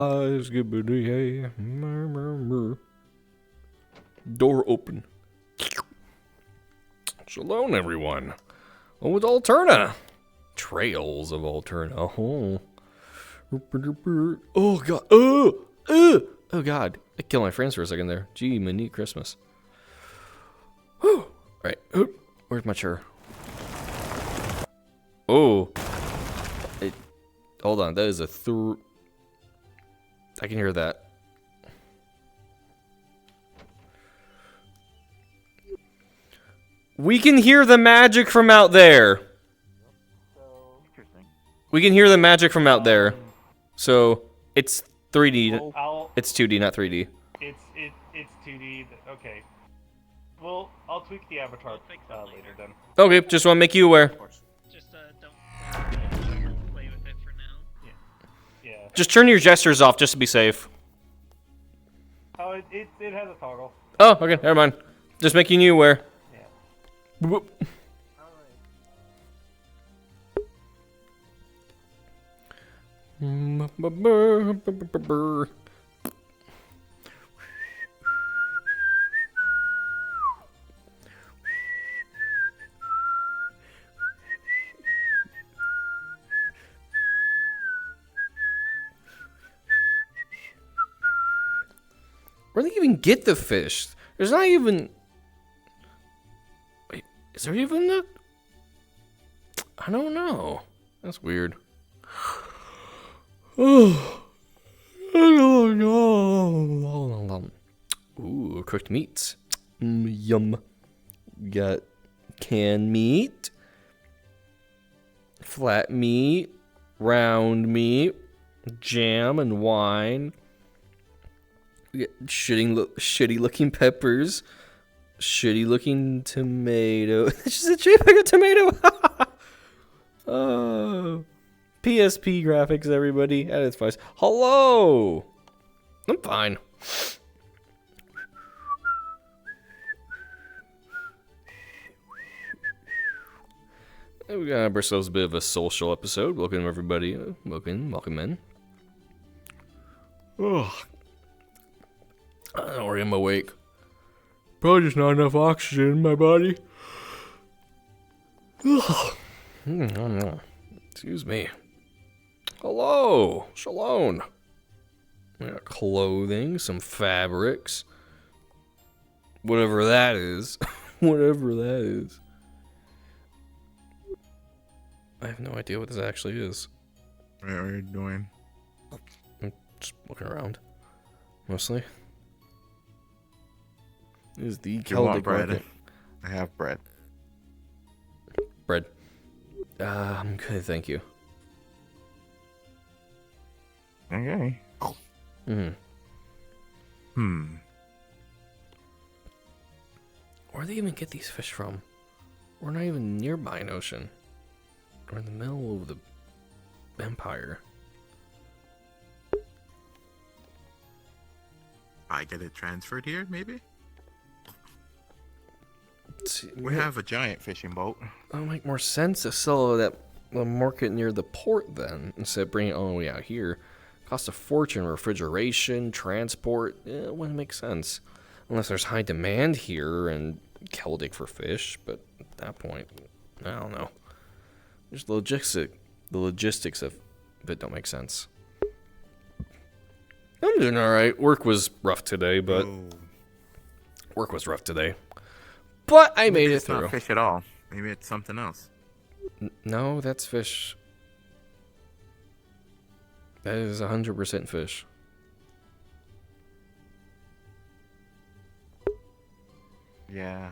Door open. Shalom, everyone. Oh, with Alterna. Trails of Alterna. Oh god. Oh god. I killed my friends for a second there. Gee, mini Christmas. Whew. Right. Where's my chair? Oh. Hold on. That is a I can hear that. We can hear the magic from out there. We can hear the magic from out there. So it's 3D. It's 2D, not 3D. It's 2D. Okay. Well, I'll tweak the avatar later then. Okay, just want to make you aware. Just don't play with it for now. Yeah. Just turn your gestures off just to be safe. Oh, it has a toggle. Oh, okay, never mind. Just making you aware. Yeah. Whoop. Where do they even get the fish? There's not even... Wait, is there even a... I don't know. That's weird. Oh, I don't know. Ooh, cooked meats. Yum. Got canned meat, flat meat, round meat, jam and wine. We got shitty looking peppers, shitty looking tomato. It's just a JPEG of tomato. Oh. PSP graphics, everybody, at its finest. Hello! I'm fine. We got ourselves a bit of a social episode. Welcome, everybody. Welcome in. Oh. I don't worry, I'm awake. Probably just not enough oxygen in my body. Excuse me. Hello, Shalom. We got clothing, some fabrics. Whatever that is. Whatever that is. I have no idea what this actually is. What are you doing? I'm just looking around. Mostly. This is the Celtic bread? market. I have bread. Bread. I'm good, thank you. Okay. Where do they even get these fish from? We're not even nearby an ocean. We're in the middle of the empire. I get it transferred here, maybe? We have a giant fishing boat. That'll make more sense to sell it at the market near the port then, instead of bringing it all the way out here. Cost a fortune, refrigeration, transport. It wouldn't make sense. Unless there's high demand here and Celtic for fish, but at that point, I don't know. Just the logistics of it don't make sense. I'm doing alright. Work was rough today, but... Work was rough today. But I made it through. It's not fish at all. Maybe it's something else. No, that's fish. That is 100% fish. Yeah.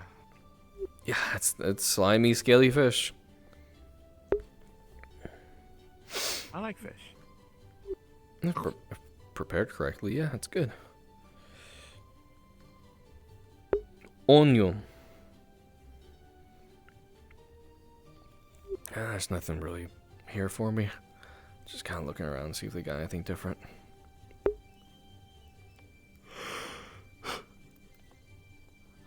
Yeah, it's slimy, scaly fish. I like fish. If prepared correctly, yeah, it's good. Onion. There's nothing really here for me. Just kind of looking around, see if they got anything different.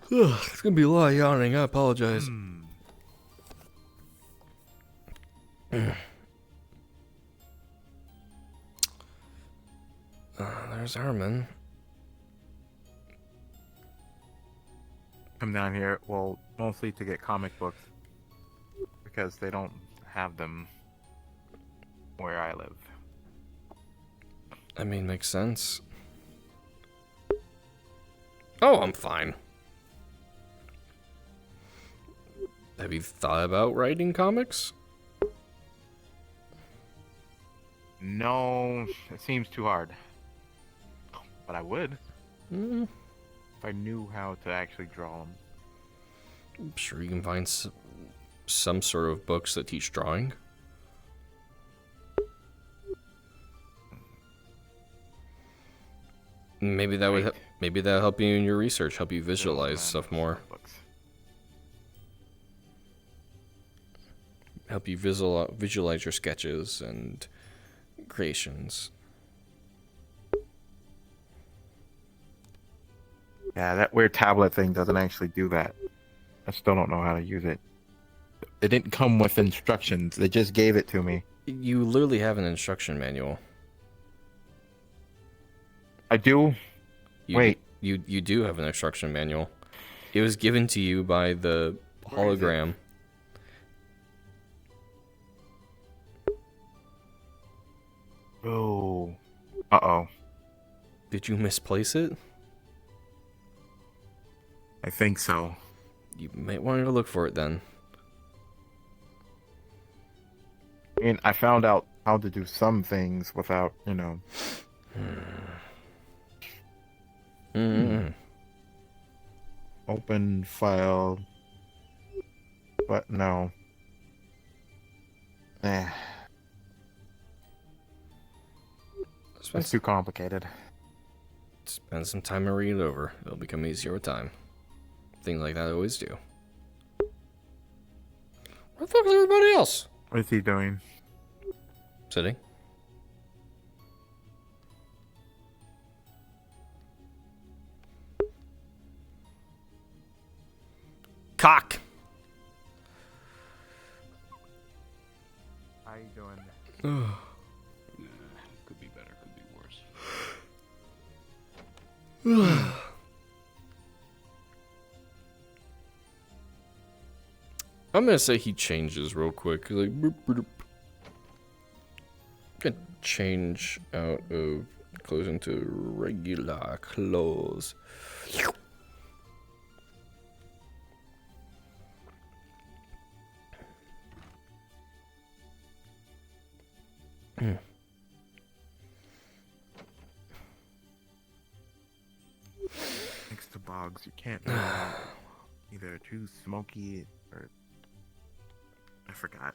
It's gonna be a lot of yawning. I apologize. There's Herman. Come down here, well, mostly to get comic books. Because they don't have them where I live. I mean, makes sense. Oh, I'm fine. Have you thought about writing comics? No, it seems too hard. But I would. Mm, If I knew how to actually draw them. I'm sure you can find some sort of books that teach drawing. Maybe that would maybe that'll help you in your research, help you visualize stuff more, help you visualize your sketches and creations. Yeah, that weird tablet thing doesn't actually do that. I still don't know how to use it. It didn't come with instructions. They just gave it to me. You literally have an instruction manual. I do? Wait. You do have an instruction manual. It was given to you by the hologram. Oh. Uh-oh. Did you misplace it? I think so. You might want to look for it then. I mean, I found out how to do some things without, you know. Open file. But no. It's too complicated. Spend some time and read it over. It'll become easier with time. Things like that always do. Where the fuck is everybody else? What is he doing? Sitting. Cock! How you doing? Could be better, could be worse. I'm gonna say he changes real quick. Like, boop, boop, boop. Gonna change out of clothes into regular clothes. Next to bogs, you can't do that. Either too smoky or I forgot.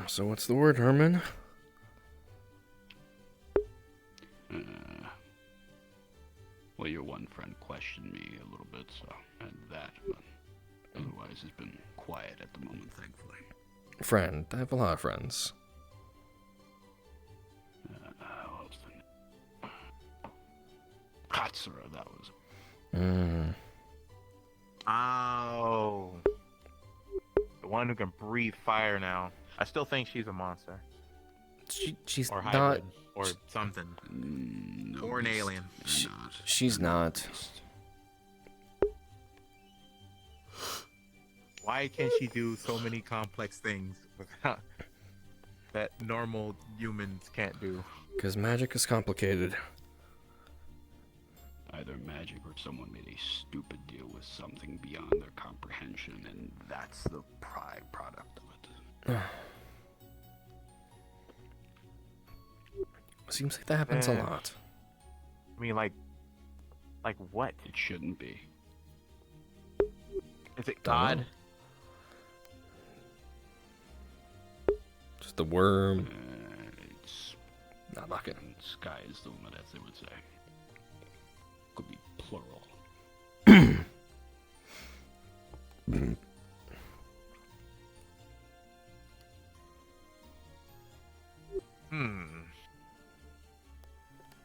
So what's the word, Herman? Well, your one friend questioned me a little bit, so I had that, but otherwise it's been quiet at the moment, thankfully. Friend. I have a lot of friends. What was the name? Katsura, that was Oh. The one who can breathe fire now. I still think she's a monster. She's Or not. hybrid. Or something. No, Or an alien. She's not. Why can't she do so many complex things without that normal humans can't do? Because magic is complicated. Either magic or someone made a stupid deal with something beyond their comprehension, and that's the product of it. Seems like that happens a lot. I mean, like what? It shouldn't be. Is it Don't God? know. Just the worm. It's Not knocking. sky is the limit, as they would say. Could be plural.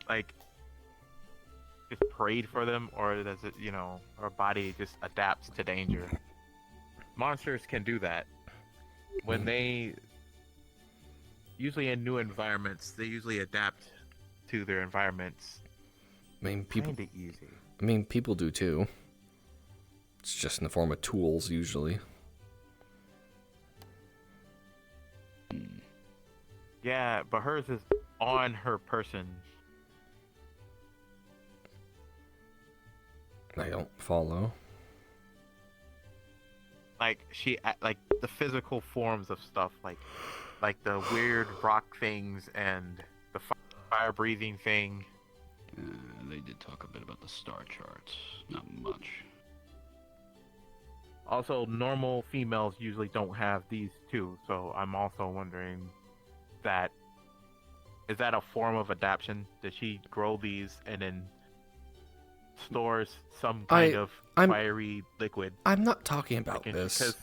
Like, just prayed for them, or does it, our body just adapts to danger? Monsters can do that. when they usually in new environments, they usually adapt to their environments. I mean, people. Kinda easy. I mean, people do too. It's just in the form of tools usually. Yeah, but hers is on her person. I don't follow. Like like the physical forms of stuff, like the weird rock things and the fire breathing thing. They did talk a bit about the star charts. Not much. Also, normal females usually don't have these too, so I'm also wondering that is that a form of adaptation? Does she grow these and then stores some kind of fiery liquid? I'm not talking about this. 'Cause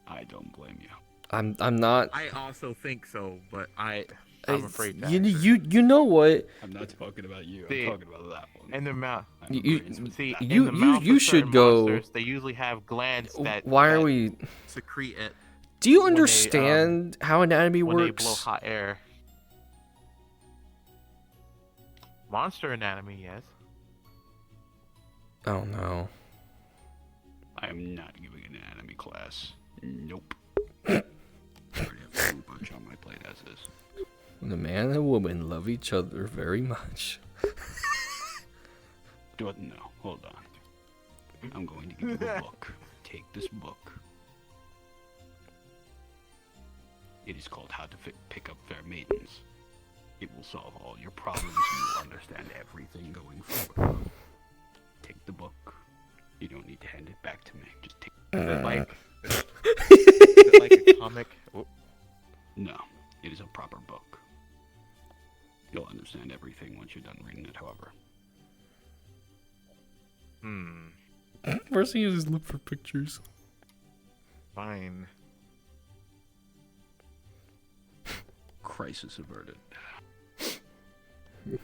I don't blame you. I'm not. I also think so, but I'm afraid that You know what? I'm not talking about you. See, I'm talking about that one. in the mouth. You should go. Monsters, they usually have glands that. Why are that we? secrete it Do you when they, understand how anatomy when they works? blow hot air? Monster anatomy, yes. Oh no. I am not giving an anatomy class. Nope. I already have too much on my plate as is. When a man and a woman love each other very much. No, hold on. I'm going to give you a book. Take this book. It is called How to Pick Up Fair Maidens. It will solve all your problems. You will understand everything going forward. Take the book. You don't need to hand it back to me. Just take it. Is it like a comic? No, it is a proper book. You'll understand everything once you're done reading it, however. First thing is look for pictures. Fine. Crisis averted.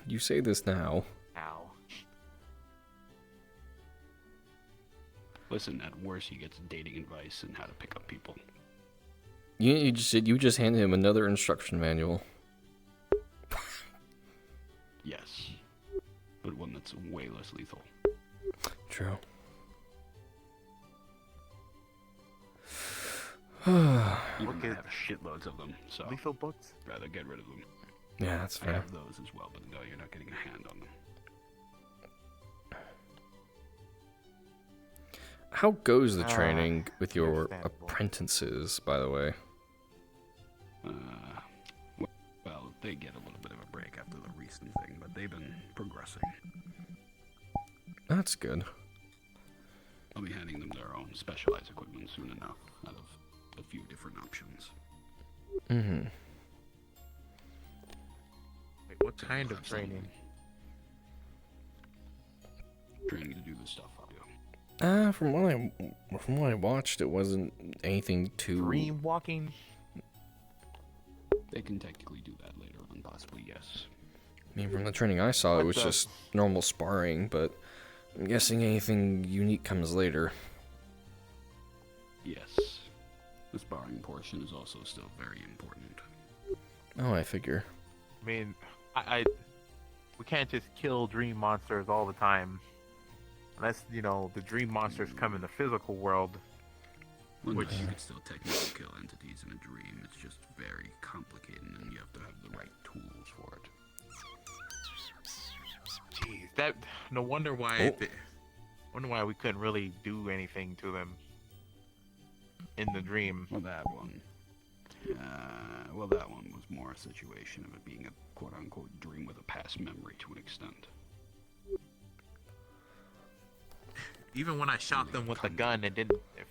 You say this now. Ow. Listen, at worst, he gets dating advice and how to pick up people. You just handed him another instruction manual. Yes, but one that's way less lethal. True. Even I have shitloads of them, so Lethal books? rather get rid of them. Yeah, that's I fair. have those as well, but no, you're not getting a hand on them. How goes the training with your understandable. apprentices, by the way? Well, they get a little bit of a break after the recent thing, but they've been progressing. That's good. I'll be handing them their own specialized equipment soon enough, out of a few different options. Mm-hmm. Wait, what kind of training? Training to do the stuff I do. From what I watched, it wasn't anything too. Dream walking? They can technically do that later on, possibly, yes. I mean, from the training I saw, it What was the- just normal sparring, but I'm guessing anything unique comes later. Yes. The sparring portion is also still very important. Oh, I figure. I mean, we can't just kill dream monsters all the time. Unless, the dream monsters come in the physical world. Which you can still technically kill entities in a dream. It's just very complicated, and you have to have the right tools for it. Jeez, no wonder why. Wonder why we couldn't really do anything to them in the dream. Well, that one. That one was more a situation of it being a quote-unquote dream with a past memory to an extent. Even when I shot them with the gun, it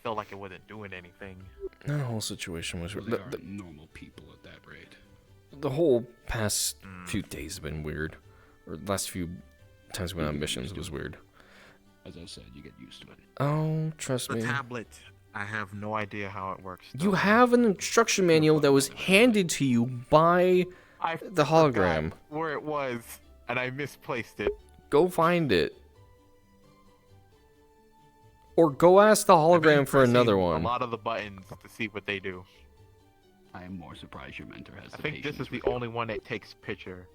felt like it wasn't doing anything. That whole situation was Well, weird. they aren't normal people at that rate. The whole past few days have been weird. Or the last few times we went on missions was weird. As I said, you get used to it. Oh, trust The me. tablet, I have no idea how it works. You though. have an instruction manual that was handed to you by I the hologram. forgot where it was, and I misplaced it. Go find it. Or go ask the I've been hologram for another pressing one. A lot of the buttons to see what they do. I am more surprised your mentor has I the think this patience is the with you. only one that takes picture.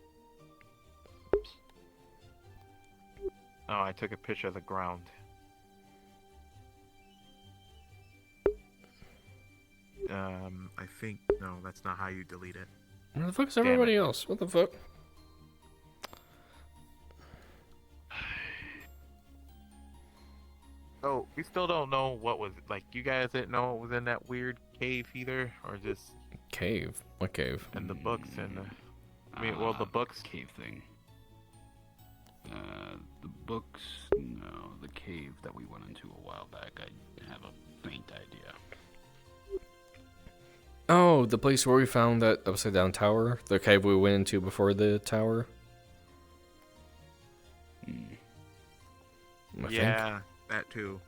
Oh, I took a picture of the ground. I think no, that's not how you delete it. Where the fuck's Damn it. everybody else? What the fuck? Oh, we still don't know what was like. You guys didn't know what was in that weird cave either, or just Cave? What cave? in the books and the. I mean, well, the books. Cave thing. The books, no. The cave that we went into a while back, I have a faint idea. Oh, the place where we found that upside down tower? The cave we went into before the tower? I think. Yeah, that too.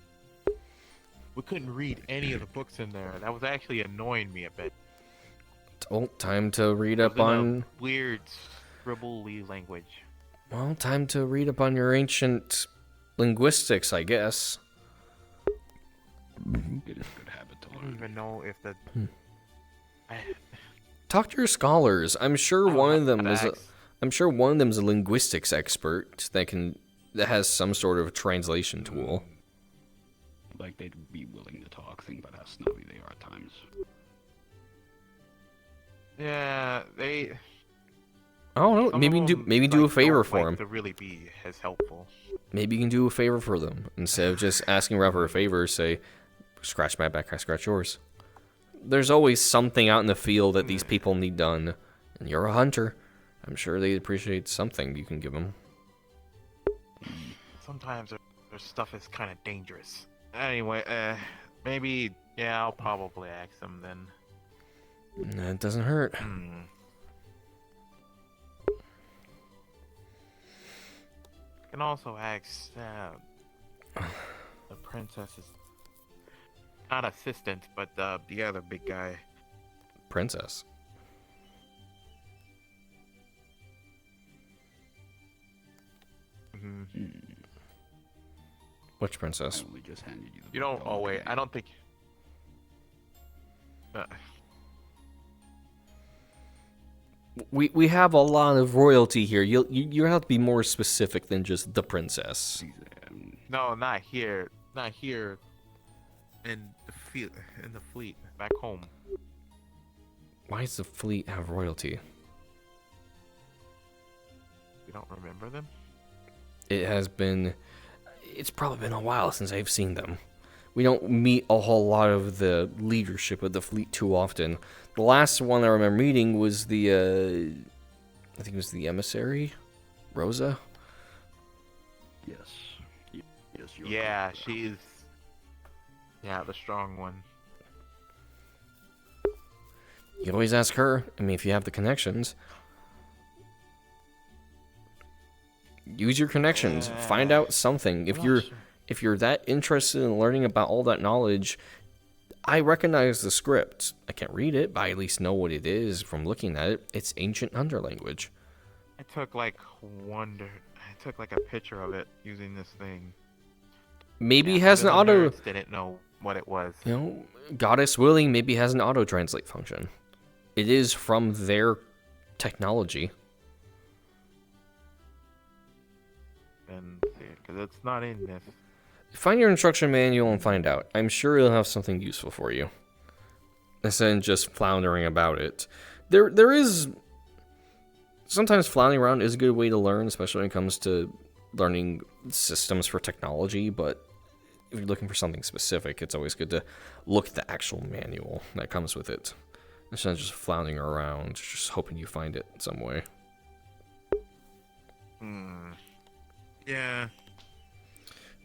We couldn't read any of the books in there. That was actually annoying me a bit. Well, time to read It up was in on. a weird scribbly language. Well, time to read up on your ancient linguistics, I guess. It is a good habit to I don't learn. even know if the. Talk to your scholars. I'm sure I don't one know of them how is. to A, I'm sure one of them is a linguistics expert that has some sort of translation tool. Like they'd be willing to talk. Think about how snobby they are at times. Yeah, they. I don't know. Some Maybe of do them, maybe do a like, favor don't for like them. to really be as helpful. Maybe you can do a favor for them instead of just asking around for a favor. Say, scratch my back, I scratch yours. There's always something out in the field that these people need done, and you're a hunter. I'm sure they'd appreciate something you can give them. Sometimes their stuff is kind of dangerous. Anyway, maybe yeah, I'll probably ask them then. That doesn't hurt. Can also ask the princess's not assistant, but the other big guy. Princess. Which princess? I only just handed you the You book don't. to Oh look wait, at. I don't think. We have a lot of royalty here. You have to be more specific than just the princess. No, not here. Not here. In the fleet, back home. Why does the fleet have royalty? You don't remember them? It's probably been a while since I've seen them. We don't meet a whole lot of the leadership of the fleet too often. The last one I remember meeting was I think it was the emissary, Rosa. Yes. Yes, you're Yeah, correct. she's. Yeah, the strong one. You can always ask her. I mean, if you have the connections. Use your connections. Find out something. If you're that interested in learning about all that knowledge, I recognize the script. I can't read it, but I at least know what it is from looking at it. It's ancient Hunter language. I took like a picture of it using this thing. Maybe Yeah, it has an one of the auto. nerds didn't know what it was. You know, Goddess willing, maybe it has an auto translate function. It is from their technology. And because it's not in this. Find your instruction manual and find out. I'm sure it'll have something useful for you. Instead of just floundering about it. There is... Sometimes floundering around is a good way to learn, especially when it comes to learning systems for technology, but if you're looking for something specific, it's always good to look at the actual manual that comes with it. Instead of just floundering around, just hoping you find it some way. Yeah.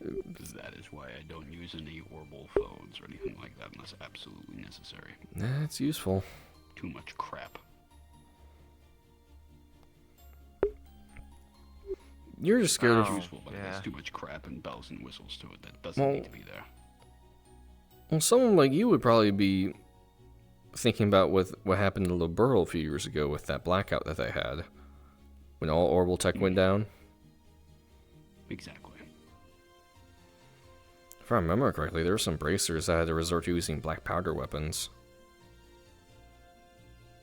That is why I don't use any orbital phones or anything like that unless absolutely necessary. That's useful. Too much crap. You're just scared It's of... useful, but it yeah. has too much crap and bells and whistles to it that doesn't need to be there. Well, someone like you would probably be thinking about what happened to Liberl a few years ago with that blackout that they had. When all orbital tech went down. Exactly. If I remember correctly, there were some bracers that had to resort to using black powder weapons.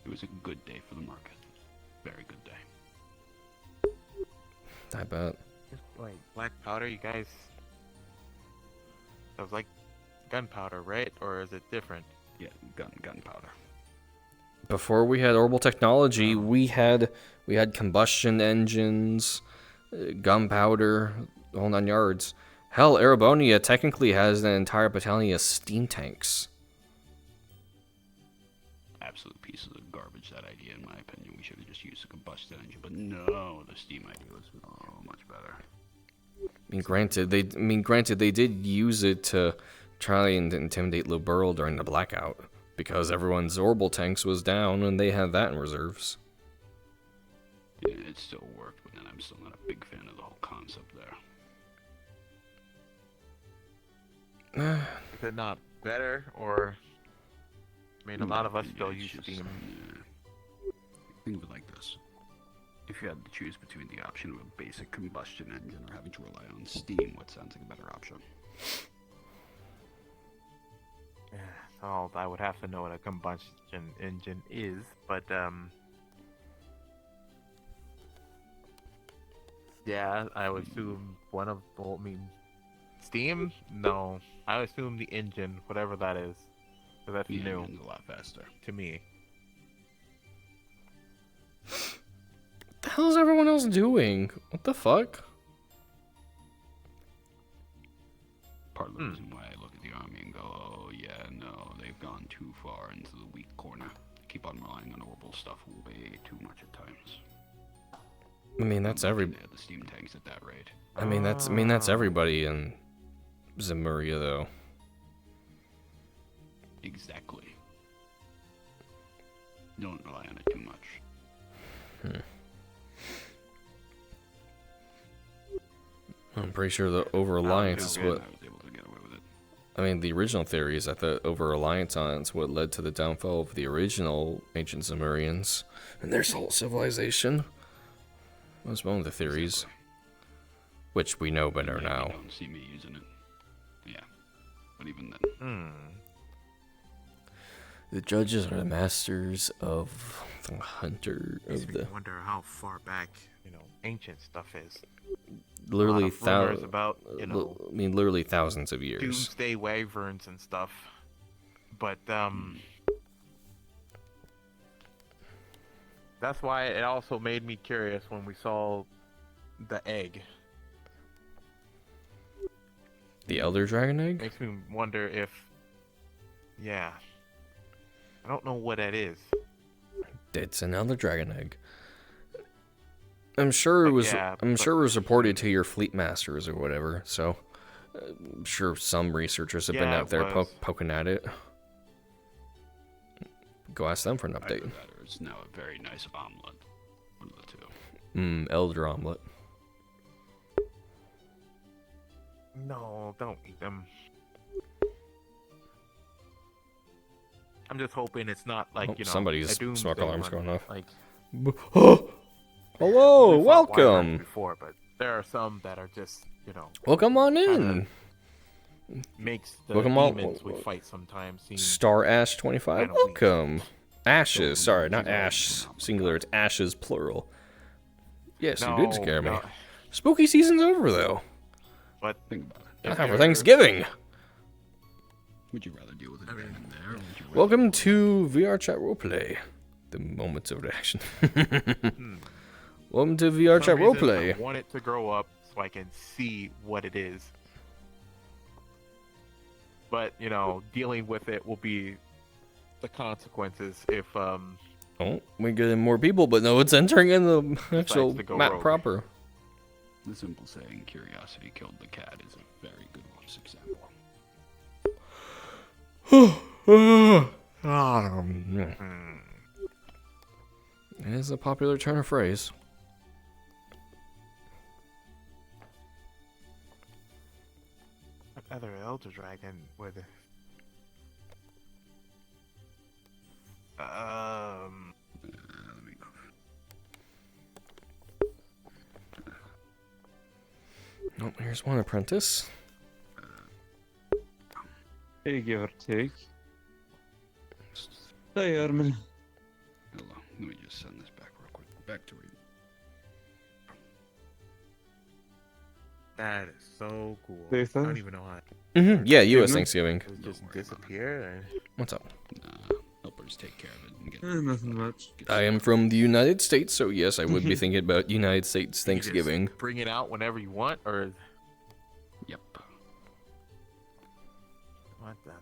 It was a good day for the market. Very good day. I bet. Like black powder, you guys. That was like gunpowder, right? Or is it different? Yeah, gunpowder. Before we had orbital technology, we had combustion engines, gunpowder, the whole 9 yards. Hell, Erebonia technically has an entire battalion of steam tanks. Absolute piece of garbage, that idea, in my opinion. We should have just used a combustion engine, but no, the steam idea was much better. Granted, they did use it to try and intimidate Liberl during the blackout, because everyone's orbital tanks was down and they had that in reserves. Yeah, it still worked, but then I'm still not a big fan of the whole concept there. Is it not better, or? I mean, a lot of us still use steam. Yeah. Think of it like this. If you had to choose between the option of a basic combustion engine or having to rely on steam, what sounds like a better option? Yeah, so I would have to know what a combustion engine is, but yeah, I would assume steam? No, I would assume the engine, whatever that is, because that's The new engine's a lot faster. to me. What the hell is everyone else doing? What the fuck? Part of the reason why I look at the army and go, oh yeah, no, they've gone too far into the weak corner. Keep on relying on orbital stuff way too much at times. I mean, that's They had the steam tanks at that rate. that's everybody in Zemuria, though. Exactly. Don't rely on it too much. I'm pretty sure the over-reliance is what... I was able to get away with it. I mean, the original theory is that the over-reliance on it's what led to the downfall of the original ancient Zemurians and their whole civilization. That's one of the theories, Exactly. which we know better Yeah, now. You don't see me using it. Yeah. But even then. The judges are the masters of the hunter Makes of me the wonder how far back, ancient stuff is. literally Rumors about, literally thousands of years. doomsday wyverns and stuff. But that's why it also made me curious when we saw the egg. The Elder Dragon Egg? Makes me wonder if, I don't know what that is. It's an Elder Dragon Egg. I'm sure it was. I'm sure it was reported to your fleet masters or whatever. So, I'm sure some researchers have been Yeah, out there it was. poking at it. Go ask them for an Either update. that or it's now a very nice omelet. One of the two. Elder omelet. No, don't eat them. I'm just hoping it's not like, Oh, a somebody's doomsday smoke alarm's one, going off. Like, Hello, we fought wyverns welcome. Before, but there are some that are just, Welcome on in. makes the Welcome on- demons we fight sometimes seem. Star Ash 25. Kinda weak. Welcome. Ashes. Sorry, not Ash singular. It's Ashes plural. Yes, you did scare me. no, Spooky season's over though. But Think about it. Not if time for you're- Thanksgiving. Would you rather deal with it then and there, or would you wait? Welcome to VR Chat Roleplay. The moments of reaction. Welcome to VR for Chat some reason, Roleplay. I want it to grow up so I can see what it is. But, dealing with it will be the consequences if, Oh, we get in more people, but no, it's entering in the actual to go map rogue. proper. The simple saying, curiosity killed the cat, is a very good one example. It is a popular turn of phrase. what other Elder Dragon would. Let me go. Oh, here's one apprentice. Hey, give or take. Hey, Herman. Hello. Let me just send this back real quick. Back to reading. That is so cool. Nathan? I don't even know how Yeah, U.S. Evening. Thanksgiving. it Don't just worry about disappear. What's up? Help her just take care of it and get Nothing much. I am from the United States, so yes, I would be thinking about United States You just Thanksgiving. bring it out whenever you want, or Yep. what that?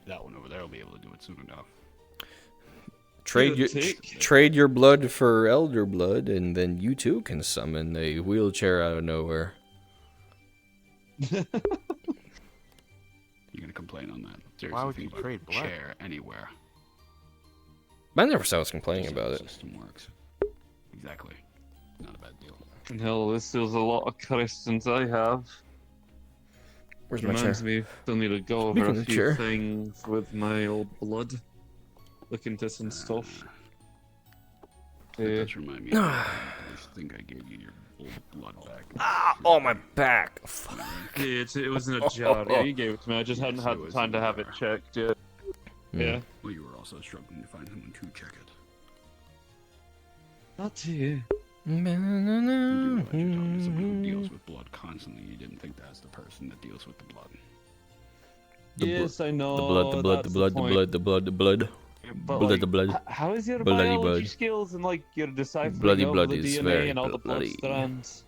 That one over there will be able to do it soon enough. Trade your trade your blood for elder blood, and then you too can summon a wheelchair out of nowhere. You're gonna complain on that? Seriously, Why would think you about trade blood? chair anywhere. I never saw us complaining Just how about the it. System works. Exactly. Not a bad deal. And hell, this is a lot of questions I have. Where's my chair? Reminds me, still need to go over Speaking a of few chair. things with my old blood. Look into some stuff. That Yeah. does remind me. I think I gave you your old blood back. Oh, my back. Fuck. Yeah, it was in a jar. Yeah, you gave it to me. I just hadn't Yes, had it the was time in to a have it jar. checked yet. Yeah. Well, you were also struggling to find someone to check it. Not you. You do realize you're talking to someone who deals with blood constantly. You didn't think that's the person that deals with the blood. The Yes, I know. The blood, the blood, the that's blood, the point. blood, the blood, the blood. But Blood, like, the blood. How is your Bloody biology blood. skills and like your deciphering Bloody of blood the is DNA very and all the blood bloody. strands?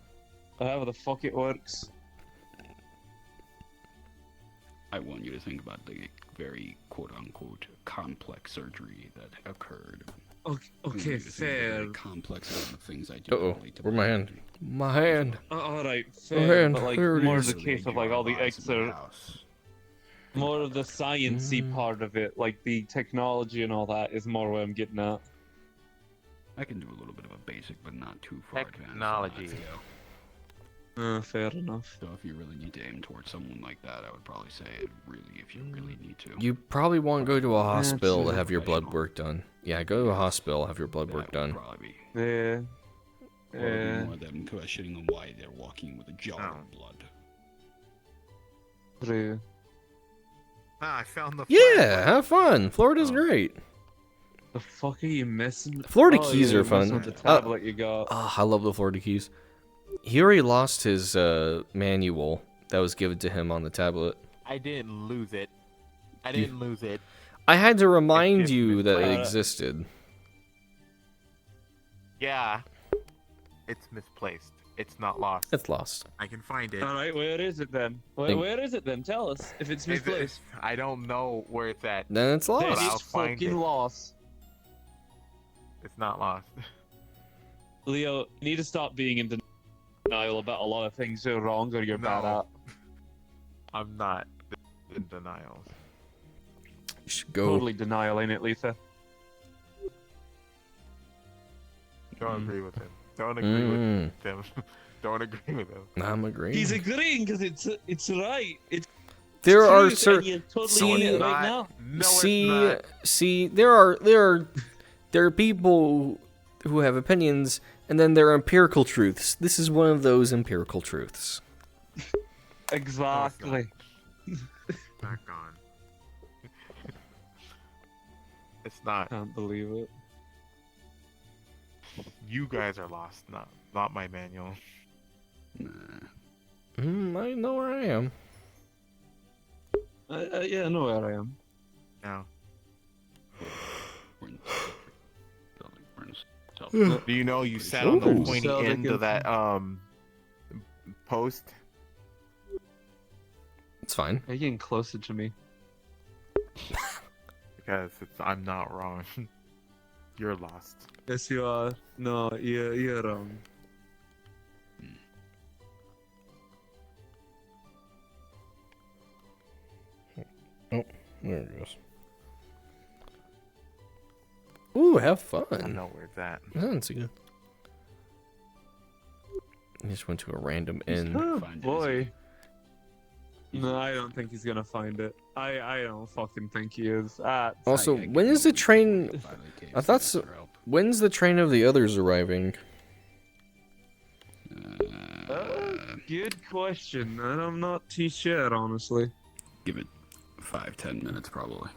Or however the fuck it works. I want you to think about the very quote-unquote complex surgery that occurred. Okay, I want okay, you to think of the fair. very complex amount of things I do. Uh-oh. relate to Where's my hand? biology. My hand. Alright, Oh, fair. hand, But like, there it more is. of the case of like all the extra, more of the sciencey part of it, like the technology and all that, is more what I'm getting at. I can do a little bit of a basic, but not too far advanced. on Technology. that scale. Fair enough. So if you really need to aim towards someone like that, I would probably say it really, if you really need to. You probably want to go to a hospital to true. have your blood work done. Yeah, go to a hospital, have your blood That work would done. Probably be. Yeah. Or it'd be Yeah. more them questioning on why they're walking with a jar of blood. True. Ah, I found the. Yeah, have fun. Florida's Oh. great. The fuck are you missing? Florida Oh, keys yeah, are you're messing fun. with the tablet you got. Ah, I love the Florida keys. He already lost his manual that was given to him on the tablet. I didn't lose it. I didn't lose it. I had to remind just you that it misplaced. existed. Yeah. It's misplaced. It's not lost. It's lost. I can find it. Alright, where is it then? Think- Where is it then? Tell us if it's Is it- misplaced. I don't know where it's at. Then it's Then But lost. I'll it's find fucking it. lost. It's not lost. Leo, you need to stop being in denial about a lot of things you're wrong or you're bad No. at. I'm not in denial. You should go. Totally denial, ain't it, Lisa? Don't agree with him. Don't agree with Mm, him. Don't agree with him. I'm agreeing. He's agreeing because it's right. It's There are truth, certain. and you're totally See- in it it's right not. now. No, see, it's not. see, there are people who have opinions, and then there are empirical truths. This is one of those empirical truths. Exactly. Not gone. It's not. Can't believe it. You guys are lost, not my manual. Nah. I know where I am. Yeah, I know where I am. No. We're in building. We're in self- Do you know you Pretty sat sure. on the Ooh. pointy So they end can- of that post? It's fine. You're getting closer to me. Because I'm not wrong. You're lost. Yes, you are. No, you're wrong. There it goes. Ooh, have I don't fun. know where it's at. That's good. I just went to a random inn. Oh, Find it, boy. No, I don't think he's gonna find it. I don't fucking think he is. Also, I when get is the it. train? Finally came I thought to so. for help. When's the train of the others arriving? good question, and I'm not too sure, honestly. Give it 5-10 minutes, probably.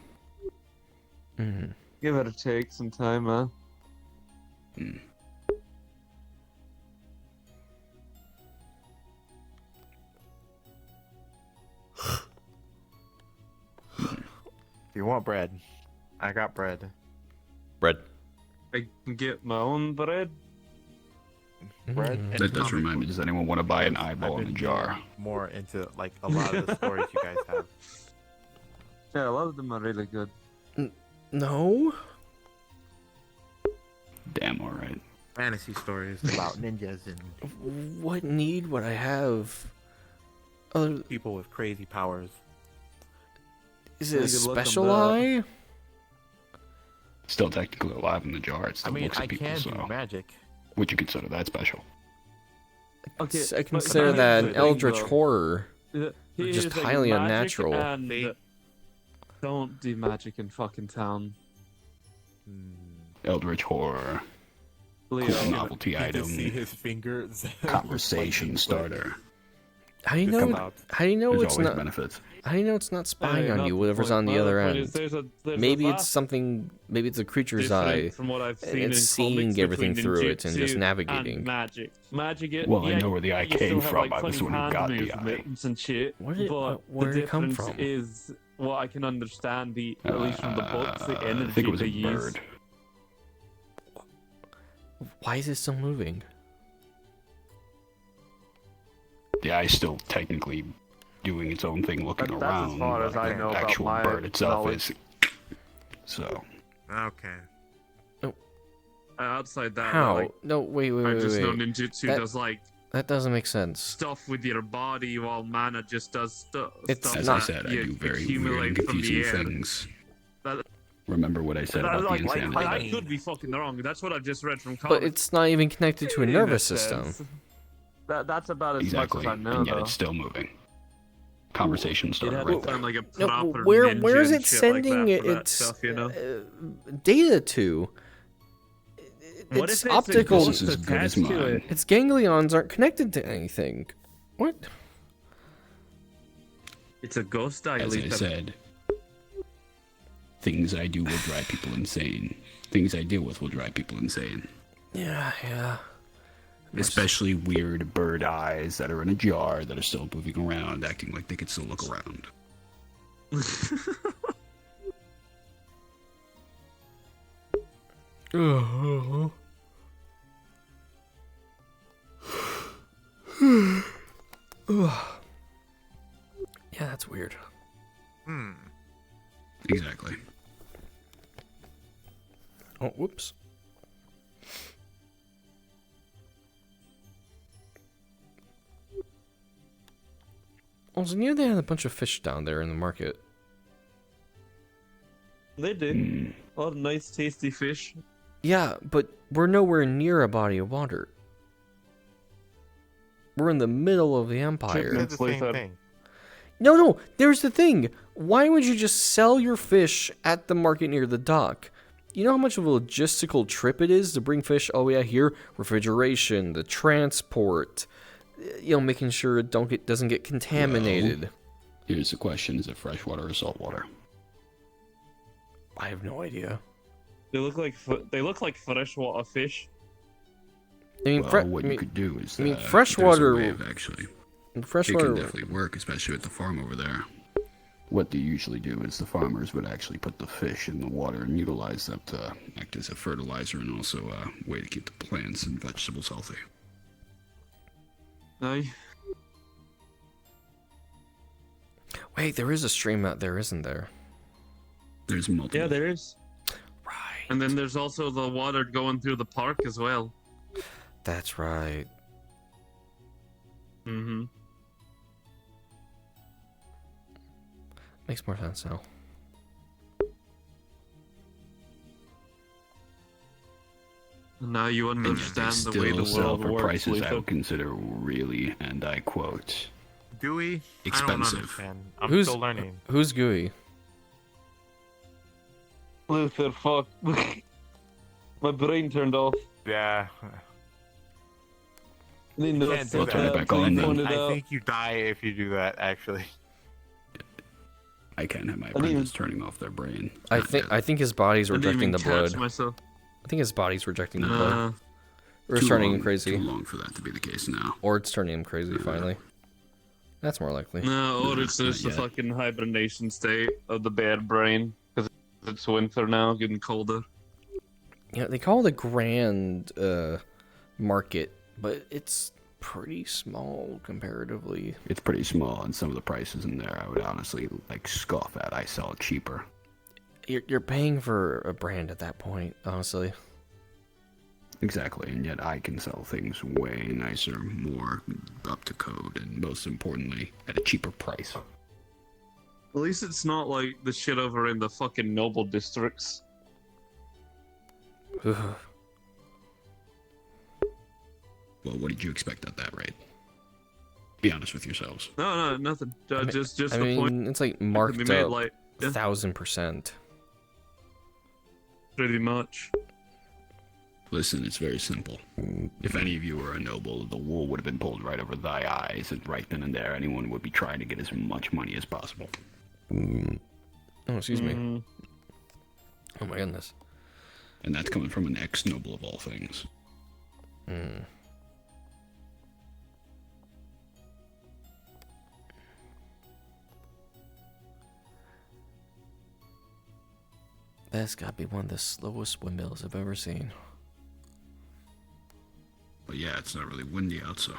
Mm. Give it a take some time, man. Hmm. If you want bread, I got bread. Bread. I can get my own bread. Bread Mm. and That does comic remind me, books. does anyone want to buy an I've eyeball in a been jar? getting more into like a lot of the stories you guys have. Yeah, a lot of them are really good. No. Damn, alright. Fantasy stories about ninjas and What need would I have? Other, people with crazy powers. is it a Really good look on special that. eye? Still technically alive in the jar. It I still mean, looks I at people, can so... do magic. Would you consider that special? Okay, I but consider here's that the an thing, eldritch though. horror. Here's just the thing, highly magic unnatural. And They- don't do magic in fucking town. Eldritch horror, Leo. cool novelty You can item, see his fingers. conversation starter. How do you Just know? come out. How do you know There's it's always not? benefits. How do you know it's not spying on not you? the Whatever's point. on the My other point end. is there's a Maybe it's vast something. Maybe it's a creature's difference eye. from what I've and seen it's in seeing comics everything between through it and just ninjutsu navigating. And magic. Magic. Well, I yeah, know where the eye you came still have, from. like, I was funny the one who hand got the eye. movements and shit. Where did- but where the did it come difference from? is what I can understand. At least from the books, the energy I think it was they a use. bird. Why is it still moving? The eye's still technically doing its own thing, looking That's around. as far as but I the know about actual my bird itself knowledge. is. So, Okay. Outside that, How? like, No, wait, wait, I wait, just know wait. ninjutsu That- does like That doesn't make sense. stuff with your body, while mana just does It's stuff as not- I that said, I you do very weird accumulate and from confusing the air. things. That- Remember what I said That- about like, the insanity? I could be fucking wrong. That's what I've just read from comics. But it's not even connected to a In nervous sense. system. That's about as Exactly, much as I know, and yet though. it's still moving. Conversation It starter had right to there. sound like a No, proper where ninja is and it shit sending like that for that its stuff, you know? data to? What It's if it's a optical. This is as good as attached to mine. it? Its ganglions aren't connected to anything. What? It's a ghost eye. As I Lisa. said, things I do will drive people insane. Things I deal with will drive people insane. Yeah, yeah. Especially weird bird eyes that are in a jar that are still moving around, acting like they could still look around. Yeah, that's weird. Hmm. Exactly. Oh, whoops. Also, knew they had a bunch of fish down there in the market. They do. Hmm. A lot of nice, tasty fish. Yeah, but we're nowhere near a body of water. We're in the middle of the empire. They did the same Lisa. thing. No, there's the thing. Why would you just sell your fish at the market near the dock? You know how much of a logistical trip it is to bring fish all the way out here? Refrigeration, the transport, making sure it doesn't get contaminated. Here's the question: is it freshwater or saltwater? I have no idea. They look like freshwater fish. I mean, Well, what you could do is I mean, there's a freshwater- way of actually. It freshwater. can definitely work, especially at the farm over there. What they usually do is the farmers would actually put the fish in the water and utilize that to act as a fertilizer and also a way to keep the plants and vegetables healthy. Aye. Wait, there is a stream out there, isn't there? There's multiple. Yeah, there is. Right. And then there's also the water going through the park as well. That's right. Mm-hmm. Makes more sense now. Now you And yet they understand the still way the sell world for works, prices I Lisa. would consider really, and I quote, Do we? I Expensive. don't understand. I'm Who's- still learning. Who's gooey? Luther, fuck. My brain turned off. Yeah. Need You to can't do fuck I'll turn it that. back on then. pointed I out. think you die if you do that. Actually, I can't have my didn't even- apprentice turning off their brain. I Not think yet. I think his body's I didn't rejecting even the catch blood. myself. I think his body's rejecting the blood. Or it's Too turning long- him crazy. Too long for that to be the case now. Or it's turning him crazy finally. That's more likely. No, or it's Nah, just the not yet. fucking hibernation state of the bad brain. Because it's winter now, getting colder. Yeah, they call it a grand market, but it's pretty small comparatively. It's pretty small, and some of the prices in there I would honestly like scoff at. I sell it cheaper. You're paying for a brand at that point, honestly. Exactly, and yet I can sell things way nicer, more up to code, and most importantly, at a cheaper price. At least it's not like the shit over in the fucking noble districts. Ugh. Well, what did you expect at that rate? Be honest with yourselves. No, nothing. Just I the mean, point it's like that can marked be made, up like, yeah, 1,000%. pretty much. Listen, it's very simple. If any of you were a noble, the wool would have been pulled right over thy eyes, and right then and there, anyone would be trying to get as much money as possible. Oh, excuse me. Mm, Oh my goodness. And that's coming from an ex-noble of all things. Hmm. That's gotta be one of the slowest windmills I've ever seen. But yeah, it's not really windy out, so...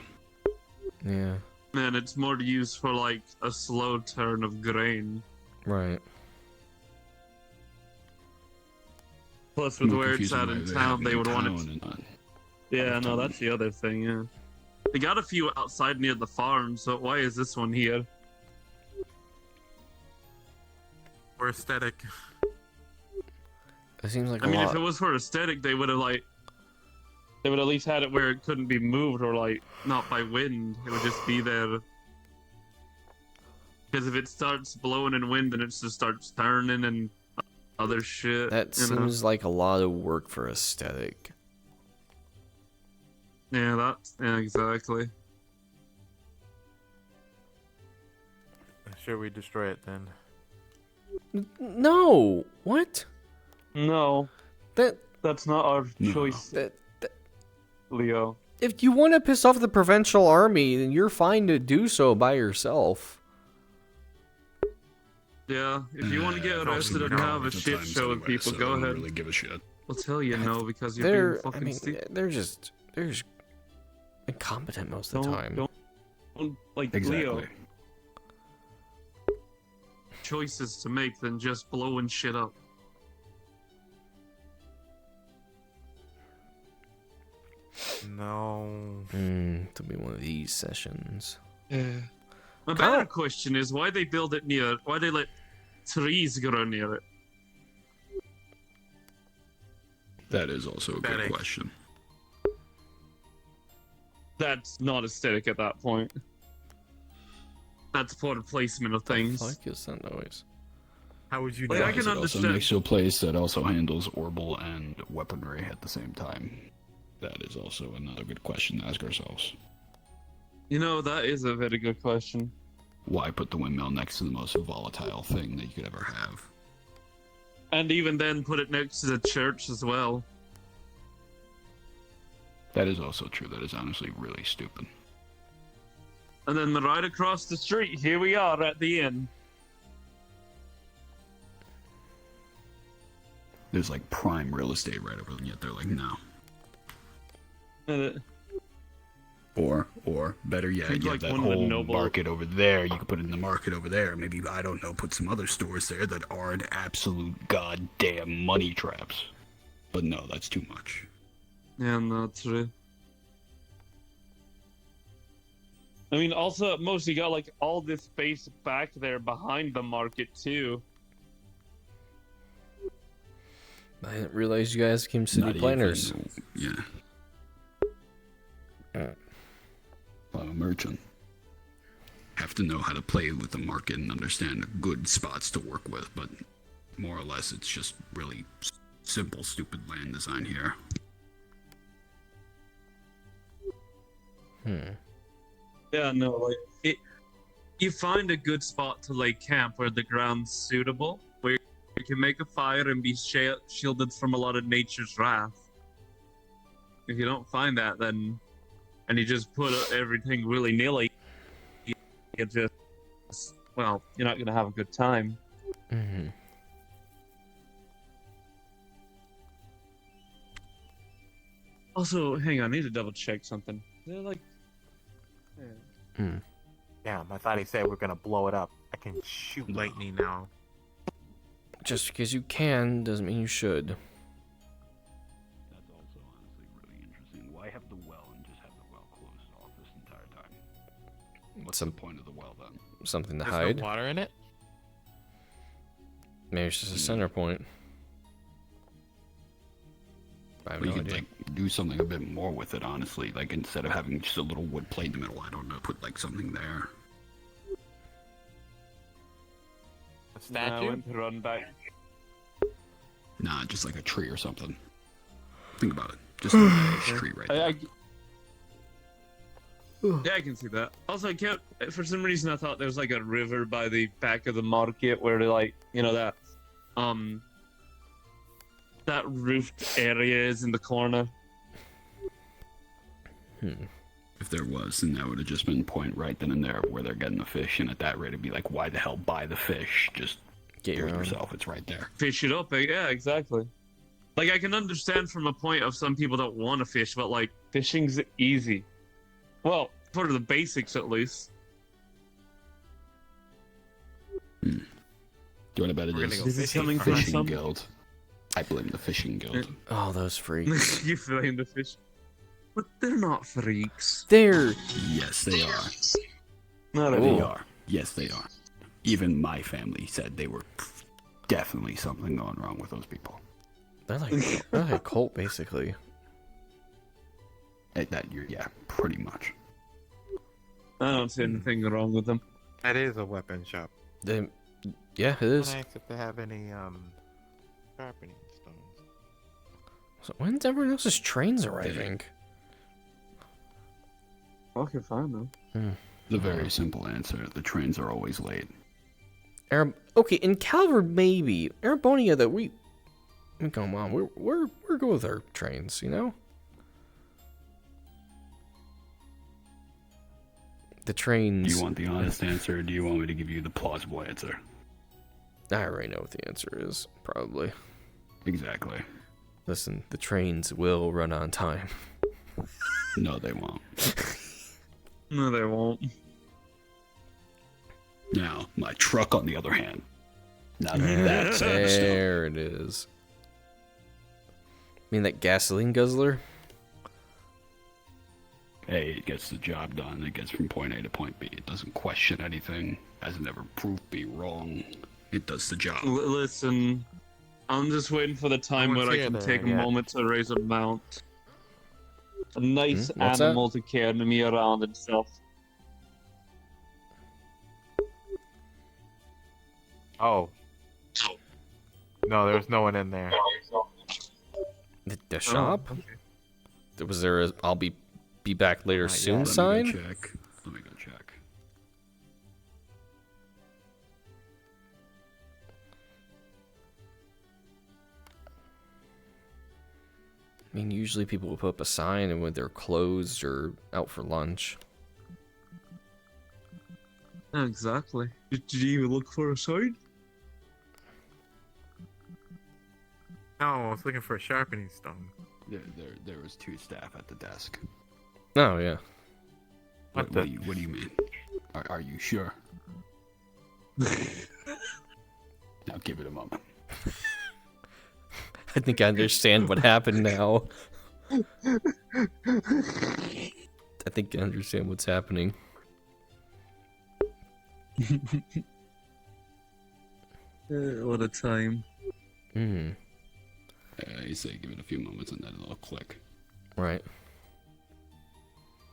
Yeah, man, it's more used for like a slow turn of grain. right. Plus, with I'm where it's confused at why in they town, have they in would want town it. and not- Yeah, no, that's the other thing. Yeah, they got a few outside near the farm. So why is this one here? for aesthetic. It seems like I a mean, lot. if it was for aesthetic, they would have like, they would at least had it where it couldn't be moved or like not by wind. It would just be there. Because if it starts blowing in wind, then it just starts turning and other shit. That you know? seems like a lot of work for aesthetic. Yeah, exactly. Should we destroy it then? No! What? No, that's not our No. choice, That Leo. if you want to piss off the provincial army, then you're fine to do so by yourself. Yeah, if you want to get Probably arrested and not have a at the shit times show with anyway, people, so go I don't ahead. really give a shit. I'll tell you no because you're They're, being fucking I mean, stupid. they're just incompetent most of the time. Don't like Exactly. Leo. Choices to make than just blowing shit up. No. To be one of these sessions. Yeah. My better question is why they build it near. Why they let trees grow near it? That is also a good Aesthetic. question. That's not aesthetic at that point. That's for the placement of things. What the fuck is that noise? How would you Like, know? I can It also understand- makes you a place that also handles orbital and weaponry at the same time. That is also another good question to ask ourselves. You know, that is a very good question. Why put the windmill next to the most volatile thing that you could ever have? And even then, put it next to the church as well. That is also true. That is honestly really stupid. And then right across the street, here we are at the inn. There's like prime real estate right over there, and yet they're like, no. And Or better yet, Seems you like have that one of the whole noble- market over there. You could put it in the market over there. Maybe, I don't know, put some other stores there that aren't absolute goddamn money traps. But no, that's too much. Yeah, no, true. I mean, also, at most, you got like all this space back there behind the market too. I didn't realize you guys became city Not planners. even- yeah. I'm a merchant. Have to know how to play with the market and understand good spots to work with, but more or less it's just really simple, stupid land design here. Yeah, no, like you find a good spot to lay camp where the ground's suitable, where you can make a fire and be shielded from a lot of nature's wrath. If you don't find that, then and you just put everything willy-nilly, you just, well, you're not gonna have a good time. Mm-hmm. Also, hang on, I need to double check something. They're like, Damn, I thought he said we're gonna blow it up. I can shoot lightning now. Just because you can doesn't mean you should. That's also honestly really interesting. Why have the well and just have the well closed off this entire time? What's the point of the well then? Something to There's hide. no water in it? Maybe it's just a center point. I have But no you could idea. like do something a bit more with it, honestly. Like instead of having just a little wood plate in the middle, I don't know, put like something there. A statue? went to run back. Nah, just like a tree or something. Think about it. Just a nice tree right there. Yeah, I can see that. Also, I can't. For some reason, I thought there was like a river by the back of the market where, like, you know that roofed area is in the corner. If there was, then that would have just been point right then and there where they're getting the fish, and at that rate it'd be like, why the hell buy the fish? Just Get do your it own. yourself. It's right there. Fish it up, yeah, exactly. Like, I can understand from a point of some people don't want to fish, but like, fishing's easy. Well, for the basics at least. Do you want to bet it We're gonna is? go This is fishing coming for from Fishing some. guild. I blame the fishing guild. Oh, those freaks. You blame the fish, but they're not freaks. There. Yes, they are. Not They anymore. are. Yes, they are. Even my family said they were definitely something going wrong with those people. They're like a cult, basically. Yeah, pretty much. I don't see anything wrong with them. That is a weapon shop. Yeah, it is. Can I ask if they have any sharpening stones? So when's everyone else's trains arriving? Okay, fine though. The very simple answer: the trains are always late. Okay, in Calvert maybe. Arabonia, though, I mean, come on, we're good with our trains, you know. The trains. Do you want the honest answer, or do you want me to give you the plausible answer? I already know what the answer is, probably. Exactly. Listen, the trains will run on time. No, they won't. No, they won't. Now, my truck, on the other hand. Now that's out of stone. There it is. mean that gasoline guzzler? Hey, it gets the job done. It gets from point A to point B. It doesn't question anything. Hasn't ever proved me wrong. It does the job. Listen, I'm just waiting for the time Someone's where I here can there, take a yeah. moment to raise a mount. A nice What's that? animal to carry me around and stuff. Oh. No, there's no one in there. The shop? Was there a I'll be back later Not soon yet. Let me sign? go check. Let me go check. I mean, usually people will put up a sign and when they're closed or out for lunch. Exactly. Did you even look for a sign? No, I was looking for a sharpening stone. There was 2 staff at the desk. Oh, yeah. What What do you mean? Are you sure? Now give it a moment. I think I understand what happened now. I think I understand what's happening. What a time. Hmm. You say give it a few moments and then it'll click. Right.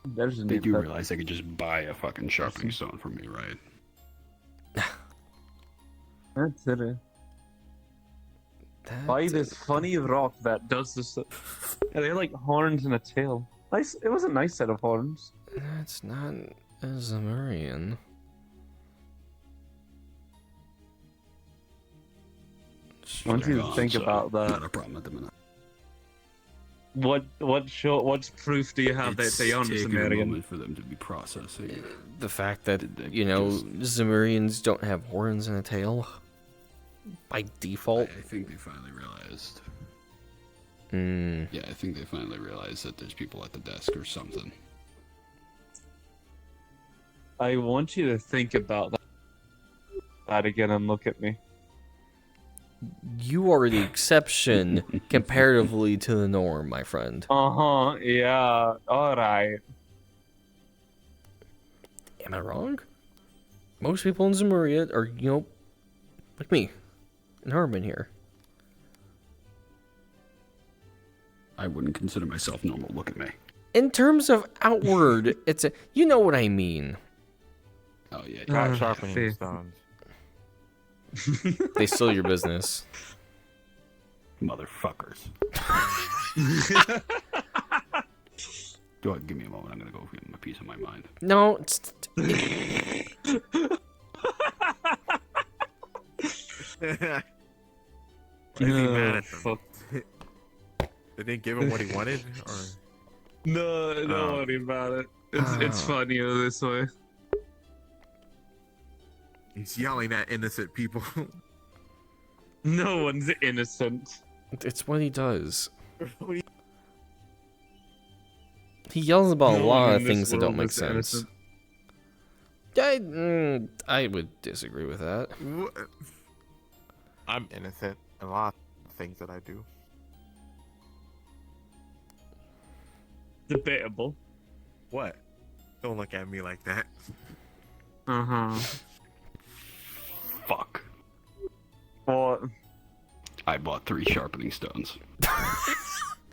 There's a They new do pet. realize they could just buy a fucking sharpening stone from me, right? That's it. Buy this funny rock that does this. Yeah, they have like horns and a tail. Nice. It was a nice set of horns. That's not a Zemurian. I want you to I'm think sorry, about that. Not a problem at the minute. What proof do you have that It's they aren't taking a Sumerian? moment for them to be processing. The fact that, Did they you know, just- Zemurians don't have horns and a tail by default. I think they finally realized. Hmm. Yeah, I think they finally realized that there's people at the desk or something. I want you to think about that again and look at me. You are the exception comparatively to the norm, my friend. Yeah, alright. Am I wrong? Most people in Zemuria are, you know, like me, and Harmon here. I wouldn't consider myself normal. Look at me. In terms of outward, it's a, you know what I mean. Oh yeah. Not see. sharpening stones. They steal your business. Motherfuckers. Give me a moment. I'm gonna go give him a piece of my mind. No, it's, Why is he mad at them? Fuck. They didn't give him what he wanted, or No, don't Oh. worry about it. It's Oh. funnier this way. he's yelling at innocent people. No one's innocent. it's what he does. He yells about a No lot one of in things this that don't world make is sense. innocent. I would disagree with that. I'm innocent in a lot of things that I do. Debatable. What? Don't look at me like that. Fuck. What? I bought 3 sharpening stones.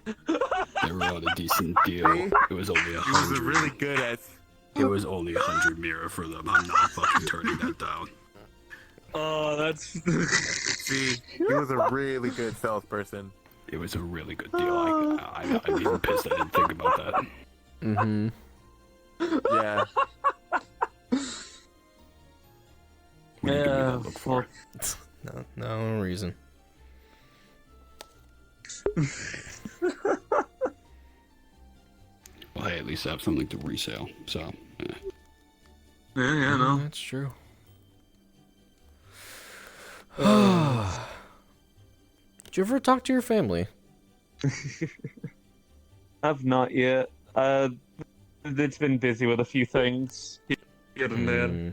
They were on a decent deal. It was only He was 100. really good at. It was only 100 mirror for them. I'm not fucking turning that down. Oh, that's. See, he was a really good salesperson. It was a really good deal. I'm even pissed I didn't think about that. Mm-hmm. Yeah. When you give me that look for fuck. it. No reason. Well, hey, at least I have something to resale. So, Yeah, no. That's true. Did you ever talk to your family? I've not yet. It's been busy with a few things here and there, Hmm.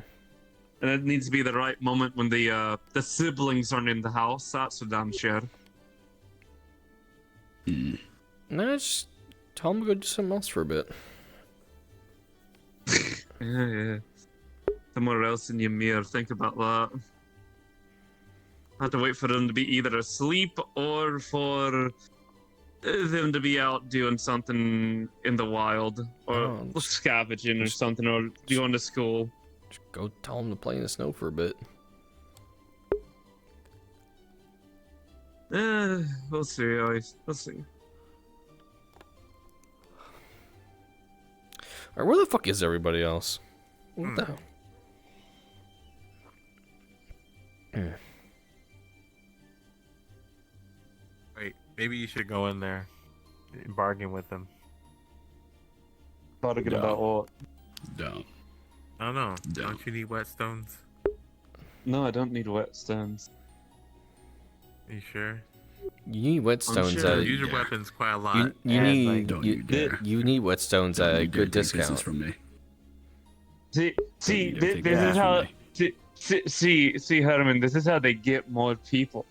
and it needs to be the right moment when the siblings aren't in the house. That's for damn sure. No, just tell them to go do something else for a bit. Yeah. Somewhere else in your mirror. Think about that. I have to wait for them to be either asleep or for them to be out doing something in the wild or Oh, scavenging or something or going to school. Just go tell them to play in the snow for a bit. We'll see, guys. We'll see. Alright, where the fuck is everybody else? What the hell? Wait, maybe you should go in there and bargain with them. Bargain Yeah. about what? don't. I don't know. Yeah. Don't you need whetstones? No, I don't need whetstones. Are you sure? You need whetstones sure. at Use your yeah. weapons quite a lot. you and, need like, Don't you, you dare. you need whetstones Don't at a you dare good take business discount. from me. See, you dare take this is business how. from me. See, Herman. This is how they get more people.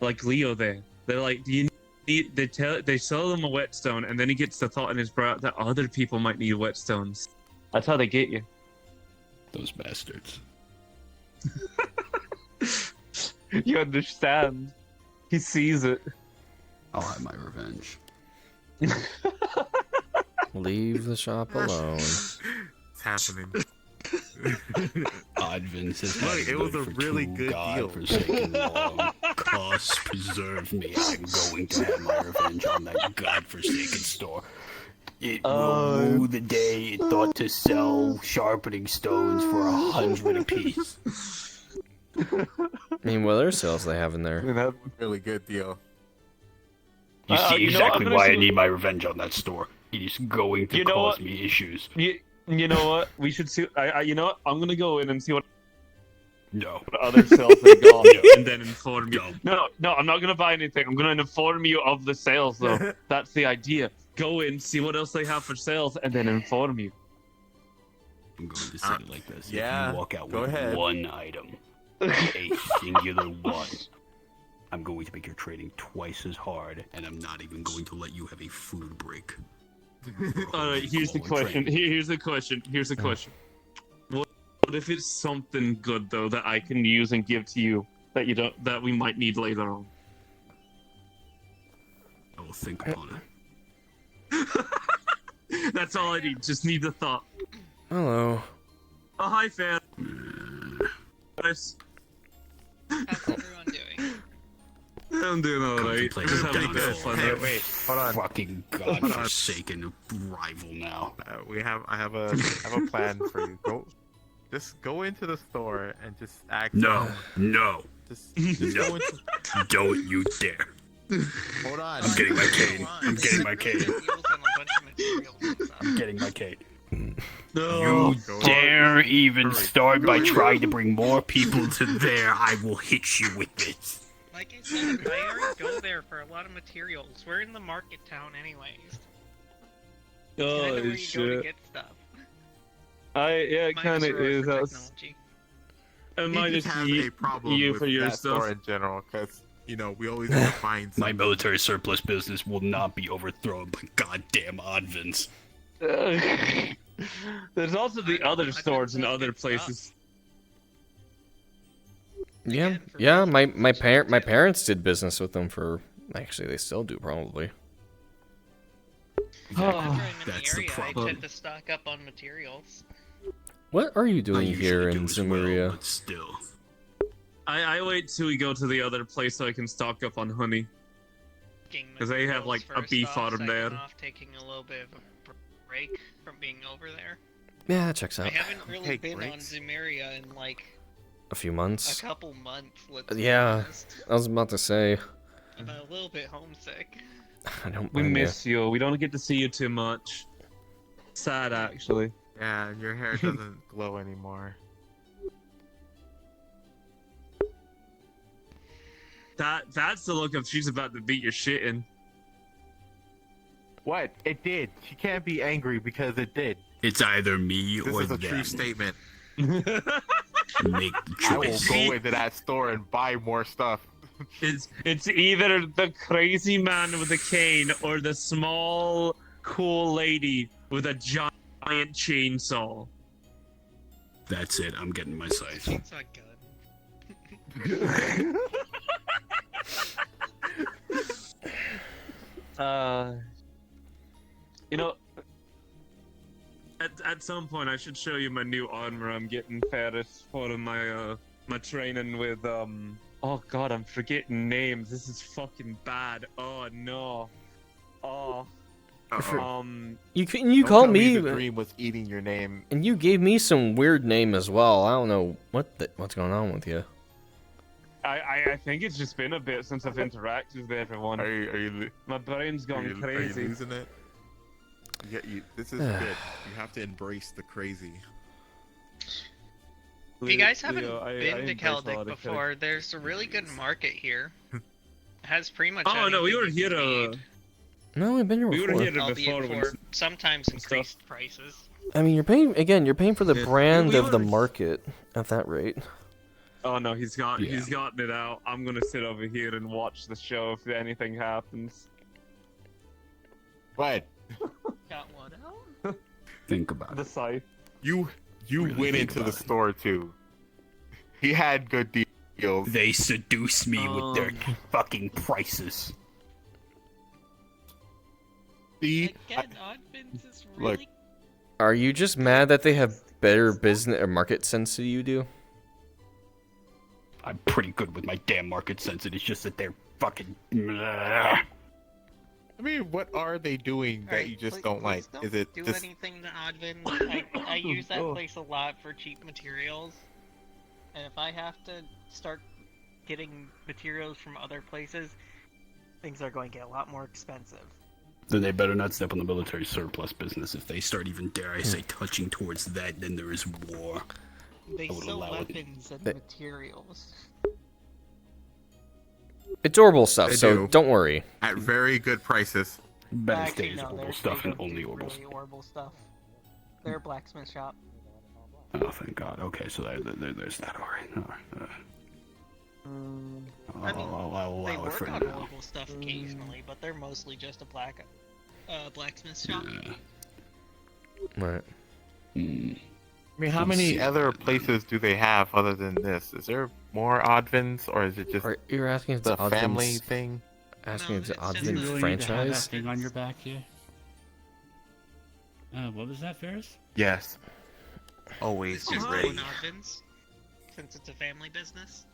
Like Leo, there. They're like, do you need? They sell them a whetstone, and then he gets the thought in his brow that other people might need whetstones. That's how they get you. Those bastards. You understand? He sees it. I'll have my revenge. Leave the shop alone. It's happening. Advent is Look, it was a really good deal. godforsaken long. Cause preserve me. I'm going to have my revenge on that godforsaken store. It will rue the day it thought to sell sharpening stones for 100 apiece. I mean, what other sales they have in there? That's a really good deal. You see you know what, exactly I'm gonna why I see- need my revenge on that store. It is going to You know cause what? me issues. You know what? We should see. You know what? I'm gonna go in and see what No. other sales they got, No. and then inform you. No. No, I'm not gonna buy anything. I'm gonna inform you of the sales, though. That's the idea. Go in, see what else they have for sales, and then inform you. I'm going to say it like this. yeah, If you walk out go with ahead. one item, a singular one, I'm going to make your trading twice as hard, and I'm not even going to let you have a food break. All right. Here's the question. Here's the question. What if it's something good though that I can use and give to you that we might need later on? I will think upon it. That's all I need. Just need the thought. Hello. Oh, hi, fan. Nice. How's everyone doing? I'm doing alright. Contemplate Just your having a bit of downfall. fun. Hey, wait, hold on. Fucking godforsaken rival now. I have a plan for you. Just go into the store and just act. No. Just No. go into. Don't you dare. Hold on. I'm getting my cane. I'm getting my cane. Deals on a bunch of materials and stuff. I'm getting my cane. No. You dare even Hurry. start by trying to bring more people to there, I will hit you with this. Like I said, I already go there for a lot of materials. We're in the market town anyways. Kind of where Oh, you go to shit. get stuff. Yeah, it Minus kind of Roar is. for That's, technology. I might just have eat a problem you with for your that store stuff. in general, because we always have to find My something. military surplus business will not be overthrown by goddamn Odvins. There's also the I know, other I've stores in been other good stuff. places. Yeah, Again, for yeah. me, My it's my cheap, my too. parents did business with them for. Actually, they still do probably. Whenever I'm in That's the the area, I problem. tend to stock up on materials. What are you I doing usually here do in as well, Zemuria? but still. I wait till we go to the other place so I can stock up on honey. 'Cause they have, like, a bee farm there. Off taking a little bit of a break from being over there. Yeah, that checks I out. haven't really Take been breaks. on Zemuria in like A few a months. couple months. Let's be Yeah. honest. I was about to say. I'm a little bit homesick. I don't We blame ya. miss you. We don't get to see you too much. Sad, actually. Yeah, and your hair doesn't glow anymore. That's the look of she's about to beat your shit in. What? It did. She can't be angry because it did. It's either me This or is a them. true statement. Make the I will choice. go into that store and buy more stuff. It's either the crazy man with a cane or the small, cool lady with a giant chainsaw. That's it. I'm getting my size. Chainsaw gun. You know, at some point I should show you my new armor I'm getting, Ferris, for my my training with Oh god, I'm forgetting names. This is fucking bad. Oh no. Oh. You Don't call tell me, the dream was eating your name. and you gave me some weird name as well. I don't know what's going on with you. I think it's just been a bit since I've interacted with everyone. Are you My brain's gone Are you crazy. losing it? This is good. You have to embrace the crazy. If you guys haven't Leo, I been to embrace a lot Caldic of before, there's a really good market here. It has pretty much. Oh no, we were anything here. you need, No, we've been here We were before. here albeit before. when- for sometimes increased prices. I mean, you're paying for the Yeah, brand we of the were- market at that rate. Oh no, he's gotten Yeah. it out. I'm gonna sit over here and watch the show if anything happens. What? Got one out? Think about The it. scythe. You Really went think into the about it. store too. He had good deals. They seduce me with their Um. fucking prices. See? Again, Oddbins is Look. really. Are you just mad that they have better business or market sense than you do? I'm pretty good with my damn market sense. It's just that they're fucking. I mean, what are they doing that Alright, you just please- don't please like? Is it do just anything to Oddvin? I use that place a lot for cheap materials, and if I have to start getting materials from other places, things are going to get a lot more expensive. Then they better not step on the military surplus business. If they start even, dare I say, touching towards that, then there is war. They I would sell allow it. weapons and They- materials. It's orbital stuff, They so do. don't worry. at very good prices? Better Actually, stay as no, orbital they stuff and don't only do orbals. really orbital stuff. They're a blacksmith shop. Oh, thank God. Okay, so there's that. All right. I mean, I'll They allow it work for on now. orbital stuff occasionally, but they're mostly just a blacksmith shop. Right. I mean, how We'll many see. other places do they have other than this? Is there more Oddvins, or is it just Are you asking if the it's family Oddvin's, thing? asking if No, it's it's just Oddvin a- Do you really need to have that franchise? thing on your back here? What was that, Ferris? Yes. Always It's just Right. one Oddvins, since it's a family business.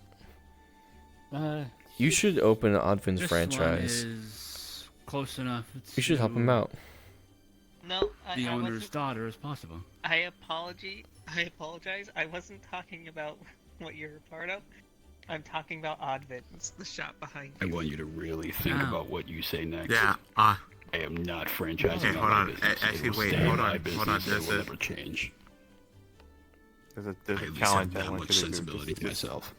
You should open an Oddvin's This franchise. one is close enough. You should help him to out. No, The I owner's wasn't. daughter as possible. I apologize. I wasn't talking about what you're a part of. I'm talking about Oddvins, the shop behind I you. want you to really think Wow. about what you say next. Yeah. I am not franchising Okay, out hold my on. business. It Actually, will wait, stay hold my on, business. hold on. It There's will a- never change. There's I a at least challenge have I that want much you to do. sensibility to Just- myself.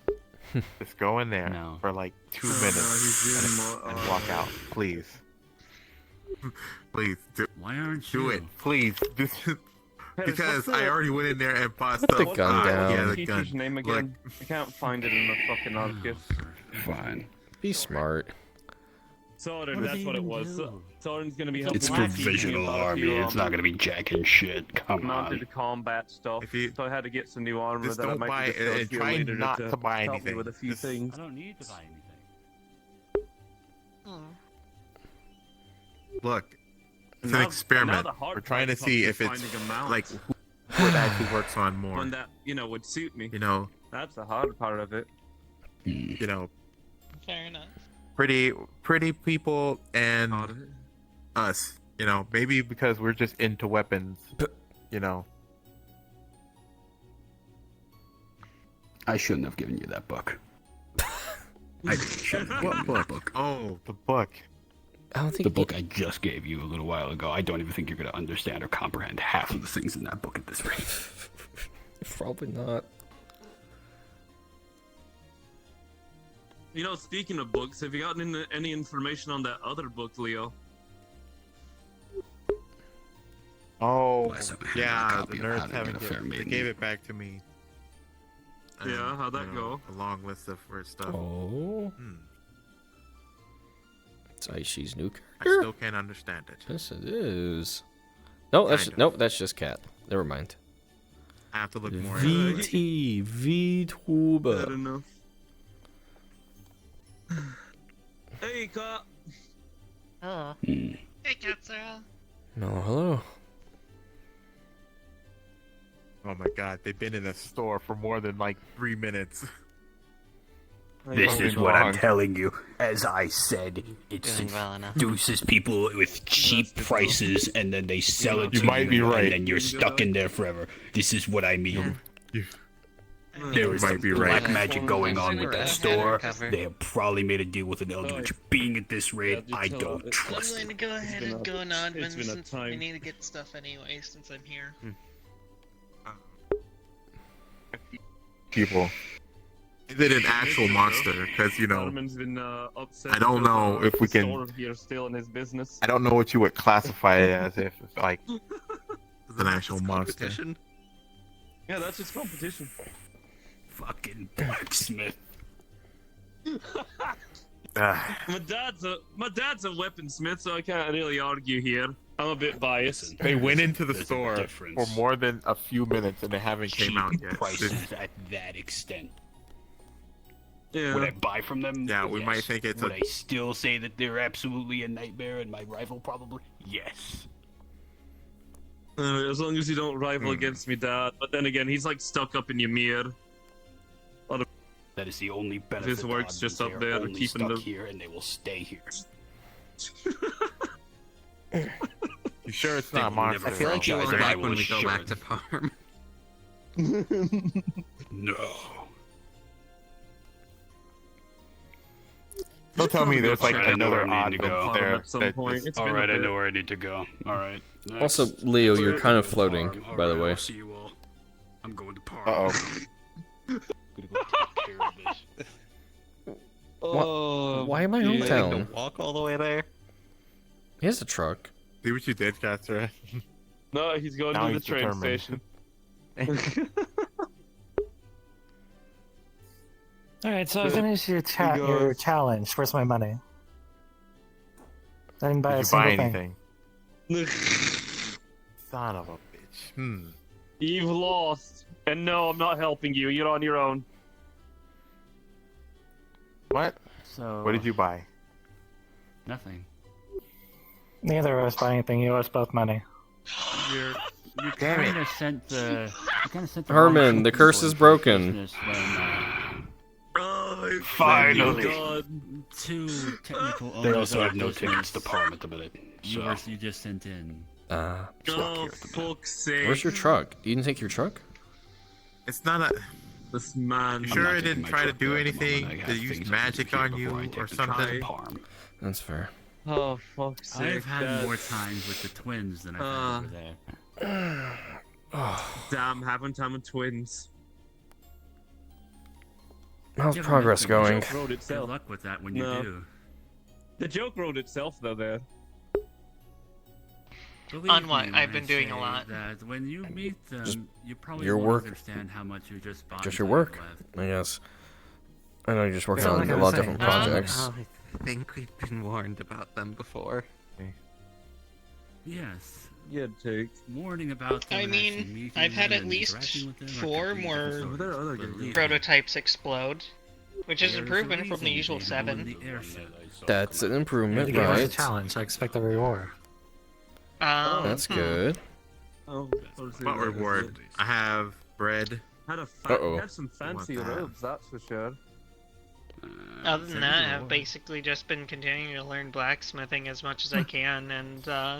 Just go in there No. for like 2 he's minutes doing more- and walk out, please. Please Why aren't you? do it, please. Because what's I the- already went in there and bust Put the up. gun down. Yeah, the teacher's gun. name Look, again? I can't find it in the fucking archive. Fine. Be smart. Soren, What does that's he what it even was. do? Soren's gonna be It's helping It's me teaching provisional about a army. few, It's not gonna be jacking shit. Come mounted on. combat stuff. If you- So I had to get some new armor just that I don't might buy just it and here try later not to buy help me anything. with a few Just- things. I don't need to buy anything. Look, it's Now- an experiment. now the hard We're trying to part see is if it's finding a mount. like who it actually works on more. One that would suit me. You know, That's the hard part of it. you know, Fair enough. pretty people and Part of it. us. You know, maybe because we're just into weapons. You know, I shouldn't have given you that book. I really shouldn't have given you that book. oh, the book. I don't think The book I just gave you a little while ago. I don't even think you're gonna understand or comprehend half of the things in that book at this rate. Probably not. You know, speaking of books, have you gotten any information on that other book, Leo? Last Oh, time I had my yeah, the copy of How nerds to Get haven't a Fair they Maiden. gave it back to me. Yeah, how'd that go? A long list of weird stuff. Oh, Hmm. it's Aishi's new I character. still can't understand it. Yes, it is. No, that's Kind of. nope. That's just cat. Never mind. I have to look more into it. VT Fair VTuber. enough. Hey, Kat. Hello. Hmm. Hey, Katsura. No, hello. Oh my god, they've been in a store for more than like 3 minutes. This Something is what I'm wrong. telling you. As I said, it Doing well enough. seduces people with cheap prices, and then they sell it You to might be you, right. and then you're stuck in there forever. This is what I mean. There is might some be black right. magic going on with that store. Cover. They have probably made a deal with an eldritch being at this rate. Yeah, I you tell don't it. I'm trust going to it. go ahead been and a- go on it's been a since we time. need to get stuff anyway since I'm here. People. Is it an actual monster? Because, you know, Norman's been upset. I don't because, know if we the can- store here still in his business. I don't know what you would classify it as if it's like it's an actual monster. Yeah, that's his competition. Fucking blacksmith. Ah, My dad's a weaponsmith, so I can't really argue here. I'm a bit biased. Listen, they went into the there's a store difference. for more than a few minutes and they haven't Cheap came out yet. prices at that extent. Yeah. Would I buy from them? Yeah, we Yes. might think it's Would a- I still say that they're absolutely a nightmare and my rival probably? Yes. As long as you don't rival against me, Dad. But then again, he's like stuck up in Ymir. That is the only benefit. His to work's Oddmans. just They up are there, only keeping stuck the- here, and they will stay here. You sure it's They not will monster? never I feel like you franchise won't it, I back will when we go assure back to you. farm. No. Don't tell me there's like Alright, I know where another I odd need to go. build Farm there. at some that point. just- It's been a Alright, I bit. know where I need to go. Alright. Also, Leo, you're kind of floating, by the way. I'll see you all. I'm going to park. Uh-oh. Gonna go take care of this. Why my Willing hometown? to walk all the way there? He has a truck. See what you did, Caster. No, he's going Now to the he's train determined. station. Alright, so I finished your challenge. Where's my money? I didn't buy Did a you single buy thing. anything? Son of a bitch. You've lost. And no, I'm not helping you. You're on your own. What? So. What did you buy? Nothing. Neither of us buy anything. You owe us both money. You Damn it. kind of sent the. You kind of sent the Herman, wrong the curse is for broken. business when, Oh, Finally. God. two technical owners They also of have no business tickets to Parm at the minute. So, you just sent in. Oh, fuck's sake. Where's your truck? You didn't take your truck? It's not a. This man. You sure not it taking didn't my try to truck do there at the moment. anything? I To have use things I magic need to on do you before I or take the truck to something? Parm. That's fair. Oh, fuck's sake. I've had more times with the twins than I've had over there. Damn, haven't time with twins. How's Give 'em progress the going? Joke wrote Good itself. luck with that when you No. do. The joke wrote itself, though, there. Believe On what? me when I've I been doing a say lot. That when you meet them, Just you probably your won't work. understand how much you just bought. Just your until work, you've left. I guess. I know you're just working Yeah, on like a I lot was of different saying, projects. I think we've been warned about them before. Yes. Yeah, Jake. Warning about them. I and mean, actually meeting I've had them at and least interacting with them are 4 completely more different Over there, stories. other guy. Believe me. prototypes explode, which is There's a improvement from the reason usual they won 7. the airship. That's an You improvement, gave us a right? challenge. I expect a reward. That's good. Oh, What reward? I have bread. Uh-oh. Had some fancy What the- robes, that's for sure. Other than Send that, it I've over. basically just been continuing to learn blacksmithing as much as I can and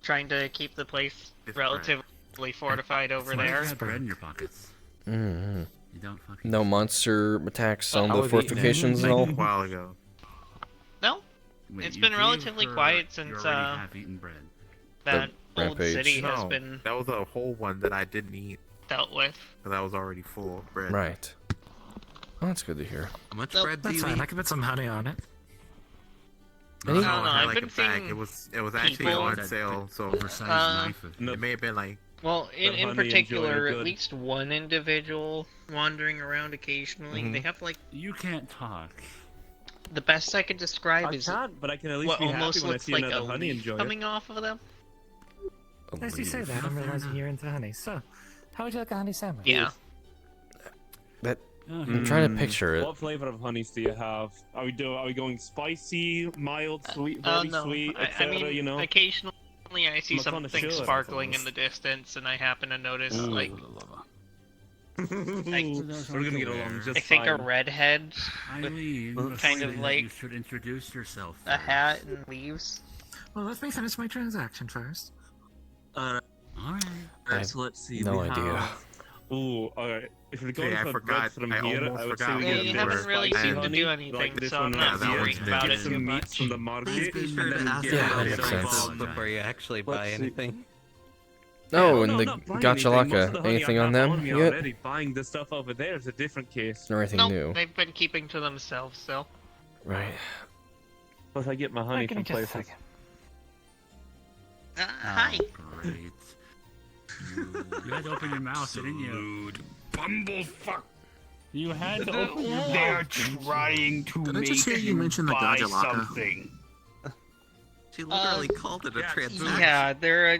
trying to keep the place It's relatively fortified over Why do you there. have bread in your pockets? hmm You don't fucking. No monster attacks on I the was eating it fortifications like and all? a while ago. No, Wait, It's you been gave relatively her quiet your since, already half-eaten bread. that old rampage. city has No, been that was a whole one that I didn't eat dealt with. because I was already full of bread. Right. Well, that's good to hear. How much Nope. bread do That's you fine. eat? I can put some honey on it. Any- No, I don't know, I had I've like been a bag. seeing It was actually people on that sale, so Oversized knife of No, it may have been like Well, in honey and particular, joy are at good. least one individual wandering around occasionally. Mhm. They have like You can't talk. the best I could describe I is can't, but I can at least what be happy almost when I looks see like a another honey and leaf enjoy it. coming off of them. As you say that, I'm realizing you're into honey. So, how would you like a honey sandwich? Yeah. I'm trying to picture it. What flavor of honeys do you have? Are we going spicy, mild, sweet, very No, sweet, I etc.? mean, You know. occasionally I see I'm a something connoisseur. sparkling in the distance, and I happen to notice like We're gonna get along just I think fine. a redhead, Eileen, kind of before like you should introduce yourself. a first. hat and leaves. Well, let me finish my transaction first. All right. I So let's see. no we idea. have- Ooh, alright. If we're going Hey, I for forgot. bread from I here, almost I would say forgot we Yeah, get you a bit haven't of really spicy seemed to honey, do like anything, this so I'm one not right that here. worried one's about Get it some too meats much. from the Please market, be and sure to then ask get Yeah, a that bit makes of sense. sauce. before you actually buy Let's see. anything. Oh, Yeah, and no, the not buying Gacha anything. Most of Laka. the honey Anything I on have them me yet? already. Buying the stuff over there is a different case. Or anything Nope, new? they've been keeping to themselves still. Right. Plus, I get my honey Give me from just a places. second. Hi. Great. You had to open your mouth, didn't you? Salute. Bumblefuck. You had to open your mouth. They're trying to Did I make just hear you mention the buy Gacha Laka? something. She literally called it a yeah, transaction. Yeah, they're.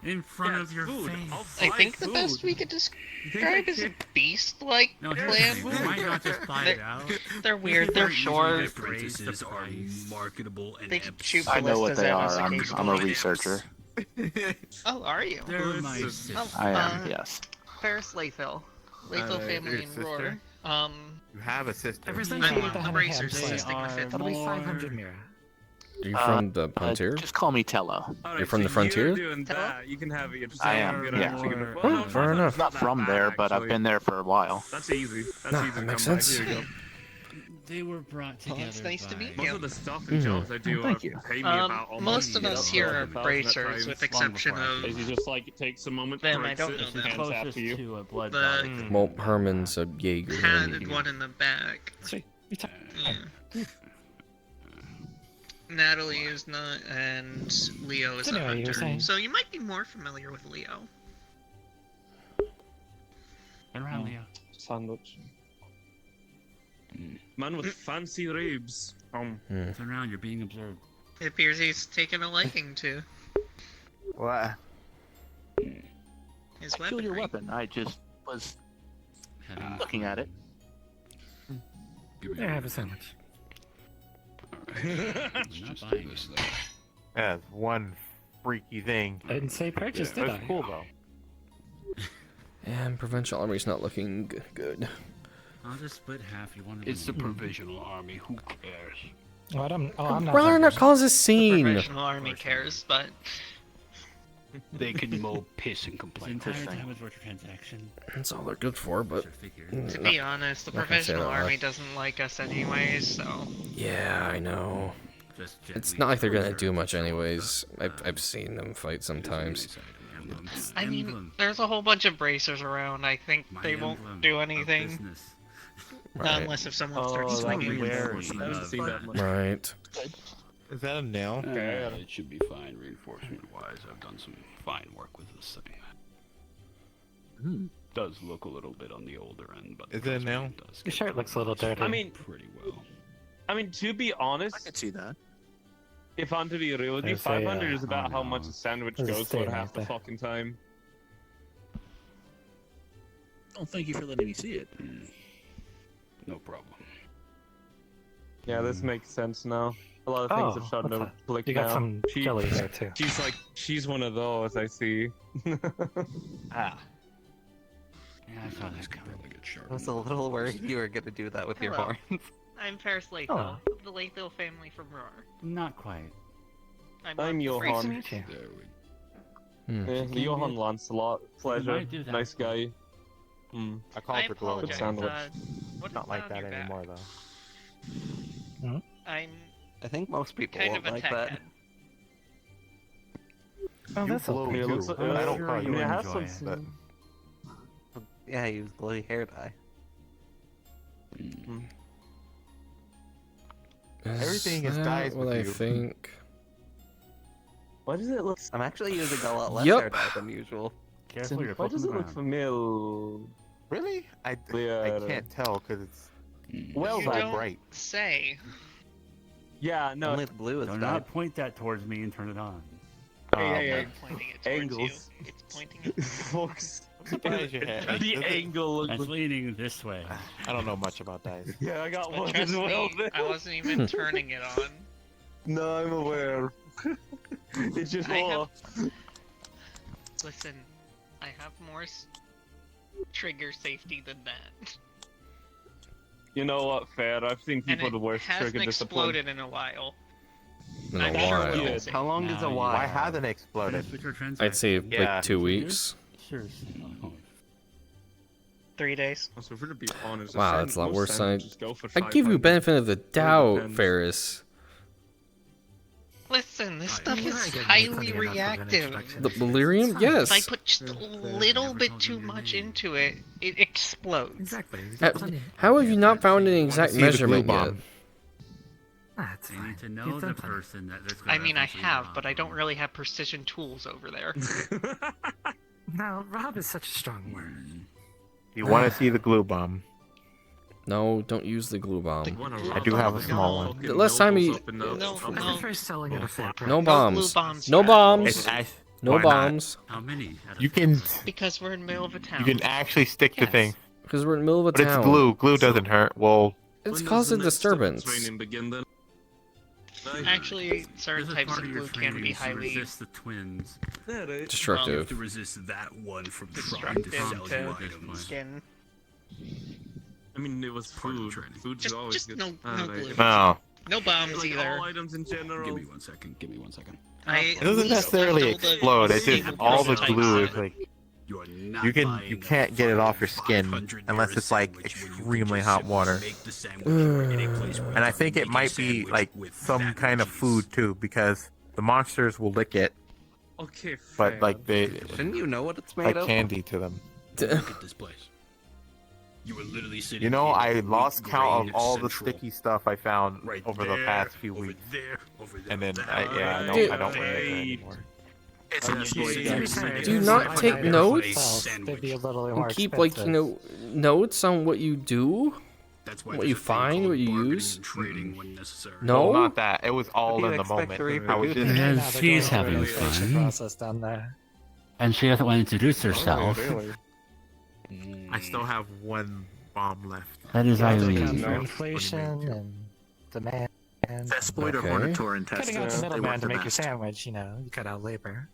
In front Yeah, of your food. face. I'll I buy think the food. best we could You think I describe is a can't- beast-like No, here's the thing. plant. We might not just buy it They're- out. They're weird. They're Usually short. just raise the Apprentices are price. marketable and They can abs- shoot I know what they are. ballistas I'm a occasionally. researcher. Oh, are you? They're my Oh, sister. I am, yes. Ferris Layfill. Layfill family your and sister? Roar. You have a sister. I present I'm you with the a honey bracer ham to sandwich. stick my fifth. That'll be more- 500 Mira. Are you from the frontier? Just call me Tello. You're from the frontier? You're doing that. You can have it. I am, yeah. Fair enough. Not from there, but I've been there for a while. That's easy. That's Nah, easy. that makes Come back. sense. Here you go. They were brought together. It's nice to meet Most you. of the stuff and jobs I do Thank you. pay me about almost Most of us here are 1,000 at bracers, times. with exception of Is he just like it takes a moment them. to I don't sit know his them. hands after you? To a blood The bond. Well, Herman's a Jaeger. padded one in the back. Sweet. Yeah. Natalie is not, and Leo is So a anyway, you were hunter. saying? So you might be more familiar with Leo. Turn around, Leo. Sandwich. Man with fancy ribs. Turn around, you're being observed. It appears he's taken a liking to What? his Kill your weaponry. weapon. I just was Having looking at it. There, have a sandwich. Let's You're not just do buying this it. then. That's one freaky thing. I didn't say purchase, did That's I? cool though. And provincial army's not looking good. I'll just split half. You want to? It's the provisional army. Who cares? Oh, I'm not. Rather not cause a scene. Provisional army cares, but They can mow piss and This complain. entire Interesting. time was worth your transaction. That's all they're good for, but Should figure. to be honest, the Not gonna say provisional that army much. doesn't like us anyways, so yeah, I know. Just It's gently not like they're gonna observe do much yourself. anyways. I've seen them fight sometimes. Emblems. I mean, Emblem. there's a whole bunch of bracers around. I think My they won't emblem do of anything, business. not Right. unless if someone Oh, starts that'd be swinging. weird. Reinforcement I haven't of- seen that much. Right. Is that a nail? It should be fine reinforcement-wise. I've done some fine work with this thing. Does look a little bit on the older end, but Is it a trust me, nail? it does Your get shirt looks a little dirty. I mean, pretty well. to be honest, I can see that. if I'm to be real with you, There's a, 500 is oh about how no. much a sandwich There's a goes stain for right half the there. fucking time. Oh, thank you for letting me see it. No problem. Yeah, this makes sense now. A lot of things are starting to what's click you got now. some jelly there too. She's one of those, I see. Ah. Yeah, I saw that coming. Probably get sharpened. I was a little worried you were gonna do that with your Hello. horns. I'm Paris Latho, Oh. of the Latho family from Roar. Not quite. I'm a Nice to Johan. meet you. There we Johan Lancelot. Pleasure. might do that. Nice guy. I call I it the glow. apologize. sandwich. What Not is like on that your back? anymore though. I'm I think most people kind won't of a like tech that. head. Oh, You that's glow okay. Yeah, too. looks like- I don't sure call you you it that, has enjoy some. it. but Yeah, he was glowy hair dye. Everything is that dyes what with I you. think. Why does it look? I'm actually using a lot less Yup. hair dye than usual. Careful, you're Why does it poking look around. familiar? really, I Yeah, can't tell because it's Well You so don't bright. say. Yeah, no. Only the blue is Do dyed. not point that towards me and turn it on. Hey, I'm pointing it towards angles. you. It's pointing it. Folks, surprised you had- the Does it- angle It's looks. leaning this way. I don't know much about dyes. Yeah, I got But one trust as well. me, I wasn't even turning it on. No, I'm aware. It's just I all. Listen, I have more trigger safety than that. You know what? Fair. I've seen And people it the worst hasn't trigger discipline. exploded in a while. In a I'm sure while. we'll Yeah. see. How long is Now a you while? Why hasn't it exploded? Finish with your I'd say transaction. Yeah. like 2 weeks. Sure. 3 days. So if we're to be honest, Wow, that's a lot most worse than sandwiches go for I give you 500. benefit of the doubt, depends. Ferris. Listen, this stuff Yeah, I is get it. highly Funny enough of an reactive. introduction. The delirium? If Yes. I put just a little bit too much into it, it explodes. Exactly. Uh, How have you not found an exact see the glue measurement yet? bomb. Ah, it's You fine. need to know You've the done plenty. person that there's I mean, I have, but I don't really have precision tools over there. No, Rob is such a strong word. You want to see the glue bomb? No, don't use the glue bomb. I do have a small one. The last time he- No, I prefer selling at a fair price. No glue bombs. bombs No yet, bombs. It's act- No why not? bombs. How many? You can because we're in the middle of a town. you can actually stick to Yes. things, Because we're in the middle of a but town. it's glue. Glue doesn't hurt. Well, It's When does causing the next step of disturbance. training begin then? Actually, certain This is types part of of your glue can be training to highly resist the twins. Yeah, right. Destructive. to resist that one from trying to destructive sell you to items. skin. I mean, it was part of the food. training. Food's always Just good. no Ah, glue. right. no. No bombs Like either. all items in general. Give me 1 second. Give me 1 second. It doesn't necessarily explode. It's just all the glue is like you can't get it off your skin unless it's like extremely hot water. And I think it might be like some kind of food too, because the monsters will lick it, Okay, but like they Shouldn't you know what it's made like of? candy to them. Look at this place. You were literally sitting. You know, in I a lost great count of all the central sticky stuff I found right over there, the past few over weeks, there, over there, and then over I there. don't remember it anymore. It's To be fair, Do you if not I take had it notes? myself, they'd be a little And more keep like expensive. notes on what you do, That's why what you there's a thing find, called what you bargaining use. and trading when necessary. No, Well, not that. It was all do in you the expect moment. to I was reproduce? just. Right now, Because they're she's going through having an education fun. process down there. And she doesn't want to introduce herself. Really? I still have one bomb left. That is You have to Eileen. account for inflation and demand. Vespoid or Okay. Hornitour Cutting intestines. out the They work middleman the to make your best. sandwich, you know, you cut out labor.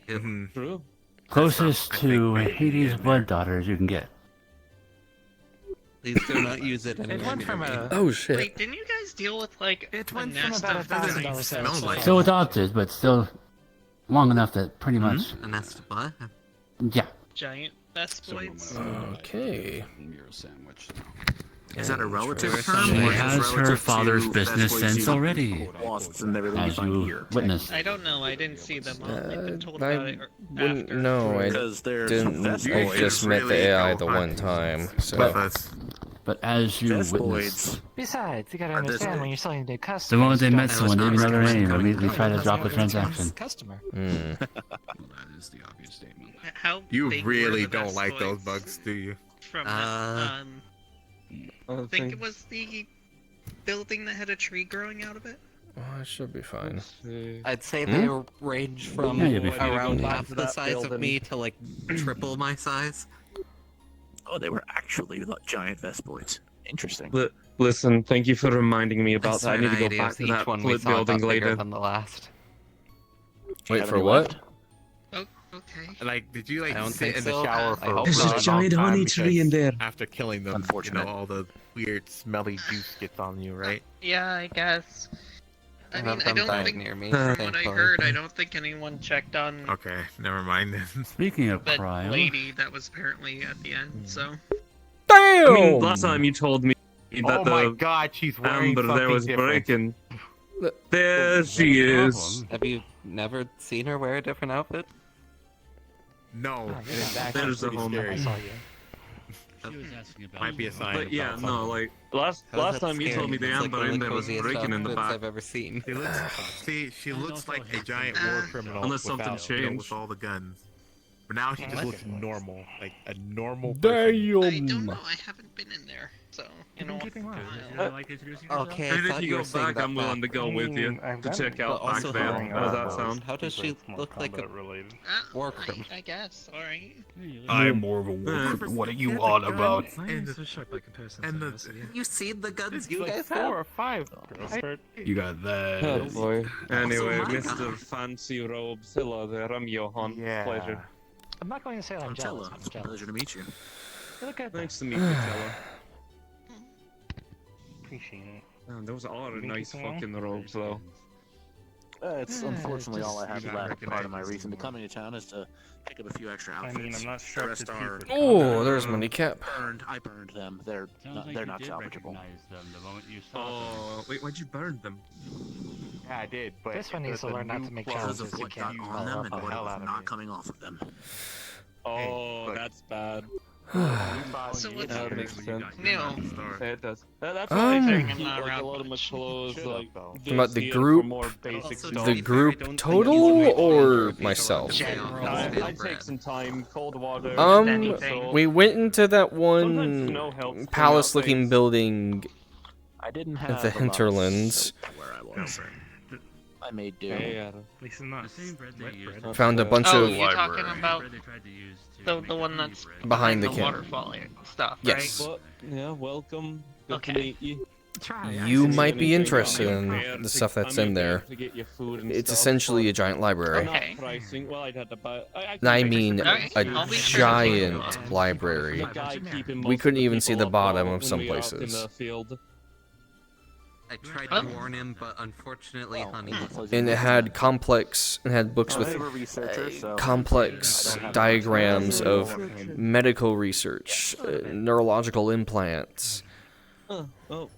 Mhm. True. Closest I to think maybe Hades' in blood there. daughters you can get. Please do not use it It anywhere went from near me. a oh shit. Wait, didn't you guys deal with like it a went from nest about of $1,000 giant sales smells like to Still adopted, but still long enough that pretty much, And that's what? yeah. giant Vespoids? Okay. Mirror sandwich. Is that a relative Interesting. term? She or just has her relative father's to business Vespoids sense you already, lost and never leave as find you here? witnessed. I don't know. I didn't see them. I've been told I about it wouldn't after. know. I Because there's didn't. I Vespoids. just met the really AI go the one hunting time, with so us. But as you witnessed, Vespoids. Besides, you gotta Are this- understand when you're selling to customers. the moment they you met don't someone, they didn't know their name, coming immediately try to That's drop how a it returns transaction. Customer. mm. Well, that is the obvious statement. How You big were really the don't like those Vespoids bugs, do you? From Uh, I think it was the building that had a tree growing out of it. Oh, it should be fine. I'd say they range from Yeah, you'll be fine. around Go half to the that size of building. me to like triple my size. Oh, they were actually giant Vespoids. Interesting. Listen, thank you for reminding me I about that. swear I need to go ideas, back to each that one we flip saw got building bigger later. than the last. Wait for what? Oh, okay. Like, did you I like don't sit think in the so. shower I for hope a There's a long giant time honey tree in because there. After killing them, Unfortunate. all the weird, smelly juice gets on you, right? Yeah, I guess. I None mean, of I them don't died think, near me, from what I thankfully. heard, I don't think anyone checked on Okay, never mind then. Speaking of that crime, lady that was apparently at the end, so. Damn! I mean, last time you told me that Oh my the god, she's wearing amber something there was different. breaking. The- There she is. Have you never seen her wear a different outfit? No, Oh, and you're it's not actually There's the pretty home. I scary. saw you. she was asking about Might be a sign. But yeah, about no, something. like How's last that time you scary? told me the It's like amber one of in the there was coziest breaking in the outfits back. I've ever seen. She looks, she And looks also like a his- giant war criminal Unless something without, you know, changed. with all the guns. But now she just What? looks normal, like a normal person. I don't know, I haven't been in there, so, you know. keeping watch. Okay, And I if thought you you go were saying back, that I'm willing to back. go with you I've to done check it, out but back also then. how- How does that sound? How does she look like a related? war criminal? I guess, alright. I'm more of a war criminal. What are you on about? And the, and the, You seen the guns it's you like guys 4 have? or 5. You got that. Oh boy. Anyway, my Mr. God. Fancy Robes, hello there. I'm Johan. Yeah. Pleasure. I'm not going to say I'm jealous. Tella. I'm jealous. Pleasure to meet you. You look good. Nice to meet you, Tella. Appreciate it. Man, those are Thank you nice so much. fucking robes, though. It's Yeah, unfortunately just- all I have You left. don't Part of my recognize reason to these come into town is to pick up a few extra I outfits. mean, I'm not The sure rest if are Oh, there's money cap. burned. I burned them. They're not salvageable. Oh, wait, why'd you burn them? Yeah, I did, but This one needs to the learn not new to make clothes Because challenges of you what can't got on follow them up and on. what hell was out of not me. coming off of them. Oh, look. that's bad. So what's That makes sense. No. It does. That's why I think I'm not like, a around lot of my much. clothes, like, About the this here for group? more basic Also, stuff. to The be fair, I group don't think total you would or be myself? general. I'd take some time, cold water. Anything. We went into that Sometimes one snow helps clean palace-looking out building I didn't at have the a lot of hinterlands. soap where I was. I made do. Hey, At least it's not wet bread. Found a bunch Oh, of you're talking about the one that's behind the the camp. waterfall stuff, Yes. Well, yeah, welcome. Good Okay. to meet you. You might be Anything, interested I'm in here the to- stuff that's I'm in here there. to get you food and It's stuff, essentially a but giant library. not Okay. pricing. Well, I'd have to buy. I mean, Alright, a I'll be sure to giant look at library. The guy keeping We most couldn't of the even see people the up bottom while- of when some we were out in places. the field. I tried to warn him, but unfortunately, honey. And it had books with complex diagrams of medical research, neurological implants. Oh,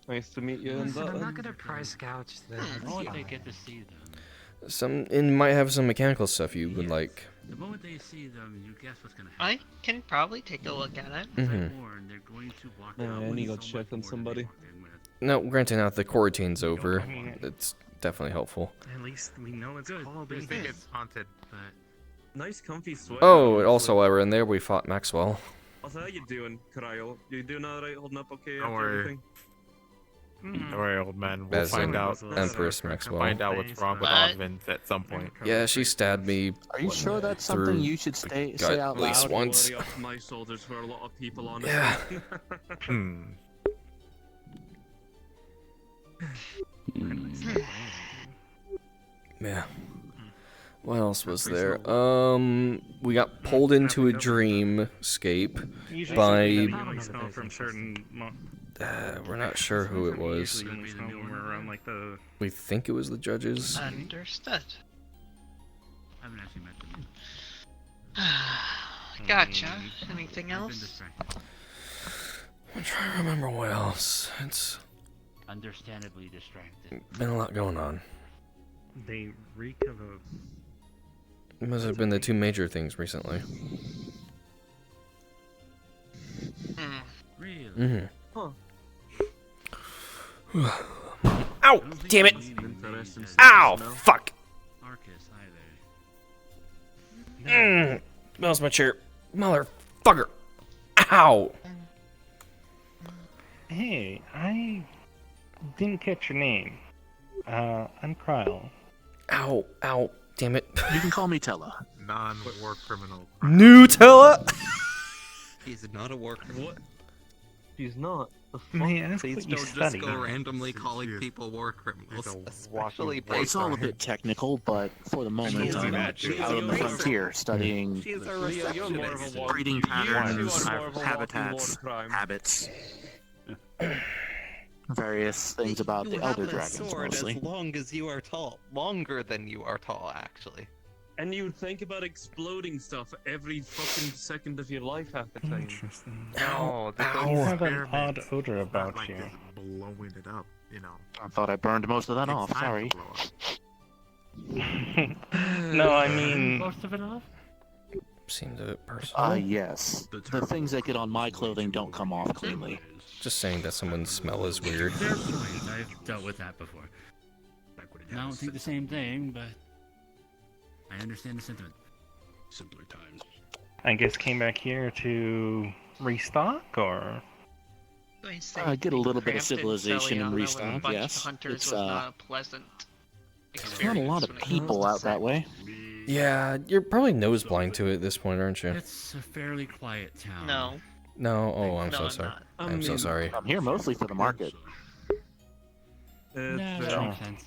nice to meet you. Listen, I'm not gonna price gouge them. The moment they get to see them, It might have some mechanical stuff you would like. the moment they see them, you guess what's gonna I happen. can probably take a look at it. Warn, they're going to walk Yeah, out I with need to so go check much on more somebody. than they walked in with. No, granted, now that the quarantine's over, I mean, it's definitely helpful. At least we know it's Good. called I think anything. it's haunted. But Nice comfy sweater. Oh, also while we're in there, we fought Maxwell. Also, how you doing, Kyle? You doing alright? Holding up okay? Don't after worry. everything? Don't worry, old man. We'll As find in out. Empress Maxwell. Find out what's wrong with But- Osmond at some point. Yeah, she stabbed me. Are you sure that's something through you should the say gut out at least loud? once. Worry off my shoulders for a lot of people, honestly. Yeah. Hmm. Yeah. What else was there? We got pulled into a dreamscape Usually by. something come from certain. We're not sure who it was. Usually when it's when we're around like the. We think it was the judges. Understood. I haven't actually met them. Gotcha. Anything I've been else? distracted. I'm trying to remember what else. It's Understandably distracted. been a lot going on. They reek of a. It must have been the two major things recently. Hmm. Really? Mm-hmm. Huh. Ow! Damn it! Interesting stuff Ow! to know. Fuck! Arcus either. That was my chair. Motherfucker! Ow! Hey, I didn't catch your name. I'm Kryle. Ow! Ow! Damn it! You can call me Tella. Non-war criminal. Nutella! He's not a worker. What? He's not. The fuck? May I ask Please what you don't just study? go randomly Yes, calling yes. people war He's criminals. a Especially walking It's all a bit technical, but for the moment, She's I'm a- out she's on a the racist. frontier studying She's a Leo, you're more of a receptionist. walk- breeding you patterns, are more of a walking habitats, war crime. habits, various things about You the have Elder a Dragons, sword mostly. as long as you are tall. Longer than you are tall, actually. And you think about exploding stuff every fucking second of your life half the time. Interesting. No, Ow. You have an experiments. odd odor It's not about like you. just blowing it up, you know. I thought I burned most of that It's off, time sorry. to blow up. No, I mean. Most of it off? Seemed a bit personal. Yes. The things that get on my clothing don't come off cleanly. Just saying that someone's smell is weird. Fair point. I've dealt with that before. I don't think the same thing, but I understand the sentiment. Simpler times. I guess came back here to restock, or Going to say Get a little bit of crafted civilization and Celiana with a restock, bunch of yes. hunters It's, was not a pleasant There's not a lot of experience when it comes people to out that sex. way. Yeah, you're probably nose blind to it at this point, aren't you? It's a fairly quiet town. No. No. Oh, I'm No, so I'm sorry. not. I'm so sorry. I'm here mostly for the market. No, that makes sense.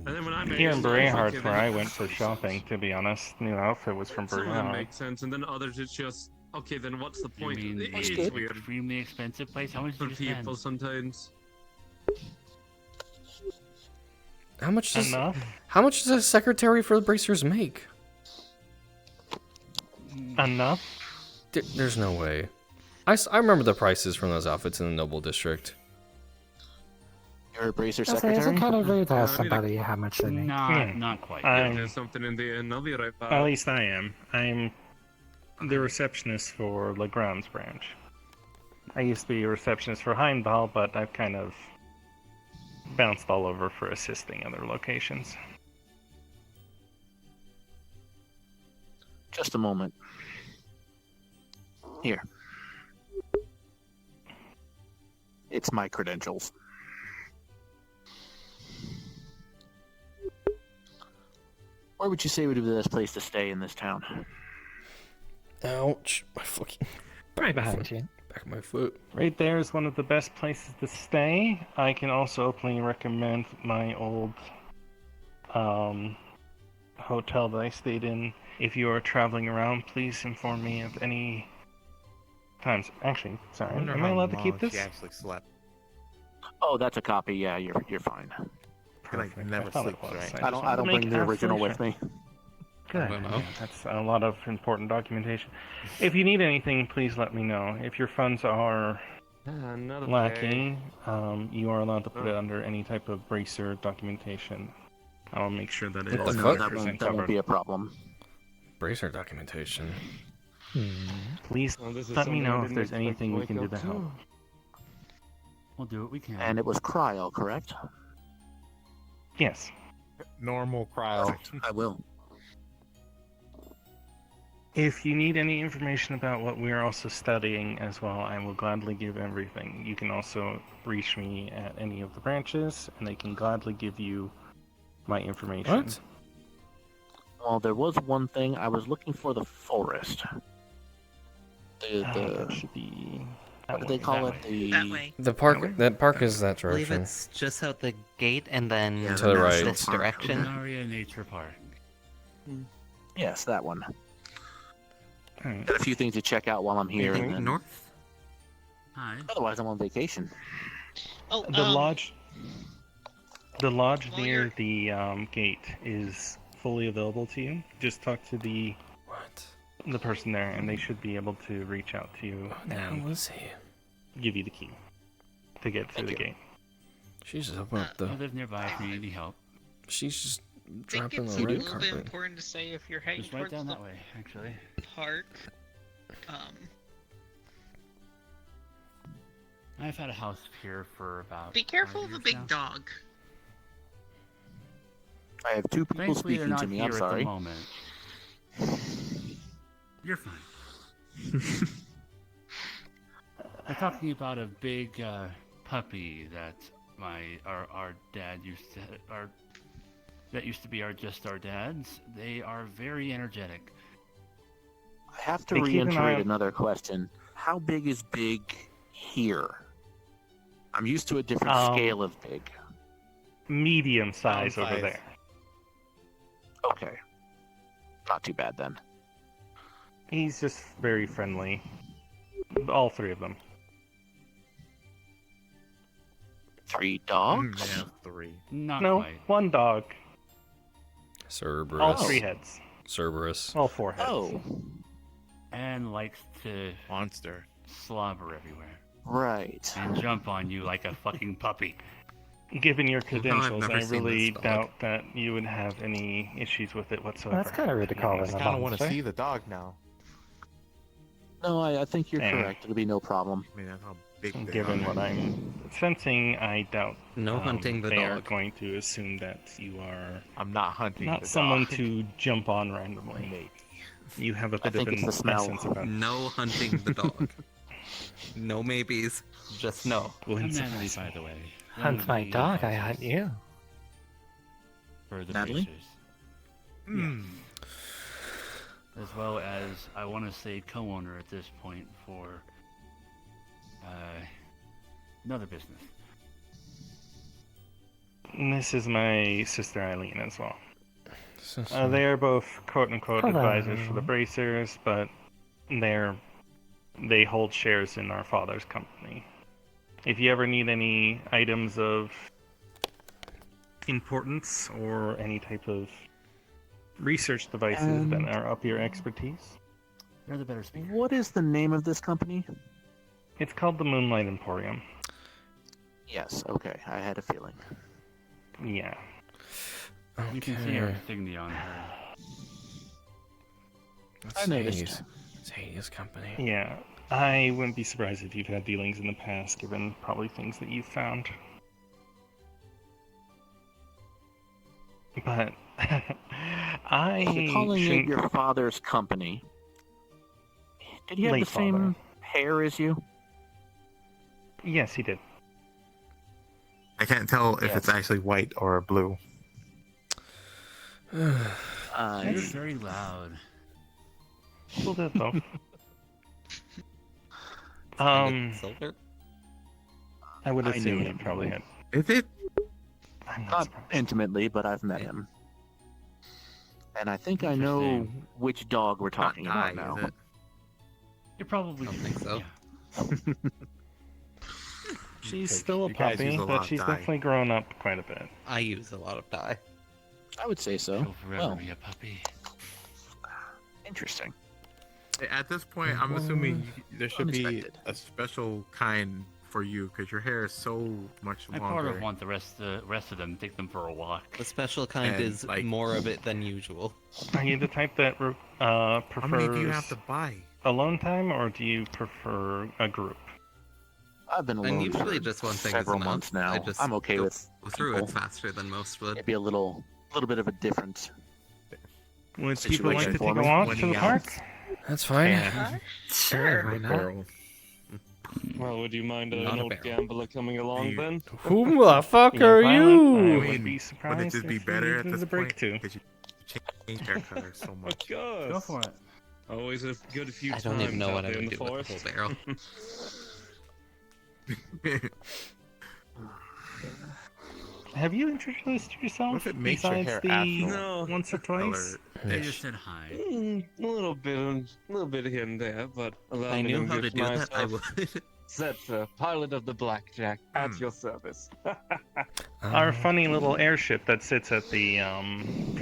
And then when I here in Brayhart's okay, where I then went for shopping, to be honest. New outfit was from some of them Brayhart. make sense, and then others it's just okay. Then what's the You point? mean It That's is good. weird extremely expensive place? How much for did you spend? people sometimes. How much does Enough? a secretary for the Bracers make? Enough? There's no way. I remember the prices from those outfits in the Noble District. You're a bracer Is it secretary? kind of rude to ask I need a- somebody how much they make? Not quite. I'm- There's something in the end. I'll be right back. At least I am. I'm the receptionist for Legrand's branch. I used to be a receptionist for Heimdall, but I've kind of bounced all over for assisting other locations. Just a moment. Here. It's my credentials. Where would you say would be the best place to stay in this town? Ouch! My fucking Right behind you. back of my foot. Right there is one of the best places to stay. I can also openly recommend my old hotel that I stayed in. If you are traveling around, please inform me of any times. Actually, sorry, am I allowed to keep this? She actually slept. Oh, that's a copy. Yeah, you're fine. Perfect. never I thought sleeps, it was. right? I I just don't wanted to bring make the original with absolutely me. sure. Good. don't know. Yeah, that's a lot of important documentation. If you need anything, please let me know. If your funds are Another lacking, you are allowed to put it under any type of bracer documentation. I'll make sure that it What is the fuck? 100% That won't covered. be a problem. Bracer documentation. Please let me know if there's anything we can do to help. We'll do what we can. And it was cryo, correct? Yes. Normal cryo. I will. If you need any information about what we are also studying as well, I will gladly give everything. You can also reach me at any of the branches, and they can gladly give you my information. What? Well, there was one thing. I was looking for the forest. That should be. What do they call it? That way. The park. That park is that I believe direction. it's just out the gate and then Yeah, To the right. this direction. Aria Nature Park. Yes, that one. Alright. Got a few things to check out while I'm here. Anything And then... north? Hi. Otherwise, I'm on vacation. Oh, The lodge. The lodge while near you're- the gate is fully available to you. Just talk to the What? person there, and they should be able to reach out to you What the hell and is he? give you the key to get through the gate. She's just open up I the. live nearby if you need any help. She's just I think dropping it's the a red little bit carpet. important to say if you're heading Just right towards down the that way, actually. park. I've had a house here for about. Be careful 5 of a years big now. dog. I have two people Thankfully, they're speaking not to me. here I'm at sorry. the moment. You're fine. I'm talking about a big puppy that our dad used to that used to be our dads. They are very energetic. I have to They keep an eye reiterate on- another question. How big is big here? I'm used to a different scale of big. Medium size over size. there. Okay. Not too bad then. He's just very friendly. All three of them. 3 dogs? Yeah, 3. Not No, quite. one dog. Cerberus. All 3 heads. Cerberus. All 4 heads. Oh, And likes to Monster. slobber everywhere right. and jump on you like a fucking puppy. Given your credentials, never I seen really this dog. doubt that you would have any issues with it whatsoever. That's kind of rude to call I it a kind of want to monster. see the dog now. No, I think you're Dang. correct. It'll be no problem. I mean, that's how big they Given are. what I'm sensing, I doubt No hunting the they are dog. going to assume that you are I'm not hunting not the someone dog. to jump on randomly. Maybe. You have a I bit of think it's an the smell. essence about No hunting the dog. No maybes. Just no. Wouldn't I'm Natalie, surprise by me. the way. That Hunt would my be dog, I hunt you. For the Natalie? bracers. Hmm. As well as, I want to say co-owner at this point for another business. And this is my sister Eileen as well. So- They are both quote-unquote Hello. advisors for the bracers, but they hold shares in our father's company. If you ever need any items of importance or any type of research devices that are up your expertise, You're the better speaker. What is the name of this company? it's called the Moonlight Emporium. Yes, okay. I had a feeling. Yeah. You can see her Okay. insignia on her. That's I noticed. Hades. It's Hades company. Yeah. I wouldn't be surprised if you've had dealings in the past, given probably things that you've found. But I You're calling it shouldn't- your father's company. Did he have the Late same father. hair as you? Yes, he did. I can't tell if Yes. it's actually white or blue. You're I very loud. A little bit both. Silver? I would I knew assume he him. probably had. Is it? I'm not not surprised. intimately, but I've met him. And I think I know Interesting. which dog we're talking Not about Nye, now. is it? You're probably. I don't think so. Yeah. She's 'Cause still a you guys use puppy, a lot but of she's dye. definitely grown up quite a bit. I use a lot of dye. I would say so. She'll forever Well, be a puppy. interesting. At this point, I'm assuming there should be Unexpected. a special kind for you because your hair is so much I longer. part of want the rest of them, take them for a walk. The special kind And, is like- more of it than usual. Are you the type that How many do you prefers have to buy? alone time, or do you prefer a group? I've been alone And usually for just one thing several is enough. months now. I just I'm okay go with through people. it faster than most would. Maybe a little bit of a different. Would people like Situation to for take a me. walk When to the he park? That's fine. Huh? Sure, why not? Barrel. Well, would you mind Not an a old barrel. gambler coming along You- then? Who the fuck Yeah, are violent, I you? would mean, be Would it surprised just be if better you at needed this a break point? too. Because you change hair color so much. Of course. Go for it. Always a good few I don't even times know out what I there in would the do with the forest. whole barrel. Have you introduced yourself What if it makes your besides hair the afro No. once or twice? They just said hi. A little bit here and there, but allow I me knew how to introduce do that. I myself. would. Setzer, pilot of the Blackjack, at your service. Our funny little airship that sits at the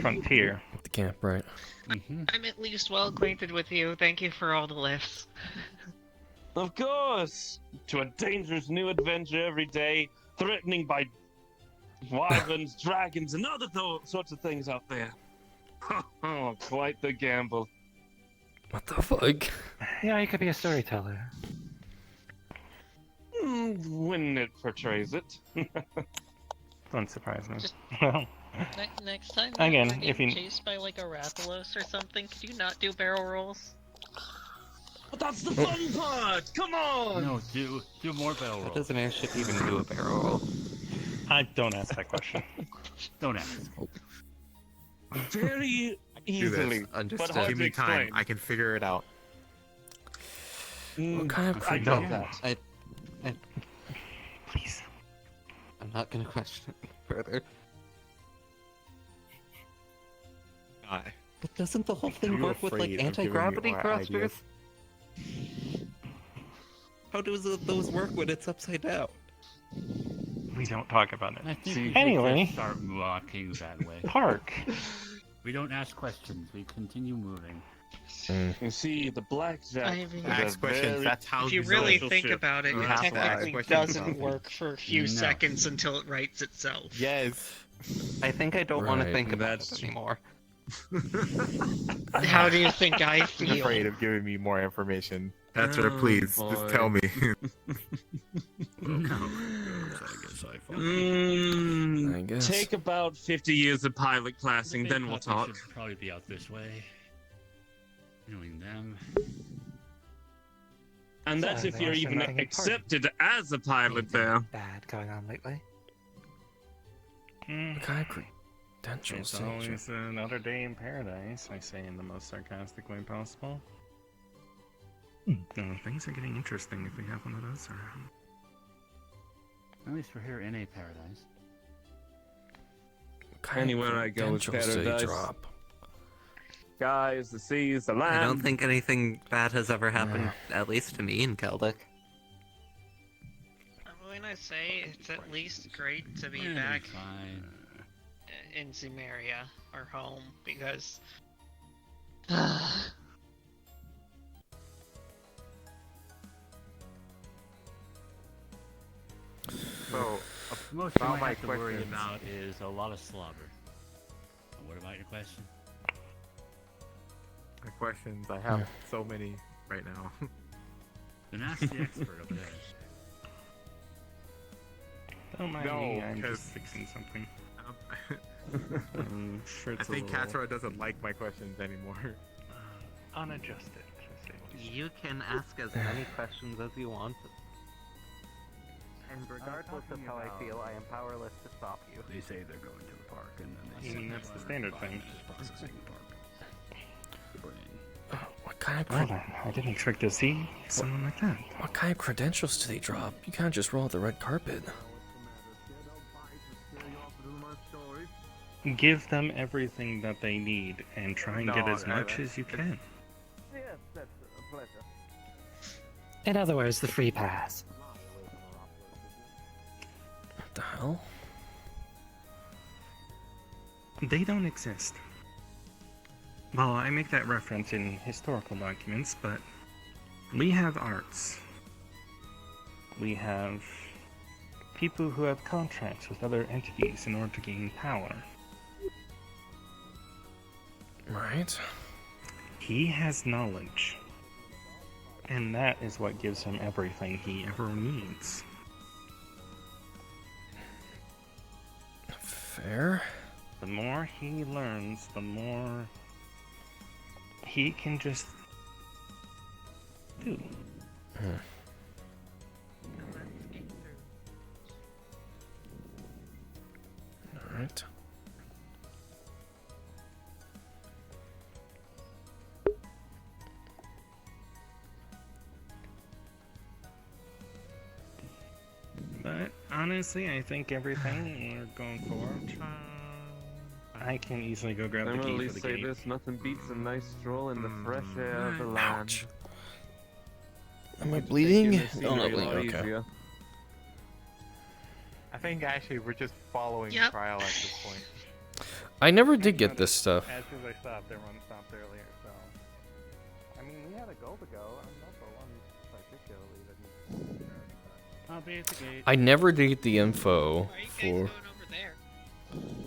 frontier. At the camp, right? Mm-hmm. I'm at least well acquainted with you. Thank you for all the lifts. Of course! To a dangerous new adventure every day, threatening by wyverns, dragons, and other sorts of things out there. Oh, quite the gamble. What the fuck? Yeah, you could be a storyteller. When it portrays it. Don't surprise me. Just- Well, Next time Again, you're if getting you- chased by like a Rathalos or something, could you not do barrel rolls? But that's the fun part! Come on! No, do more barrel How rolls. does an airship even do a barrel roll? I don't ask that question. Don't ask. Very do this. easily. Understood. But hard Give to me time. explain. I can figure it out. What kind of I No. know that. Please. I'm not gonna question it further. But doesn't the whole Are thing you work with like afraid of giving me anti-gravity more thrusters? ideas? How does those work when it's upside down? We don't talk about it. I think See, we should anyway. just start walking that way. Park. We don't ask questions. We continue moving. You see, the Blackjack I mean, is a Ask questions. very- That's how if you you really social think ship. about it, You it have to ask technically questions doesn't about it. work for a few No. seconds until it rights itself. Yes. I think I don't want to Right. think about That's it true. anymore. How do you think I He's afraid feel? of giving me more information. That's right. Oh, Please, boy. just tell me. No. I guess I found I guess. Take about 50 years of pilot The classing, big then we'll puppies talk. should probably be out this way. Knowing them. And that's So, if you're there's even nothing important. accepted as a pilot there. Bad going on lately. What kind of credentials It's do you always another day in paradise, I say in the most sarcastic way possible. Things are getting interesting if we have one of those around. At least we're here in a paradise. What kind of Anywhere I go is credentials do they paradise. drop? Skies, the seas, the land. I don't think anything bad has ever happened, at least to me in Keldic. I'm going to say it's at least great to be It'll back fine. in Zemeria, our home, because So, The most you About might my have to worry questions. about is a lot of slobber. And what about your question? my questions. I have so many right now. Then ask the expert over there. Don't mind No, me, I'm 'cause- just fixing something. Um, I'm sure I it's think a little Katsura doesn't like my questions anymore. unadjusted, to say the least. You can ask as many questions as you want. And regardless of how I feel, I am powerless to stop you. They say they're going to the park, and then they I mean, say that's the standard thing. Just processing the park. The brain. What kind of Well then, I didn't expect to see someone like that. what kind of credentials do they drop? You can't just roll out the red carpet. Give them everything that they need and try and get No, as much as you can. Yes, that's a pleasure. In other words, the free pass. hell? They don't exist. Well, I make that reference in historical documents, but we have arts. We have people who have contracts with other entities in order to gain power. Right. He has knowledge. And that is what gives him everything he ever needs. Fair. The more he learns, the more he can just do. Alright. But honestly, I think everything we're going for. I can easily go grab the I'm gonna at key for least the say gate. this: nothing beats a nice stroll in the fresh air of the land. Ouch. Am I Just bleeding? making the Oh, no, scenery a lot bleeding. Okay. easier. I think actually we're just following Yep. trial at this point. I never did get this stuff. As soon as I stopped, everyone stopped earlier, so. I mean, we had a goal to go. I'm not the one particularly that needs I'll be at the gate. I never did get the info Why are you guys for going over there?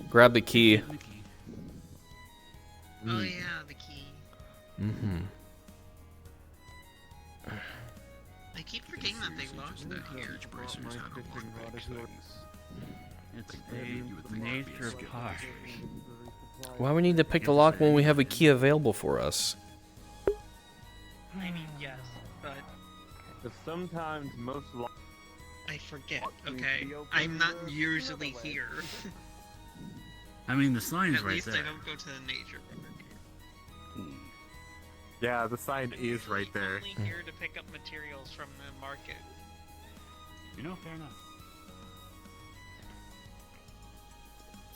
grab the key. Getting the key. Oh yeah, the key. Mm-hmm. I keep forgetting that they lost that here. It's a nature park. Why we need to pick the lock when we have a key available for us? I mean, yes, but But sometimes most I forget. Okay, I'm not usually here. I mean, the sign's At right least there. I don't go to the nature park. Yeah, the sign is right there. Only here to pick up materials from the market. You know, fair enough.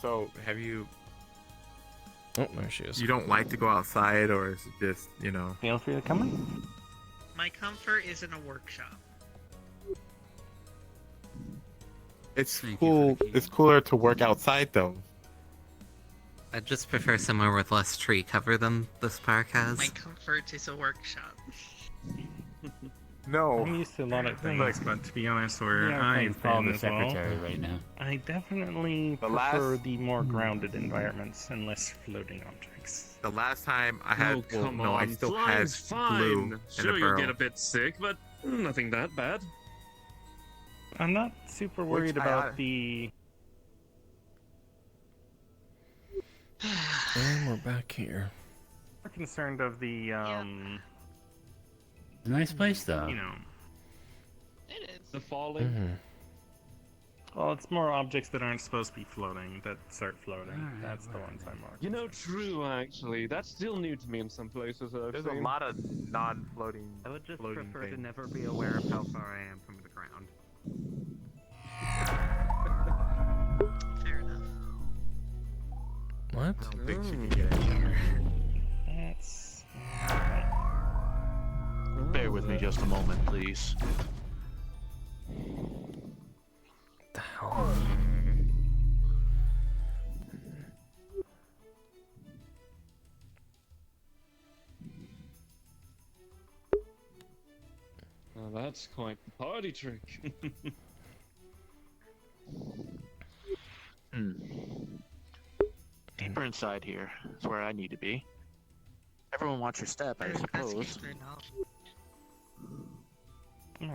So, have you? Oh, there she is. You don't like to go outside, or is it just, you know? Feel free to come in. My comfort is in a workshop. It's Thank you cool. for the key. It's cooler to work outside, though. I just prefer somewhere with less tree cover than this park has. My comfort is a workshop. No. I'm used to a lot of things, but to be honest, We where are playing I've follow been the as well, secretary right now. I definitely The prefer last- the more grounded environments and less floating objects. The last time I had, Oh, well, come no, on. I still had Flying's glue fine. in Sure, a you'll barrel. get a bit sick, but nothing that bad. I'm not super worried Which I about oughta- the. And we're back here. More concerned of the It's a nice place, though. you know. It is. The falling. Mm-hmm. Well, it's more objects that aren't supposed to be floating that start floating. Alright, That's the ones I'm more. You know, concerned. true, actually. That's still new to me in some places. I've There's a seen. lot of non-floating. I would just floating prefer to things. never be aware of how far I am from the ground. Fair enough. What? I don't think she can get anywhere. That's. Bear with me just a moment, please. What the hell? Well, that's quite the party trick. Deeper inside here is where I need to be. Everyone watch your step, I That's suppose. good enough.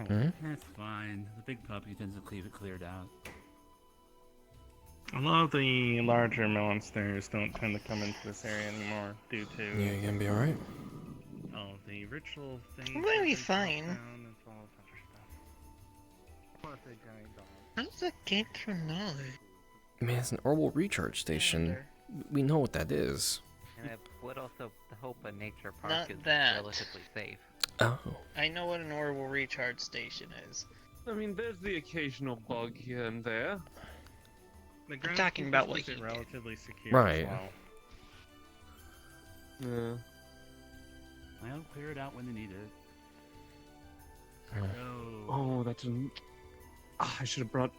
Hmm? That's fine. The big puppy tends to keep it cleared out. A lot of the larger monsters don't tend to come into this area anymore due to Yeah, you gonna be alright? the ritual things. I'm gonna be that they fine. drop down and all this other stuff. Plus a giant dog. How does that gain through knowledge? I mean, it's an orbital recharge station. We know what that is. And I would also hope a nature park Not is that. relatively safe. Oh. I know what an orbital recharge station is. I mean, there's the occasional bug here and there. The I'm talking about what keep it he did. relatively secure Right. as well. Yeah. I'll clear it out when they need it. Hmm. So, Oh, that's an. Ah, I should have brought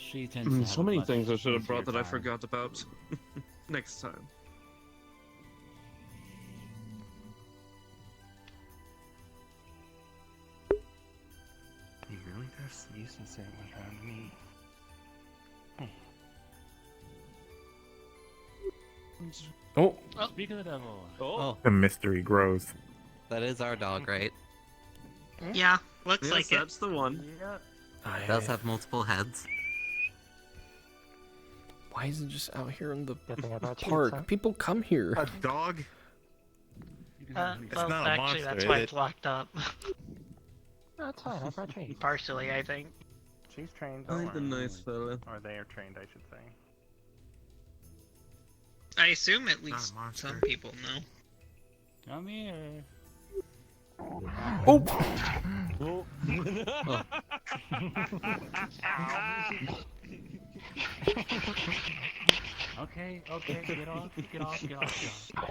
She tends to have So a many much things I should have easier brought that I time. forgot about. Next time. You really just used to say it was around me. Oh, Speak of the devil. Oh, The mystery grows. that is our dog, right? Yeah, looks Yes, like it. that's the one. It does have multiple heads. why is it just out here in the Good thing about park? cheats, huh? People come here. A dog? Well, not a actually, monster, that's is why it? it's locked up. No, it's fine. I brought treats. Partially, I think. She's trained. I Don't like the worry. nice fella. Or they are trained, I should say. I assume at Not a least monster. some people know. Come here. Oh, Okay, get off, get off, get off, get off.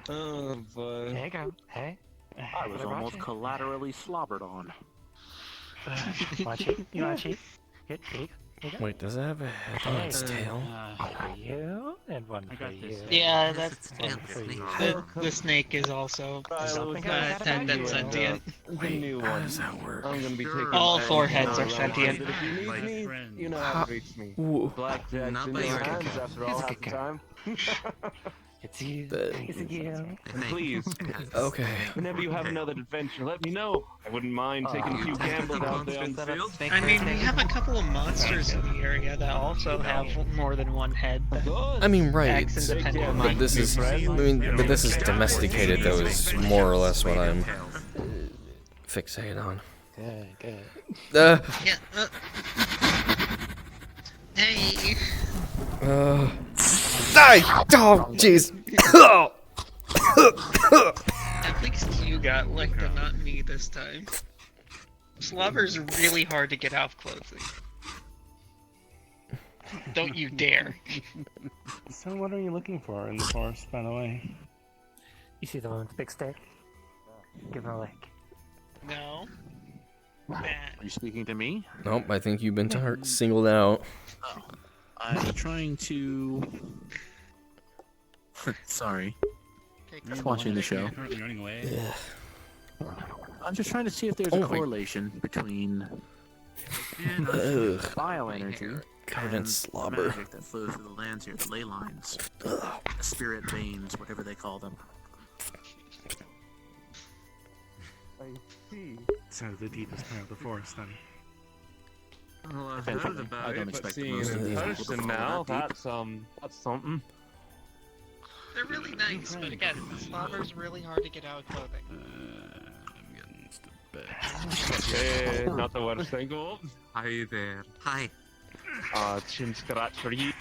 Oh boy. There you go. Hey. I was What about almost you? collaterally slobbered on. Want cheat? You want cheat? Good. Here you go. wait, does it have a head on its tail? One for you, and one I for got this. you. Yeah, that's Yeah, for you. the snake is also Something I forgot about tended you. sentient. The new How one. does that work? I'm gonna be taking All my four own heads are time. sentient. If you need Like me, friends. you know how to reach me. Ooh, Blackjack's Not in by your your hands cat. after all It's a half the good time. It's you. The- It's you. I think. Please, okay. whenever you have another adventure, let me know. I wouldn't mind taking a few gambles out there on the field. I mean, we have a couple of monsters in the area that also have more than one head. I mean, right. Acts independently. But this is, but this is domesticated. Though is more or less what I'm fixated on. Good. Yeah. Hey. Die! Oh, jeez. At least you got licked and not me this time. Slobber's really hard to get off closing. Don't you dare. So what are you looking for in the forest, by the way? You see the one with the big stick? Give him a lick. No. Are you speaking to me? Nope, I think you've been singled out. I'm trying to. Sorry. Just watching the show. Currently running away. I'm just trying to see if there's Oh a my- correlation between Ugh, bioenergy covered in and slobber. magic that flows through the lands here, the ley lines, the spirit veins, whatever they call them. So the deepest part of the forest, then. Well, I've If anything, heard about I don't it, but expect seeing most it of in these people to person follow now, that deep. that's something. They're really nice, but again, Slobber's really hard to get out of clothing. I'm getting to bed. Okay, not the worst thing. Oh, hi there. Hi. Chin scratch for you.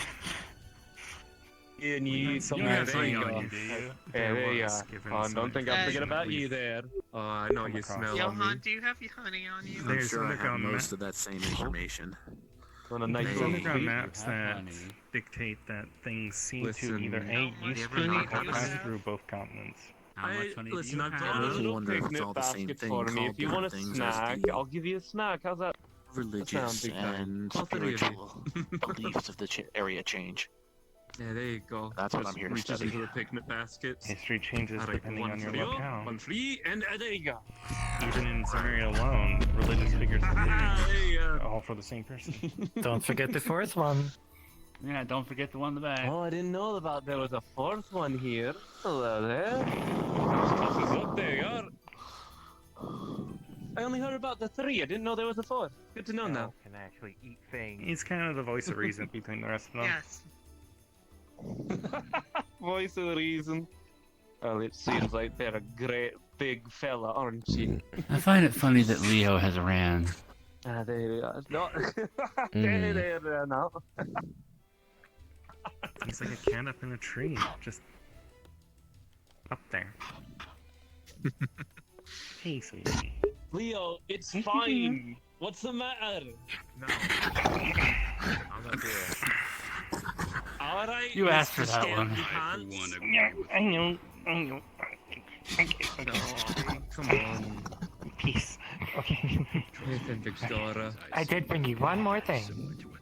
And you, something You have there you something go. on you, do you? Hey, There there you was, are. given Oh, some don't think I'm forgetting information about that you we've there. Oh, I know come you across. smell on me. Johan, do you have your honey on you? I'm There's sure I have underground most ma- of that same information. On a nice Hey. There's little underground tweet. maps Have that honey. dictate that things seem Listen, to either A, How used much to, honey or do you pass have? through both continents. How much honey do Listen, you I've have? got a I little wonder if it's picnic all the same basket thing for me. called If you want a different things as snack, the- I'll give you a snack. How's that? Religious big time. and All three of you. spiritual beliefs of the area change. Yeah, there you go. That's what Just I'm here to reaches study. into the picnic baskets. History changes Alright, depending one on your for you, locale. one for you, and there you go. Even in Zamaria alone, religious figures are There you go. all for the same person. Don't forget the fourth one. Yeah, don't forget the one in the back. Oh, I didn't know about there was a fourth one here. Hello there. Up there you are. I only heard about the three. I didn't know there was a fourth. Good to know now. Can actually eat things. He's kind of the voice of reason between the rest of them. Yes. Voice of reason. Well, it seems like they're a great big fella, aren't you? I find it funny that Leo has ran. Ah, there we are. No. there now. He's like a cat up in a tree, just up there. Hey, sweetie. Leo, it's fine. What's the matter? No. I'm not there. Alright. You asked for Mr. that one. Scaredy I, for Pants. one, Yeah, agree with I know. Okay. Oh, come on. Peace. Okay. Nathan Victoria. I did bring you one more thing. similar to it.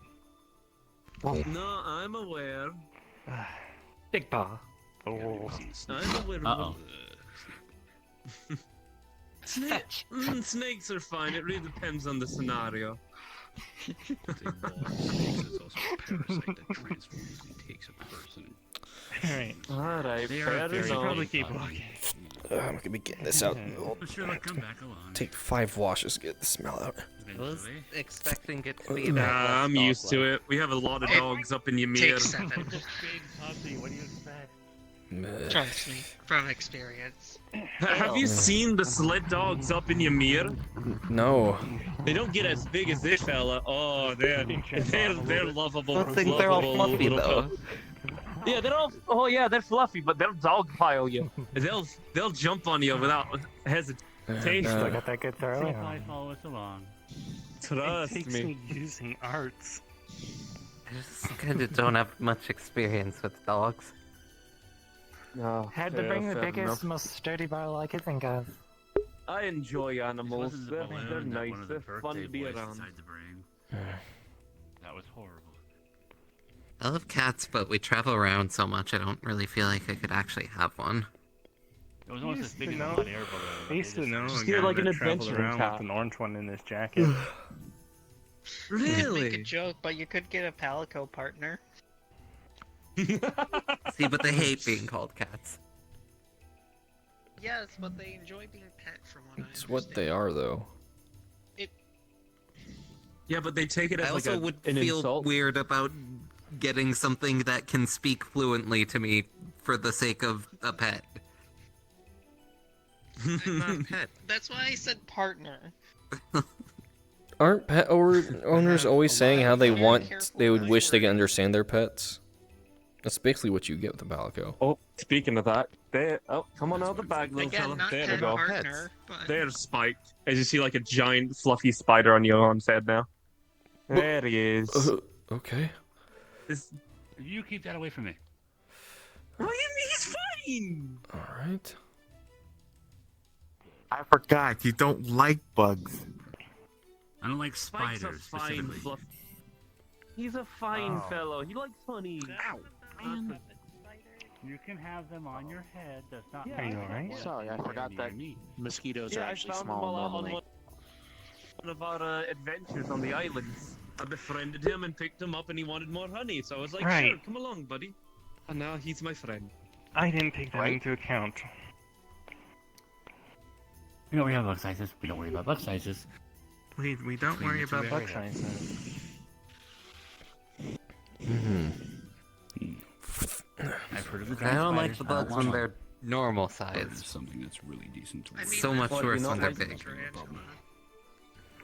No, I'm aware. Big paw. Oh. I'm aware. Uh-oh. Snakes are fine. It really depends on the scenario. Big ball snakes is also a parasite that transforms and takes a person. Alright. Alright, They are fair very enough. Probably keep walking. I'm gonna be getting this out. It'll But sure, come back along. take 5 washes to get the smell out. I was Eventually. expecting it to be Nah, that less I'm used to dog-like. it. We have a lot of It dogs up in Ymir. Take 7. Big puppy, what do you expect? Meh. Trust me, from experience. Have you seen the sled dogs up in Ymir? No. They don't get as big as this fella. Oh, they're lovable. I don't think they're all lovable fluffy little though. pups. Yeah, they're all. Oh yeah, they're fluffy, but they'll dogpile you. They'll jump on you without hesitation. Still got that good throw. Why follow us along? Trust It takes me using arts. I just kind of don't have much experience with dogs. No, Had to bring the biggest, most sturdy bottle I could think of. I enjoy animals. Wasn't the They're balloon that nice. one of the They're fun to birthday be boys around. decided to bring? That was horrible. I love cats, but we travel around so much I don't really feel like I could actually have one. It was almost as used big to as a know- hot air balloon. I used to know Just a get guy like an that traveled adventuring around cat. with an orange one in his jacket. Make a Really? joke, but you could get a Palico partner. See, but they hate being called cats. Yes, but they enjoy being pet from what I It's what they are, though. Yeah, but they take it I as like also would an feel insult. weird about getting something that can speak fluently to me for the sake of a pet. I'm not a pet. That's why I said partner. Aren't pet owners always saying how they they would wish they could understand their pets? That's basically what you get with the Palico. Oh, speaking of that, come on out of the bag, little Again, fella. not There we pet go. partner, but There's Spike. As you see, like a giant fluffy spider on Johan's head now. There he is. Okay. You keep that away from me. What do you mean? He's fine. Alright. I forgot, you don't like bugs. I don't like Spike's a spiders fine specifically. fluff. He's a fine Oh. fellow. He likes honey. Ow. Man. You can have them on your head. That's not. Are you alright? Sorry, I forgot that mosquitoes Yeah, are I actually found him small while on normally. one of our adventures on the islands. I befriended him and picked him up, and he wanted more honey. So I was like, Right. "Sure, come along, buddy." And now he's my friend. I didn't take that Right? into account. We don't worry about bug sizes. We don't worry about bug sizes. We don't Clean worry the two about bug areas. sizes. I've heard of the I giant don't like spiders, the I don't bugs want when one. they're normal But it's size. something that's really decent to I avoid. mean, So much that's worse not when they're like big. tarantula.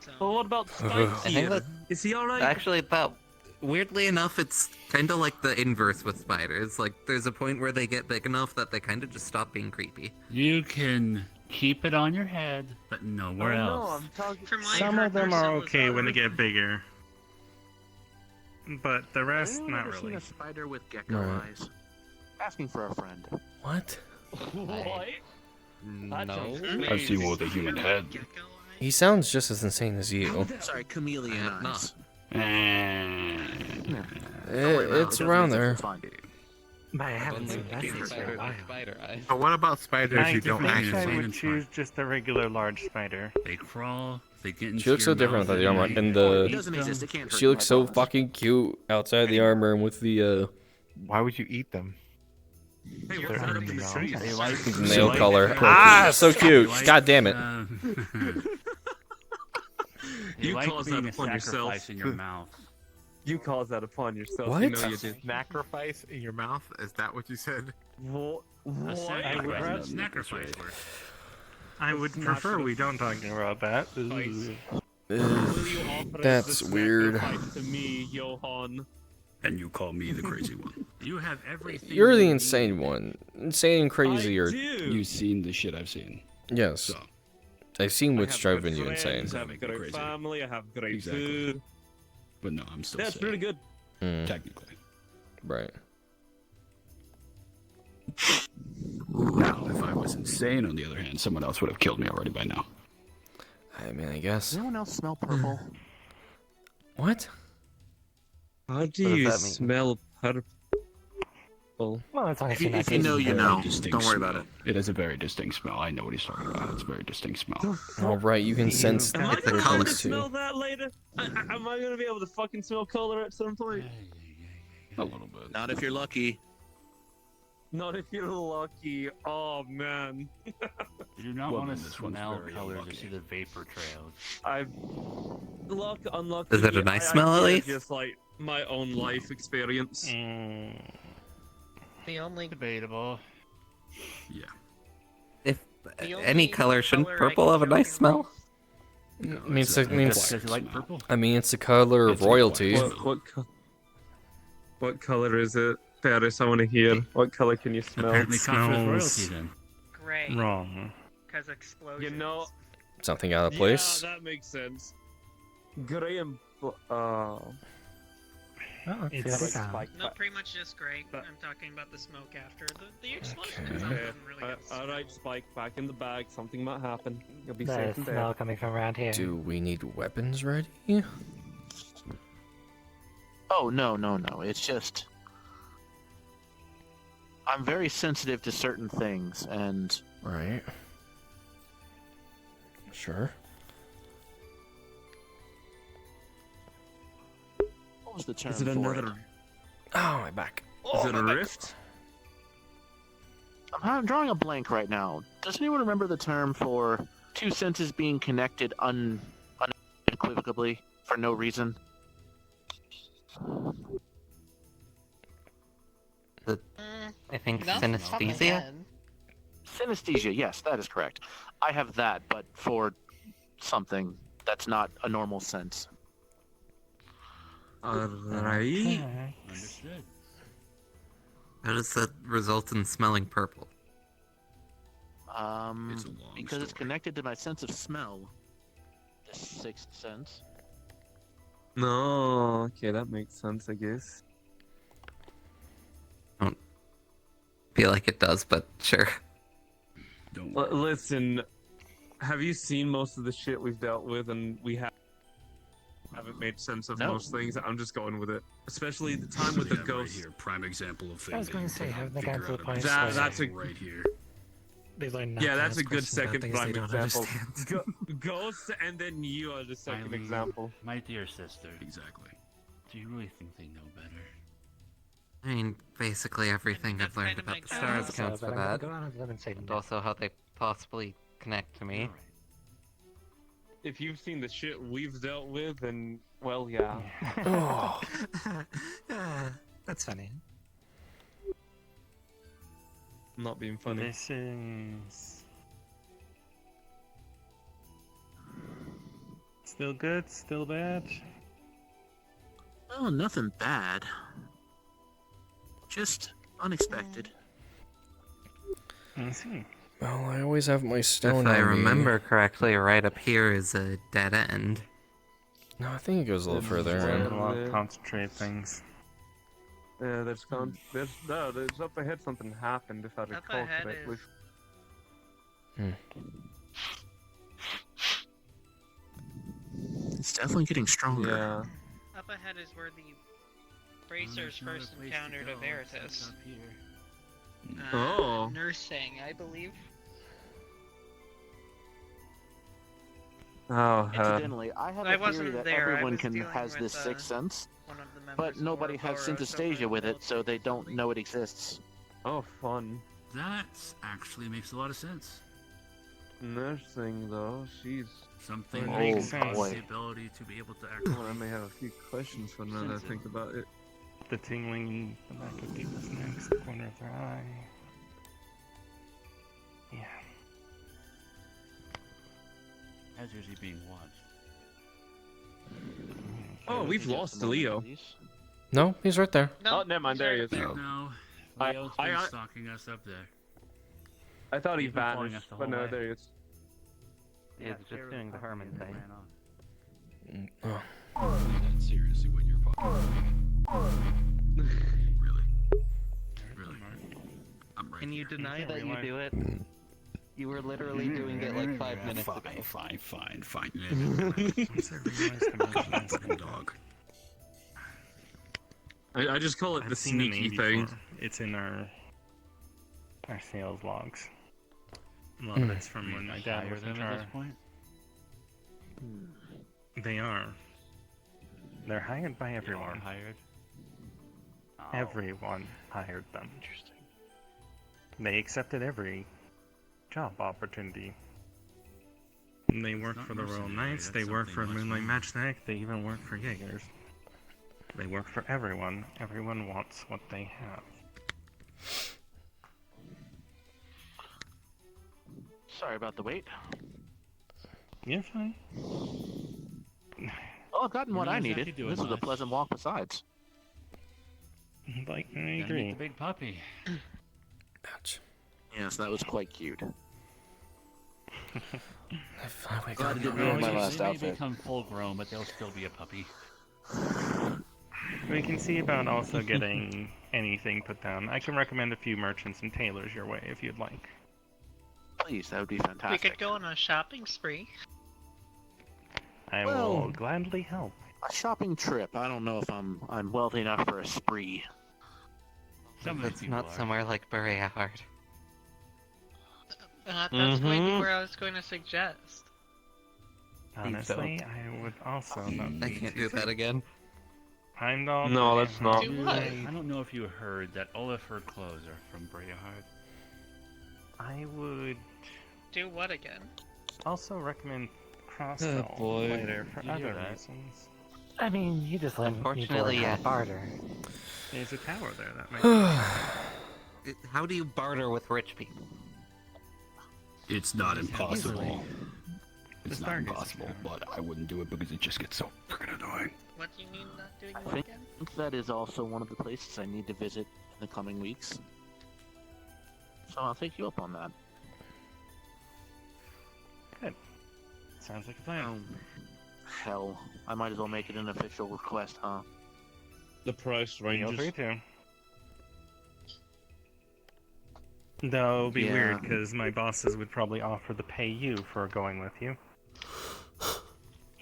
So, Well, what about Spike I think here? that Is he alright? actually that weirdly enough, it's kind of like the inverse with spiders. Like there's a point where they get big enough that they kind of just stop being creepy. You can keep it on your head, but nowhere else. No, I'm talking. from what I Some heard, of them are Marcella's okay when they already- get bigger. But the rest, Anyone not ever seen really. a spider with gecko Right. eyes? Asking for a friend. What? What? No. I've seen more than human head. Gecko eye? He sounds just as insane as you. Sorry, chameleon I'm not. eyes. It's around there. But I haven't Only seen that big since for a spiders while. with spider eyes. But what about spiders I you don't think actually I actually... would inside. choose just a regular large spider. They crawl. They get into She looks so your different mouth without the and armor. you And It the doesn't exist. It can't hurt she you, looks I so promise. fucking cute outside the armor and with the Why would you eat them? Hey, They're what's that up in the underground. trees? They like nail like color. that. Ah, so cute. They like, God damn it. They You like caused being that a upon yourself. sacrifice in your mouth. You caused that upon yourself. What? You know you did. Sacrifice in your mouth? Is that what you said? What? A What? sacrifice. Sacrifice work. I would prefer we don't talk about that. Ooh. Will you offer That's the weird. sacrifice to me, Johan? And you call me the crazy one. You have everything. You're the you insane one. Insane and crazy I are. do. You've seen the shit I've seen. Yes. So, I've seen I what's have driving good you insane. friends, I have a Make me great crazy. family. I have great Exactly. food. but no, I'm still That's sane. really good. Mm, Technically. right. Now, if I was insane, on the other hand, someone else would have killed me already by now. I mean, I guess. Does anyone else smell purple? What? How do What does you that mean? smell purple? Well, it's only If you know, you know. Don't worry about it. It is a very distinct smell. I know what he's talking about. It's a very distinct smell. All right, you can sense Am I It's a gonna color fucking too. smell that later? Am I gonna be able to fucking smell color at some point? A little bit. Not if you're lucky. Not if you're lucky. Oh man. You do not Well, want to this one's smell very colors or unlucky. see the vapor trails. I've unlucky. Is it a nice smell, at least? Just like my own life experience. The only Debatable. Yeah. If The any only color, shouldn't color I purple can have a show nice you smell? Means it's Does he like smell. purple? I mean, it's the color of It's a royalty. black What color is it? Paris, I want to hear. What color can you smell? Apparently comes with royalty smells then. gray. wrong. Because explosions. You know, Something out of place. yeah, that makes sense. Gray and Oh, it's it's like spike. No, pretty much just gray. I'm talking about the smoke after. The explosion Okay. is not really have a Alright, Spike, back in the bag. Something might happen. You'll be There's safe in smell there. coming from around here. Do we need weapons ready? Oh, no. It's just. I'm very sensitive to certain things, and Right. Sure. what was the term Is it for another? it? Oh, my back. Is it a rift? I'm drawing a blank right now. Does anyone remember the term for two senses being connected unequivocally for no reason? I think Not off the top of my synesthesia. head. Synesthesia, yes, that is correct. I have that, but for something that's not a normal sense. Alright. Understood. How does that result in smelling purple? It's a long Because it's story. connected to my sense of smell. The sixth sense. No, okay, that makes sense, I guess. Feel like it does, but sure. Don't worry. Listen, have you seen most of the shit we've dealt with, and we haven't made sense of No. most things? I'm just going with it, especially the time with We the have ghost. Right here, prime example of I was thing gonna that you say, cannot haven't they figure gotten to the out point about where- That's a- right here. They learn not Yeah, to that's a ask good questions about second things prime they don't example. understand. Ghosts, and then you are the second Eileen, example. My dear sister, Exactly. do you really think they know better? I mean, basically everything That's I've learned kind of about my the stars guess. counts for But I'm gonna that, go on and let them say and no. also how they possibly connect to me. Alright. If you've seen the shit we've dealt with, then well, yeah. Oh. That's funny. I'm not being funny. This is still good, still bad. Oh, nothing bad. Just unexpected. I see. Well, I always have my stone If I on me. remember correctly, right up here is a dead end. No, I think it goes a little further. Learn in. a lot of concentrate things. Yeah, there's up ahead something happened if I recall ahead correctly. is- It's definitely getting stronger. Yeah. Up ahead is where the bracers There's not a first place to encountered go a Veritas. except up here. Oh. Nursing, I believe. Oh, Incidentally, I have I a theory wasn't that there, I everyone was can dealing has with, this sixth sense, One of the members but of nobody has Ouroboros over synesthesia in with the it, so they don't know it exists. oh, fun. That actually makes a lot of sense. Nursing though, she's. Something Oh, that gives boy. us the ability to be able to act. Oh, I may have a few questions for now that I think about it. The tingling in the back of people's necks, corner of their eye. Yeah. As usually being watched. Oh, we've lost Leo. No, he's right there. No, Oh, never mind, there he is. No. No, I- Leo's been I- stalking us up there. I thought he He's been following vanished, us the but whole no, way. there he is. Yeah, it's just doing the Herman thing. Oh. That's seriously what you're fucking doing. Really? Really? I'm right Can you here. deny Yeah, that you realize- do it? You were literally doing it like 5 minutes ago. Fine. Yeah, Once I realized the motion, fucking dog. I just call it I've the seen the sneaky name thing. before. It's in our sales logs. A lot of it's from when my dad Hire was in them at this charge. point? They are. They're hired by They are everyone. hired. Oh, Everyone hired them. interesting. They accepted every job opportunity. They work not for the Royal mercenary, Knights, that's they work for something much Moonlight more. Matchstick, they even work for Jaegers. They work for everyone. Everyone wants what they have. Sorry about the wait. You're fine. Oh, I've gotten We're what not I exactly needed. doing This was a much. pleasant walk besides. Like, I Gotta meet agree. the big puppy. Ouch. Yes, that was quite cute. I finally Glad got it didn't it. ruin my They last may outfit. become full grown, but they'll still be a puppy. We can see about also getting anything put down. I can recommend a few merchants and tailors your way if you'd like. Please, that would be We fantastic. could go on a shopping spree. I Well- will gladly help. A shopping trip. I don't know if I'm wealthy enough for a spree. Some of the It's people not are. somewhere like Berea-Hard. That's going to be Mhm. where I was going to suggest. Honestly, I would also not I be can't too do that again. Heimdall. No, let's not. Do what? I don't know if you heard that all of her clothes are from Brayhard. I would Do what again? also recommend Crossbell boy. later for Did you hear other that? reasons. I mean, you just let Unfortunately, people yes. barter. There's a tower there that might be. How do you barter with rich people? It's not impossible. It's The not Stargazer impossible, Tower. but I wouldn't do it because it just gets so freaking annoying. What do you mean not doing I what think again? that is also one of the places I need to visit in the coming weeks. So I'll take you up on that. Sounds like a plan. Oh, hell. I might as well make it an official request, huh? The price Feel ranges. free to. Though it'll be Yeah. weird because my bosses would probably offer to pay you for going with you.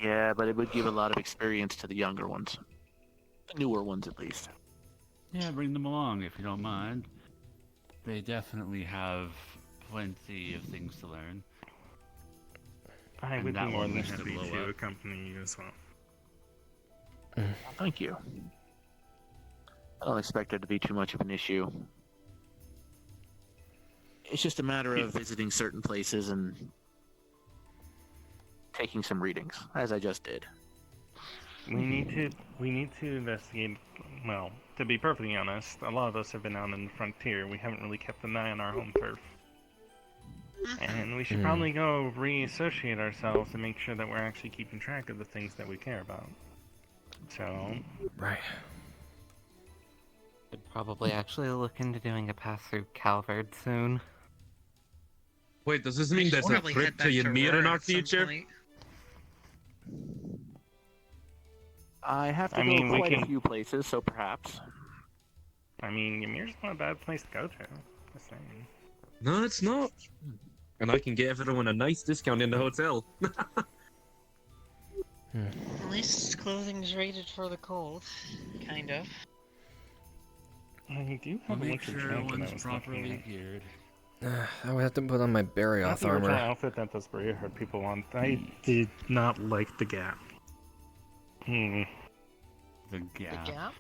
Yeah, but it would give a lot of experience to the younger ones. The newer ones, at least. Yeah, bring them along if you don't mind. They definitely have plenty of things to learn. I And would be that more one than needs to happy blow to up. accompany you as well. Thank you. I don't expect it to be too much of an issue. It's just a matter of visiting certain places and taking some readings, as I just did. We need to investigate. Well, to be perfectly honest, a lot of us have been out in the frontier. We haven't really kept an eye on our home turf, and we should probably go reassociate ourselves to make sure that we're actually keeping track of the things that we care about. So, Right. Could probably actually look into doing a pass through Calvard soon. Wait, does this mean there's a Probably trip head to back Ymir in Aurora our at some future? point. I have to I mean, go we quite a can- few places, so perhaps. I mean, Ymir's not a bad place to go to. Just saying. No, it's not. And I can get everyone a nice discount in the hotel. At least clothing's rated for the cold. Kind of. I do We'll have a make winter sure jacket I everyone's was looking properly at. geared. I would have to put on my Not Barrioth the original armor. outfit that those Brayhard people want. I did not like the gap. The The gap. gap?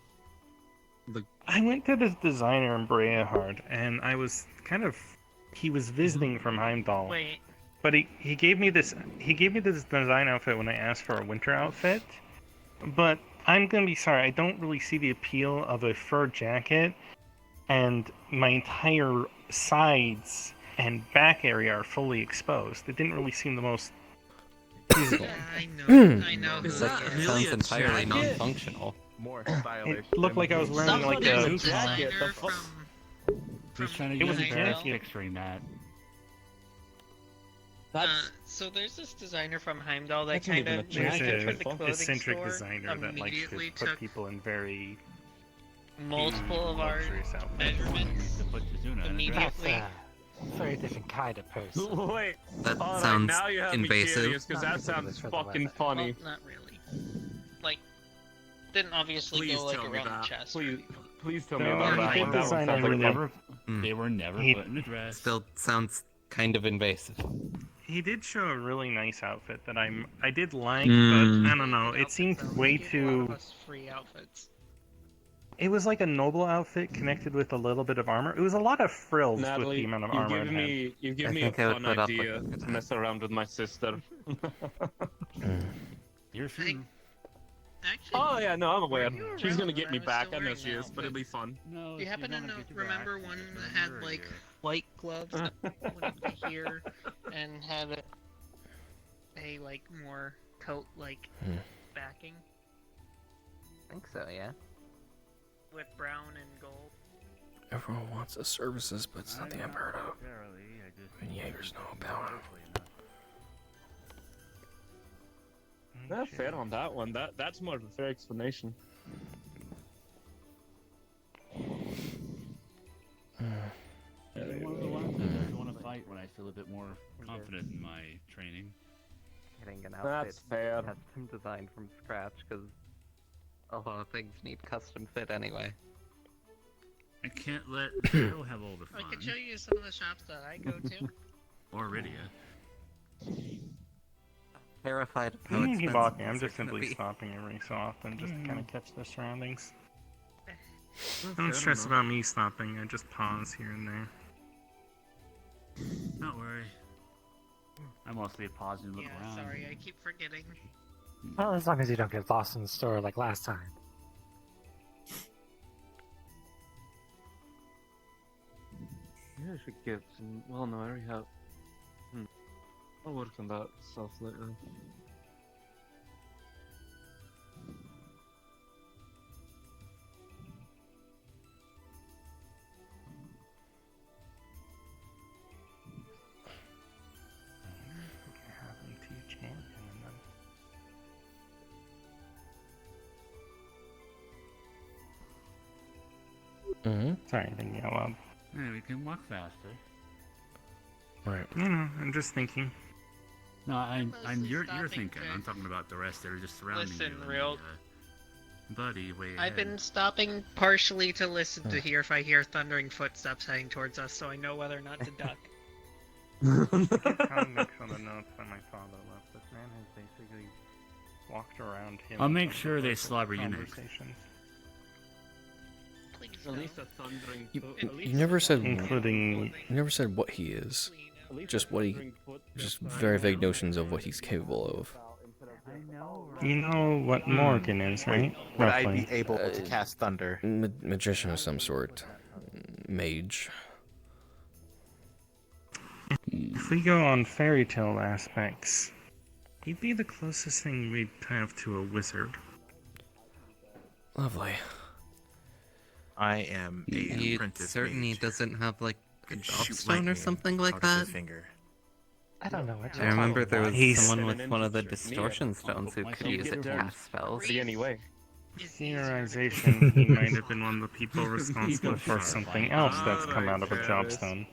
I went to this designer in Brayhard, and I was kind of. He was visiting from Heimdall, Wait. but he gave me this design outfit when I asked for a winter outfit. But I'm gonna be sorry, I don't really see the appeal of a fur jacket, and my entire sides and back area are fully exposed. It didn't really seem the most feasible. Yeah, I know. I know. Is who that it really Sounds a entirely jacket? non-functional. More stylish. It looked than like I was the- wearing like There's a. a designer the fu- from He's trying to It get was a a better jacket. picturing that. So there's this designer from Heimdall that That's not kind even of a There's moved jacket, into a the clothing eccentric store, designer that likes to immediately put took people in very multiple of our luxurious outfits. measurements To put Tazuna in a dress. immediately. That's a very different kind of person. Wait. That Alright, sounds now you have me invasive. curious, because that sounds fucking funny. Well, not really. Like, Didn't obviously Please go like tell me around the that. chest. Please tell me No, about he that did one. That one design sounds a like really- fun. They were never He- put in a dress. Still sounds kind of invasive. He did show a really nice outfit that I did like, Mm. but I don't know. It Outfits, seemed though. way He gave a lot of too. us free outfits. It was like a noble outfit connected with a little bit of armor. It was a lot of frills with the Natalie, amount of you've armor it given had. me you've I given me a think I would fun put up with idea it for to that. mess around with my sister. You're shooting. Actually, Oh yeah, no, I'm aware. Were you She's gonna around get when me I was back. still I know wearing she that is, but it'll be fun. No, do you happen to don't know, get you remember back. one It's that been had over a like year. white gloves that went to here and had a like more coat like backing I think so, yeah. with brown and gold? Everyone wants the services, but it's not the unheard of. Necessarily, I just And Jaegers know about them. closely enough. Yeah, fair on that one. That's more of a fair explanation. I'm one of the ones that doesn't want to fight when I feel a bit more confident in my training. Getting an That's outfit fair. custom designed from scratch, because a lot of things need custom fit anyway. I can't let the girl have all the I fun. could show you some of the shops that I go to. Or Rydia. Terrified of how You can keep expensive walking. I'm these are just gonna simply be. stopping every so often just to kind of catch the surroundings. Fair Don't stress enough. about me stopping. I just pause here and there. Don't worry. I mostly pause and look Yeah, around. sorry, I keep forgetting. Well, as long as you don't get lost in the store like last time. Yeah, I should get some. Well, no, I already have. I'll work on that stuff later. Having tea champion and then sorry, I didn't yell out. Yeah, we can walk faster. Right. I'm just thinking. No, I'm you're stopping thinking. to I'm talking about the rest that are just surrounding listen you. and real- buddy, way I've ahead. been stopping partially to listen to hear if I hear thundering footsteps heading towards us, so I know whether or not to duck. Context on the notes that my father left. This man has basically walked around him. I'll make from sure they local slobber you next. conversations. Please At no. least a thundering. You never said. Including You never said what he is. At least Just a what he. thundering footstep. Just very vague notions of what he's capable of. I know. You know what Morgan is, right? Would I Roughly. be able to cast thunder? Magician of some sort. Mage. If we go on fairy tale aspects, he'd be the closest thing we'd have to a wizard. Lovely. I am a He apprentice certainly mage. doesn't have like a Can shoot gobstone or lightning something out like of that. his finger. I don't know what I you're remember talking there about. was He's- someone an with one of the interesting distortion me. stones who I'll could put use it to myself cast spells. See, anyway. Theorization, he might have been one of the people responsible for something else that's come out of a jobstone.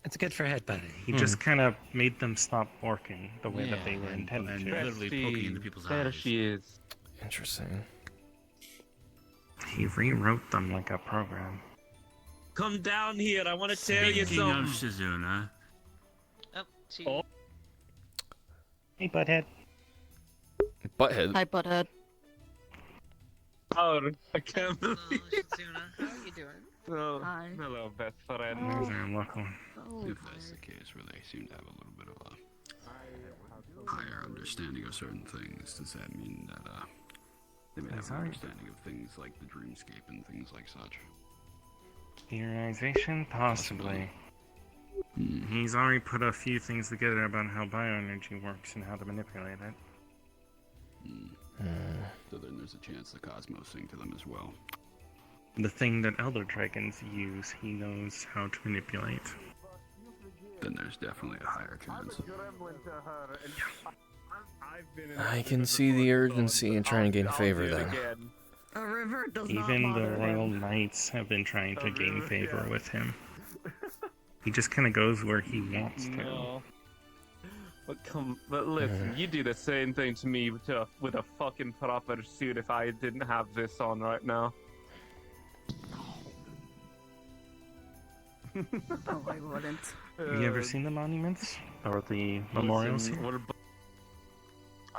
It's good for headbutting. He just kind of made them stop working the way that Yeah, they were and intended to. literally poking into people's There eyes. she is. Interesting. He rewrote them like a program. Come down here. I want to tell you Speaking of something. Shizuna, Oh, gee. Oh. Hey, butthead. Butthead. Hi, butthead. Oh, I can't Hello, believe. Shizuna. How are you doing? Oh, Hi. hello, best friend. There's our lucky one. Oh, If that's the case, where they seem to have a little bit of a higher understanding of certain things, does that mean that they may have an Sorry. understanding of things like the dreamscape and things like such? Theorization? Possibly. He's already put a few things together about how bioenergy works and how to manipulate it. So then there's a chance the cosmos sing to them as well. The thing that Elder Dragons use, he knows how to manipulate. Then there's definitely a higher chance. I can see the urgency in trying to gain favor, though. a river does Even not the bother Royal him. Knights have been trying to gain favor with him. He just kind of goes where he wants to. No. But listen, you do the same thing to me with a fucking proper suit if I didn't have this on right now. Oh, I wouldn't. Have you ever seen the monuments or the memorials Listen, here? we're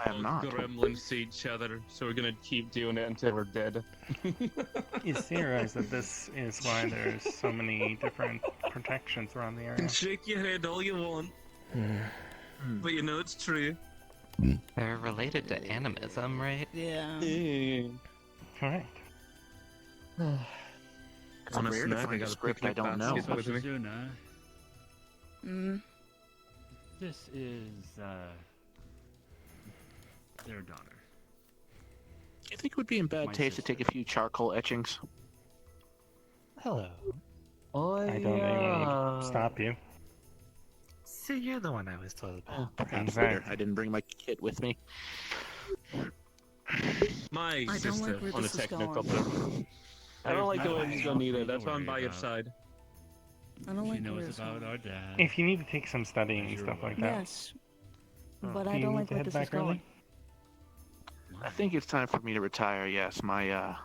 I am not. gremlins to each other, so we're gonna keep doing it until we're dead. You theorize that this is why there's so many different protections around the You area. can shake your head all you want, but you know it's true. They're related to animism, right? Yeah. Correct. It's On a rare to snack, I find a got a script I picnic don't know. basket with me. Shizuna, Mm. this is their daughter. I think it would be in bad My taste to take a few charcoal etchings. Hello. I don't even would stop you. So you're the one I was told about. Perhaps fact- later. I didn't bring my kit with me. My I don't sister like where on a this is technical going. blur. I don't like the way this is going either. That's why I'm Don't by worry your about- side. I don't She like where knows this is about going. our dad. If you need to take some studying and You're stuff like aware. that. Yes. Oh, But do I you don't need like to where head this is back early? going. I think it's time for me to retire, yes. My,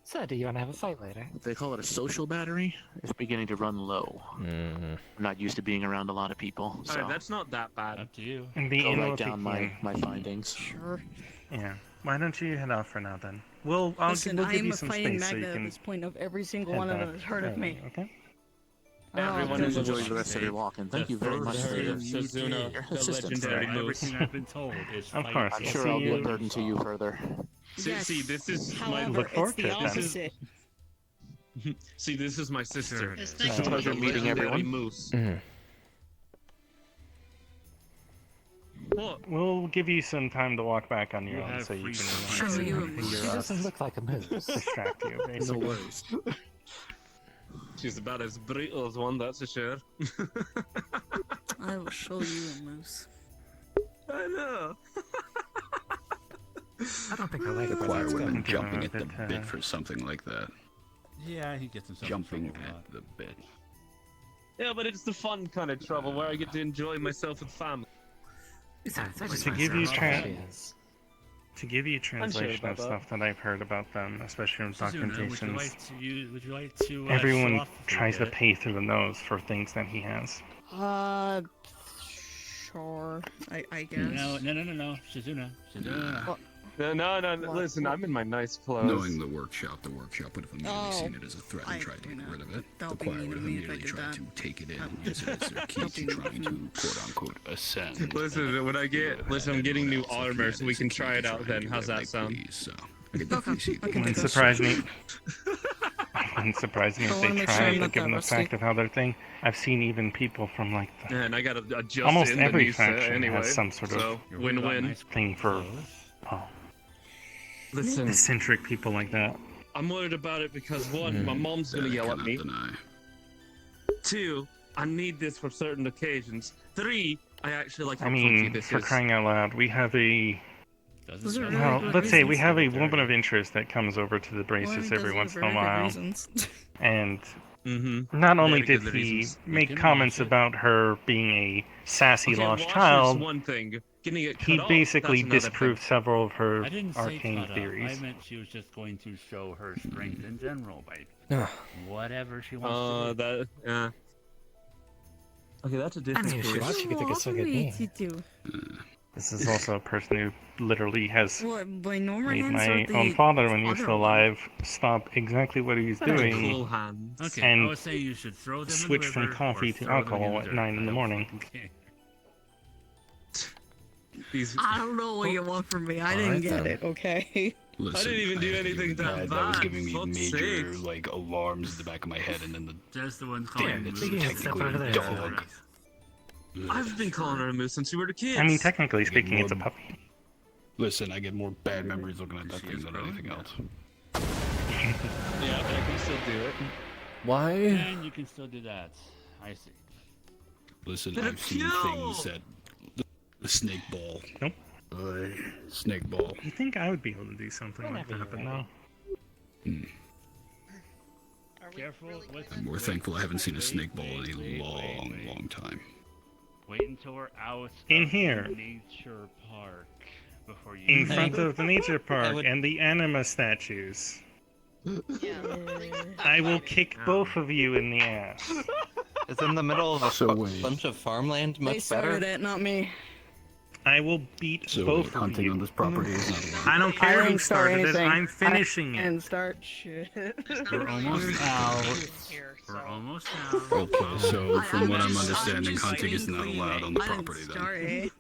So, do you want to have a fight later? they call it a social battery, is beginning to run low. I'm not used to being around a lot of people, so Alright, that's not that bad. Up to you. And the I'll annual write down PK. my findings. Sure. Yeah. Why don't you head off for now then? We'll Listen, give I'm you a some fighting space so you magnet at can this point of every single head one of back them has heard of early, me. Okay. Everyone good. in the Enjoy the rest of your walk, and thank you very much for your Sazuna, the assistance. legendary So moose. everything I've been told is Of fight. course. I'm We'll sure see I'll be a you- burden to you further. Yes. See, this is However, Look forward it's the to it then. opposite. See, this is my sister. It's Thank nice you. to Pleasure meet meeting you. everyone. Moose. What? We'll give you some time to walk back on your You own have so you freedom. can Show you a figure moose. She out doesn't look like a moose. distract you, basically. worries. She's about as brutal as one, that's for sure. I will show you a moose. I know. I don't think I like it. Require Let's go. women go. jumping at the But, bit for something like that. Yeah, he gets himself Jumping in trouble a lot. at the bit. Yeah, but it's the fun kind of trouble where I get to enjoy myself with family. Besides, I just To want give to you see how tra- she is. To give you translation about of that. stuff that I've heard about them, especially from Suzuna, documentations, would you like to everyone show off tries to bit? pay through the nose for things that he has. Sure. I guess. No, Shizuna. What? No, What? listen, I'm in my nice clothes. Knowing the workshop would have immediately Oh, seen it as a threat and I- tried to you get know, rid of it. The don't be choir mean would to have me if I immediately did tried that. to take it in, Oh. use it as their key Don't to be trying mean. to quote-unquote ascend. Listen, when I get, listen, I'm getting new armor, so we can try it out then. do How's whatever that they sound? please, so I could definitely see Okay. Wouldn't surprise me. Wouldn't surprise me I if wanna they make sure I'm tried, not given that the fact rusty. of how they're thing. I've seen even people from like the, And I gotta adjust almost in the every new set faction anyway. has some sort of So, You're worried about win-win. nice thing for clothes? Listen, eccentric people like that. I'm worried about it because one, my mom's that gonna I yell at cannot me. deny. Two, I need this for certain occasions. Three, I actually like how I comfy mean, this for is. crying out loud, we have a Those are really well, good let's say we reasons. have a woman of interest that comes over to the braces every once in a while, and not only Very did good he reasons. make can comments watch it. about her being a sassy Okay, lost watch child, is one thing. Getting it he cut off, basically that's another disproved several of her I didn't say arcane cut up. theories. I meant she was just going to show her strength in general by Ah. whatever she thing. wants to do. That, yeah. Okay, that's a I different mean, if she story. wants, she could take a swing at me. This is also a person who literally has What, by normal made hands my or the own father, when he was other still one? alive, stop exactly what he was doing Cool hands. Okay, I and would say you should throw them switch in the from river coffee or to throw them alcohol in the at dirt. 9 in the I don't morning. fucking care. These... I don't know what you want from me. I didn't Alright get then. it, okay? Listen, I didn't even do have to give anything it that that was bad, giving me fuck's major sake. like alarms in the back of my head, and then the Just the one damn, calling it's You can step technically over a there. dog. I've been calling her a moose since we were kids. I mean, technically Get speaking, it's a more- puppy. Listen, I get more bad memories looking at that thing than anything else. Yeah, but I can still do it. Why? And you can still do that. I see. Listen, They're I've seen cute! things that the snake ball. Nope. Snake ball. You think I would be able to do something like Whatever that, but you're no. Careful with I'm more thankful I haven't seen a snake ball in a long, long time. Wait until we're out In of here. the nature park before you. In front of the nature park and the anima statues. I will kick both of you in the ass. Is in the middle of a So wait. bunch of farmland They much started better? it, not me. I will beat So both of hunting you. on this property is not allowed. I don't I care who didn't start started it. anything. I'm finishing I it. didn't start shit. We're almost out. We're almost out. Okay, so from what I'm just- understanding, just hunting is being not clean. allowed on the I didn't property then. start it.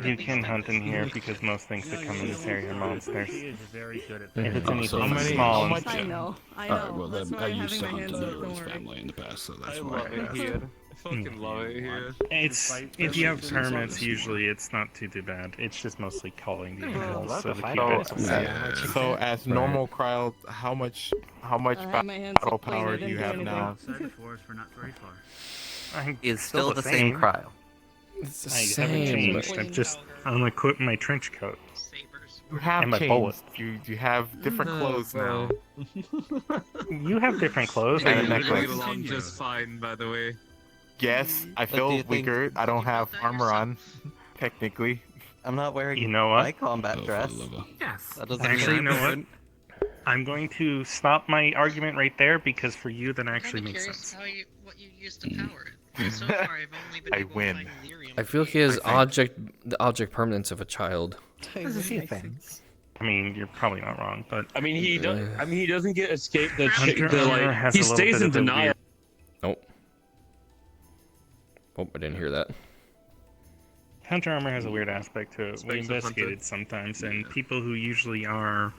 You can hunt in here because most things that come in this area are monsters. He is very good at If it's Oh, anything so how many- small how and much- I know. I Alright, know. well That's then why I I'm used having to my hunt hands in up. the Don't Rose worry. family in the past, so that's I why love I it asked. here. I fucking love it here. It's if you have permits, usually it's not too bad. It's just mostly calling the animals, so to keep it. So as normal crowd, how much I have my hands battle up clean. I power didn't do you do have anything. now? Outside the forest, we're not very far. I'm Is still the same cryo. It's the I haven't same. changed. I've just unequipped my trench coat. Sabers. You have And my changed. bullet. You have different clothes now. You have different clothes. And I a do. necklace. Get along just fine, by the way. Yes, I But do feel you think- weaker. I don't have armor on, technically. I'm not wearing You know what? my combat Oh, for dress. the love of- Yes. That doesn't Actually, you mean know I'm what? different. I'm going to stop my argument right there because for you that I'm actually kinda makes curious sense. what you used to power it. So far, I've only been I able win. to find lyrium. I feel he has the object permanence of a child. There's a few things. I mean, you're probably not wrong, but I mean, he does. I mean, he doesn't get escape the Hunter the armor like. has He a little stays bit in of a denial. weird- Oh, I didn't hear that. Hunter armor has a weird aspect to it. We Aspects of Hunter. investigated sometimes, and people who usually are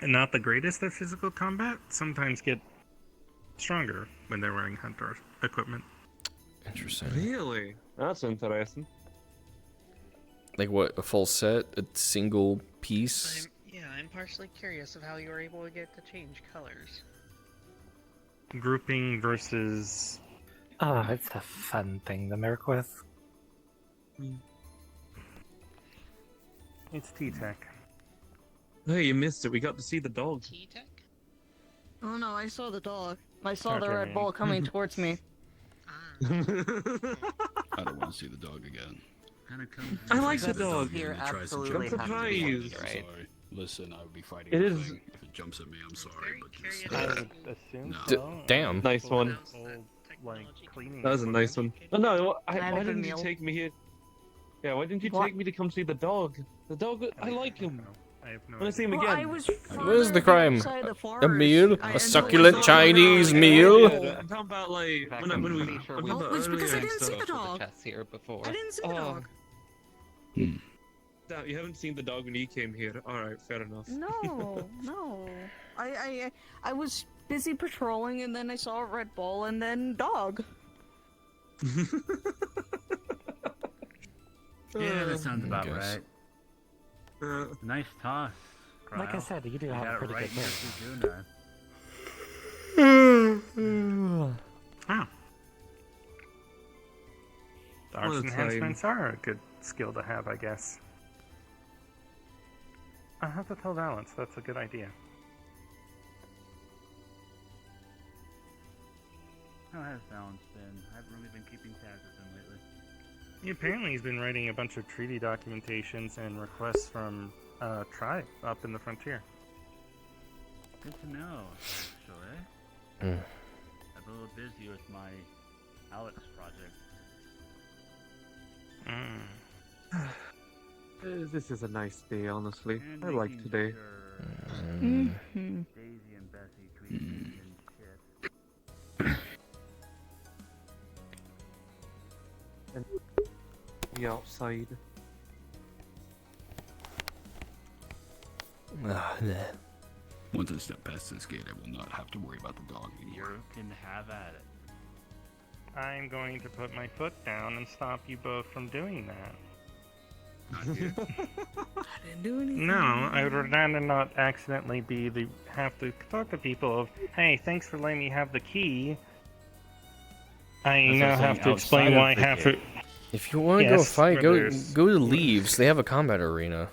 not the greatest at physical combat sometimes get stronger when they're wearing hunter equipment. Interesting. Really? That's interesting. Like what? A full set? A single piece? I'm partially curious of how you were able to get to change colors. Grouping versus Oh, it's a fun thing to work with. it's T-Tech. Hey, you missed it. We got to see the dog. T-Tech? Oh no, I saw the dog. I saw the Targaryen. Red Bull coming towards me. I don't want to see the dog again. I like the If dog. Here It tries to absolutely jump I'm at me, surprised. I'm Right. sorry. Listen, I would be fighting It the is- thing. If it jumps at me, I'm sorry, very but just, curious. I would assume No. so. Damn. Nice one. Like cleaning. That was a nice one. Oh, no, I had a why good didn't you meal. take me here? Yeah, why didn't you What? take me to come see the dog? The dog, I like him. I have no I want to see idea. him Well, again. I was What is the farther crime? outside the A forest. meal? I- A and succulent so- Chinese Yeah. meal? I'm talking about like In fact, when I'm we pretty sure when we we Well, were it's because I earlier and didn't see stuff. the the dog. chest here before. I didn't see the dog. Damn, you haven't seen the dog when he came here. All right, fair enough. No, no. I was busy patrolling, and then I saw a Red Bull, and then dog. Yeah, that sounds about guess. right. Nice toss. Like I Cryo. said, you do You have a got it pretty right good in hit. Suzuna. Wow. The arts Well, it's enhancements are a good skill to have, I guess. I'll have to tell Valence. That's a good idea. How has Balance been? I haven't really been keeping tabs with him lately. Apparently, he's been writing a bunch of treaty documentations and requests from tribe up in the frontier. Good to know, actually. Mm. I've been a little busy with my Alex project. This is a nice day, honestly. And I like making today. sure Mm-hmm. Daisy and Bessie treat me and shit. Be outside. once I step past this gate, I will not have to worry about the dog anymore. You can have at it. I'm going to put my foot down and stop you both from doing that. Not yet. I didn't do anything. No, I would rather not accidentally have to talk to people of, hey, thanks for letting me have the key. I That's now what I'm have saying, to explain outside why I of the have to. gate. If you want to go Yes, fight, where go there's- to Leaves. They have a combat arena.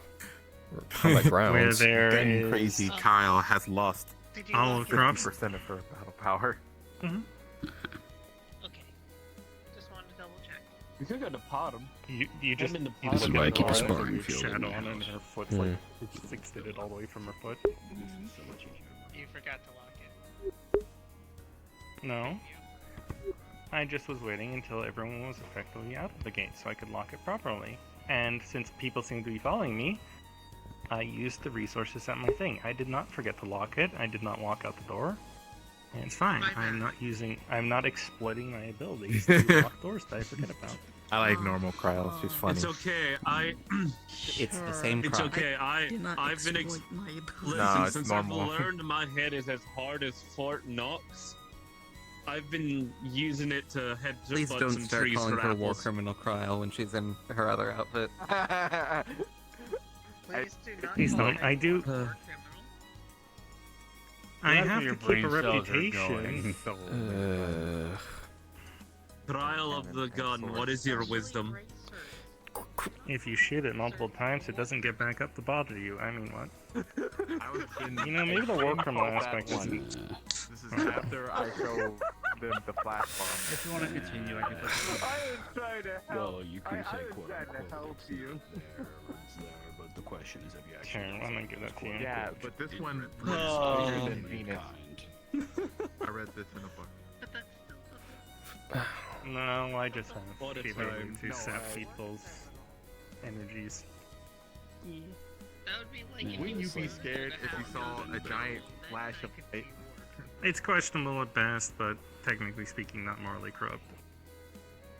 Or combat Where grounds. there Getting is crazy, Kyle has lost Did you all look- across. 50% of her battle power. Okay. Just wanted to double check. We could go to bottom. You just I'm in the you bottom. just This is look why I at keep a the sparring weird field in shadow my on it, and house. her foot's like it's fixed it all the way from her foot. You forgot to lock it. No. I just was waiting until everyone was effectively out of the gate so I could lock it properly. And since people seem to be following me, I used the resources at my thing. I did not forget to lock it. I did not walk out the door. And it's fine. I'm not exploiting my abilities to lock doors that I forget about. I like normal Cryo. She's funny. It's okay. It's the same It's cry. okay. I've been listen, No, it's since normal. I've learned my head is as hard as Fort Knox. I've been using it to head Please butts don't and start trees calling for her War apples. Criminal Cryo when she's in her other outfit. Please do not. Please don't. I do. I That's have where to your keep a brain cells are reputation. going. Trial of the gun. What is your wisdom? If you shoot it multiple times, it doesn't get back up to bother you. I mean, what? You know, maybe the war criminal aspect isn't. This is after I show them the flash bomb. If you want to continue, I can put this I was trying to help. Well, you can say I was quote trying to unquote help it's you. there, it's there, but the question is have you actually Sure, I'm gonna give that to you. Yeah, but this one Oh. is bigger than Venus. kind. I read this in a book. No, I just have What a the ability time. to No sap way. people's energies. That would be like. Wouldn't you be scared if you saw a giant flash of light? It's questionable at best, but technically speaking, not morally corrupt.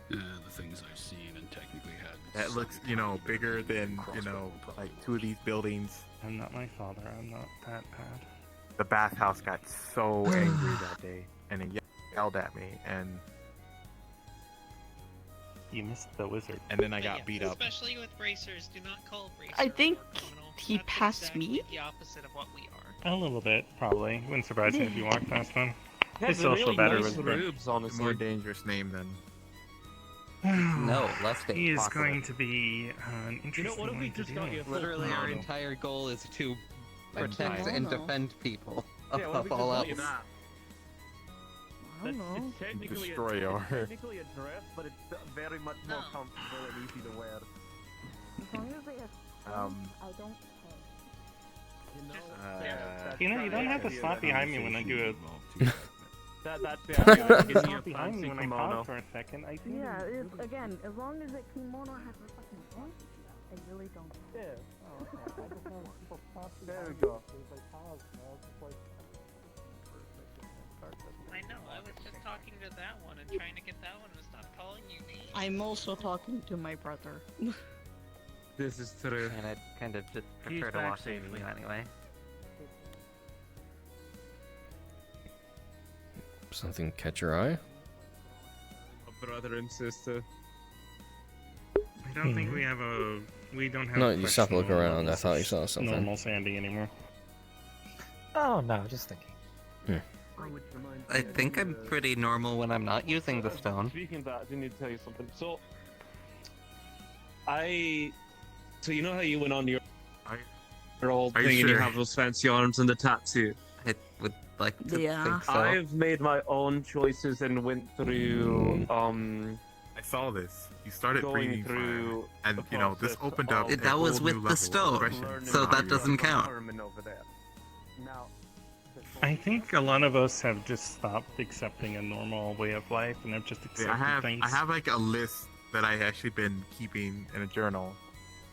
The things I've seen and technically had. That looks, bigger than, like 2 of these buildings. I'm not my father. I'm not that bad. The bathhouse got so angry that day, and it yelled at me, and You missed the wizard. then I got beat up. Especially with bracers, do not call bracers. I think a criminal. he That's passed exactly me. The opposite of what we are. A little bit, probably. Wouldn't surprise me if you walked past one. He His has social really battery nice was rubes, A honestly. more dangerous name than. No, less He is possible. going to be an interesting what if we one to just deal got you with. a Literally, our Model. entire goal is to And protect time. and Oh, no. defend people Yeah, what if above we just all got else. you that? I don't know. It's technically Destroy your- it's technically a dress, but it's very much more No. comfortable and easy to wear. As long as they have I don't You know, you don't have to slap behind me when I do it. That's You yeah, don't have to give me slap a behind me fancy when I kimono. talk for a second. I do. Yeah, again, as long as that kimono has a fucking point, I really don't care. There we go. I know. I was just talking to that one and trying to get that one to stop calling you names. I'm also talking to my brother. This is true. And I'd kind of just He's prefer to back watch it safely. anyway. Something catch your eye? A brother and sister. I don't think we have a. We don't have. No, you stopped to look questionable around. I levels thought you of saw something. Normal Sandy anymore. Oh no, just thinking. I think I'm pretty normal when I'm not using the stone. Speaking of that, I do need to tell you something. So, So you know how you went on your Are old you thing and you sure? have those fancy arms and the tattoo? I would like to Yeah. think so. I've made my own choices and went through I saw this. You started going breathing through fire, and the this process opened up. of a That was whole with new the level of stone, expression so in that how you doesn't count. environment over there. Now, I think a lot of us have just stopped accepting a normal way of life and have just accepted Yeah, things. I have like a list that I actually been keeping in a journal.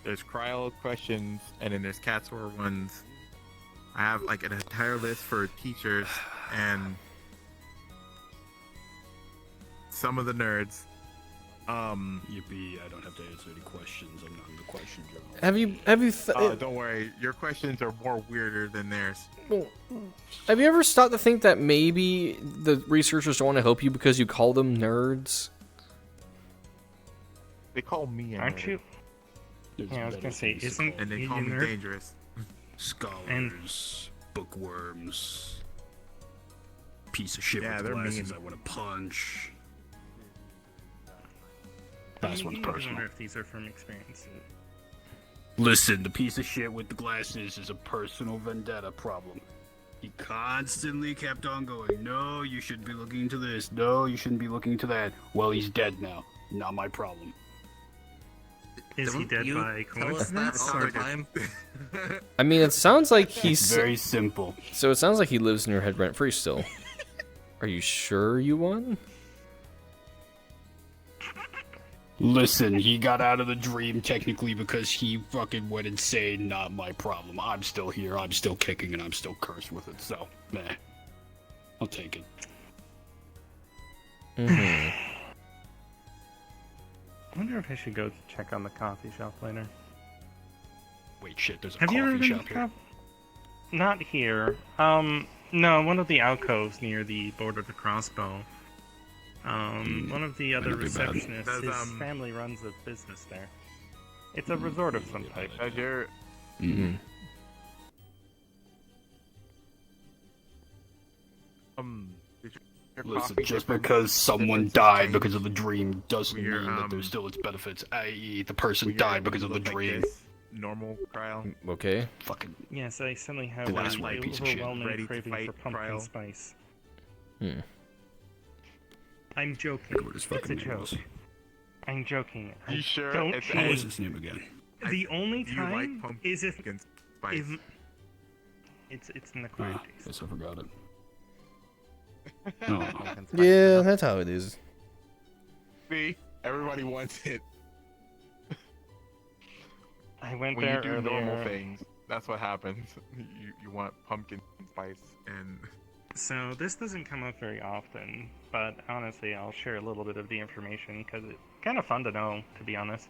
There's cryo questions, and then there's cat sore ones. I have like an entire list for teachers and some of the nerds. Yippee, I don't have to answer any questions. I'm not in the question journal. Have you Don't worry, your questions are more weirder than theirs. have you ever stopped to think that maybe the researchers don't want to help you because you call them nerds? They call me a Aren't nerd, you? There's Yeah, I was better gonna say, things to isn't call and they you call me nerd? dangerous. scholars, bookworms, piece of shit Yeah, with they're glasses mean. I want to punch. That's I one's wonder personal. if these are from experience. Listen, the piece of shit with the glasses is a personal vendetta problem. He constantly kept on going, no, you shouldn't be looking into this. No, you shouldn't be looking into that. Well, he's dead now. Not my problem. Is he Don't dead you by tell us that coincidence? all the or- time? I mean, it sounds like he's Very simple. So it sounds like he lives in your head rent free still. Are you sure you won? Listen, he got out of the dream technically because he fucking went insane. Not my problem. I'm still here. I'm still kicking, and I'm still cursed with it. So, meh. I'll take it. Mm-hmm. I wonder if I should go check on the coffee shop later. Wait, shit. There's a Have you ever coffee been shop to here. Not here. No, one of the alcoves near the board of the crossbow. One of the other might not be bad. receptionists, Does, his family runs a business there. It's a resort of some type. Does your Mm-hmm. did your Listen, coffee just difference- because someone differences died change because of the dream doesn't when you're, mean that there's still its benefits, i.e. the person when you're- died because when of you the look like dream. this, normal cryo, Okay. Fucking Yes, I suddenly have The a last white piece of shit. overwhelming Ready to craving fight for pumpkin trial. spice. Hmm. I'm joking. Look what his It's a fucking name joke. was. I'm joking. You I sure? Don't It's- What was change. his name again? The only do you like time pumpkin is if spice? it's in the quiet Ah, taste. guess I forgot it. Oh. Yeah, that's how it is. See, everybody wants it. I went When there you do earlier. normal things, that's what happens. You want pumpkin spice and So this doesn't come up very often, but honestly, I'll share a little bit of the information because it's kind of fun to know, to be honest.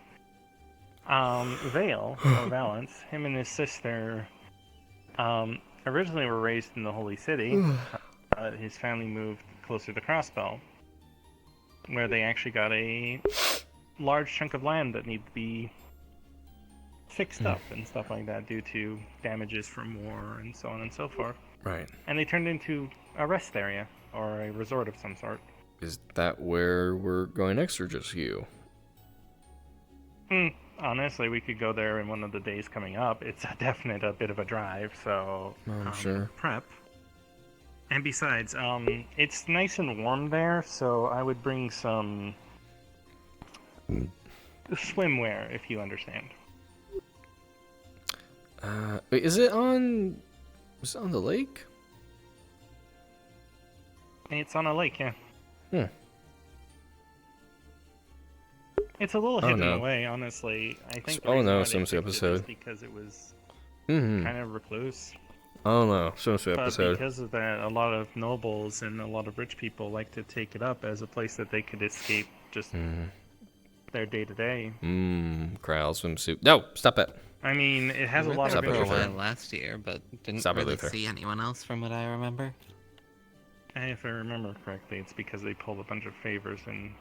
Vale, or Valence, him and his sister, originally were raised in the Holy City. His family moved closer to Crossbell, where they actually got a large chunk of land that needed to be fixed up and stuff like that due to damages from war and so on and so forth. Right. And they turned into a rest area or a resort of some sort. Is that where we're going next, or just you? Honestly, we could go there in one of the days coming up. It's a definite a bit of a drive, so Sure. prep. And besides, it's nice and warm there, so I would bring some swimwear, if you understand. Wait, is it on the lake? It's on a lake, yeah. Hmm. It's a little Oh, hidden no. away, honestly. I think. the Oh, reason no, why they Sims picked it is episode. because it was Mm-hmm. kind of recluse. Oh no, Swimsuit But episode. because of that, a lot of nobles and a lot of rich people like to take it up as a place that they could escape just their day to day. Crowd swimsuit. No, stop it. I mean, it has a We were lot there of for a interest. while last year, but didn't Stop it, really Luther. see anyone else from what I remember. And if I remember correctly, it's because they pulled a bunch of favors and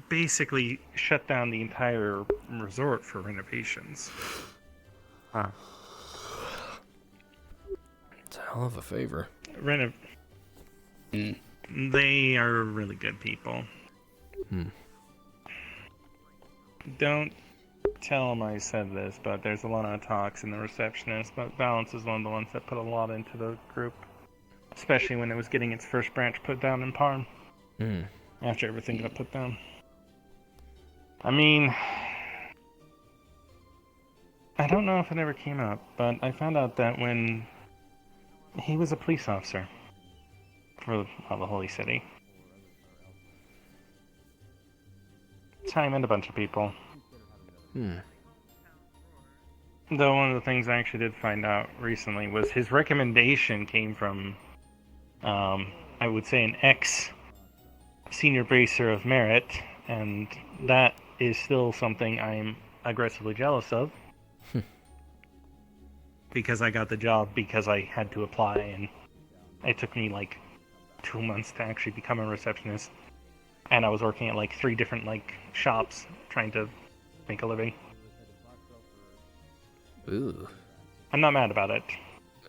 basically shut down the entire resort for renovations. Huh. It's a hell of a favor. They are really good people. Don't tell them I said this, but there's a lot of talks in the receptionist, but Balance is one of the ones that put a lot into the group. Especially when it was getting its first branch put down in Parm. After everything got put down. I mean, I don't know if it ever came up, but I found out that when he was a police officer for the Holy City. That's how I met a bunch of people. Though one of the things I actually did find out recently was his recommendation came from, I would say, an ex-senior bracer of merit, and that is still something I'm aggressively jealous of. Because I got the job because I had to apply, and it took me like 2 months to actually become a receptionist. And I was working at like 3 different like shops trying to make a living. Ooh. I'm not mad about it.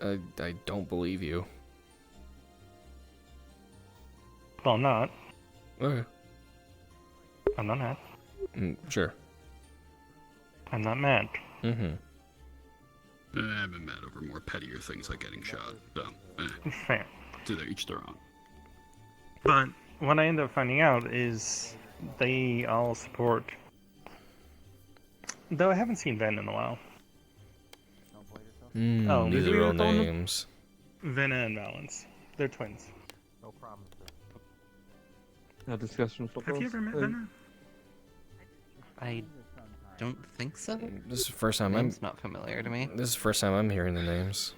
I don't believe you. Well, I'm not. Okay. I'm not mad. Sure. I'm not mad. I've been mad over more pettier things like getting shot. So, Fair. to their each their own. But what I end up finding out is they all support. Though I haven't seen Ven in a while. Oh, These are all names. Venna and Valence. They're twins. No problem. A discussion for Have you ever met Venna? I don't think so. This is the first time Name's not familiar to me. This is the first time I'm hearing the names.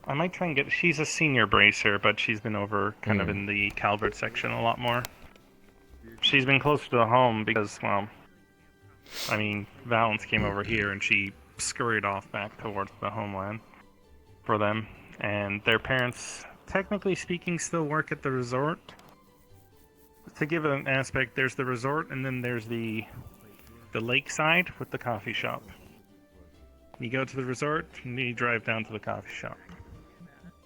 I might try and get. She's a senior bracer, but she's been over kind of in the Calvert section a lot more. She's been closer to the home because, well, I mean, Valence came over here and she scurried off back towards the homeland for them. And their parents, technically speaking, still work at the resort. To give an aspect, there's the resort and then there's the lakeside with the coffee shop. You go to the resort and you drive down to the coffee shop.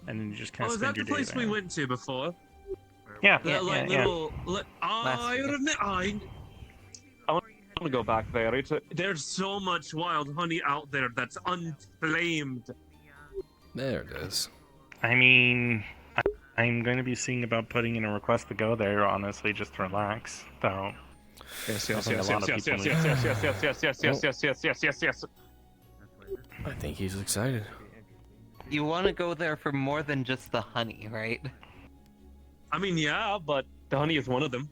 And then you just kind of is spend that your the day place there. we went to before? Yeah, That, like, yeah. little. I want to go back there. There's so much wild honey out there that's unclaimed. There it is. I mean, I'm going to be seeing about putting in a request to go there, honestly, just to relax. So, Yes. I think he's excited. You want to go there for more than just the honey, right? I mean, yeah, but the honey is one of them.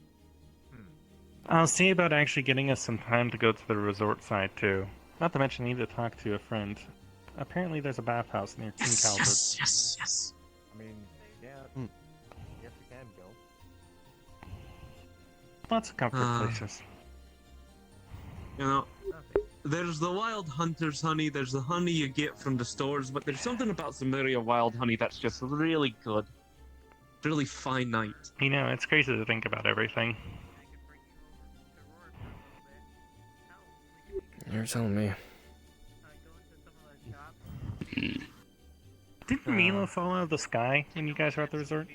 I'll see about actually getting us some time to go to the resort side, too. Not to mention, I need to talk to a friend. Apparently, there's a bathhouse near King Calvert. Yes. I mean, yeah. Yes, you can go. Lots of comfort places. You know, there's the wild hunter's honey, there's the honey you get from the stores, but there's something about Samaria wild honey that's just really good. Really finite. You know, it's crazy to think about everything. You're telling me. Didn't Mila fall out of the sky when you guys were at the resort?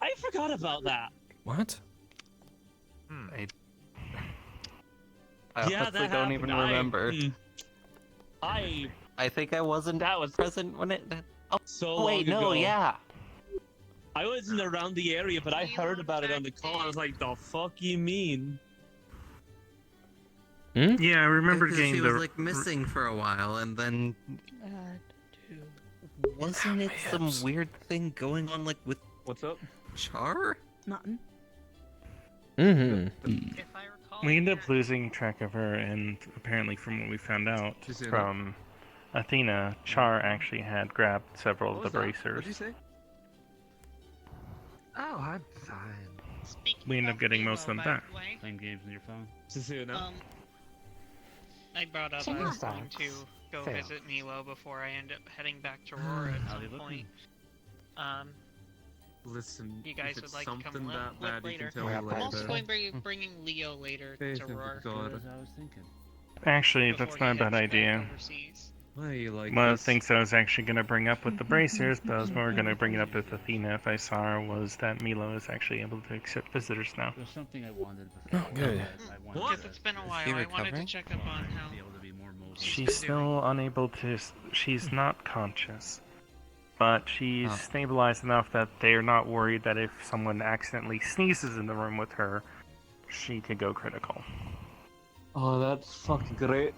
I forgot about that. What? I Yeah, honestly that don't even happened. remember. I think I wasn't present when it. Oh, so wait, long no, ago. yeah. I wasn't around the area, but I heard about it on the call. I was like, the fuck you mean? Yeah, I remember Because getting she the... was like missing for a while, and then wasn't it some weird thing going on like with what's up? Char? Nothing. We ended up losing track of her, and apparently from what we found out from Athena, Char actually had grabbed several of the bracers. What'd you say? Oh, I'm fine. We ended up getting most of them back. Playing games on your phone. I brought up I was going to go visit Milo before I end up heading back to Aurora at some point. Listen, you guys if would it's like to come something that look bad, later. you can tell me I'm later. also going to be bringing Leo later to Aurora. God. I was thinking. Actually, that's not a bad idea. Why you like One of this? the things I was actually going to bring up with the bracers, but I was more going to bring it up with Athena if I saw her, was that Milo is actually able to accept visitors now. There's something I wanted Oh, good. Because it's been a while, I wanted to check up on how She's still unable to... She's not conscious. But she's stabilized enough that they're not worried that if someone accidentally sneezes in the room with her, she could go critical. Oh, that's fucking great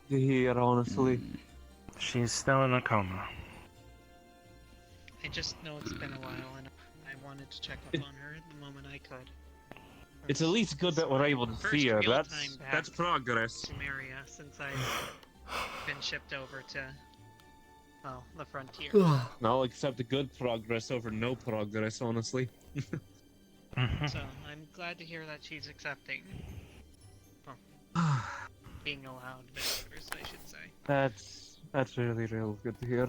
to hear, honestly. She's still in a coma. I just know it's been a while, and I wanted to check up on her the moment I could. It's at least good that we're able to First see her. real That's time back progress. Sumeria since I've been shipped over to, well, the frontier. I'll accept the good progress over no progress, honestly. So I'm glad to hear that she's accepting. Well, being allowed visitors, I should say. That's really real good to hear.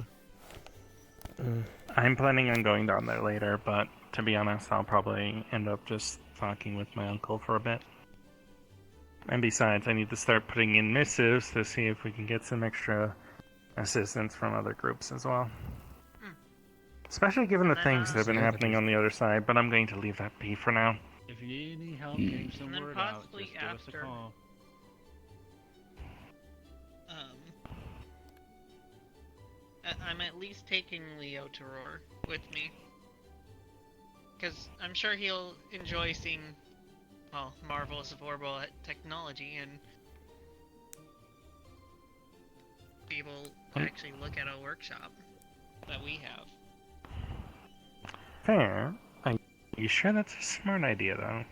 I'm planning on going down there later, but to be honest, I'll probably end up just talking with my uncle for a bit. And besides, I need to start putting in missives to see if we can get some extra assistance from other groups as well. Especially given the things that have been happening on the other side, but I'm going to leave that be for now. If you need any help getting some And then word out, possibly just give us a after- call. I'm at least taking Leo to Roar with me. Because I'm sure he'll enjoy seeing, well, marvelous affordable technology and be able to actually look at a workshop that we have. Fair. Are you sure that's a smart idea, though?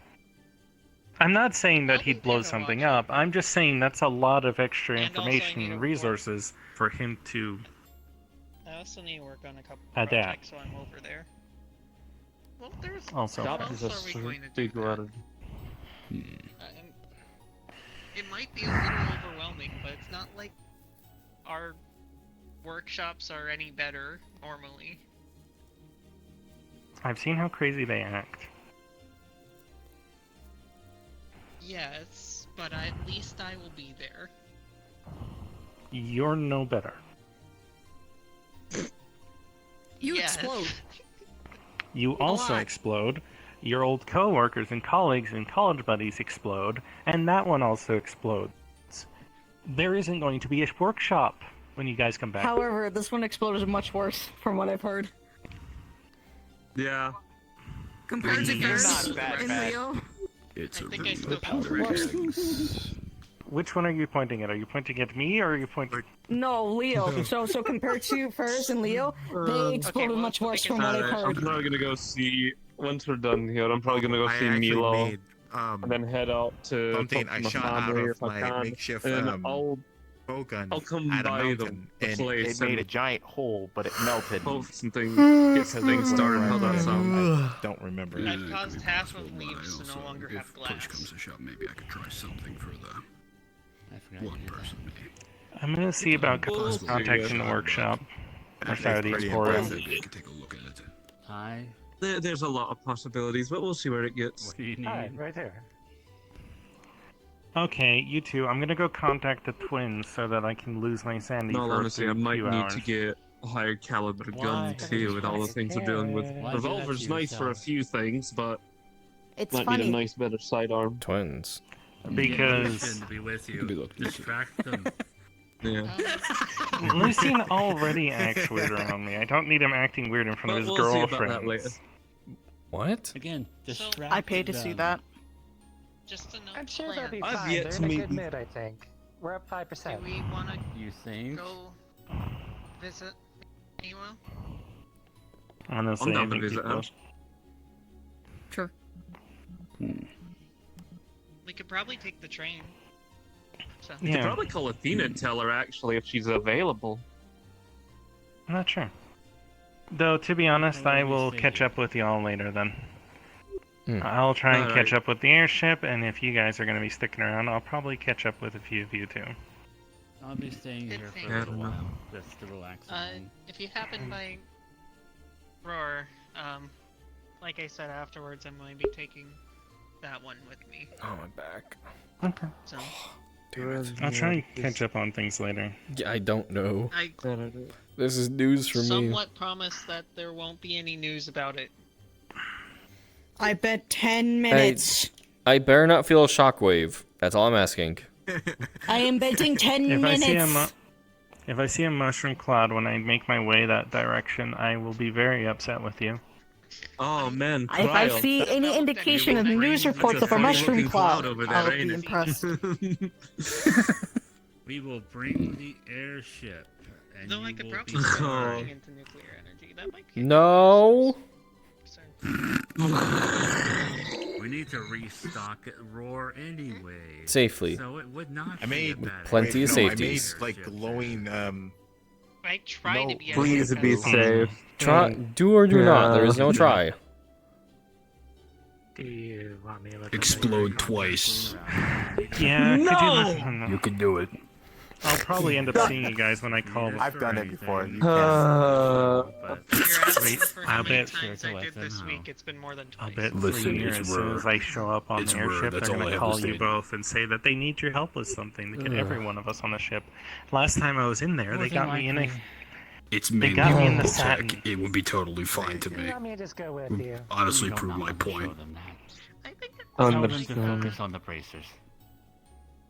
I'm not saying that he'd blow something up. I'm just saying that's a lot of extra information and resources for him to I also need to work on a couple adapt. projects, so I'm over there. Well, there's. Also, how fair. else are we going to do that? It might be a little overwhelming, but it's not like our workshops are any better normally. I've seen how crazy they act. Yes, but at least I will be there. You're no better. You explode. You also explode. Your old co-workers and colleagues and college buddies explode, and that one also explodes. There isn't going to be a workshop when you guys come back. However, this one exploded much worse, from what I've heard. Yeah. Compared to yours not that and bad. Leo. It's a think I really still worse. Which one are you pointing at? Are you pointing at me, or are you pointing... No, Leo. So compared to Ferris and Leo, they exploded much worse from what I've I'm heard. probably gonna go see, once we're done here, I'm probably gonna go I see actually Milo, made, and then head out to something talk I to my shot out family of if I my can, makeshift, and then I'll bowgun come at a by mountain, the And place it made a and giant hole, but it melted. hope something gets things started. How that sound? I don't remember. I've caused half of leaves to no longer have glass. Push comes to shove, maybe I could try something for the one person. I'm gonna see about contacting the workshop. Or sorry, the Emporium. Maybe I could take a look at it. Hi. There's a lot of possibilities, but we'll see where it gets. What do you need? Hi, right there. Okay, you two, I'm gonna go contact the twins so that I can lose my sanity No, for honestly, I might few need hours. to get a higher caliber gun too, with all the things we're dealing with. Why do that Revolver's to nice for a yourself? few things, but It's might funny. need a nice, better sidearm. Twins. Because... to be with you. Maybe look, Distract them. Yeah. Lucien already acts weird around me. I don't need him acting weird in front of his We'll see about that later. girlfriends. What? Again, distract I paid to see them. that. Just a note. I'm sure they'll be I've fine. yet They're to in a meet good them. mood, I think. We're up 5%. Do we want to You think? go visit anyone? Honestly, I'm I down to think visit people... him. Sure. We could probably take the train. So. You could Yeah. probably call Athena and tell her actually if she's available. I'm not sure. Though, to be honest, Well, I let me will see catch here. up with y'all later then. Hmm. I'll try and Alright. catch up with the airship, and if you guys are going to be sticking around, I'll probably catch up with a few of you too. I'll be staying Good here thing. for a Yeah, I little don't know. while, just to relax. at home. If you happen by Roar, like I said afterwards, I'm going to be taking that one with me. Oh, my back. Okay. So I'll try and catch up on things later. Yeah, I don't know. I This is news for me. somewhat promise that there won't be any news about it. I bet 10 minutes. I better not feel a shockwave. That's all I'm asking. I am betting 10 If minutes. if I see a mushroom cloud when I make my way that direction, I will be very upset with you. Oh man, If I Cryo. see any indication of news reports of a mushroom cloud, over there, I'll ain't be it? impressed. We will bring the airship, and Though you I could will probably be start fine. going into nuclear energy. That might be No. We need to restock at Roar anyway. Safely. So it would not I be made a bad plenty of idea. safeties. I made like glowing. I try No, to be Please as be safe as safe. Try, do or do not. There is no try. Do you want me to look Explode twice. Yeah, could you listen? You can do it. I'll probably end up seeing you guys when I call. I've done it before. You But You're asking for how I'll many bet- times Sure to I let did them this know. week. It's been more than I'll twice. bet Listen, for it's as soon as I rare. show up on It's the rare, airship, that's they're all going I to have call to you say. both and say that they need your help with something to get every one of us on the ship. Last time I was in there, they got me in a... It's They mainly got me in the tech. satin. It would be totally fine to Do me. you want me to just go with Would you? honestly You don't prove know my how to show point. them that. I think Tell them to Understand. focus on the bracers.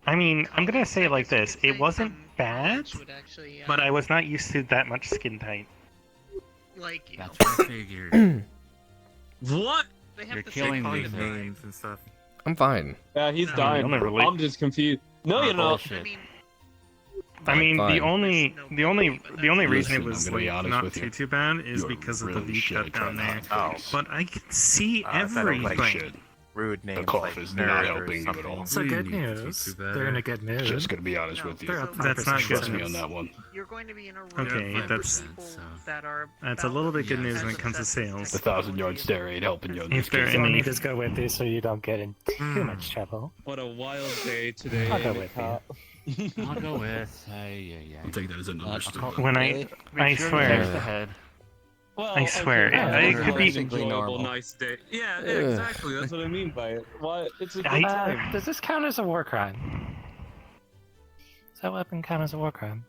I mean, I'm gonna say it like this: it wasn't bad, but I was not used to that much skin tight. Like, you That's what I figured. What? They have You're the killing same these names and stuff. I'm fine. Yeah, he's No, dying. you'll never leave. I'm just confused. No, you're not. Bullshit. I mean, Fine. the only reason it Listen, was I'm gonna be like honest not with you. too bad is You're because of the really V shit cut at down trying there. to hide things. But I can see sounded like everything. Shit. Rude names. The cough like is nerd not or helping you at something. all. So good Too news. bad. They're in a good mood. Just gonna be honest with you. They're up That's not 5%. good Trust me news. on that one. You're going to be in a room Okay, full of that's- people so- that are. That's a little bit good Yeah, news as when it comes to obsessed sales. The 1,000-yard stare ain't helping you in this If they're case. in Let me the just go with you so you don't get in too much trouble. What a wild day today. I'll go ain't with it, you. Cap? I'll go with. I'll take that as an understood. when I swear. ahead. Well, I swear, okay, it well, could be- it's enjoyable, normal. nice day. Yeah, exactly. That's what I mean by it. Why? It's a good I- time. Does this count as a war crime? Does that weapon count as a war crime?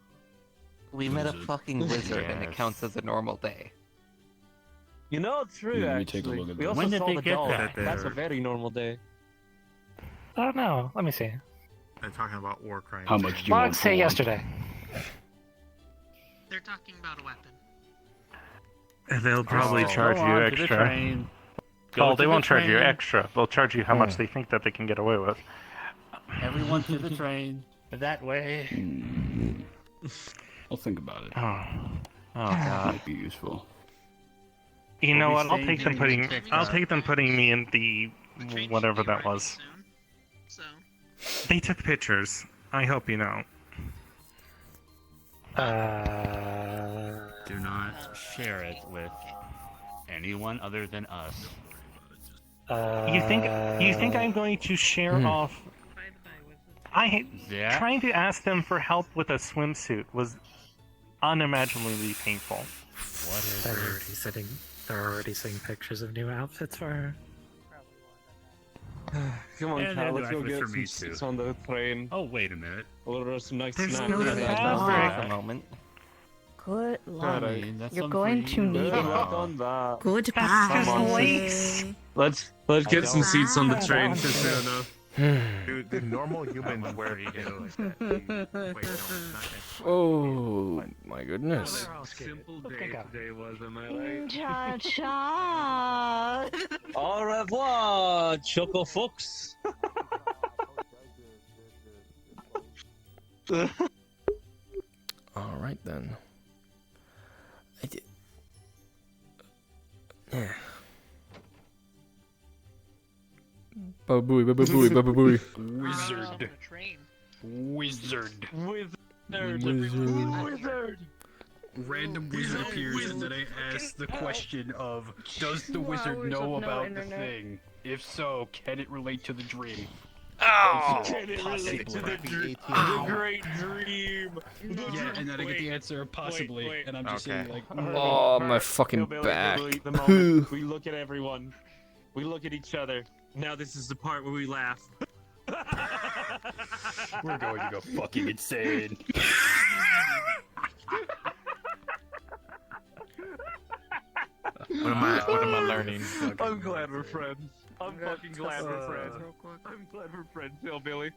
We met a Wizard. fucking wizard, and it Yes. counts as a normal day. You know, it's true. Let me Actually, take a look at we this. also When did saw they the get dog. that? That's a very normal day. I don't know. Let me see. They're talking about war crimes. How much do you want Log for say one? yesterday. They're talking about a weapon. They'll probably Oh, charge go you on to the extra. train. Go Oh, to they the won't charge you train. extra. They'll charge you how much they think that they can get away with. Everyone to the train. That way. Hmm. I'll think about it. Oh, God. Might be useful. You know We'll be what? I'll staying take them here putting. and check I'll that. take them putting me in the The train should whatever be that arriving was. soon, so. They took pictures. I hope you know. Do not share it with anyone other than us. You think I'm going to share off? Yeah. Trying to ask them for help with a swimsuit was unimaginably painful. What is They're it? already sitting. They're already seeing pictures of new outfits for her. Come on, Yeah, Cal, no, let's go actually get for some me seats too. on the train. Oh, wait a minute. Order some nice There's snacks. no and fabric. then- For a moment. Good I luck. mean, that's You're something going for to you. need Good it. luck on that. Goodbye. That's just Come on. lace. Let's get some seats on the train for soon enough. Dude, the normal humans wear things like that. Wait, no, it's not that. Oh my goodness. They're all scared. Simple Let's day get going. today was, am I right? Cha cha. Au revoir, Choco Fox. All right then. I did. Yeah. Baba booey, baba booey, baba booey. Wizard. Train. Wizard. Wizard. Random wizard appears, and then I ask the question of, does the wizard hours know of no about internet. the thing? If so, can it relate to the dream? Can it relate to the, Possibly. the great dream? Yeah, and then I get the answer, possibly, wait. and I'm just Okay. sitting like, Oh, my fucking Billy, back. the moment we look at everyone, we look at each other. Now this is the part where we laugh. we're going to go fucking insane. What am I learning? I'm glad we're friends. I'm fucking glad we're friends. I'm glad we're friends, Hillbilly.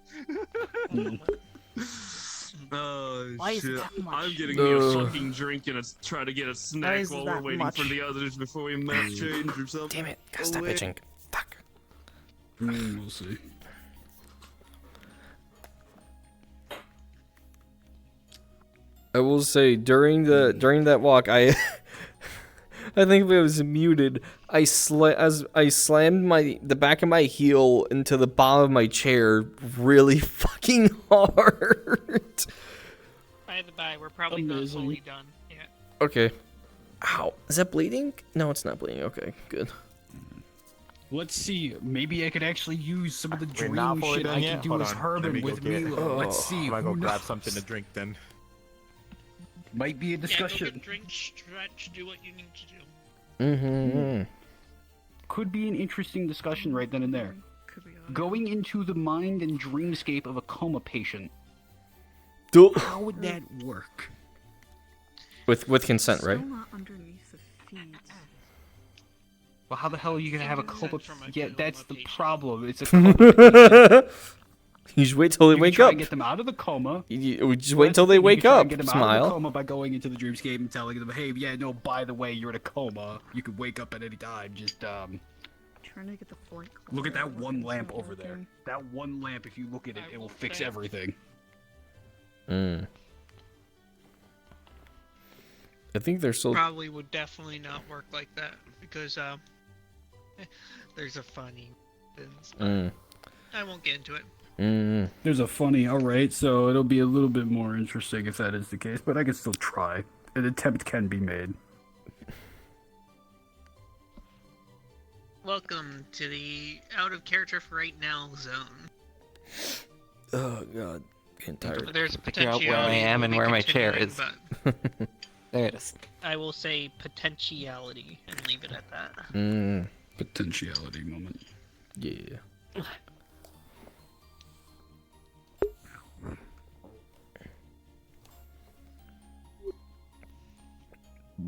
Oh Why is it shit! that much? I'm getting me a Ugh. fucking drink and try to get a Why snack is it while we're that waiting much? for the others before we map change or something. Damn it! Gotta stop wait. itching. Fuck. We'll see. I will say during that walk, I I think if it was muted, as I slammed the back of my heel into the bottom of my chair really fucking hard. By the by, we're probably not Amazing. fully done yet. Okay. Ow. Is that bleeding? No, it's not bleeding. Okay, good. Let's see. Maybe I could actually use some of the We're not dream fully shit done I yet? can do Hold as on. Let Herman me go with get- Milo. Let's Oh. see. I'm gonna go Who grab knows? something to drink then. Might be a Yeah, go discussion. get drink, stretch, do what you need to do. Mm-hmm. Could be an interesting discussion right then and there. Going into the mind and dreamscape of a coma patient. How would that work? With consent, right? Still not underneath the feet. Well, how the hell are you gonna have a coma? Consent from a Yeah, coma that's the patient. problem. It's a coma. You just wait till they You can wake try up. and get them out of the coma. You just wait till they You can wake try up. and get them out of Smile. the coma by going into the dreamscape and telling them, hey, yeah, no, by the way, you're in a coma. You can wake up at any time. Just Trying to get the flight. look at that one lamp over there. That one lamp, if you look at it, it will fix everything. I think they're still. Probably would definitely not work like that because there's a funny. I won't get into it. There's a funny, alright, so it'll be a little bit more interesting if that is the case, but I can still try. An attempt can be made. Welcome to the out of character for right now zone. Oh god, getting tired. There's a Figure out potentiality. where I am we'll and be where my chair continuing, is. but There it is. I will say potentiality and leave it at that. Potentiality moment. Yeah.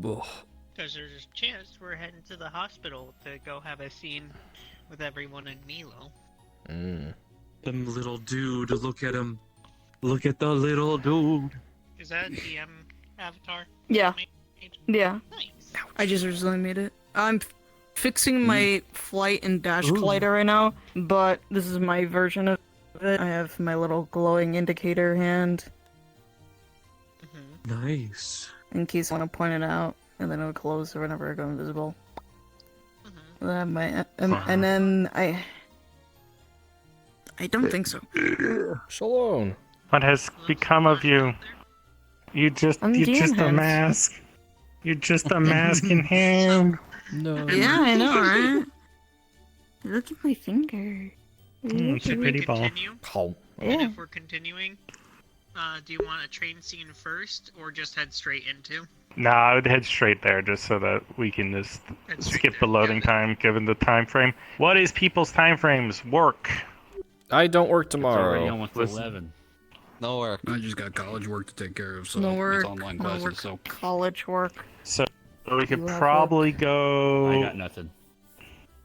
Because there's a chance we're heading to the hospital to go have a scene with everyone in Milo. Them little dude, look at him. Look at the little dude. Is that a DM avatar? Yeah. Yeah. Nice. I just recently made it. I'm fixing my flight and dash collider right now, but this is my version of it. I have my little glowing indicator hand Nice. in case I want to point it out, and then it'll close whenever I go invisible. And then I have my and then I don't think so. Shalom. What has become of you? You're just I'm a DM-head. mask. You're just a mask in hand. No. Yeah, I know, right? Look at my finger. It's a pretty ball. Continue? Oh. And Yeah. if we're continuing, do you want a train scene first, or just head straight into? Nah, I would head straight there just so that we can just Head straight skip the there, loading got it. time given the time frame. What is people's time frames? Work. I don't work It's already tomorrow. almost Listen. 11. No work. I just got college work to take care of, so No work, it's online no classes, work, so... college work. So we could You have probably go. I got nothing.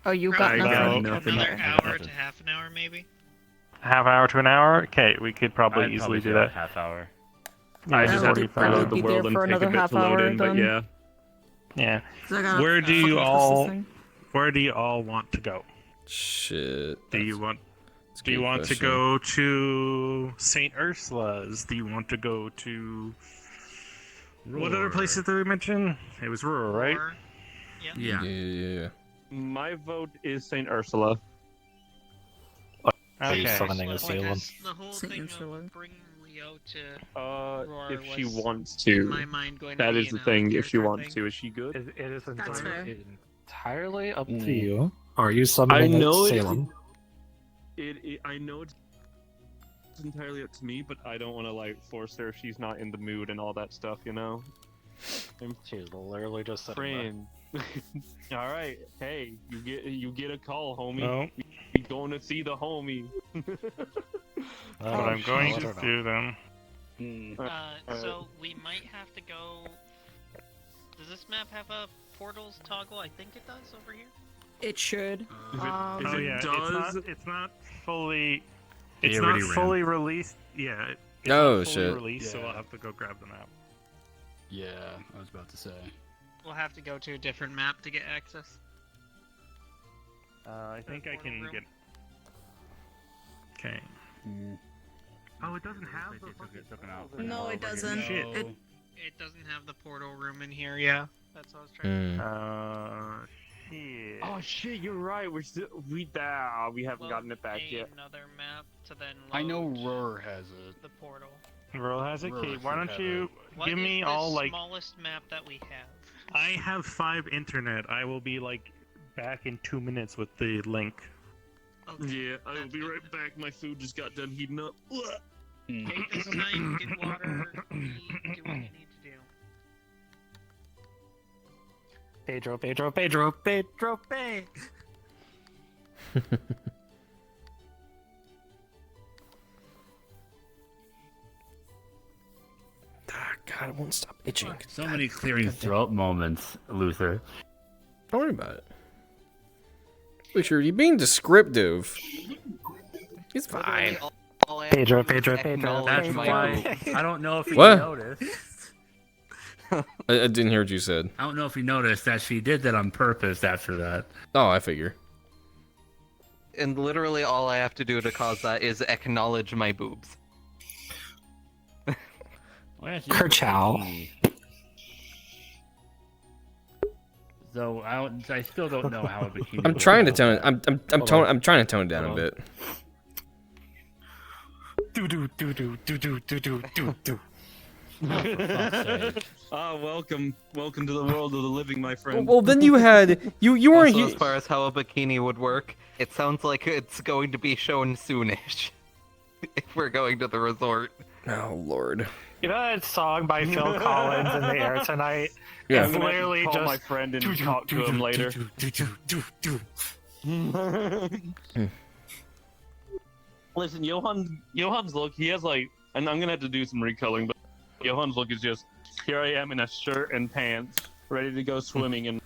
Oh, you got I nothing? got nothing. Another I got hour nothing. to half an hour, maybe? Half hour to an hour? Okay, we could probably I'd easily do say that. Half hour. I Yeah, just we have could to probably find the be there world and for take a another bit half to load hour, in, but then. yeah. Yeah. 'Cause I gotta Where do you fucking twist this all thing. where do you all want to go? Shit. Do you want that's a do you good want question. to go to St. Ursula's? Do you want to go to what other places did we mention? It was rural, right? Or- Yeah. Yeah. My vote is St. Ursula. Okay. summoning a Because Salem. The whole Saint thing Ursula. of bringing Leo to Roar If she was, wants in to. my mind, going to That be is the an thing, if she out-of-character wants thing. to. Is she good? It is That's fair. entirely up to you. Are you summoning I know at it- Salem? I know it's entirely up to me, but I don't want to like force her if she's not in the mood and all that stuff, you know. She's literally just sitting there. Friend. All right. Hey, you get a call, homie. No. We going to see the homie. What I'm going to do then. So we might have to go. Does this map have a portals toggle? I think it does over here. It should. If Oh it yeah, does, it's not fully. He It's not already ran. fully released. Yeah. It's Oh, not fully shit. released, so Yeah. we'll have to go grab the map. Yeah, I was about to say. We'll have to go to a different map to get access. I think I can room. get. Okay. Oh, it doesn't have the No, it doesn't. Shit. It doesn't have the portal room in here. Yeah, that's what I was trying. to Shit. oh shit, you're right. We haven't Load gotten it back yet. Another map to then. I know load Roar has it. the portal. Roll has it. Okay, Roar why should don't have you What give is me the all like? smallest map that we have? I have 5 internet. I will be like back in 2 minutes with the link. Okay, Yeah, I will that's be good right back. My food just got done heating up. Take this time, get water, eat, do what you need to do. Pedro, Pedro. God, it won't stop itching. So many clearing throat moments, Luther. Don't worry about it. Richard, you're being descriptive. He's fine. Pedro, That's my why I don't know if he What? noticed. I didn't hear what you said. I don't know if he noticed that she did that on purpose after that. Oh, I figure. And literally all I have to do to cause that is acknowledge my boobs. Kerchow. So I still don't know how a bikini. I'm would trying to solve tone. that. I'm trying to tone it down a bit. Welcome to the world of the living, my friend. Well, then you had you weren't Also, here. as far as how a bikini would work, it sounds like it's going to be shown soonish. If we're going to the resort. Oh Lord. You know that song by Phil Collins in the air tonight? Yeah. It's literally call just my friend and talk to him later. Listen, Johan's look, he has like, and I'm gonna have to do some recoloring, but Johan's look is just, here I am in a shirt and pants, ready to go swimming and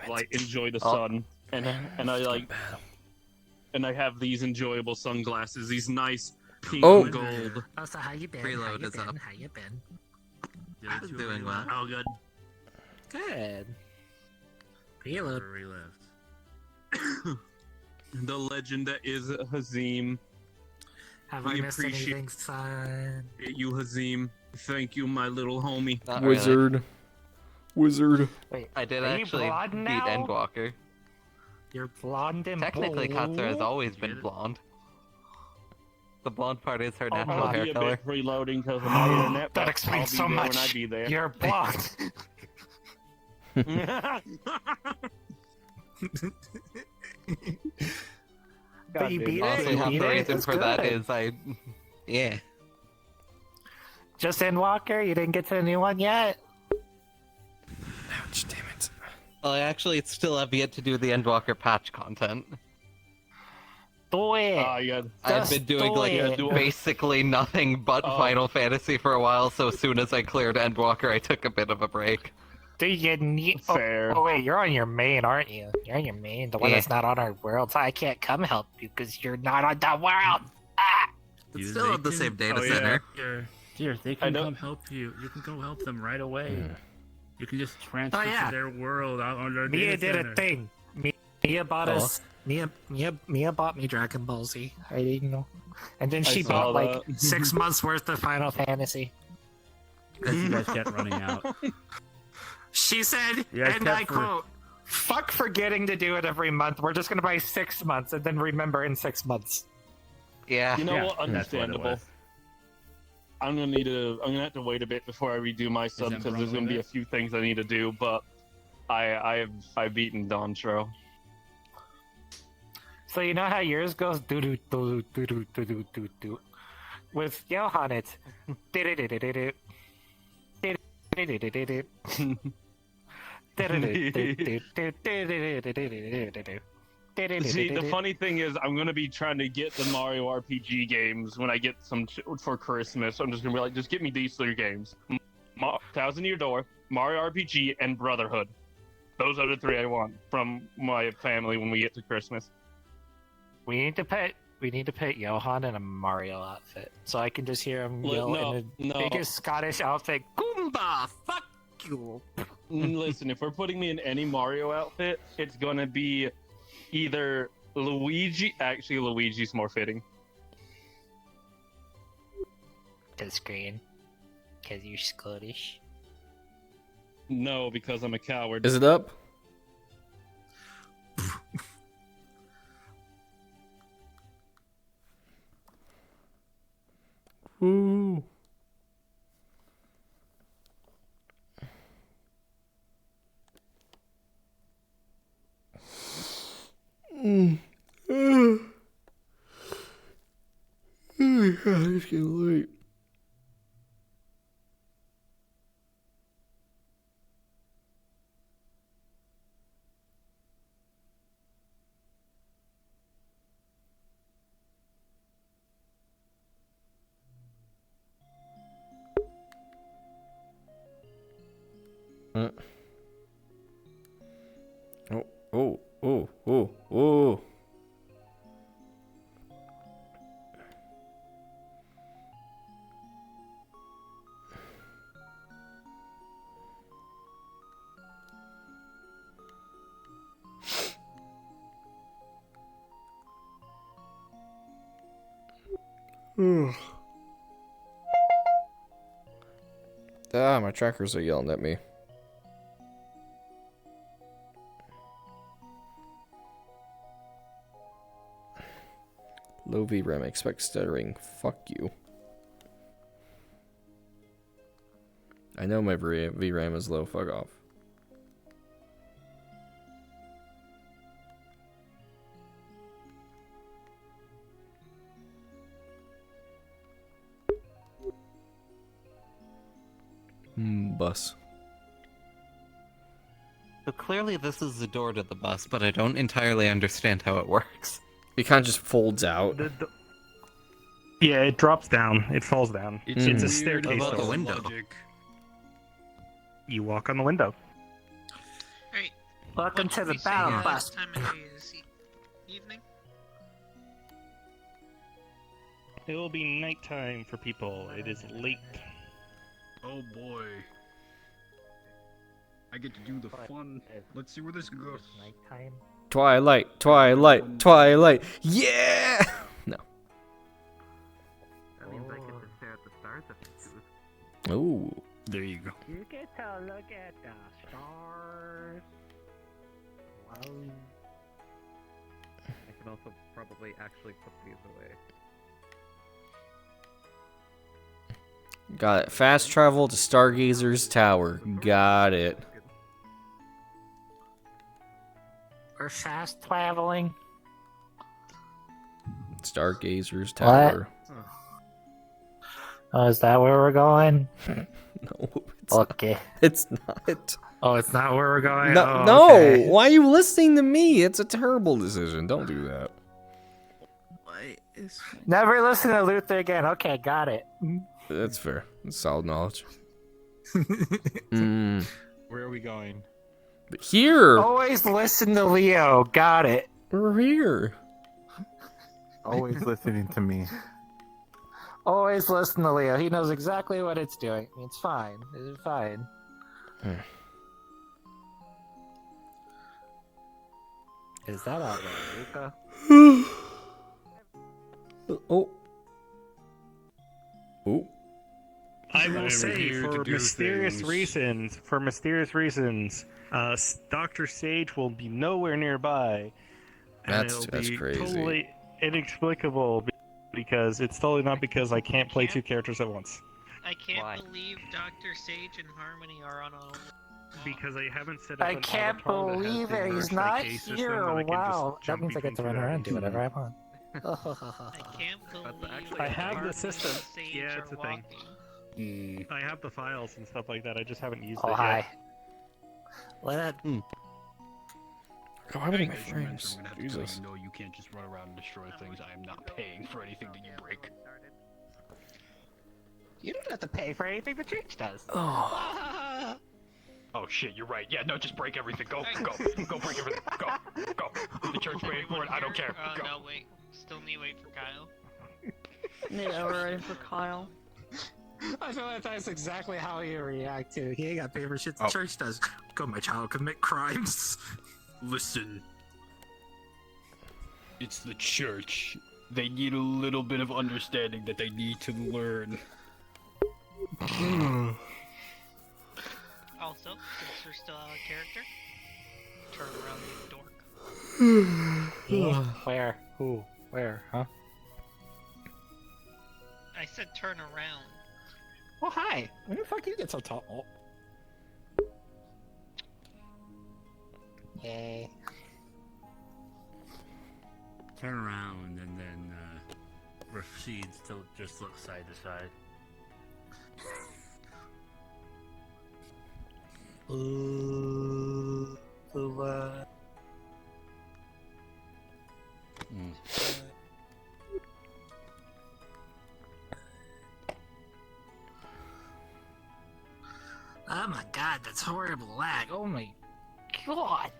like enjoy the sun, and I like, and I have these enjoyable sunglasses, these nice pink and gold. So how you been? Preload is up. How you been? I'm doing well. Oh, good. Good. Preload. The legend that is Hazim. Have We I missed appreciate anything, son? you, Hazim. Thank you, my little homie. Not really. Wizard. Wait, I did are you actually blonde beat now? Endwalker. You're blonde and Technically, blue? Katsuura has always been blonde. The blonde part is her natural I'll hair be a color. bit preloading because of my internet. That but explains I'll so be there much. When I be there. You're blonde. But you beat it? Honestly, You half beat the it? reason It's for that good. is yeah. Just Endwalker? You didn't get to the new one yet? Ouch! Damn it. Well, I actually still have yet to do the Endwalker patch content. Do it. I've been doing like basically nothing but Final Fantasy for a while, so as soon as I cleared Endwalker, I took a bit of a break. Do you need? Fair. Oh wait, you're on your main, aren't you? You're on your main, the one that's not on our world. So I can't come help you because you're not on the world. Ah! It's still at the same data center. Here, they can come help you. You can go help them right away. You can just transfer to their world out on their Mia data did center. a thing. Mia bought us. Mia bought me Dragon Ball Z. I didn't know. And then she bought like 6 months worth of Final Fantasy. Because you guys kept running out. She said, Yeah, and I quote, "Fuck forgetting to do it every month. We're just gonna buy 6 months and then remember in 6 months." Yeah. You know what? that's what it Understandable. was. I'm gonna have to wait a bit before I redo my sub that because wrong there's gonna with be it? a few things I need to do. But I've beaten Dontro. So you know how yours goes do do do do do do do do do. With Johan, it's do do do do do do. See, the funny thing is, I'm gonna be trying to get the Mario RPG games when I get some for Christmas. I'm just gonna be like, just get me these 3 games: Thousand Year Door, Mario RPG, and Brotherhood. Those are the 3 I want from my family when we get to Christmas. We need to put Johan in a Mario outfit, so I can just hear him yell in the biggest Scottish outfit. Goomba, fuck you. Listen, if we're putting me in any Mario outfit, it's gonna be either Luigi. Actually, Luigi's more fitting. Cause green. Cause you're Scottish. No, because I'm a coward. Is it up? Ooh. It's getting late. Oh. My trackers are yelling at me. Low VRAM, expect stuttering. Fuck you. I know my VRAM is low. Fuck off. Bus. So clearly this is the door to the bus, but I don't entirely understand how it works. It kind of just folds out. Yeah, it drops down. It falls down. It's a staircase. About the door. window. You walk on the window. Alright. Welcome to the battle bus. Time of day is evening? It will be nighttime for people. It is late. Oh boy. I get to do the fun. Let's see where this goes. Nighttime. Twilight, Twilight, Twilight. Yeah! No. That means I get to stare at the stars if I choose. Ooh. There you go. You get to look at the stars. Wow. I can also probably actually put these away. Got it. Fast travel to Stargazer's Tower. Got it. We're fast traveling. Stargazer's Tower. Oh, is that where we're going? No, okay. It's not. Oh, it's not where we're going? No, Oh, no. okay. Why are you listening to me? It's a terrible decision. Don't do that. Never listen to Luther again. Okay, got it. That's fair. That's solid knowledge. Where are we going? But here. Always listen to Leo. Got it. We're here. Always listening to me. Always listen to Leo. He knows exactly what it's doing. It's fine. It's fine. Is that out there, Luca? Oh. Oh. I will say, for mysterious reasons, Dr. Sage will be nowhere nearby. And That's be crazy. Totally inexplicable because it's totally not because I can't play two characters at once. I can't believe Dr. Sage and Harmony are on a... Because I haven't set up I an can't avatar that has believe the it. inverse He's not vacation system here. that I can Wow. just That means I get to run around and do whatever I want. I can't believe I have the Harmony system. and Sage Yeah, are it's a thing. walking. I have the files and stuff like that. I just haven't used Oh, it hi. yet. What? How many As you frames? mentioned, I'm gonna have to Jesus. tell you, no, you can't just run around and destroy things. I am not paying for anything that you break. You don't have to pay for anything the church does. Oh. Oh shit, you're right. Yeah, no, just break everything. Go break everything. Go. The church paid for it. I don't care. Go. No, wait. Still need to wait for Kyle. Yeah, we're ready for Kyle. I feel like that's exactly how you react to. He ain't got favorite shit the Oh. church does. Go, my child, commit crimes. Listen. It's the church. They need a little bit of understanding that they need to learn. Also, since we're still out of character, turn around, you dork. Where? Who? Where? Huh? I said turn around. Oh, hi. When the fuck you get so tall? Oh. Yay. Turn around and then proceeds to just look side to side. Oh my god, that's horrible lag. Oh my god.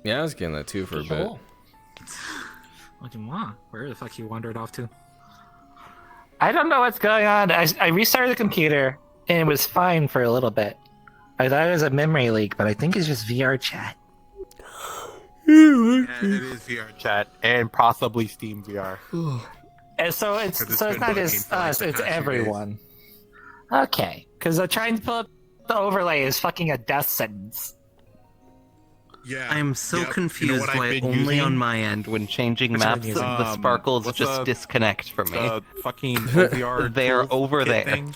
Yeah, I was getting that too for a bit. What do you want? Where the fuck you wandered off to? I don't know what's going on. I restarted the computer and it was fine for a little bit. I thought it was a memory leak, but I think it's just VR chat. Yeah, it is VR chat and possibly Steam VR. And so it's not just us; it's everyone. Okay, because trying to pull up the overlay is fucking a death sentence. Yeah. I'm so Yep. confused You know what why I've been only using? on my end when changing Which maps one the sparkles what's just the- disconnect from me. fucking OVR They're tools over kit there. thing?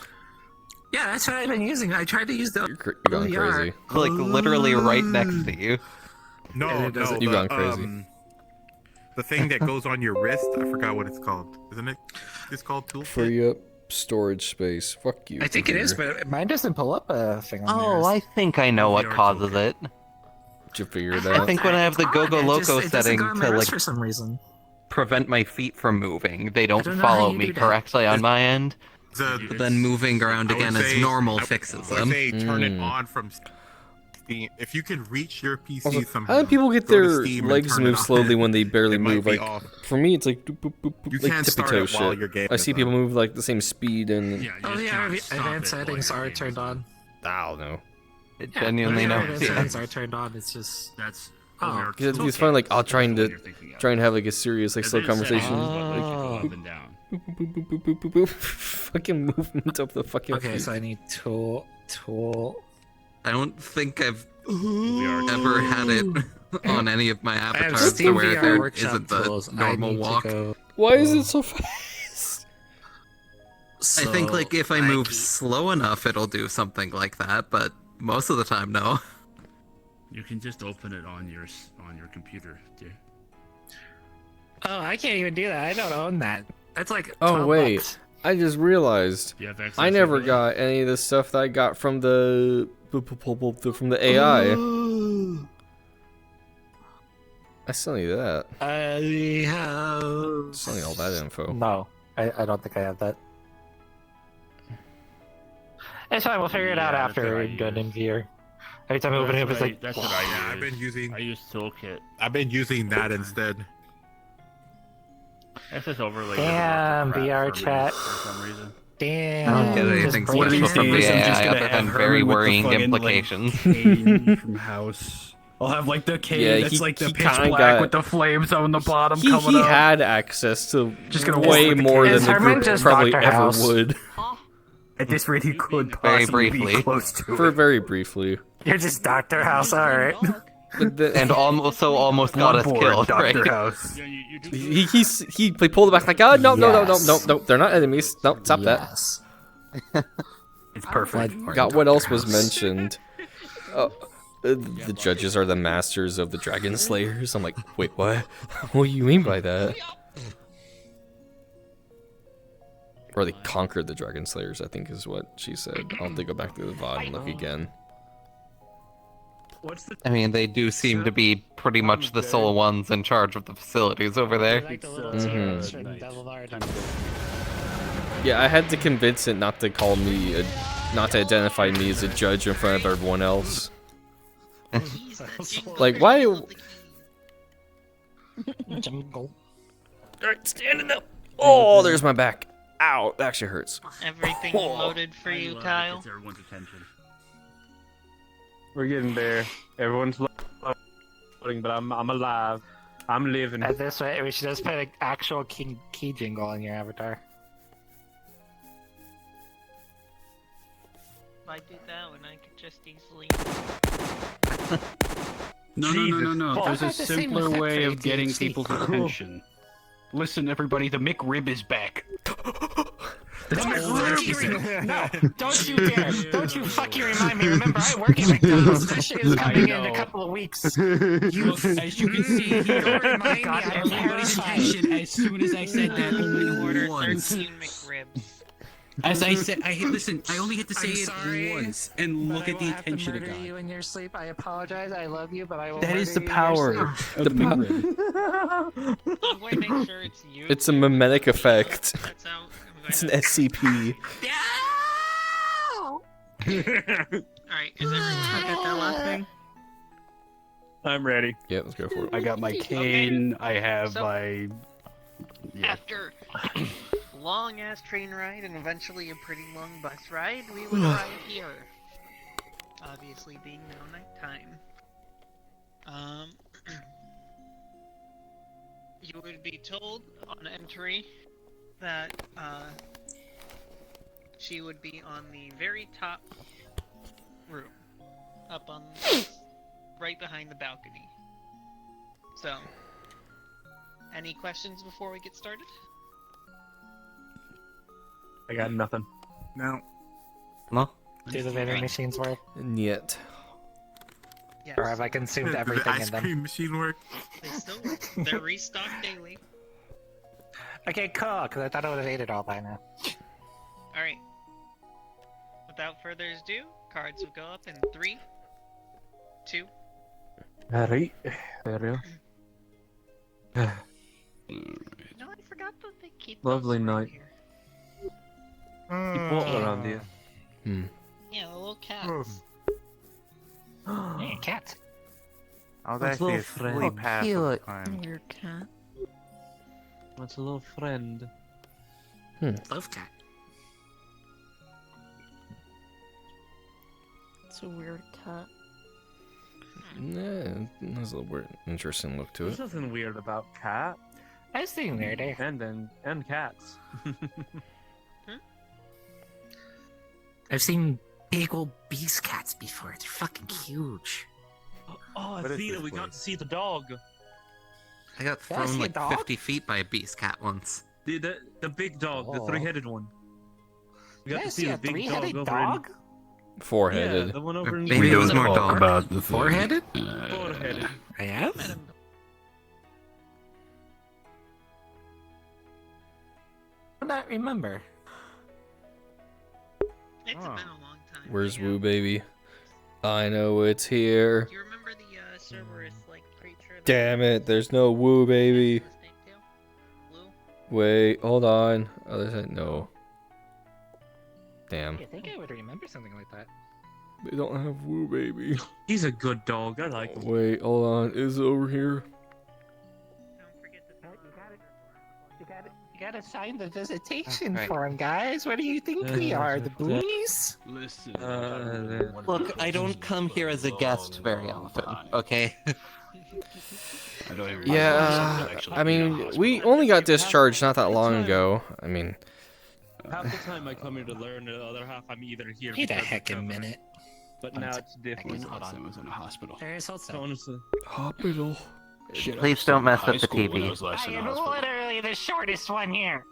Yeah, that's what I've been using. I tried to use the You're going OVR. crazy. Like literally right next to you. No, And it no, doesn't- You've the, gone crazy. The thing that goes on your wrist, I forgot what it's called. Isn't it? It's called toolkit. Free up storage space. Fuck you. I think it is, computer. but mine doesn't pull up a thing on Oh, yours. I think I know what OVR causes toolkit. it. Did you figure it I out? think when I have the Go Go It just- Loco it doesn't setting go on my to wrist like for some reason. prevent my feet from moving, they don't don't know how follow you me do that. correctly on my end. The, But then moving around I would again as say- normal I fixes would them. say turn it Mm. on from Steam. If you can reach your PC Also, somehow. how do people get go to their Steam and legs turn it move on. slowly when they barely It might move? be Like off. for me, it's like boop, boop, boop, boop, You like can't tippy start toe it while shit. your game I is see people on. move like the same speed and Yeah, you Oh just yeah, can't stop advanced it while settings your are game is turned on. I don't know. It Yeah, genuinely whenever knows. advanced Yeah. settings are turned on. It's just That's Oh. OVR Because it's toolkit. fun. Like I'll That's the trying one to you're thinking of. try and have like a serious like It slow is set conversation. up Oh. up and down. Boop, boop, boop, boop, boop, boop, boop. Fucking movement of the fucking. okay. feet. So I need tool. I don't think I've OVR ever had it on any of my I have avatars to Steam where VR there Workshop isn't the tools. normal I need walk. To go. Why is it so fast? I think like if I move keep- slow enough, it'll do something like that, but most of the time, no. You can just open it on your computer, dear. Oh, I can't even do that. I don't own that. That's like. Oh 12 wait, bucks. I just realized Do you have access I never to got any of the stuff that I got from the AI. I still need that. I have. Still need all that info. No, I don't think I have that. It's fine. We'll figure it out Yeah, that's after what I we're done in use. VR. Every time I open it up, it's like. That's what I use. Yeah, I've been using. I use Toolkit. I've been using that instead. SS overlay. Damn, doesn't work for VR crap for me chat. for some reason. Damn. I don't get just anything break special it. from the I'm just AI gonna other have than very Herman with the worrying fucking, implications. Like, cane from house. I'll have like the cane Yeah, that's he- like the he pitch kinda black got- with the flames on the bottom He coming up. had access to Just gonna way walk with the more cane. than Is the Herman group just probably Dr. ever House? would. At this rate, he could Very possibly briefly. be close to For it. very briefly. You're just Dr. House, alright. But the- And almost got us Board, killed, Dr. right? House. Yeah, you do. he pulled it back like, oh no, Yes. no, they're not enemies. No, stop Yes. It's perfect. that. Got what else was mentioned? The judges are the masters of the dragon slayers. I'm like, wait, what? What do you mean by that? Or they conquered the dragon slayers, I think is what she said. I'll have to go back to the VOD and look again. What's the I mean, they do seem to be pretty much the sole ones in charge of the facilities over there. Yeah, I had to convince it not to call me, not to identify me as a judge in front of everyone else. Like, why? Alright, standing up. Oh, there's my back. Ow, that actually hurts. Everything loaded for you, Kyle. Gets everyone's attention. We're getting there. Everyone's loading, but I'm alive. I'm living. At this rate, we should just put an actual key jingle on your avatar. If I did that when I could just easily. No. fuck. There's a I've got the same simpler effect way for of getting ADHD. people's attention. Listen, everybody, the McRib is back. Don't you dare! Don't you fucking remind me. Remember, I work at McDonald's. That shit is coming in a couple of weeks. Look, as you can see here, Don't remind me. got I'm everybody's terrified. attention as soon as I said that. We ordered Once. 13 McRibs. As I said, listen, I only had to say I'm it sorry, once, and look but I at the will have to attention it murder got. you in your sleep. I apologize. I love you, but I will. That is the murder you in your power sleep. of the McRib. I'm going to make sure it's you. It's a mimetic effect. That's out. It's an SCP. Alright, is everyone Get that last thing. I'm ready. Yeah, let's go for it. I got my cane. I have So- my. After long ass train ride and eventually a pretty long bus ride, we would arrive here. Obviously being now nighttime. You would be told on entry that she would be on the very top room, up on right behind the balcony. So, any questions before we get started? I got nothing. No. No? Do the vending machines work? Yet. Yes. Or have I consumed The everything in ice them? cream machine work? They still work. They're restocked daily. Okay, cool, because I thought I would have ate it all by now. Alright. Without further ado, cards will go up in 3, 2. Alright, there we are. No, I forgot that they keep Lovely those right night. here. Keep water around here. Yeah, the little cats. Hey, cat. I was That's actually little friend. asleep Oh, half cute. the time. Your cat. That's a little friend. Love cat. It's a weird cat. Yeah, it has a little weird, interesting look to There's it. nothing weird about cat. I've seen weirder. And cats. I've seen big old beast cats before. They're fucking huge. Oh, What is Athena, this we got place? to see the dog. I got Did I thrown see a like dog? 50 feet by a beast cat once. The big dog, the Oh. three-headed one. We got Did I to see see the a big dog three-headed over dog? Four-headed. Yeah, the one over in Maybe it was more talk dog. about the Four-headed? Four-headed. I have? I don't remember. It's been a long time. Where's Woo Baby? I know it's here. Do you remember the Cerberus like creature? that- Damn it, there's no Woo Baby. Blue? Wait, hold on. Other side, no. Damn. I think I would remember something like that. They don't have Woo Baby. He's a good dog. I like him. Wait, hold on. Is it over here? You gotta sign the visitation Right. form, guys. What do you think we are, the boonies? Listen. Look, I don't come here as a guest very often, okay? I don't even Yeah, I mean, we only got discharged not that long ago. I mean, Half the time I come here to learn, the other half I'm either here. Wait a because of heckin' cover. minute. But now it's different. Last time I was in a hospital. There's also. Honestly. hospital. Shit, Please I was don't in mess high with the school when TV. I was last I in a am hospital. literally the shortest one here.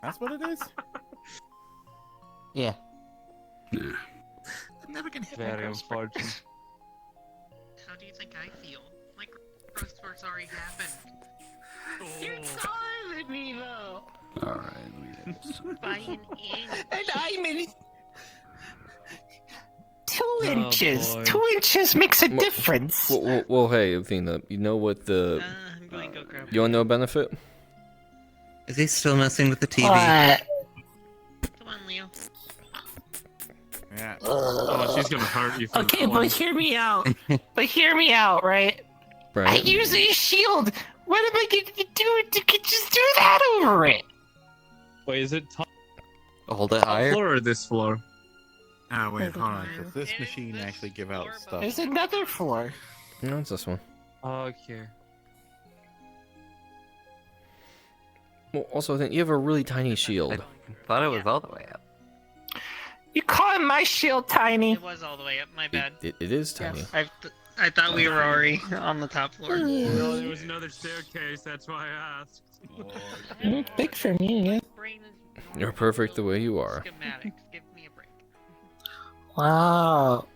That's what it is? Yeah. Nah. I'm never gonna hit my Very growth spurt. unfortunate. How do you think I feel? My growth spurt's already happened. You're taller than me, though. Alright, let me get this. By an inch. And I'm in. 2 Oh, inches. boy. 2 inches makes a difference. Well, hey, Athena, you know what the... I'm going to go grab You want to know a benefit? Is he still messing with the TV? What? Come on, Leo. Yeah. Oh, she's gonna hurt you. For Okay, that but one. hear me out. right? I Right. use a shield. What am I going to do? Just do that over it. Wait, is it top Hold it higher. floor or this floor? Ah, wait, hold on. It Does this is machine this actually give out floor, but- stuff? There's another floor. No, it's this one. Okay. Well, also, I think you have a really tiny shield. Thought it was all the way up. You calling my shield tiny? It was all the way up, my bad. It is tiny. I thought we were already on the top floor. No, there was another staircase. That's why I asked. Big for me, yeah. Brain is You're perfect the way you are. schematics. Give me a break. Wow.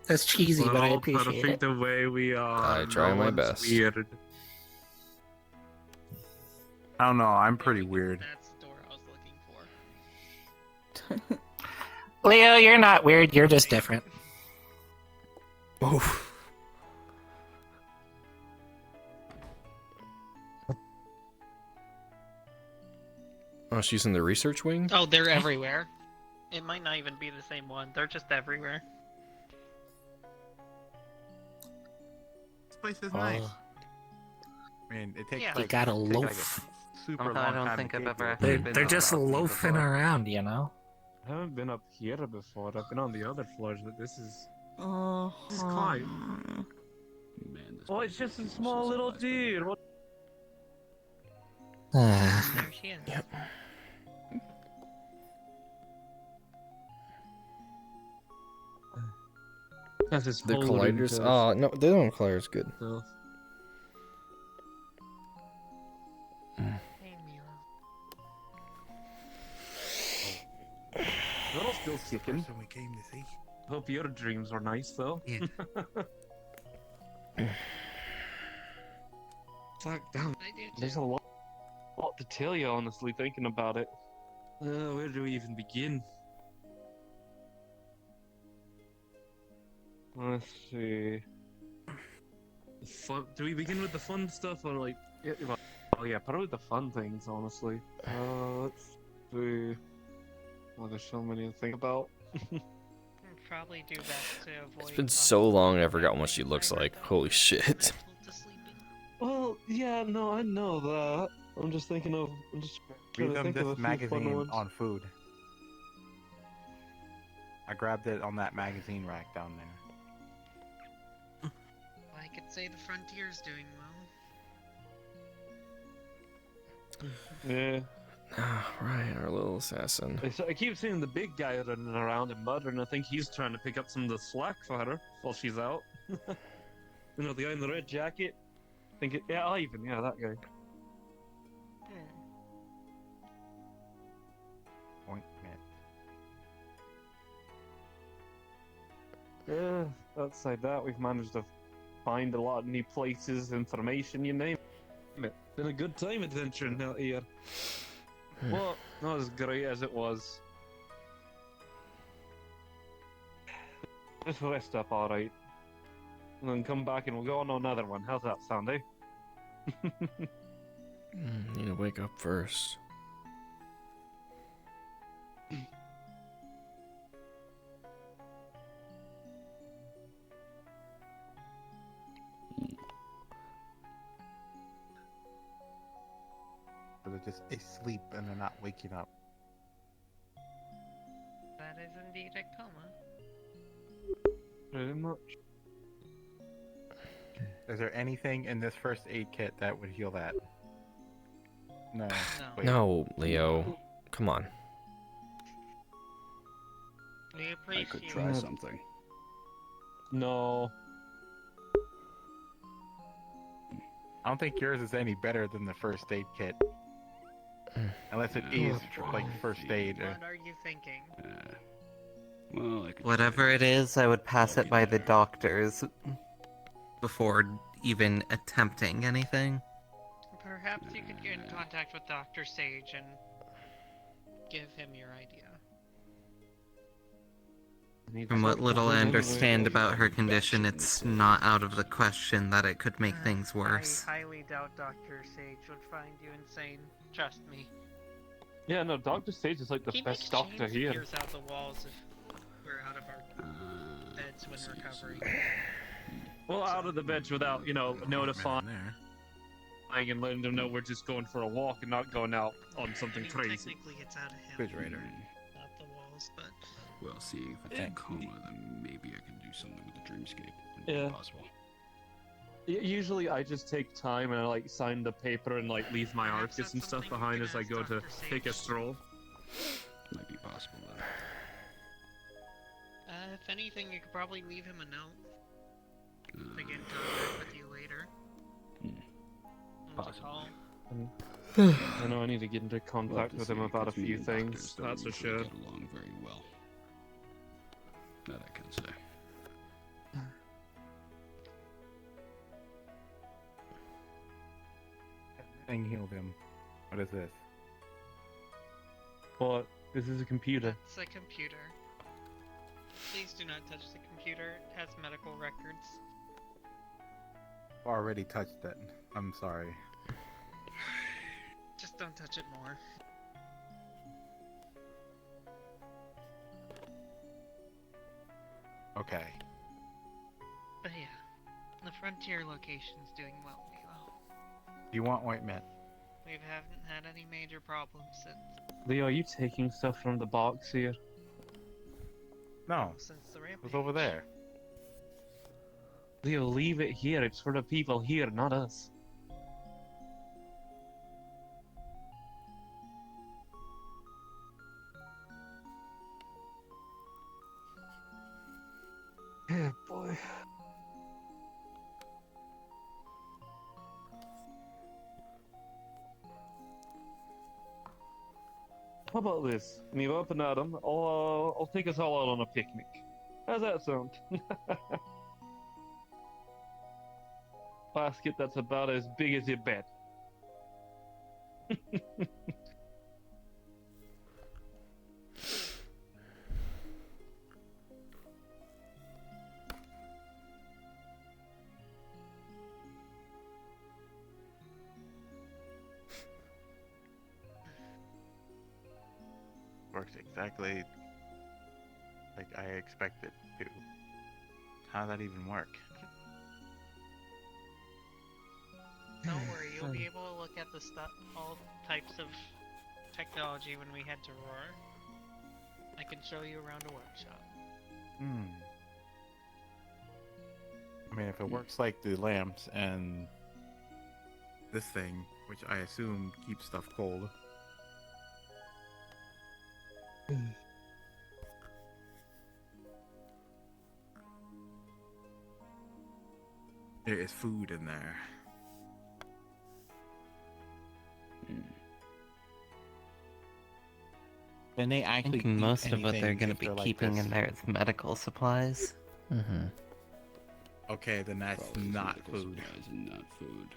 That's cheesy, We're but I all appreciate perfect it. the way we are. I try No my one's best. Weird. I don't know. I'm pretty weird. That's the door I was looking for. Leo, you're not weird. You're just different. Oof. Oh, she's in the research wing? Oh, they're everywhere. It might not even be the same one. They're just everywhere. This place is nice. I mean, it takes Yeah. You like, gotta takes, like, a loaf. super Somehow long I don't time think to I've get ever here. actually been They're on just the balcony loafing before. around, you know? I haven't been up here before. I've been on the other floors, but this is Oh. quiet. Man, this Oh, place it's just a is small so little nice, but- dude. What? There she is. Yep. That's his The whole room colliders? to Oh, no, they don't have colliders. Good. himself. Hey, Mila. We're still kicking. Person we came to see. Hope your dreams were nice, though. Yeah. Fuck, damn. There's a lot to tell you, honestly, thinking about it. Where do we even begin? Let's see. Do we begin with the fun stuff or like? Oh yeah, probably the fun things, honestly. Let's see. Well, there's so many to think about. Probably do best to avoid. It's been so long, I forgot what she looks like. Holy shit. Well, yeah, no, I know that. I'm just thinking of. I'm just trying Read to them think of a this few fun magazine ones. on food. I grabbed it on that magazine rack down there. I could say the frontier's doing well. Yeah. Right, our little assassin. I keep seeing the big guy running around and muttering. I think he's trying to pick up some of the slack for her while she's out. You know, the guy in the red jacket. Yeah, Ivan. Yeah, that guy. Ointment. Yeah. Outside that, we've managed to find a lot of new places, information, you name it. Been a good time adventuring out here. Well, not as great as it was. Just rest up, alright. And then come back and we'll go on another one. How's that sound, eh? Need to wake up first. So they're just asleep and they're not waking up. That is indeed a coma. Pretty much. Is there anything in this first aid kit that would heal that? No. Wait. No, Leo. Come on. We I appreciate could try something. No. I don't think yours is any better than the first aid kit. Unless it is like first aid. What are you thinking? Well, I could Whatever it is, I would pass it by the doctors before even attempting anything. Perhaps you could get in contact with Dr. Sage and give him your idea. From what little I understand about her condition, it's not out of the question that it could make things worse. I highly doubt Dr. Sage would find you insane. Trust me. Yeah, no, Dr. Sage is like the He best makes doctor chains he here. peers out the walls if we're out of our beds when recovering. Well, out of the beds without, you know, notifying and letting them know we're just going for a walk and not going out on something crazy. Technically, it's out of him. Refrigerator. Not the walls, but. Well, see, if it's a coma, then maybe I can do something with the dreamscape. Yeah. Possible. Usually I just take time and I like sign the paper and like leave my Arcus and stuff behind as I go to take a stroll. Might be possible then. If anything, you could probably leave him a note. To get in contact with you later. Possible. I know I need to get into contact with him about a few things, that's for sure. Get along very well. That I can say. Thing healed him. What is this? What? This is a computer. It's a computer. Please do not touch the computer. It has medical records. Already touched it. I'm sorry. Just don't touch it more. Okay. But yeah, the frontier location's doing well, Leo. Do you want ointment? We haven't had any major problems since Leo, are you taking stuff from the box here? No. since the It rampage. was over there. Leo, leave it here. It's for the people here, not us. How about this? When you're up and at 'em, I'll take us all out on a picnic. How's that sound? Basket that's about as big as your bed. Works exactly like I expected to. How does that even work? Don't worry, you'll be able to look at the stuff, all types of technology when we head to Roar. I can show you around a workshop. I mean, if it works like the lamps and this thing, which I assume keeps stuff cold. There is food in there. Then they I actually think keep most of what they're anything going to if be they're like keeping this? in there is medical supplies. Mm-hmm. Okay, then that's Probably not medical food. supplies and not food.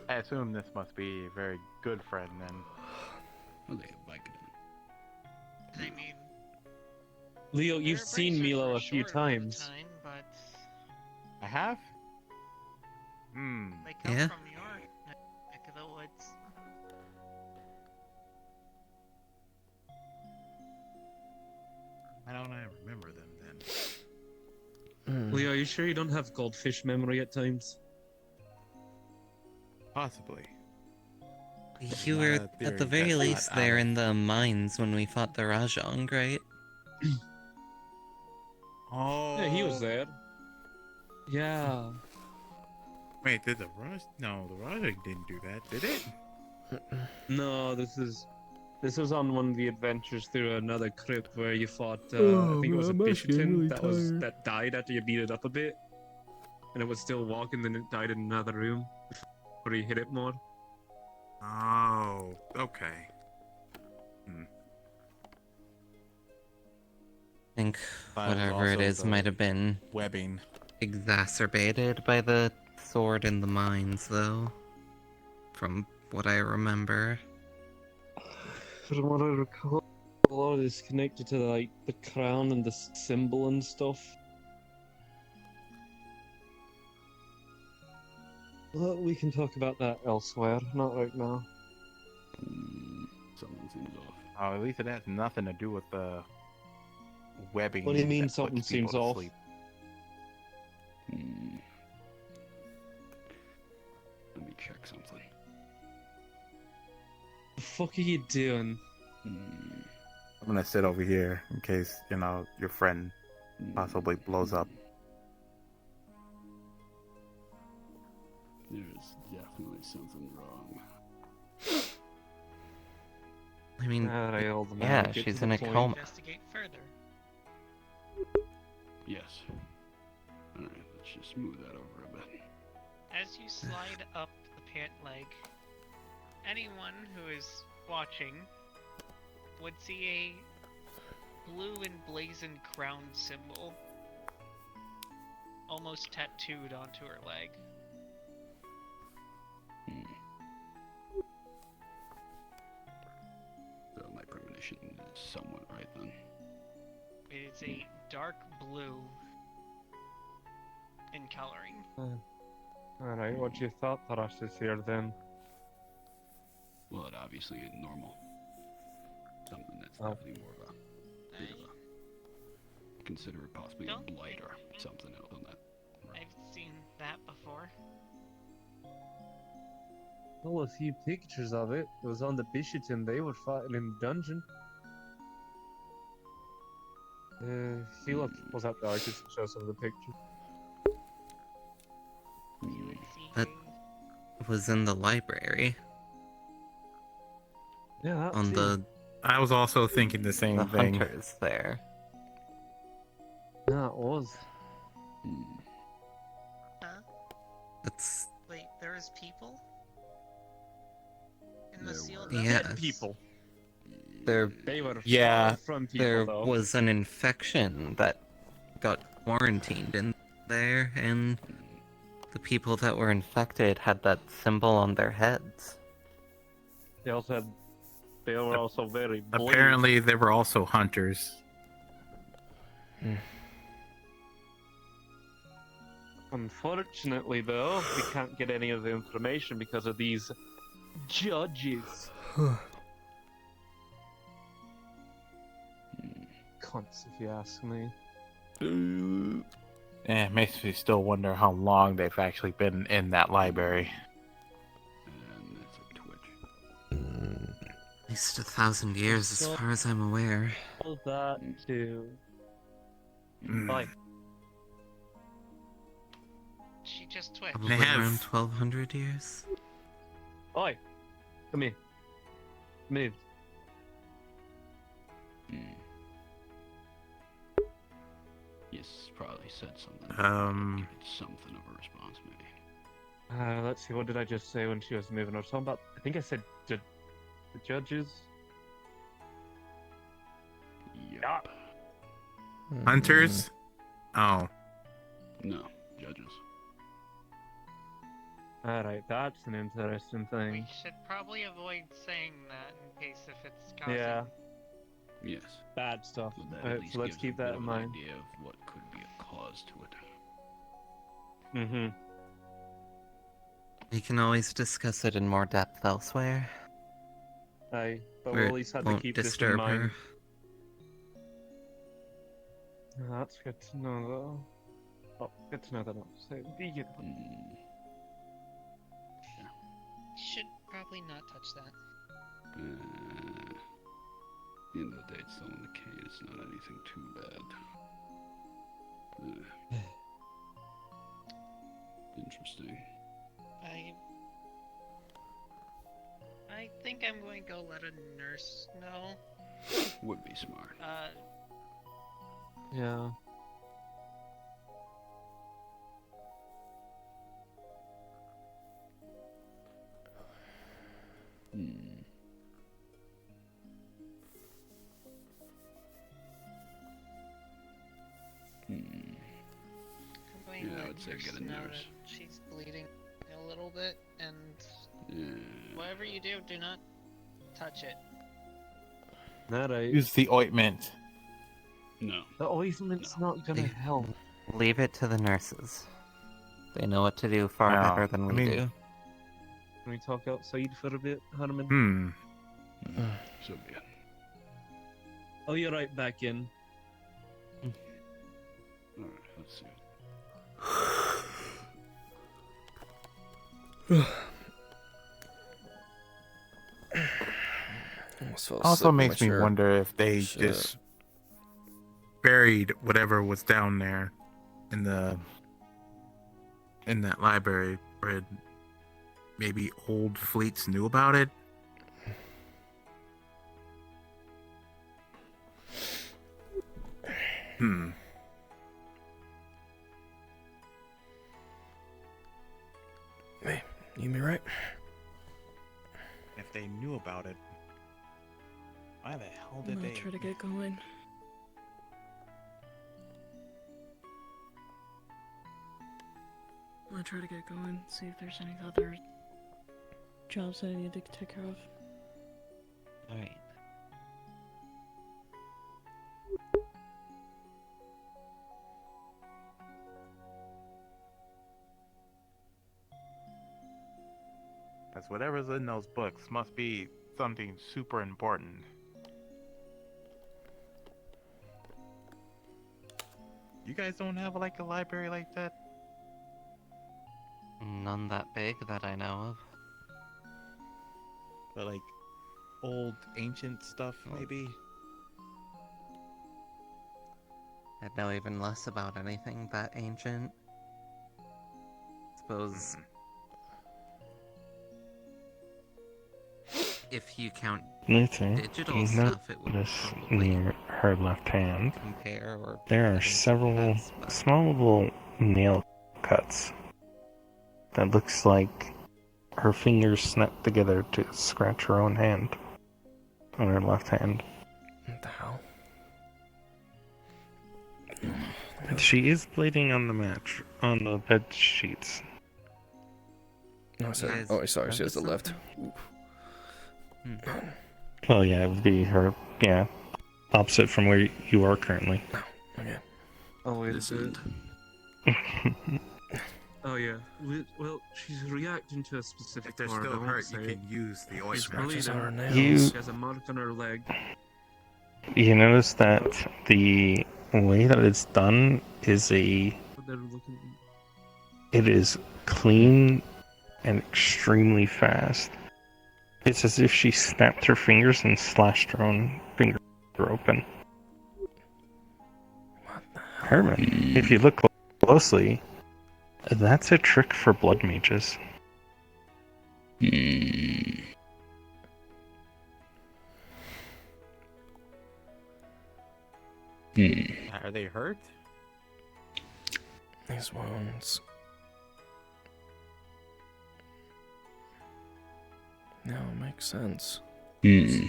I assume this must be a very good friend then. Well, they have Vicodin. I mean, Leo, you've they're seen bracers Milo for a few short amount of times. time, but I have? Hmm. they come Yeah. from your neck of the woods. Why don't I remember them then? Leo, are you sure you don't have goldfish memory at times? Possibly. You Not were, a theory, at the very that's not least, out there of- in the mines when we fought the Rajang, right? Oh. Yeah, he was there. Yeah. Wait, did the Raj? No, the Rajang didn't do that, did it? No, this was on one of the adventures through another crypt where you fought. Oh, I think it was a man, I'm actually Bishotin really that tired. died after you beat it up a bit, and it was still walking. Then it died in another room before you hit it more. Oh, okay. I think But whatever it also is the might have been webbing. exacerbated by the sword in the mines, though. From what I remember. From what I recall, a lot of this connected to like the crown and the symbol and stuff. Well, we can talk about that elsewhere, not right now. Something seems off. Oh, at least it has nothing to do with the webbing. What do you mean that something puts people seems to off? sleep. Let me check something. The fuck are you doing? I'm gonna sit over here in case, your friend possibly blows up. There's definitely something wrong. I mean, Alright, yeah, she's in a coma. Investigate further. Yes. Alright, let's just smooth that over a bit. As you slide up the pant leg, anyone who is watching would see a blue and blazoned crown symbol almost tattooed onto her leg. So my premonition is somewhat right then. It is a dark blue in coloring. Alright, what do you thought Tharash is here then? Well, it obviously ain't normal. Something that's Oh. definitely more of a consider it possibly a blight or something else on that. I've seen that before. Well, a few pictures of it. It was on the Bishotin. They were fighting in the dungeon. He was up there. I could show some of the pictures. That was in the library. Yeah, On the I was also thinking the same thing. hunters there. Yeah, it was. Huh? It's Wait, there was people? In the sealed yes. vessels? People. There, They were yeah, far from people, there though. was an infection that got quarantined in there, and the people that were infected had that symbol on their heads. They also had. They were also very blue. Apparently, they were also hunters. Unfortunately, though, we can't get any of the information because of these judges. Cunts, if you ask me. It makes me still wonder how long they've actually been in that library. And that's a twitch. At least 1,000 years, as far as I'm aware. All that too. Mm. Like, She just twitched. Probably around 1,200 years. oi, come here. Move. Yes, probably said something. Something of a response, maybe. Let's see. What did I just say when she was moving? I was talking about. I think I said the judges. Yup. Hunters? Oh. No, judges. Alright, that's an interesting thing. We should probably avoid saying that in case if it's causing... Yeah. Yes. Bad stuff. But that at Alright, least so let's gives keep a bit that of in an mind. idea of what could be a cause to it. Mm-hmm. We can always discuss it in more depth elsewhere. Aye, but where we'll it at least have to won't keep this in disturb mind. her. That's good to know, though. Oh, good to know that I'm saying vegan. Should probably not touch that. The end of the day, it's still in the cave. It's not anything too bad. Interesting. I think I'm going to go let a nurse know. Would be smart. Yeah. I'm going to Yeah, I let would say nurse get a know nurse. that she's bleeding a little bit, and Yeah. whatever you do, do not touch it. Alright. Use the ointment. No. The ointment's not gonna help. Leave it to the nurses. They know what to do far better than we do. Can we talk outside for a bit, Harmon? So be it. Oh, you're right back in. Alright, let's see. Also makes me wonder if they just buried whatever was down there in that library, where maybe old fleets knew about it. Hey, you be right. If they knew about it, why the hell I'm did gonna they? try to get going. I'm gonna try to get going, see if there's any other jobs that I need to take care of. Alright. Because whatever's in those books must be something super important. You guys don't have like a library like that? None that big that I know of. But like old ancient stuff, maybe. I'd know even less about anything that ancient. Suppose if you count Luther, digital you stuff, it would notice probably near her left hand, compare or there are put into several defense, but small little nail cuts that looks like her fingers snapped together to scratch her own hand on her left hand. What the hell? She is bleeding on the match, on the bed sheets. No, sorry. Yes, Oh, sorry. She has the notice left. Well, yeah, it would be her, opposite from where you are currently. Okay. Oh, wait a Listen. minute. Oh, yeah. Well, she's reacting to a specific If they're part. still I won't hurt, say you it. can use the She's ointment. Scratches on her bleeding. nails. She has a mark on her leg. You notice that the way that it's done is it is clean and extremely fast. It's as if she snapped her fingers and slashed her own finger open. Herman, if you look closely, that's a trick for blood mages. Are they hurt? These wounds. No, it makes sense. It's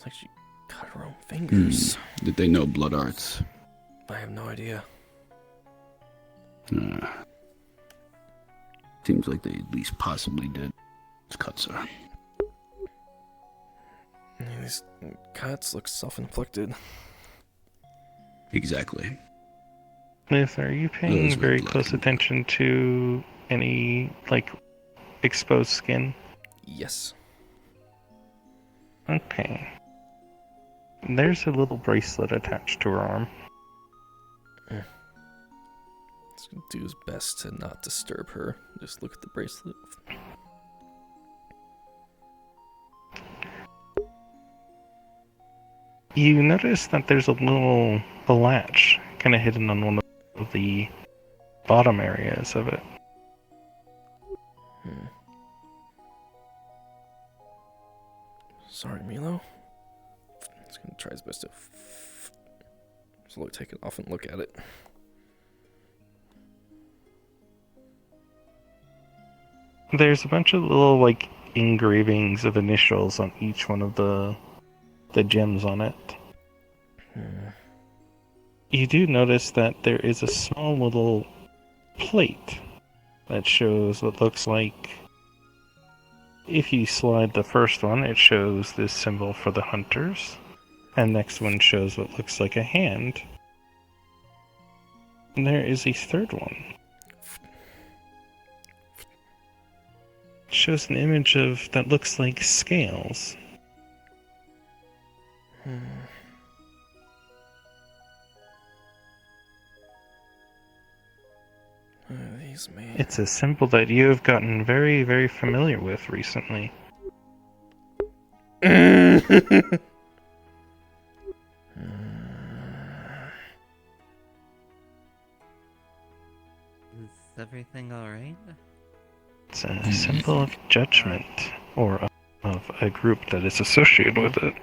like she cut her own fingers. Did they know blood arts? I have no idea. Seems like they at least possibly did. These cuts are. These cuts look self-inflicted. Exactly. Liz, are you paying Those very look close like- attention to any, exposed skin? Yes. Okay. There's a little bracelet attached to her arm. He's gonna do his best to not disturb her. Just look at the bracelet. You notice that there's a latch kind of hidden on one of the bottom areas of it. Sorry, Milo. He's gonna try his best to slowly take it off and look at it. There's a bunch of little, engravings of initials on each one of the gems on it. You do notice that there is a small little plate that shows what looks like, if you slide the first one, it shows this symbol for the hunters, and next one shows what looks like a hand. And there is a third one. It shows an image of that looks like scales. These man. It's a symbol that you have gotten very, very familiar with recently. is everything alright? It's a symbol of judgment, or of a group that is associated with it.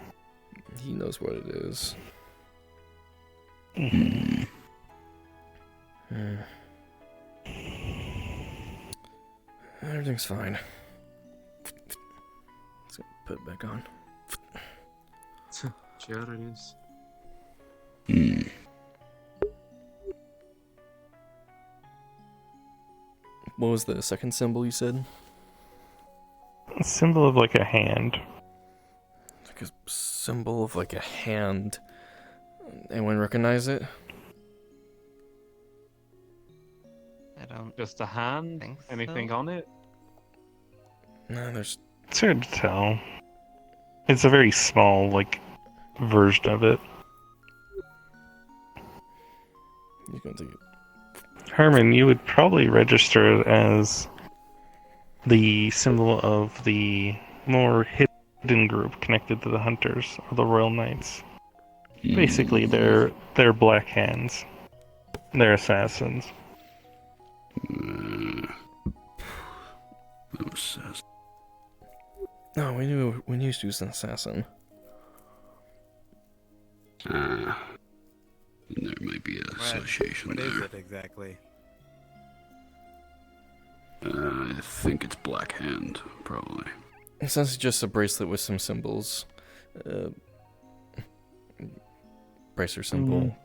He knows what it is. Everything's fine. Let's put it back on. Sure it is. What was the second symbol you said? A symbol of a hand. Like a symbol of a hand. Anyone recognize it? I don't. Just a hand? think Anything so. on it? No, there's. It's hard to tell. It's a very small, version of it. He's gonna take it. Herman, you would probably register it as the symbol of the more hidden group connected to the hunters, or the Royal Knights. Basically, they're black hands. They're assassins. assassin. No, we knew she was an assassin. There might be an association What there. is it exactly? I think it's Black Hand, probably. Essentially just a bracelet with some symbols. Bracer symbol,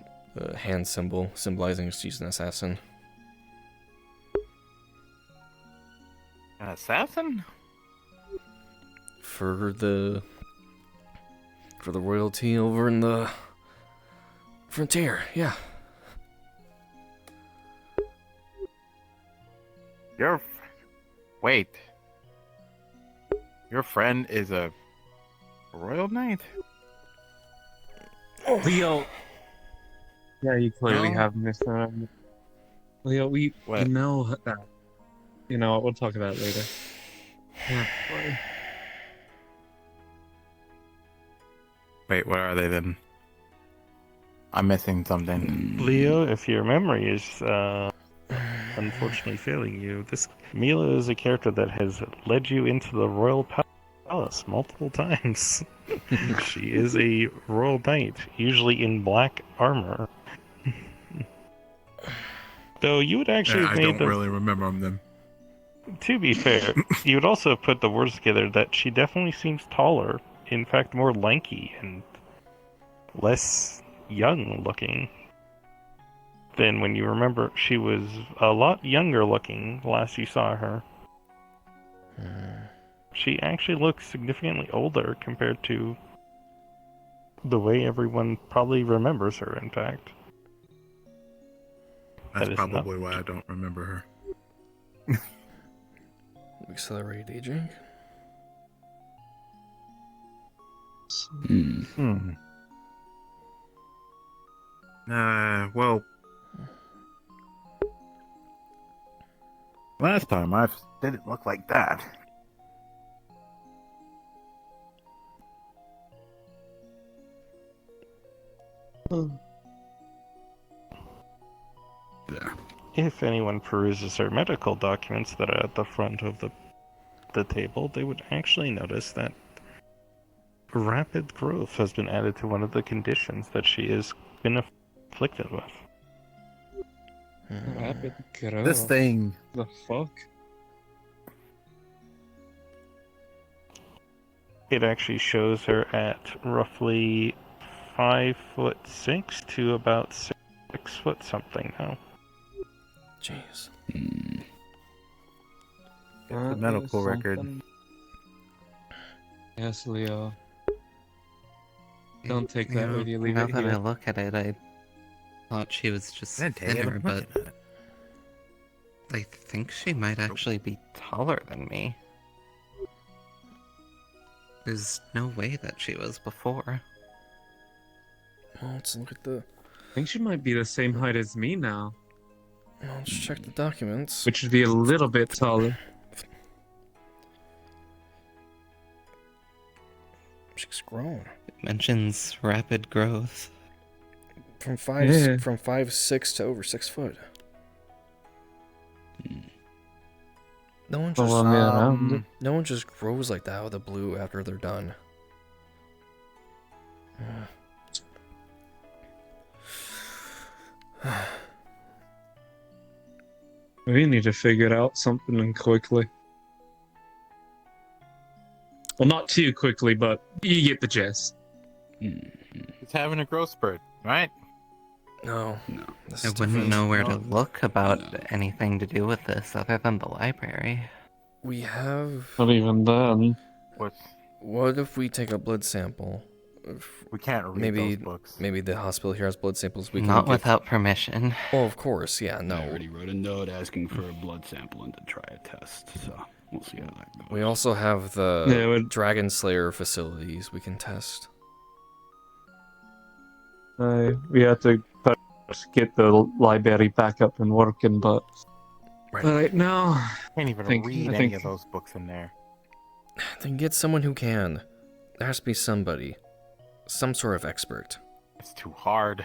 hand symbol, symbolizing she's an assassin. An assassin? For the royalty over in the frontier, yeah. Wait. Your friend is a royal knight? Leo. Yeah, you clearly No? have missed that. Leo, we know that. You know what? We'll talk about it later. Yeah, boy. Wait, what are they then? I'm missing something. Leo, if your memory is unfortunately failing you, this Mila is a character that has led you into the royal palace multiple times. She is a royal knight, usually in black armor. Though you would actually have I made don't them. really remember them then. To be fair, you would also have put the words together that she definitely seems taller. In fact, more lanky and less young looking than when you remember she was a lot younger looking last you saw her. She actually looks significantly older compared to the way everyone probably remembers her, in fact. That's That is probably why I don't remember her. Accelerate aging. Well, Last time I didn't look like that. There. If anyone peruses her medical documents that are at the front of the table, they would actually notice that rapid growth has been added to one of the conditions that she has been afflicted with. Rapid growth. This thing. The fuck? It actually shows her at roughly 5'6" to about 6 foot something now. Jeez. It's a medical record. Yes, Leo. Don't take that with you. Leave Now it that here. I look at it, I thought she was just thinner, but I think she might actually be taller than me. There's no way that she was before. Well, let's look at the. I think she might be the same height as me now. Well, let's check the documents. Which would be a little bit taller. She's grown. It mentions rapid growth. From 5'6" to over 6 foot. No one just no one just grows like that out of the blue after they're done. We need to figure out something quickly. Well, not too quickly, but you get the gist. It's having a growth spurt, right? No. I wouldn't know where to look about anything to do with this other than the library. We have. Not even then. What if we take a blood sample? We can't read maybe, those books. Maybe the hospital here has blood samples. We can Not give... without permission. Oh, of course, yeah, no. I already wrote a note asking for a blood sample and to try a test, so we'll see how that goes. We also have the Dragon Slayer facilities we can test. We have to first get the library back up and working, but right now, Can't even read any of those books in there. Then get someone who can. There has to be somebody. Some sort of expert. It's too hard.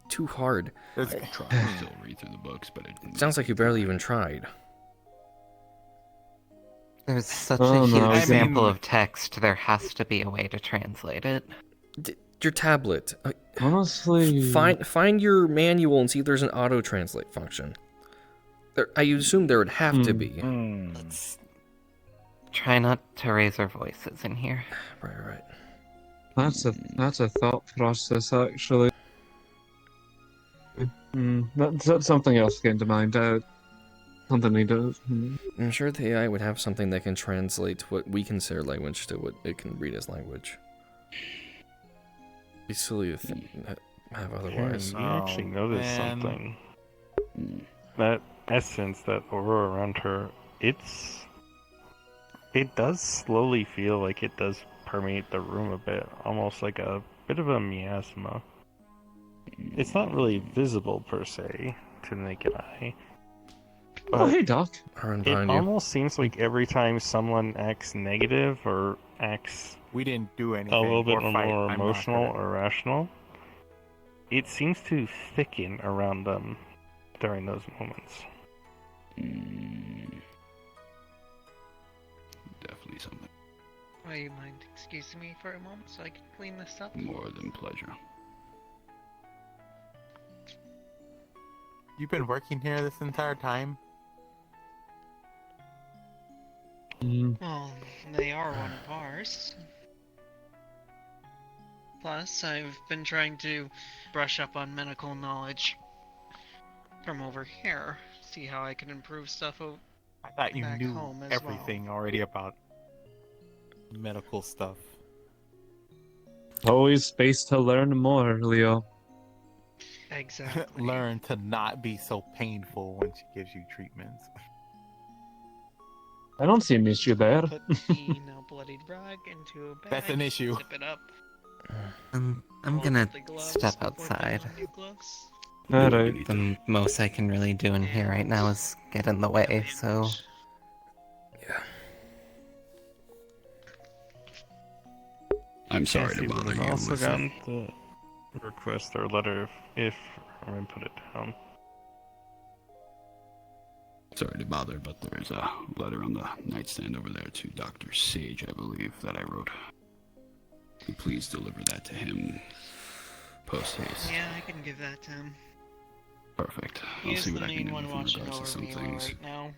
Too hard? I tried to still read through the books, but it didn't. Sounds like you barely even tried. There's such Oh, a no, huge I sample mean- of text, there has to be a way to translate it. Your tablet. Honestly, find your manual and see if there's an auto translate function. I assume there would have to be. Let's try not to raise our voices in here. Right. that's a thought process actually. That's something else came to mind. Something he does. I'm sure the AI would have something that can translate what we consider language to what it can read as language. Be silly to have otherwise. You actually noticed something. That essence, that aura around her, it does slowly feel like it does permeate the room a bit, almost like a bit of a miasma. It's not really visible per se to the naked eye. Oh, hey, Doc. It almost seems like every time someone acts negative or acts We didn't do anything. a little bit or fight. more I'm not emotional gonna- or rational, it seems to thicken around them during those moments. Definitely something. Oh, you mind excusing me for a moment so I can clean this up? More than pleasure. You've been working here this entire time? Well, they are one of ours. Plus, I've been trying to brush up on medical knowledge from over here. See how I can improve stuff I thought you back knew home as everything already about medical stuff. Always space to learn more, Leo. Exactly. Learn to not be so painful when she gives you treatments. I don't see an issue there. Put the now bloodied rag into a bag. That's an issue. Zip it up. I'm Hold gonna the gloves step before putting outside. on new gloves. Alright. The most I can really do in here right now is get in the way, so... I'm sorry to Cassie, bother we've you also with gotten the request or letter if I'm gonna put it down. Sorry to bother, but there is a letter on the nightstand over there to Dr. Sage, I believe, that I wrote. Please deliver that to him post haste. Yeah, I can give that to him. Perfect. I'll He is see the what I can main do one in watching regards over to some Vila things. right now.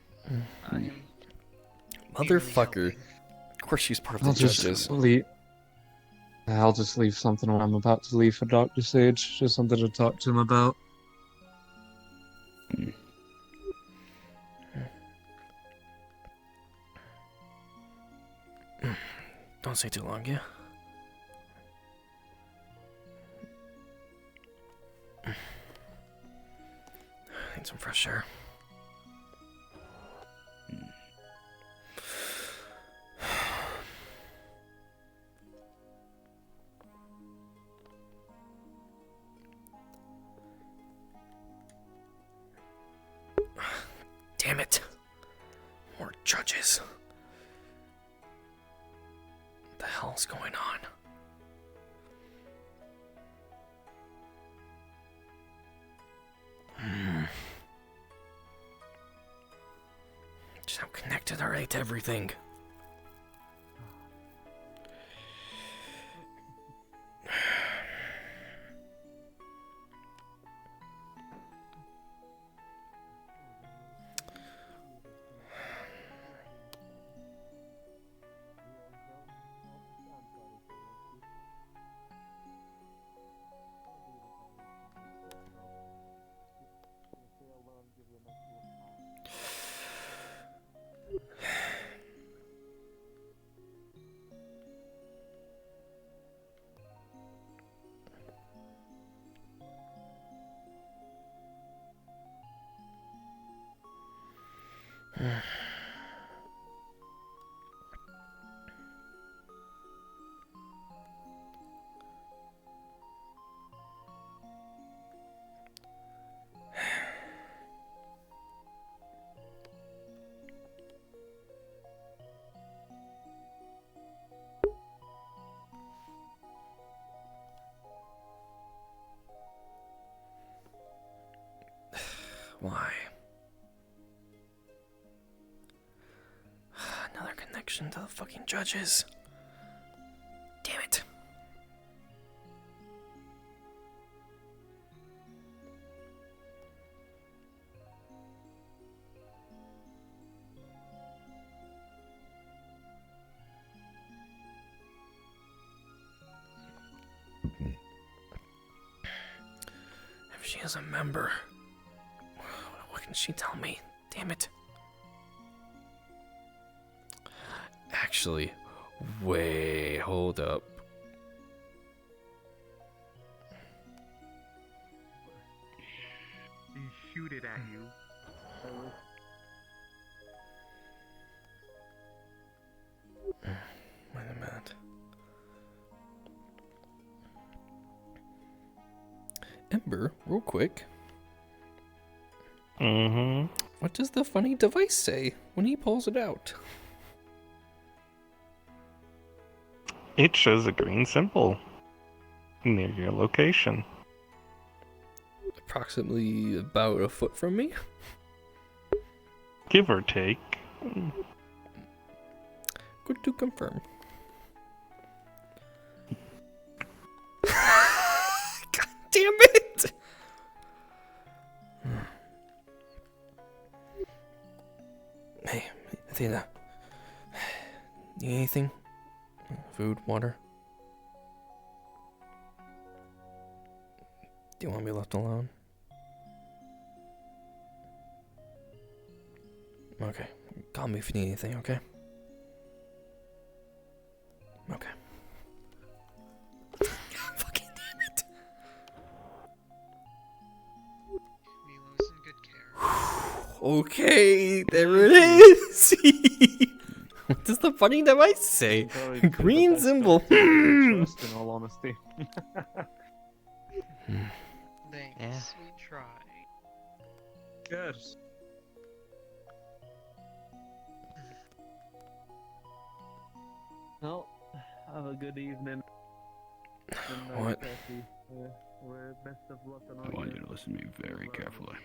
I am Motherfucker. Of course she's part of the judges. I'll just leave something when I'm about to leave for Dr. Sage. Just something to talk to him about. Don't stay too long, yeah? Need some fresh air. Damn it. More judges. What the hell's going on? Just how connected are they to everything? Why? Another selection to the fucking judges. Damn it. If she is a member, what can she tell me? Damn it. Actually, wait, hold up. She shoot it at you. Wait a minute. Ember, real quick. Mm-hmm. What does the funny device say when he pulls it out? It shows a green symbol near your location. Approximately about a foot from me? Give or take. Good to confirm. God damn it! Hey, Athena. Need anything? Food, water? Do you want me left alone? Okay. Call me if you need anything, okay? Okay. Fucking damn it. Milo's in good care. Okay, there it is. What does the funny device say? Green symbol. Trust, in all honesty. Thanks, we try. Good. Well, have a good evening. What? We're best of luck on I want you to listen to me very carefully.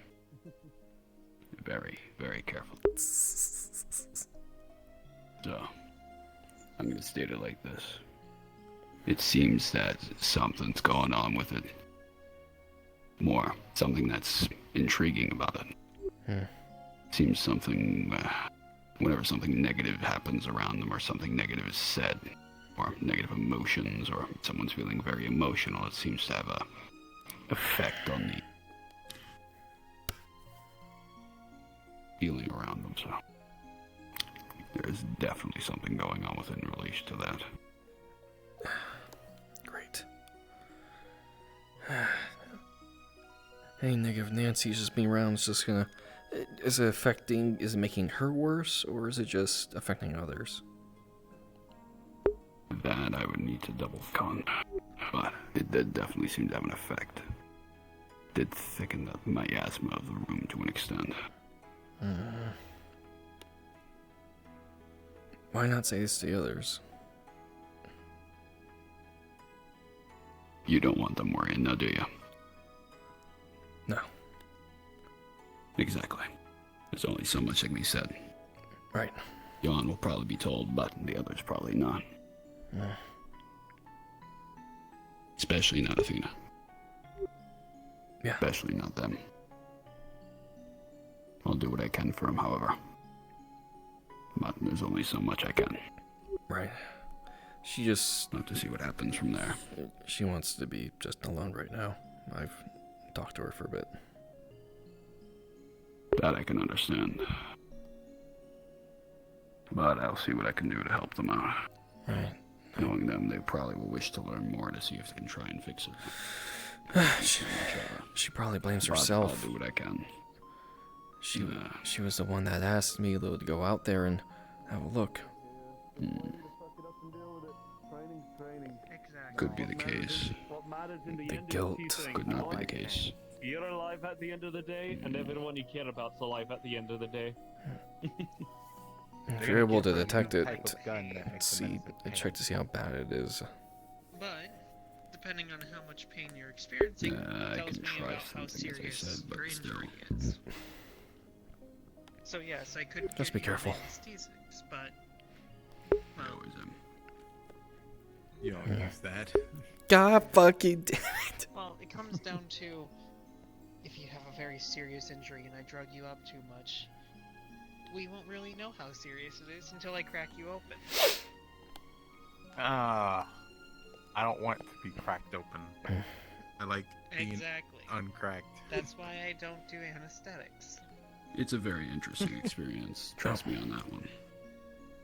Very, very carefully. So, I'm going to state it like this. It seems that something's going on with it. More, something that's intriguing about it. Seems something, whenever something negative happens around them or something negative is said, or negative emotions, or someone's feeling very emotional, it seems to have a effect on the feeling around them, so there's definitely something going on with it in relation to that. Great. Any negative Nancy's just being around is just gonna... Is it making her worse, or is it just affecting others? That I would need to double con, but it did definitely seem to have an effect. Did thicken the miasma of the room to an extent. Why not say this to the others? You don't want them worrying now, do you? No. Exactly. There's only so much that can be said. Right. Jan will probably be told, but the others probably not. Especially not Athena. Yeah. Especially not them. I'll do what I can for him, however. But there's only so much I can. Right. She just... Have to see what happens from there. She wants to be just alone right now. I've talked to her for a bit. That I can understand. But I'll see what I can do to help them out. Right. Knowing them, they probably will wish to learn more to see if they can try and fix it. She probably blames But herself. I'll do what I can. She was the one that asked me to go out there and have a look. Could be the case. The guilt. Could not be the case. You're alive at the end of the day, and everyone you care about's alive at the end of the day. If you're able to detect it, check to see how bad it is. But, depending on how much pain you're experiencing, I tells can me try about how something, as I serious said, but your still. injury is. So yes, I could Just give be careful. you anesthesics, but I always am. You don't use that. God fucking damn it. Well, it comes down to if you have a very serious injury and I drug you up too much, we won't really know how serious it is until I crack you open. I don't want it to be cracked open. I like being Exactly. uncracked. That's why I don't do anesthetics. It's a very interesting experience. Trust me on that one.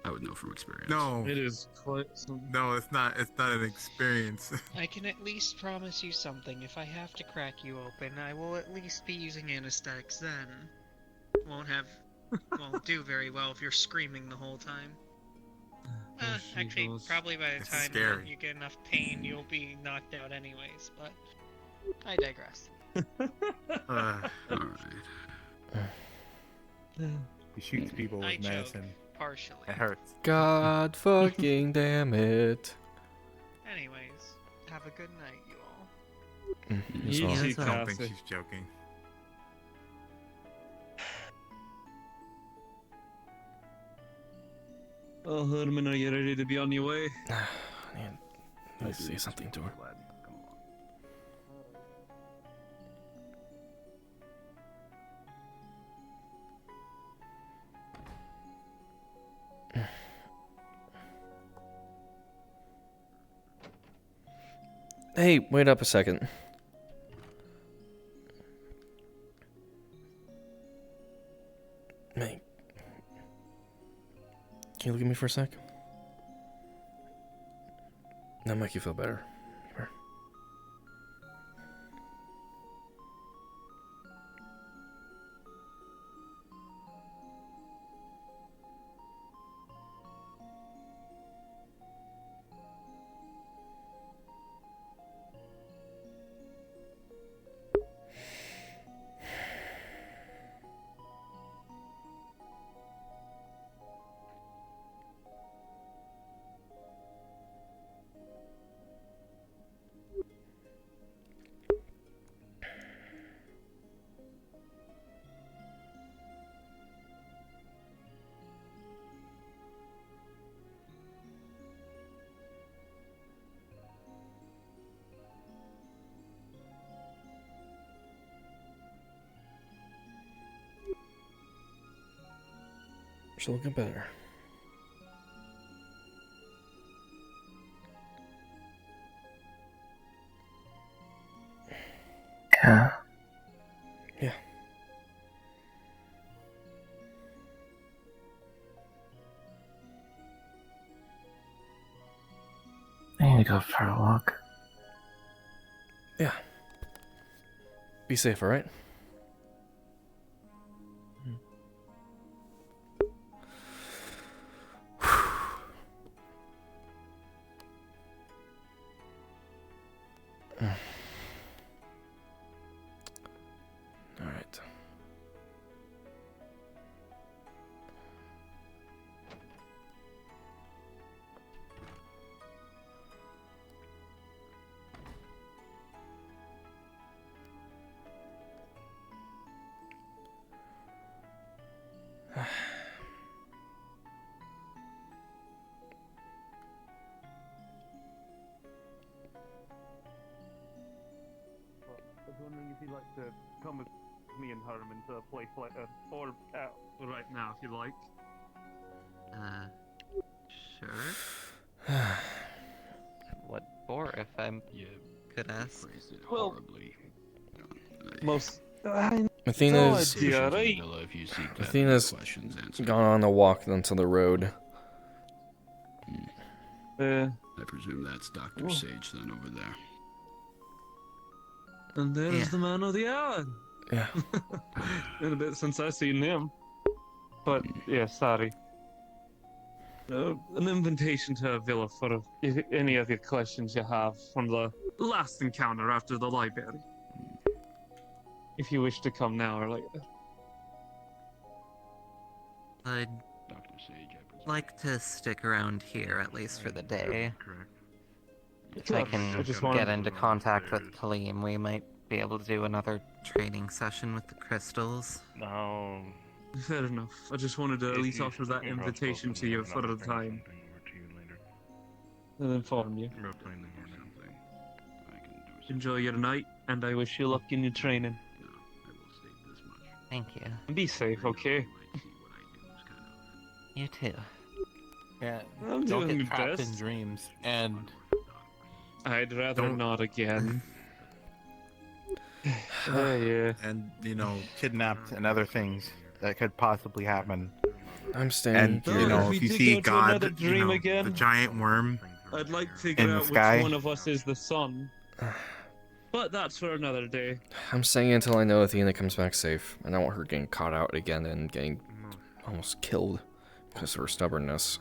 I would know from experience. No, It is quite. no, it's not. It's not an experience. I can at least promise you something. If I have to crack you open, I will at least be using anesthetics then. Won't do very well if you're screaming the whole time. Actually, probably by the It's time scary. you get enough pain, you'll be knocked out anyways, but I digress. Alright. He shoots people with I joke, medicine. partially. It hurts. God fucking damn it. Anyways, have a good night, you all. You I too, don't think Cassie. she's joking. Well, Herman, are you ready to be on your way? Let me say something to her. Hey, wait up a second. Hey. Can you look at me for a sec? That'll make you feel better. Come here. She's looking better. Yeah. Yeah. I need to go for a walk. Yeah. Be safe, alright? Alright. I was wondering if you'd like to come with me and Herman to a place like or right now, if you like. Sure. What for, if I could ask? Well, horribly. Most. Athena's idea, right? Athena's gone on a walk onto the road. I presume that's Dr. Sage then over there. And there's the man of the hour. Yeah. Been a bit since I seen him. But yeah, sorry. An invitation to a villa for any of your questions you have from the last encounter after the library. If you wish to come now or later. I'd like to stick around here, at least for the day. If I can get into contact with Kaleem, we might be able to do another training session with the crystals. Fair enough. I just wanted to at least offer that invitation to you for the time. I'll inform you. Enjoy your night, and I wish you luck in your training. Thank you. And be safe, okay? You too. Yeah, I'm don't doing get my trapped best. in dreams, and I'd rather Don't- not again. Yeah. and kidnapped and other things that could possibly happen. I'm staying And here. if we you do see go to God, another dream the again. giant worm I'd like to in figure the out sky. which one of us is the sun. But that's for another day. I'm staying until I know Athena comes back safe. I don't want her getting caught out again and getting almost killed because of her stubbornness.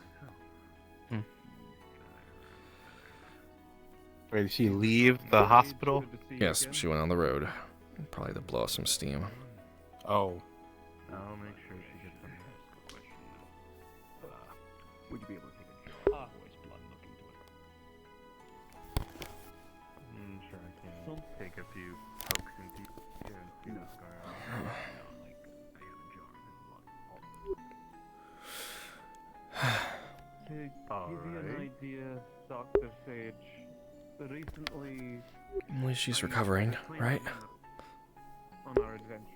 Wait, did she leave the hospital? Yes, she went on the road. Probably to blow off some steam. Oh. I'll make sure she gets some. Would you be able to take a voice blood look into it? Sure, I can take a few pokes into and see what's going on. To give you an idea, Dr. Sage, recently At least she's recovering, right? on our adventures,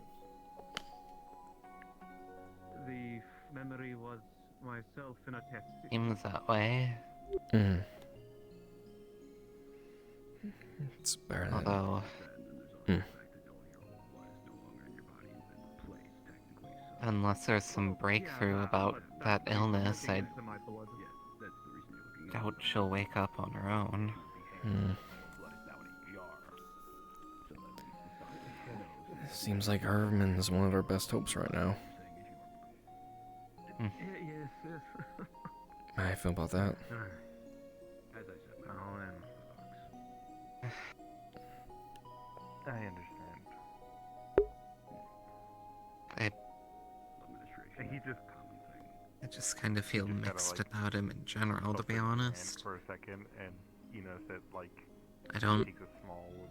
the memory was myself in a test. Seems that way. It's better than... Although... Unless there's some breakthrough about that illness, I doubt she'll wake up on her own. Seems like Herman is one of our best hopes right now. Yes. How do you feel about that? As I said, all in. I understand. I just kind of feel mixed about him in general, to be honest. For a second, and you notice that I don't takes a small little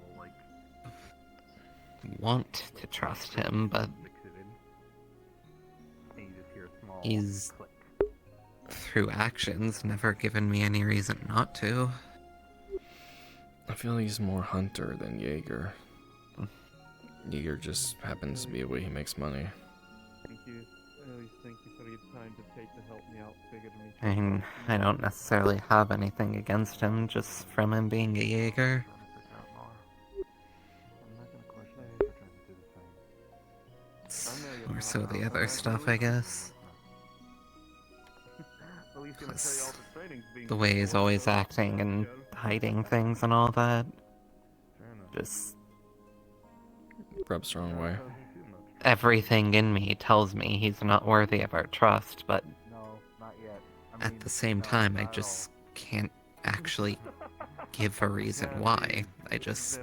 want to trust him, but and you just hear a small he's, click. through actions, never given me any reason not to. I feel he's more hunter than Jaeger. Jaeger just happens to be a way he makes money. Thank you. Thank you for your time to take to help me out figure me. I mean, I don't necessarily have anything against him, just from him being a Jaeger. Or so the other stuff, I guess. Plus, the way he's always acting and hiding things and all that. Just... Rubs the wrong way. Everything in me tells me he's not worthy of our trust, but at the same time, I just can't actually give a reason why. I just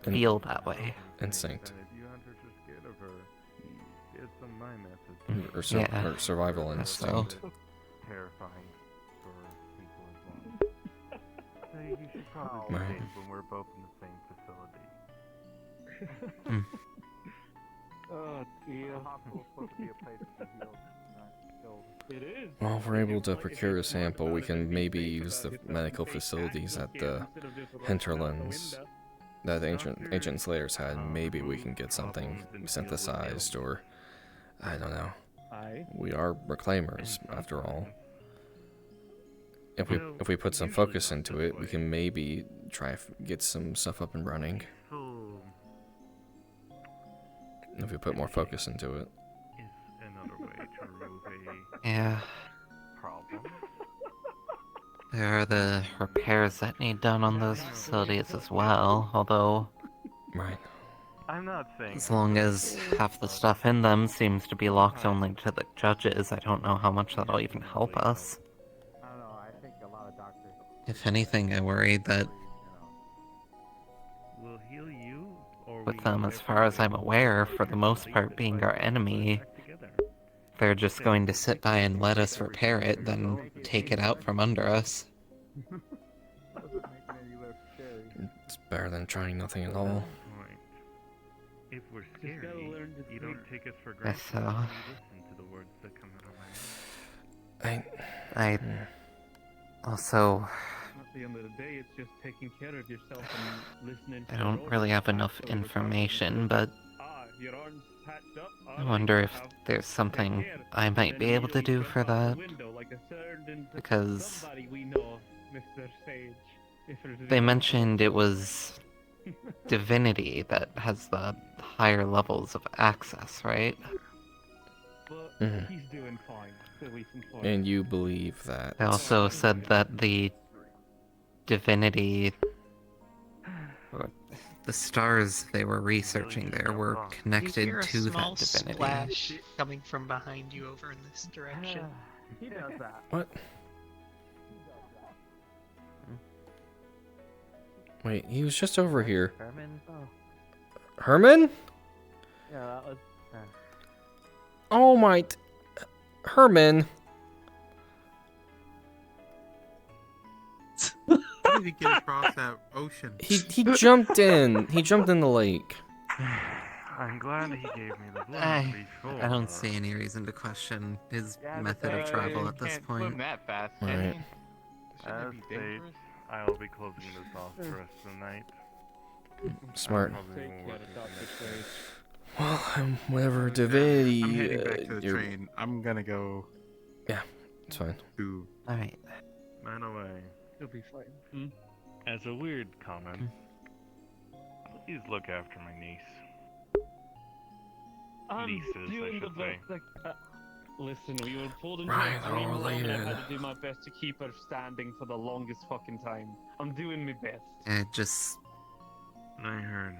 feel that way. Instinct. Or, Yeah. or survival So- instinct. Terrifying for people as well. So you should probably Right. think when we're both in the same facility. Oh dear. Hospital's supposed to be a place to be healed, not killed. It is. Well, if we're able to procure a sample, we can maybe use the medical facilities at the hinterlands that the ancient slayers had. Maybe we can get something synthesized, or I don't know. We are reclaimers, after all. If we put some focus into it, we can maybe try get some stuff up and running. If we put more focus into it. Another way to remove a Yeah. problem. There are the repairs that need done on those facilities as well, although... Right. I'm not saying... As long as half the stuff in them seems to be locked only to the judges, I don't know how much that'll even help us. I don't know, I think a lot of doctors... If anything, I worry that We'll heal you, or with them, as far as I'm aware, for the most part being our enemy, they're just going to sit by and let us repair it, then take it out from under us. It's better than trying nothing at all. If we're scary, you don't take us for Guess granted. so. You listen to the words that come out of my mouth. Also, At the end of the day, it's just taking care of yourself and listening to I your don't orders. really have enough So we're talking information, about, but your arm's patched up. I wonder if there's something I might be able to do for that. Because Somebody we know, Mr. Sage. If there's they any- mentioned it was divinity that has the higher levels of access, right? But Mhm. he's doing fine. The recent point. And you believe that? They also said that the divinity, or the stars they were researching there were You connected hear a to small that divinity. splash coming from behind you over in this direction. He does that. What? Wait, he was just over here. Herman? Herman? Yeah, that was. Oh my... Herman. How did he get across that ocean? He jumped in. He jumped in the lake. I'm glad he gave me the blood I before. don't see any reason to question his method of travel at this point. Swim that fast, Right. can he? As Sage, I'll be closing this off for the rest of the night. Smart. Probably won't work tonight. Well, whatever divinity. I'm heading back to the you're- train. I'm gonna go. Yeah, it's fine. To Alright. By the way, He'll be fine. as a weird comment, please look after my niece. I'm Nieces, I doing the should say. best. Listen, we were pulled into Right, a they're dream all realm, and I related. had to do my best to keep her standing for the longest fucking time. I'm doing my best. I just I heard.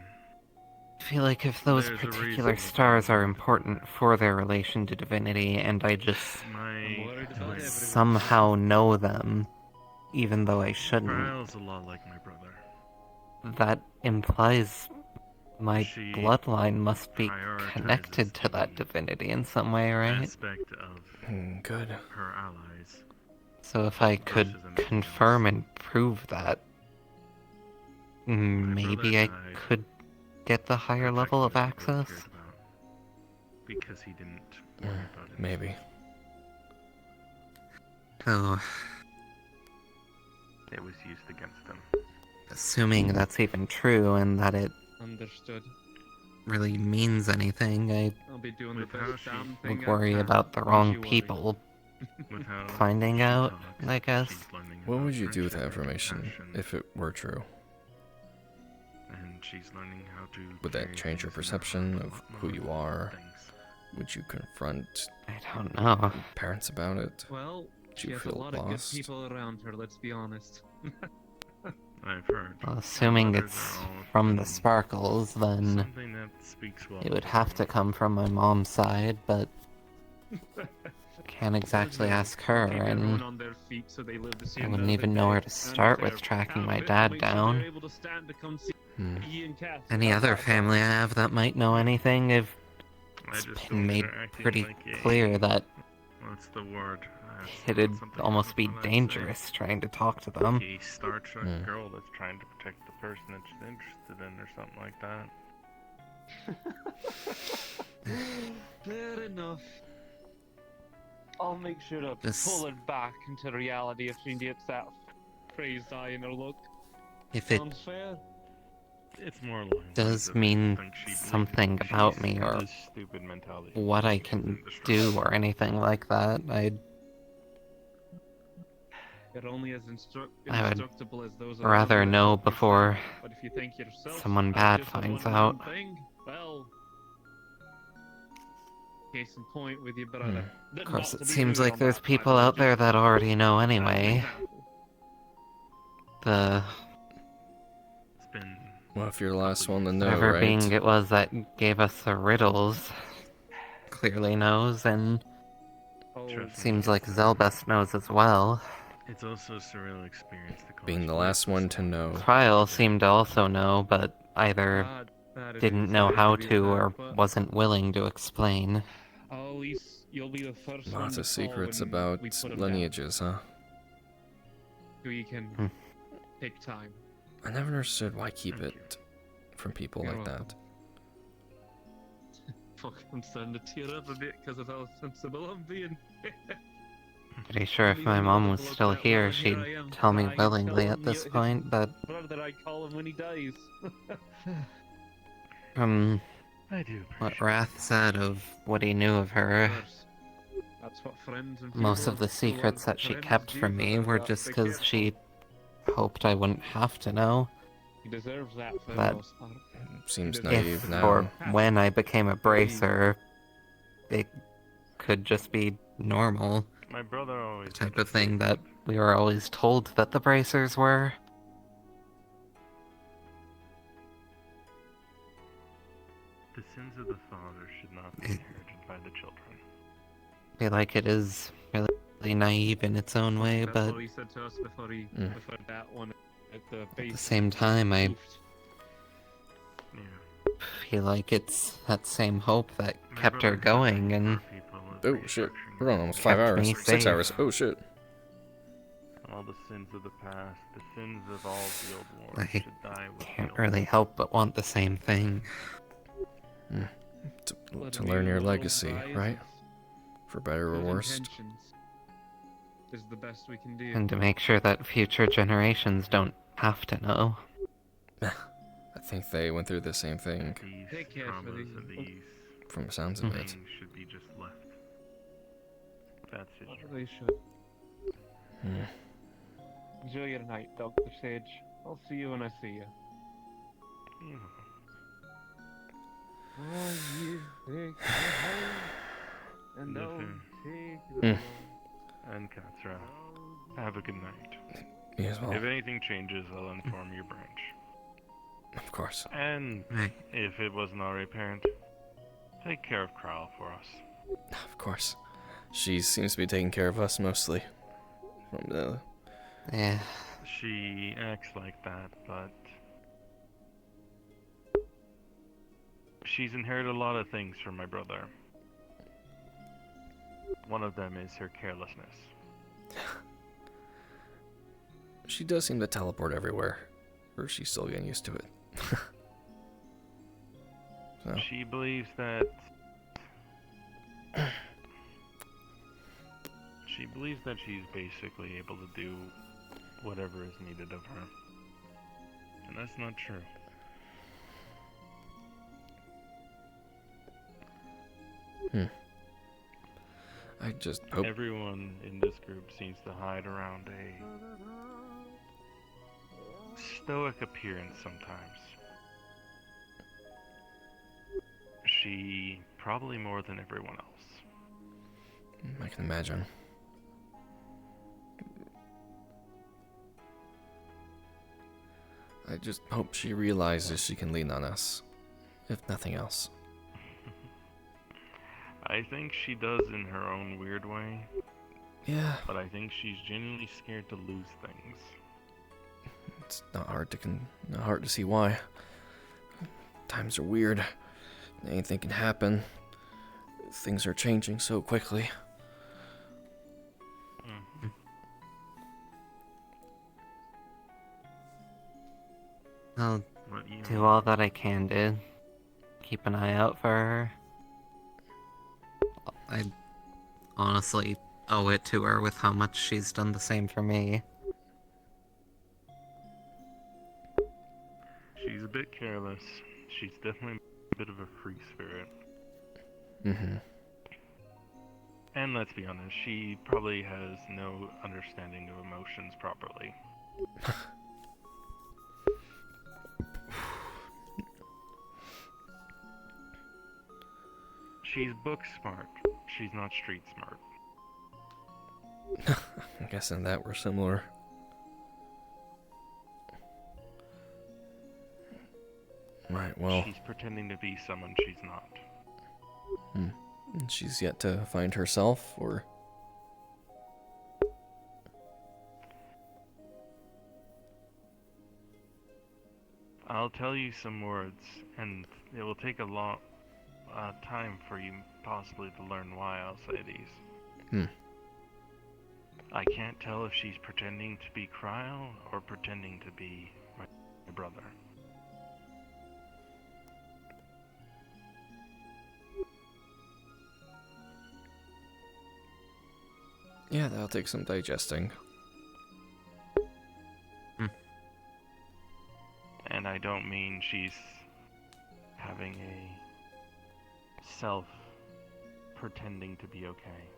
feel like if those There's a particular reason. stars are important for their relation to divinity, and I just My somehow know them, even though I shouldn't, Kyle's a lot like my brother. that implies my She bloodline must be prioritizes connected to that divinity in some way, right? Aspect of Good. her allies. So if I could confirm and prove that, maybe I died could get the higher level of protecting what access? people cared about, because he didn't worry about it. Maybe. Oh, It was used against him. assuming that's even true and that it Understood. really means anything, I I'll be doing With the how best she damn thing would I worry can. about the Don't wrong you worry. people With how finding she out, talks, I guess. she's learning What about would you do with that friendship and information compassion, if it were true? and she's learning how to Would that carry change your things in her perception heart of a lot who more you than are? things. Would you confront I don't know. parents about it? Well, Do she you has a feel lot of good lost? people around her, let's be honest. I've heard. Well, assuming Others it's are all from the been Sparkles, then something that speaks well it would for have them. to come from my mom's side, but can't exactly ask her, Keep everyone and on their feet so they live to see I wouldn't another even know day. where to start And with if they're tracking my outfit, dad make sure they're down. able to stand to come see Ian Cass Any without other that family I have that might know anything, I it's just been don't made start acting pretty like a- clear that What's the word? it'd something almost be else, what did I say? dangerous trying to talk to them. A Star Trek Hmm. girl that's trying to protect the person that she's interested in, or something like that. Fair enough. I'll make sure to This- pull her back into reality if she gets that crazed eye in her look. If it Sounds fair? It's more along the lines does of mean think she believes something she's about me got or this stupid mentality. what I can do or anything like that, I'd You're only as I would indestructible as those rather around you, know like you before say. But if you think yourself someone as bad just a finds one-man out. thing, well, case in point with your brother. Of course, it seems like there's people out there that already know anyway. The Well, if you're the last one to know, whatever right? being it was that gave us the riddles clearly knows, and Trust me, seems like Zelbest knows as well. It's also a surreal experience to Being the last one to know. Trial seemed to also know, but either That is didn't know sorry how to be to that, or but wasn't willing to explain. at least you'll be the first one Lots to of call secrets when about we put 'em lineages, huh? down. We can take time. I never understood why keep it from people You're like welcome. that. Fuck, I'm starting to tear up a bit because of how sensible I'm being. Pretty sure if my mom was still here, she'd tell me willingly at this point, but Brother, I call him when he dies. from I do what Wrath said of what he knew of her, That's what friends and most of the secrets that she kept from me were just because she hoped I wouldn't have to know. He deserves that for the But most part. Seems naive if now. or when I became a bracer, it could just be normal. My brother always The type of thing that we were always told that the bracers were. The sins of the father should not be inherited by the children. I feel like it is really naive in its own way, That's but what he said to us before before that one at the base. at the same time, I feel like it's that same hope that kept her going and Oh shit, we're on almost 5 kept hours. me 6 safe. hours. Oh shit. All the sins of the past, the sins of all the old wars I should die with can't the old. really help but want the same thing. To learn your legacy, right? For better or Good worse. intentions is the best we can do. And to make sure that future generations don't have to know. I think they went through the same thing Take care for Traumas and these from the sounds of it. things should be just left. That's it. They should. Hmm. Enjoy your night, Dr. Sage. I'll see you when I see you. You take me home, and I'll take the And Katsura, have a good night. You as well. If anything changes, I'll inform your branch. Of course. And if it wasn't already apparent, take care of Kral for us. Of course. She seems to be taking care of us mostly. From the... Yeah. She acts like that, but she's inherited a lot of things from my brother. One of them is her carelessness. She does seem to teleport everywhere. Or she's still getting used to it. So. She believes that she's basically able to do whatever is needed of her. And that's not true. I just hope... Everyone in this group seems to hide around a stoic appearance sometimes. She probably more than everyone else. I can imagine. I just hope she realizes she can lean on us, if nothing else. I think she does in her own weird way. Yeah. But I think she's genuinely scared to lose things. It's not hard to see why. Times are weird. Anything can happen. Things are changing so quickly. I'll do all that I can to keep an eye out for her. I honestly owe it to her with how much she's done the same for me. She's a bit careless. She's definitely a bit of a free spirit. Mm-hmm. And let's be honest, she probably has no understanding of emotions properly. She's book smart. She's not street smart. I guess in that we're similar. Right, well... She's pretending to be someone she's not. And she's yet to find herself, or... I'll tell you some words, and it will take a long time for you possibly to learn why I'll say these. I can't tell if she's pretending to be Cryle or pretending to be my brother. Yeah, that'll take some digesting. And I don't mean she's having a self pretending to be okay.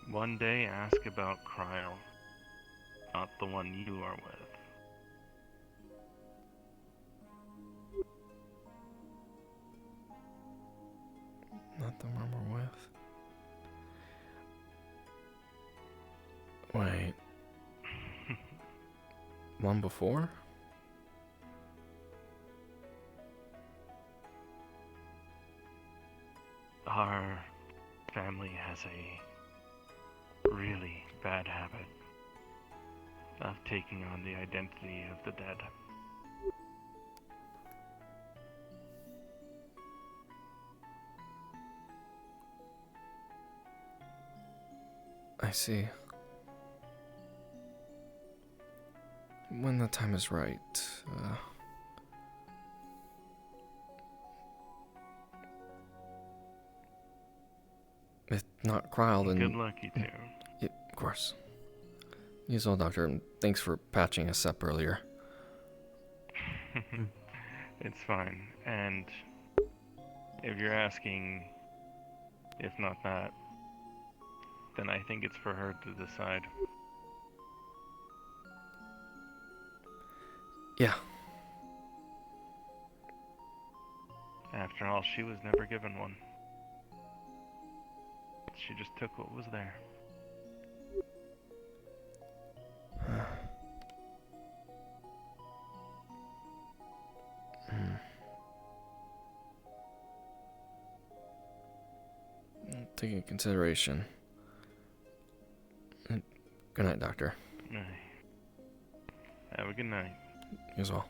One day ask about Cryle, not the one you are with. Not the one we're with. Wait. One before? Our family has a really bad habit of taking on the identity of the dead. I see. When the time is right, if not Cryle, then... Good luck, you two. Yeah, of course. You as well, Doctor, and thanks for patching us up earlier. It's fine. And if you're asking if not that, then I think it's for her to decide. Yeah. After all, she was never given one. She just took what was there. Take into consideration. Good night, Doctor. Have a good night. You as well.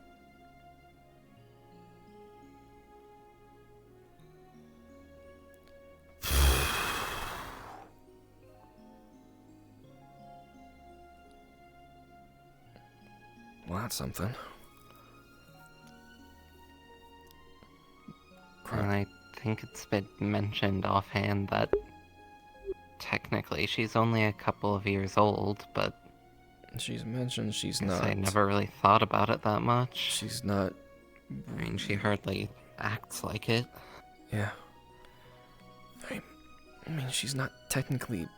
Well, that's something. And I think it's been mentioned offhand that technically she's only a couple of years old, but she's mentioned she's guess not. I never really thought about it that much. She's not. I mean, she hardly acts like it. Yeah. I mean, she's not technically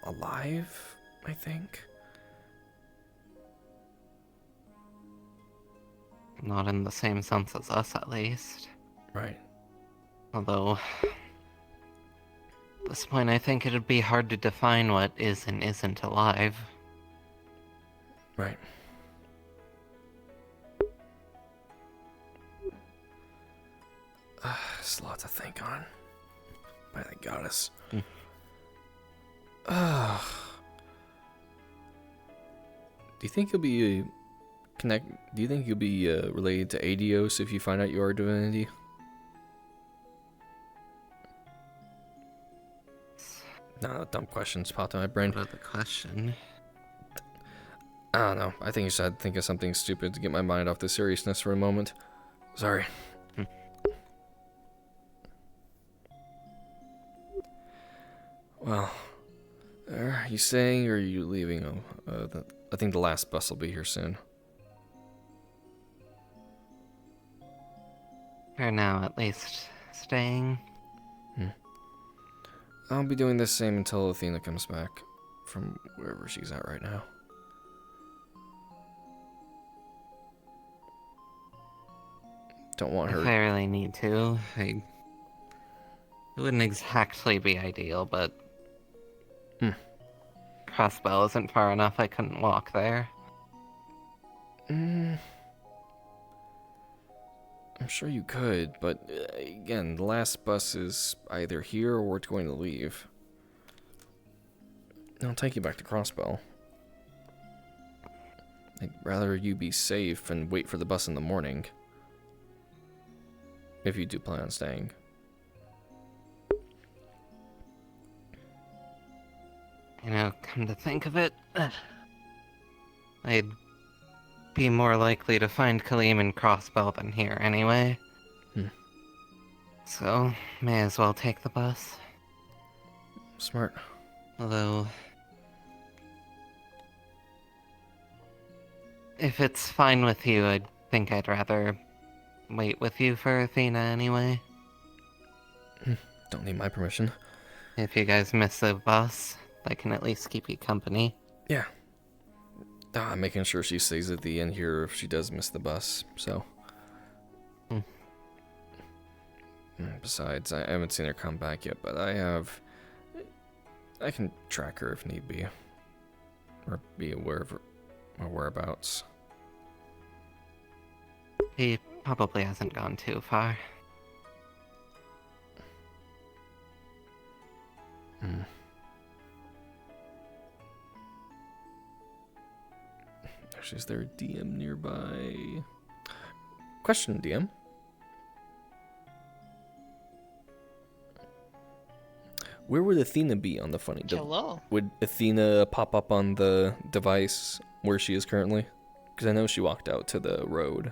alive, I think. Not in the same sense as us, at least. Right. Although, at this point, I think it'd be hard to define what is and isn't alive. Right. There's a lot to think on. By the goddess. Do you think you'll be Do you think you'll be related to Adios if you find out you are a divinity? No, dumb questions popped in my brain. What the question? I don't know. I think you should think of something stupid to get my mind off the seriousness for a moment. Sorry. Well, are you staying or are you leaving? I think the last bus will be here soon. For now, at least. Staying. I'll be doing the same until Athena comes back from wherever she's at right now. Don't want her. If I really need to, it wouldn't exactly be ideal, but Crossbow isn't far enough. I couldn't walk there. I'm sure you could, but again, the last bus is either here or it's going to leave. I'll take you back to Crossbow. I'd rather you be safe and wait for the bus in the morning. If you do plan on staying. You know, come to think of it, I'd be more likely to find Kaleem and Crossbow than here anyway. So, may as well take the bus. Smart. Although, if it's fine with you, I think I'd rather wait with you for Athena anyway. Don't need my permission. If you guys miss the bus, I can at least keep you company. Yeah. I'm making sure she stays at the inn here if she does miss the bus, so. Besides, I haven't seen her come back yet, but I can track her if need be. Or be aware of her whereabouts. He probably hasn't gone too far. Actually, is there a DM nearby? Question, DM. Where would Athena be on the funny? Hello. Would Athena pop up on the device where she is currently? Because I know she walked out to the road.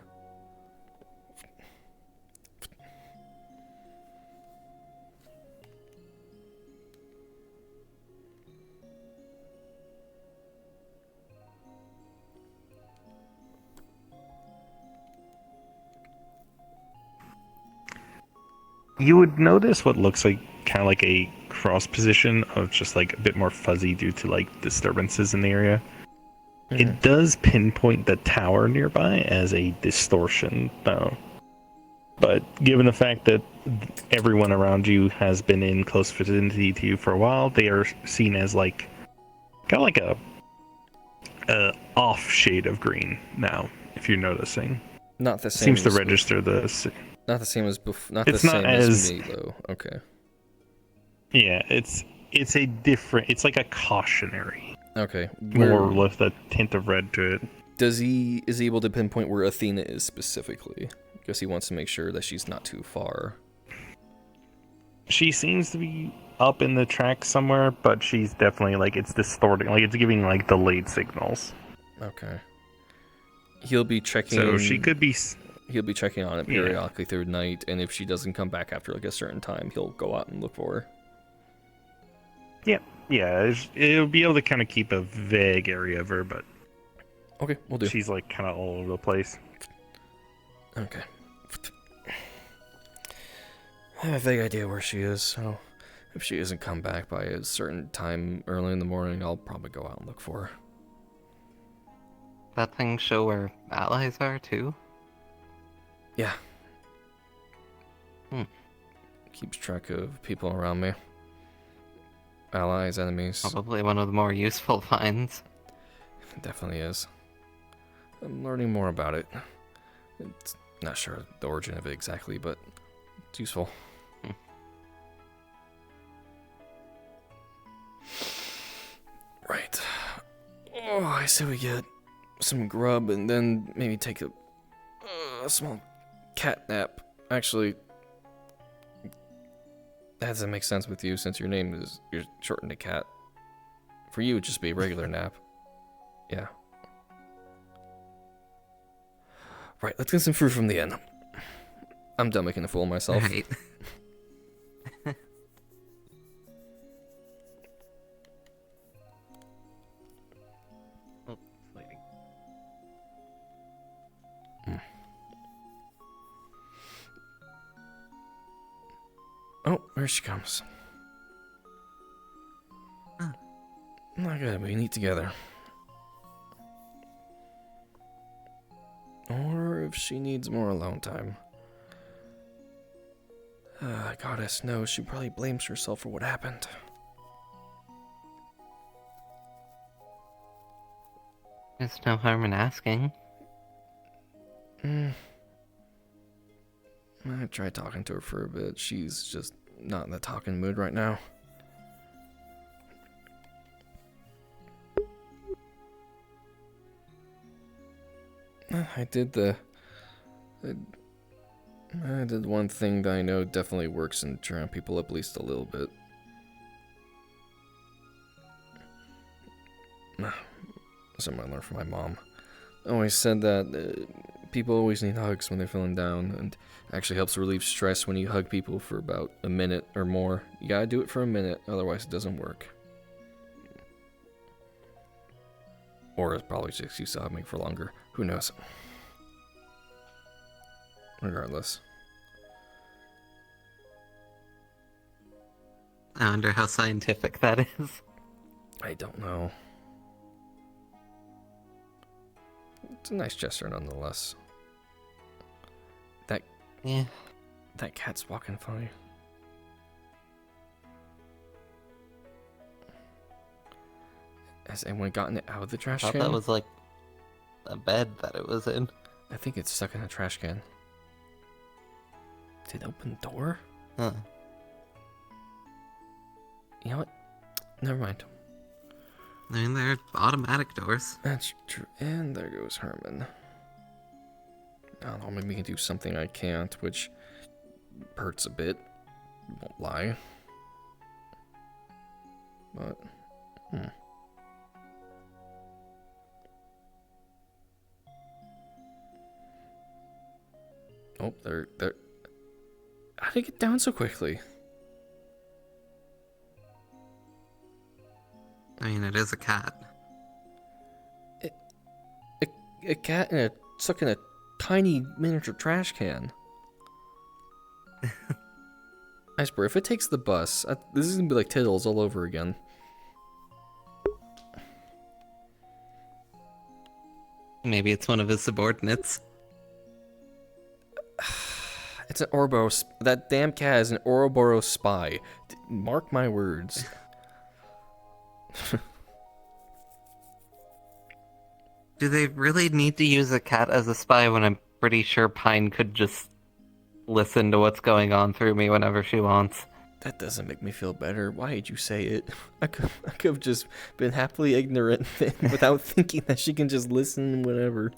You would notice what looks like kind of like a cross position of just like a bit more fuzzy due to like disturbances in the area. It does pinpoint the tower nearby as a distortion, though. But given the fact that everyone around you has been in close vicinity to you for a while, they are seen as like kind of like a off shade of green now. If you're noticing, not the same. Seems to register the. Not the same as before. Not it's the not same as me though. Okay. Yeah, it's a different. It's like a cautionary. Okay. More with a tint of red to it. Is he able to pinpoint where Athena is specifically? Because he wants to make sure that she's not too far. She seems to be up in the track somewhere, but she's definitely like it's distorting, like it's giving like delayed signals. Okay. He'll be checking. So she could be. He'll be checking on it periodically through the night, and if she doesn't come back after like a certain time, he'll go out and look for her. Yeah, it'll be able to kind of keep a vague area of her, but okay, we'll do. She's like kind of all over the place. Okay. I have a vague idea where she is, so if she doesn't come back by a certain time early in the morning, I'll probably go out and look for her. That thing show where allies are too? Yeah. Keeps track of people around me. Allies, enemies. Probably one of the more useful finds. It definitely is. I'm learning more about it. It's not sure the origin of it exactly, but it's useful. Right. Oh, I say we get some grub and then maybe take a small cat nap. Actually, that doesn't make sense with you since your name is you're shortened to cat. For you, it'd just be a regular nap. Yeah. Right, let's get some fruit from the inn. I'm done making a fool of myself. Right. Oh, here she comes. Not good, we eat together. Or if she needs more alone time. Goddess knows she probably blames herself for what happened. There's no harm in asking. I tried talking to her for a bit. She's just not in the talking mood right now. I did one thing that I know definitely works in cheering people up at least a little bit. Something I learned from my mom. Always said that people always need hugs when they're feeling down, and actually helps relieve stress when you hug people for about a minute or more. You gotta do it for a minute, otherwise it doesn't work. Or it's probably just you hugging for longer. Who knows? Regardless. I wonder how scientific that is. I don't know. It's a nice gesture nonetheless. That cat's walking funny. Has anyone gotten it out of the trash I thought can? that was like a bed that it was in. I think it's stuck in a trash can. Did it open the door? Huh. You know what? Never mind. I mean, they're automatic doors. That's true. And there goes Herman. I don't know, maybe we can do something I can't, which hurts a bit. Won't lie. But, Oh, they're... How did it get down so quickly? I mean, it is a cat. A cat stuck in a tiny miniature trash can. Iceberg, if it takes the bus, this is gonna be like Tiddles all over again. Maybe it's one of his subordinates. It's an Ouroboros. That damn cat is an Ouroboros spy. Mark my words. Do they really need to use a cat as a spy when I'm pretty sure Pine could just listen to what's going on through me whenever she wants? That doesn't make me feel better. Why did you say it? I could have just been happily ignorant without thinking that she can just listen whenever.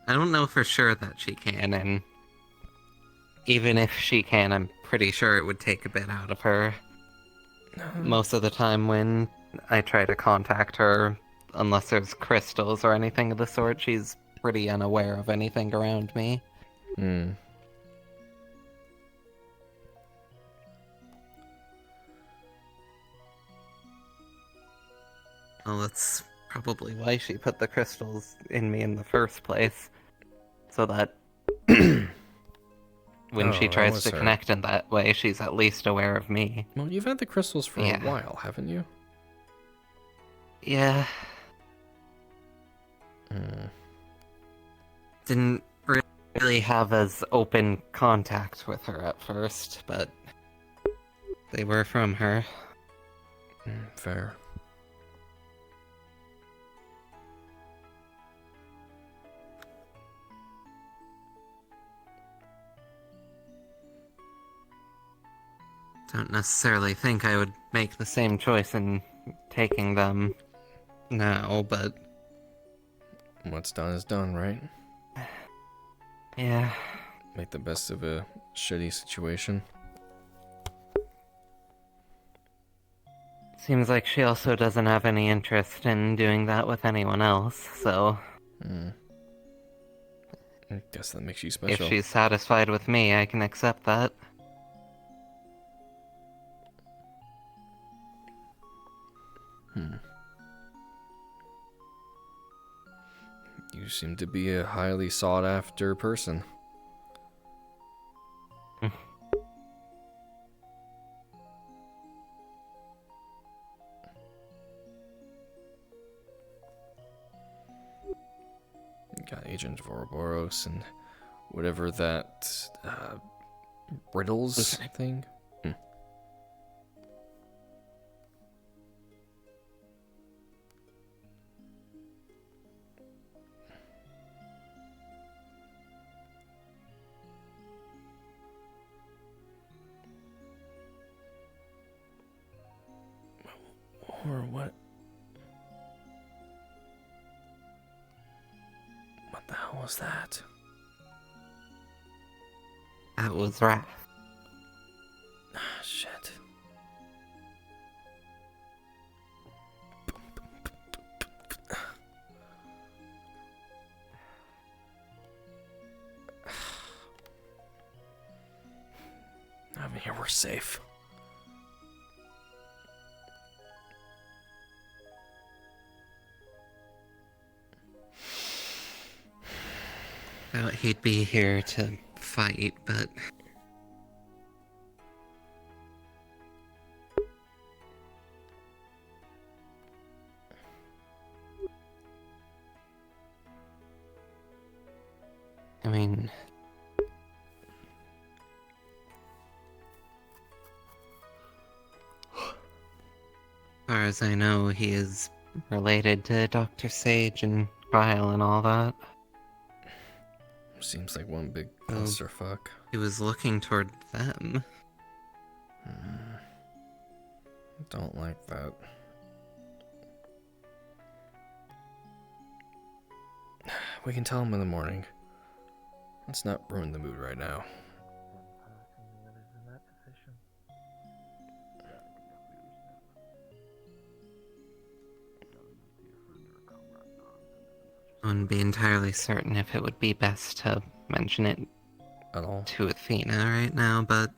I don't know for sure that she can, and even if she can, I'm pretty sure it would take a bit out of her. Most of the time when I try to contact her, unless there's crystals or anything of the sort, she's pretty unaware of anything around me. Well, that's probably why she put the crystals in me in the first place. So that when she tries to connect in that way, she's at least aware of me. Well, you've had the crystals for a while, haven't you? Yeah. Didn't really have as open contact with her at first, but they were from her. Fair. Don't necessarily think I would make the same choice in taking them now, but... What's done is done, right? Yeah. Make the best of a shitty situation. Seems like she also doesn't have any interest in doing that with anyone else, so... I guess that makes you special. If she's satisfied with me, I can accept that. You seem to be a highly sought after person. You got Agent of Ouroboros and whatever that riddles thing. Or what? What the hell was that? That was Wrath. Ah, shit. I mean, here we're safe. Thought he'd be here to fight, but... I mean... As far as I know, he is related to Dr. Sage and Kyle and all that. Seems like one big clusterfuck. He was looking toward them. Don't like that. We can tell him in the morning. Let's not ruin the mood right now. I wouldn't be entirely certain if it would be best to mention it at all to Athena right now, but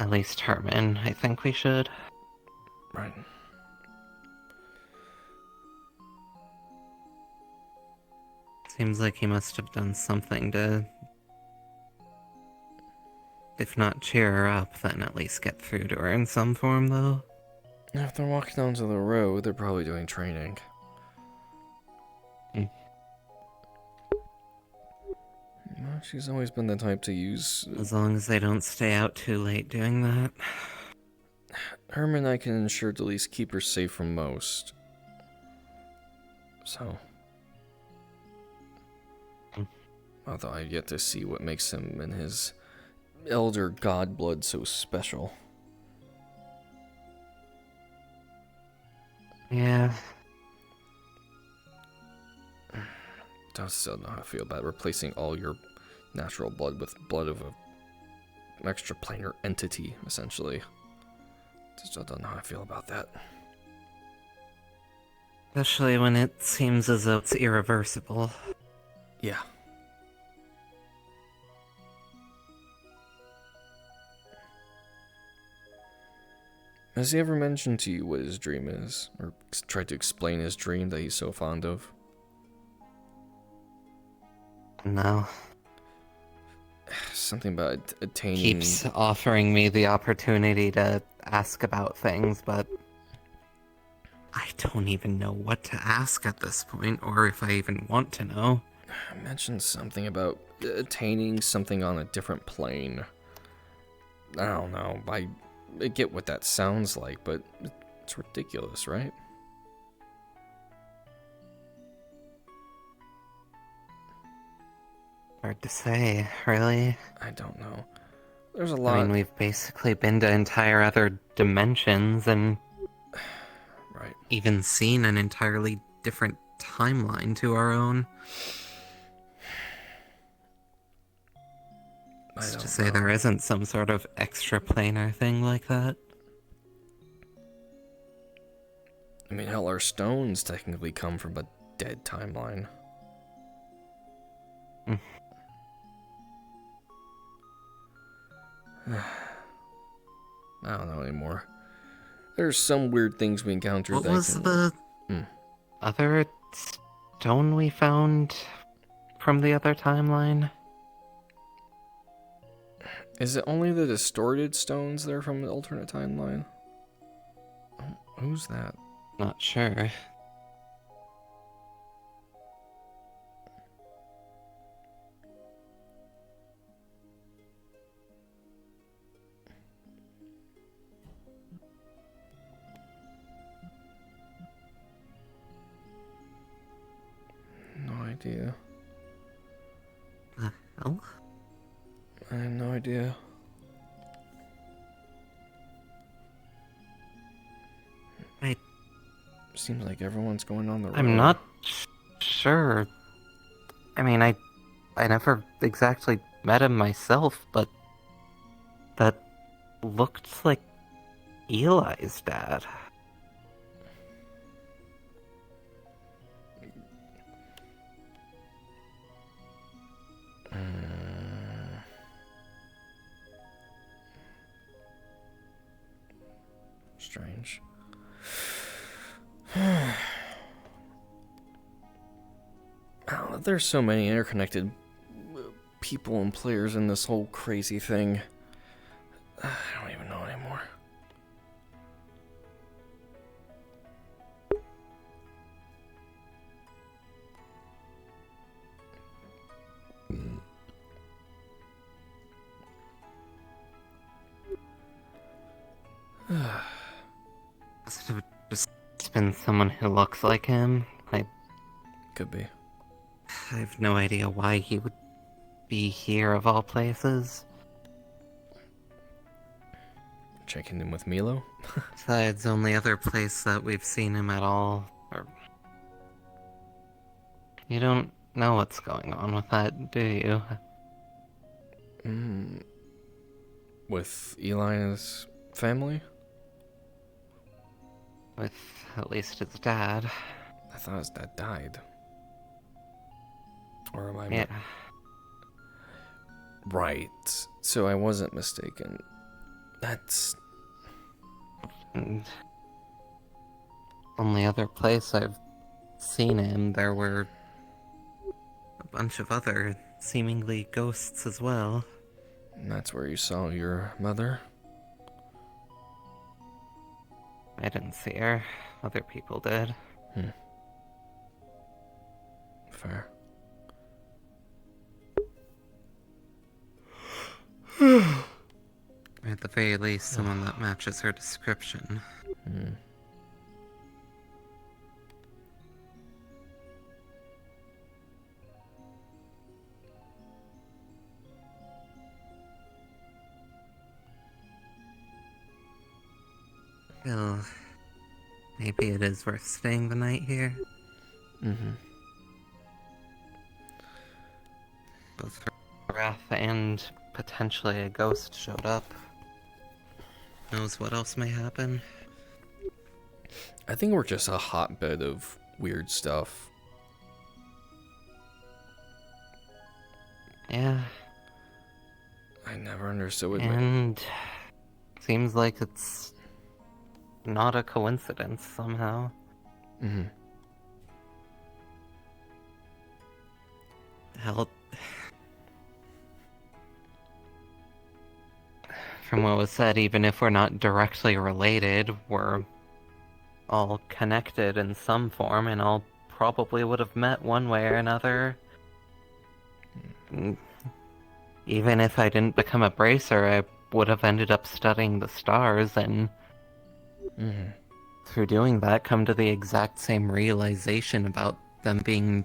at least Herman, I think we should. Right. Seems like he must have done something to, if not cheer her up, then at least get through to her in some form, though. If they're walking onto the road, they're probably doing training. Well, she's always been the type to use... As long as they don't stay out too late doing that. Herman and I can ensure to at least keep her safe from most. So... Although I've yet to see what makes him and his elder god blood so special. Yeah. I still don't know how I feel about replacing all your natural blood with blood of an extraplanar entity, essentially. Still don't know how I feel about that. Especially when it seems as though it's irreversible. Yeah. Has he ever mentioned to you what his dream is? Or tried to explain his dream that he's so fond of? No. Something about attaining... Keeps offering me the opportunity to ask about things, but... I don't even know what to ask at this point, or if I even want to know. I mentioned something about attaining something on a different plane. I don't know, I get what that sounds like, but it's ridiculous, right? Hard to say, really. I don't know. There's a lot... I mean, we've basically been to entire other dimensions and... Right. Even seen an entirely different timeline to our own. It's to say there isn't some sort of extraplanar thing like that. I mean, hell, our stones technically come from a dead timeline. I don't know anymore. There's some weird things we encountered. What was the other stone we found from the other timeline? Is it only the distorted stones that are from the alternate timeline? Who's that? Not sure. No idea. Oh? I have no idea. Seems like everyone's going on the road. I'm not sure. I mean, I never exactly met him myself, but that looked like Eli's dad. Strange. There's so many interconnected people and players in this whole crazy thing. I don't even know anymore. Must have just been someone who looks like him. Could be. I have no idea why he would be here of all places. Checking in with Milo? Besides, only other place that we've seen him at all. You don't know what's going on with that, do you? With Eli's family? With at least his dad. I thought his dad died. Or am I... Yeah. Right. So I wasn't mistaken. That's... Only other place I've seen him, there were a bunch of other seemingly ghosts as well. And that's where you saw your mother? I didn't see her. Other people did. Fair. At the very least, someone that matches her description. Well, maybe it is worth staying the night here. Both Wrath and potentially a ghost showed up. Knows what else may happen. I think we're just a hotbed of weird stuff. Yeah. I never understood it. And seems like it's not a coincidence somehow. Hell, from what was said, even if we're not directly related, we're all connected in some form, and all probably would have met one way or another. Even if I didn't become a bracer, I would have ended up studying the stars, and through doing that, come to the exact same realization about them being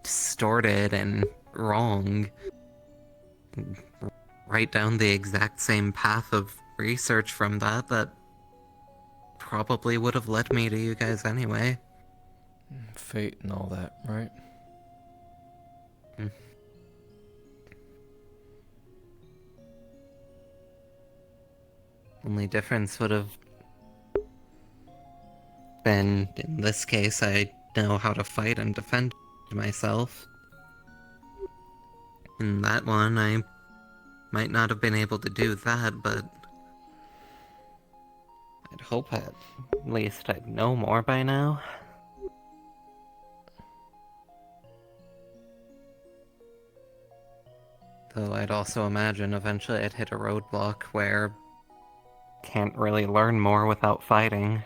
distorted and wrong. Write down the exact same path of research from that probably would have led me to you guys anyway. Fate and all that, right? Only difference would have been, in this case, I know how to fight and defend myself. In that one, I might not have been able to do that, but I'd hope at least I'd know more by now. Though I'd also imagine eventually I'd hit a roadblock where can't really learn more without fighting.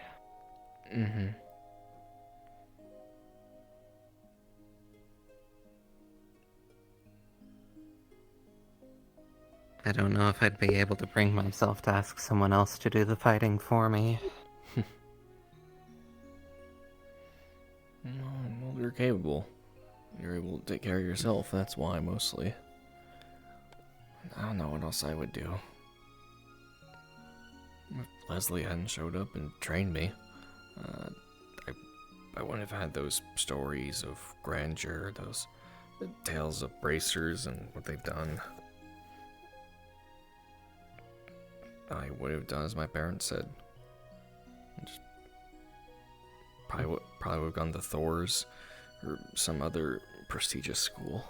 I don't know if I'd be able to bring myself to ask someone else to do the fighting for me. Well, you're capable. You're able to take care of yourself, that's why, mostly. I don't know what else I would do. If Leslie hadn't showed up and trained me, I wouldn't have had those stories of grandeur, those tales of bracers and what they've done. I would have done as my parents said. Just probably would have gone to Thor's or some other prestigious school.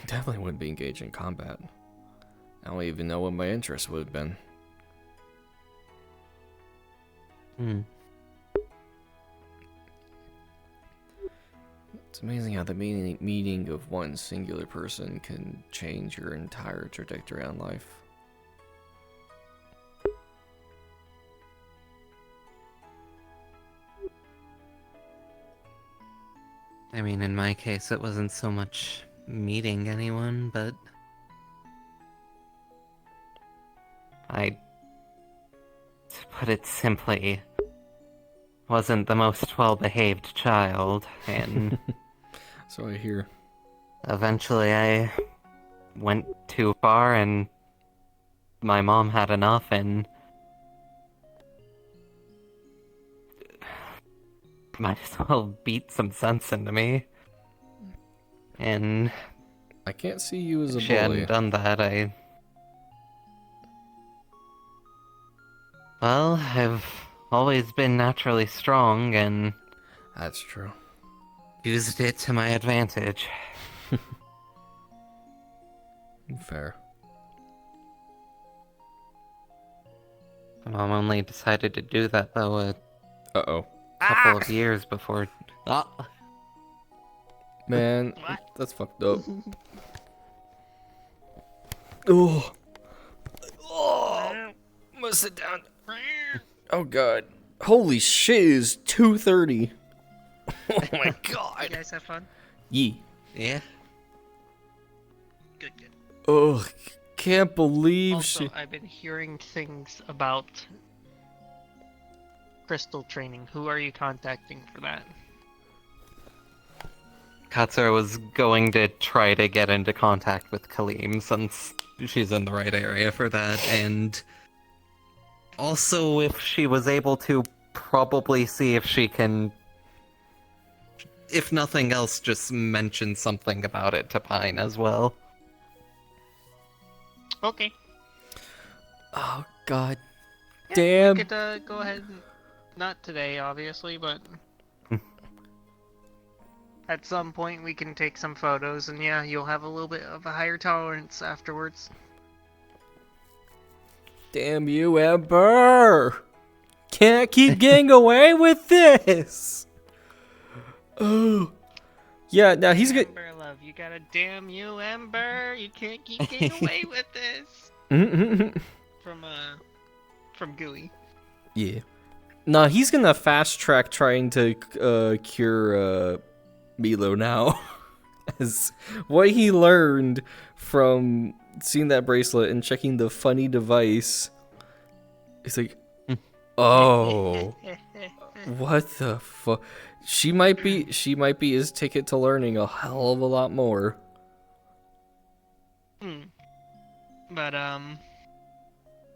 Definitely wouldn't be engaged in combat. I don't even know what my interest would have been. It's amazing how the meeting of one singular person can change your entire trajectory on life. I mean, in my case, it wasn't so much meeting anyone, but to put it simply, wasn't the most well-behaved child, and so I hear. Eventually I went too far, and my mom had enough, and might as well beat some sense into me. And I can't see you as a if she bully. hadn't done that, Well, I've always been naturally strong, and that's true. Used it to my advantage. Fair. Mom only decided to do that, though, a couple of years before... Man, that's fucked up. Oh. I'm gonna sit down. Oh god. Holy shit, it's 2:30. Oh my god. You guys have fun? Yee. Yeah. Good. Oh, can't believe Also, I've been hearing things about crystal training. Who are you contacting for that? Katsura was going to try to get into contact with Kaleem since she's in the right area for that, and also if she was able to, probably see if she can, if nothing else, just mention something about it to Pine as well. Okay. Oh god. Yeah, damn. You could go ahead and... Not today, obviously, but... At some point we can take some photos, and yeah, you'll have a little bit of a higher tolerance afterwards. Damn you, Ember! Can't keep getting away with this! Oh. Yeah, now he's good. Ember, love, you gotta damn you, Ember! You can't keep getting away with this! From Gooey. Yeah. Nah, he's gonna fast track trying to cure Milo now. As what he learned from seeing that bracelet and checking the funny device. He's like, oh, what the fuck? She might be his ticket to learning a hell of a lot more. But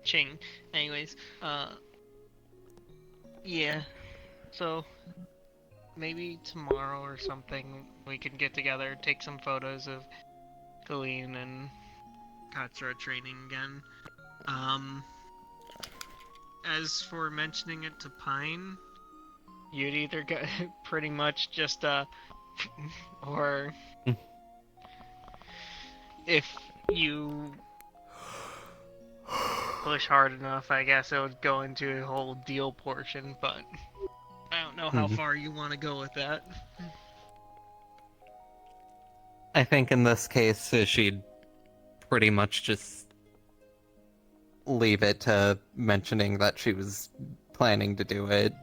Ching. Anyways, yeah. So maybe tomorrow or something we can get together, take some photos of Colleen and Katsura training again. As for mentioning it to Pine, you'd either go pretty much just or if you push hard enough, I guess it would go into a whole deal portion, but I don't know how far you want to go with that. I think in this case, she'd pretty much just leave it to mentioning that she was planning to do it,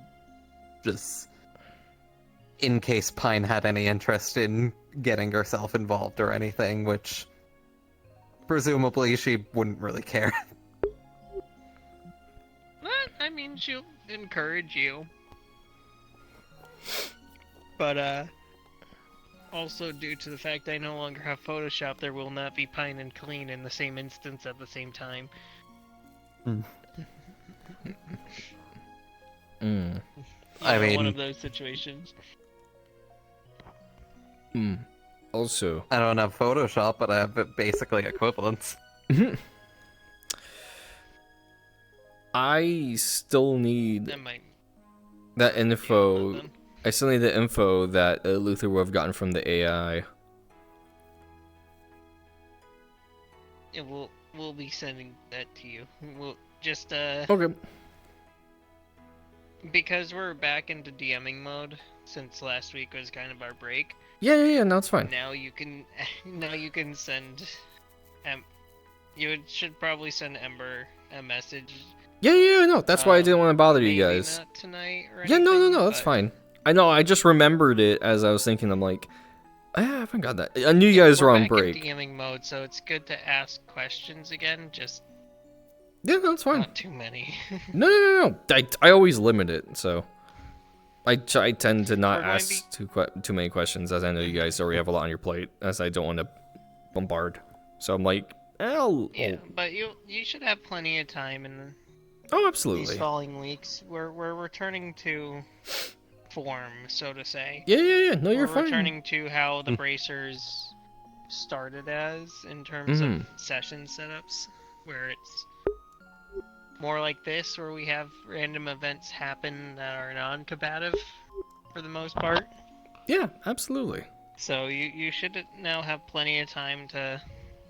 just in case Pine had any interest in getting herself involved or anything, which presumably she wouldn't really care. I mean, she'll encourage you. But, also due to the fact I no longer have Photoshop, there will not be Pine and Colleen in the same instance at the same time. I mean, one of those situations. Also, I don't have Photoshop, but I have basically equivalents. I still need that info. I still need the info that Luther would have gotten from the AI. we'll be sending that to you. We'll just Okay. because we're back into DMing mode since last week was kind of our break. Yeah. No, it's fine. Now you can send. You should probably send Ember a message. Yeah. No, that's why I didn't want to bother you guys. Not tonight or yeah, anything, no, that's fine. I know. I just remembered it as I was thinking. I'm like, I haven't got that. I knew you guys were on back break. in DMing mode, so it's good to ask questions again. Just yeah, no, it's fine. Not too many. No. I always limit it, so I tend to not ask too many questions, as I know you guys already have a lot on your plate, as I don't want to bombard. So I'm like, but you should have plenty of time in absolutely. These following weeks. We're returning to form, so to say. Yeah. No, you're fine. We're returning to how the bracers started as in terms of session setups, where it's more like this, where we have random events happen that are non-combative for the most part. Yeah, absolutely. So you should now have plenty of time to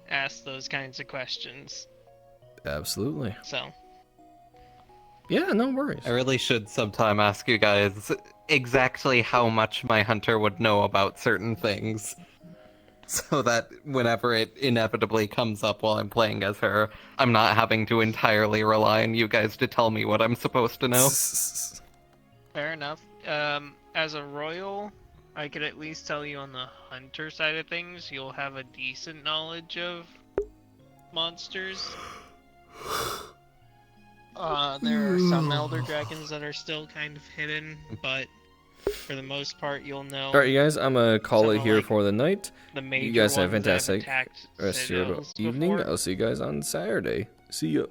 ask those kinds of questions. Absolutely. So. Yeah, no worries. I really should sometime ask you guys exactly how much my hunter would know about certain things. So that whenever it inevitably comes up while I'm playing as her, I'm not having to entirely rely on you guys to tell me what I'm supposed to know. Fair enough. As a royal, I could at least tell you on the hunter side of things, you'll have a decent knowledge of monsters. There are some elder dragons that are still kind of hidden, but for the most part, you'll know. Alright, you guys, I'm gonna call it here for the night. The major you guys have a ones that have fantastic attacked rest of your citadels evening. before. I'll see you guys on Saturday. See ya.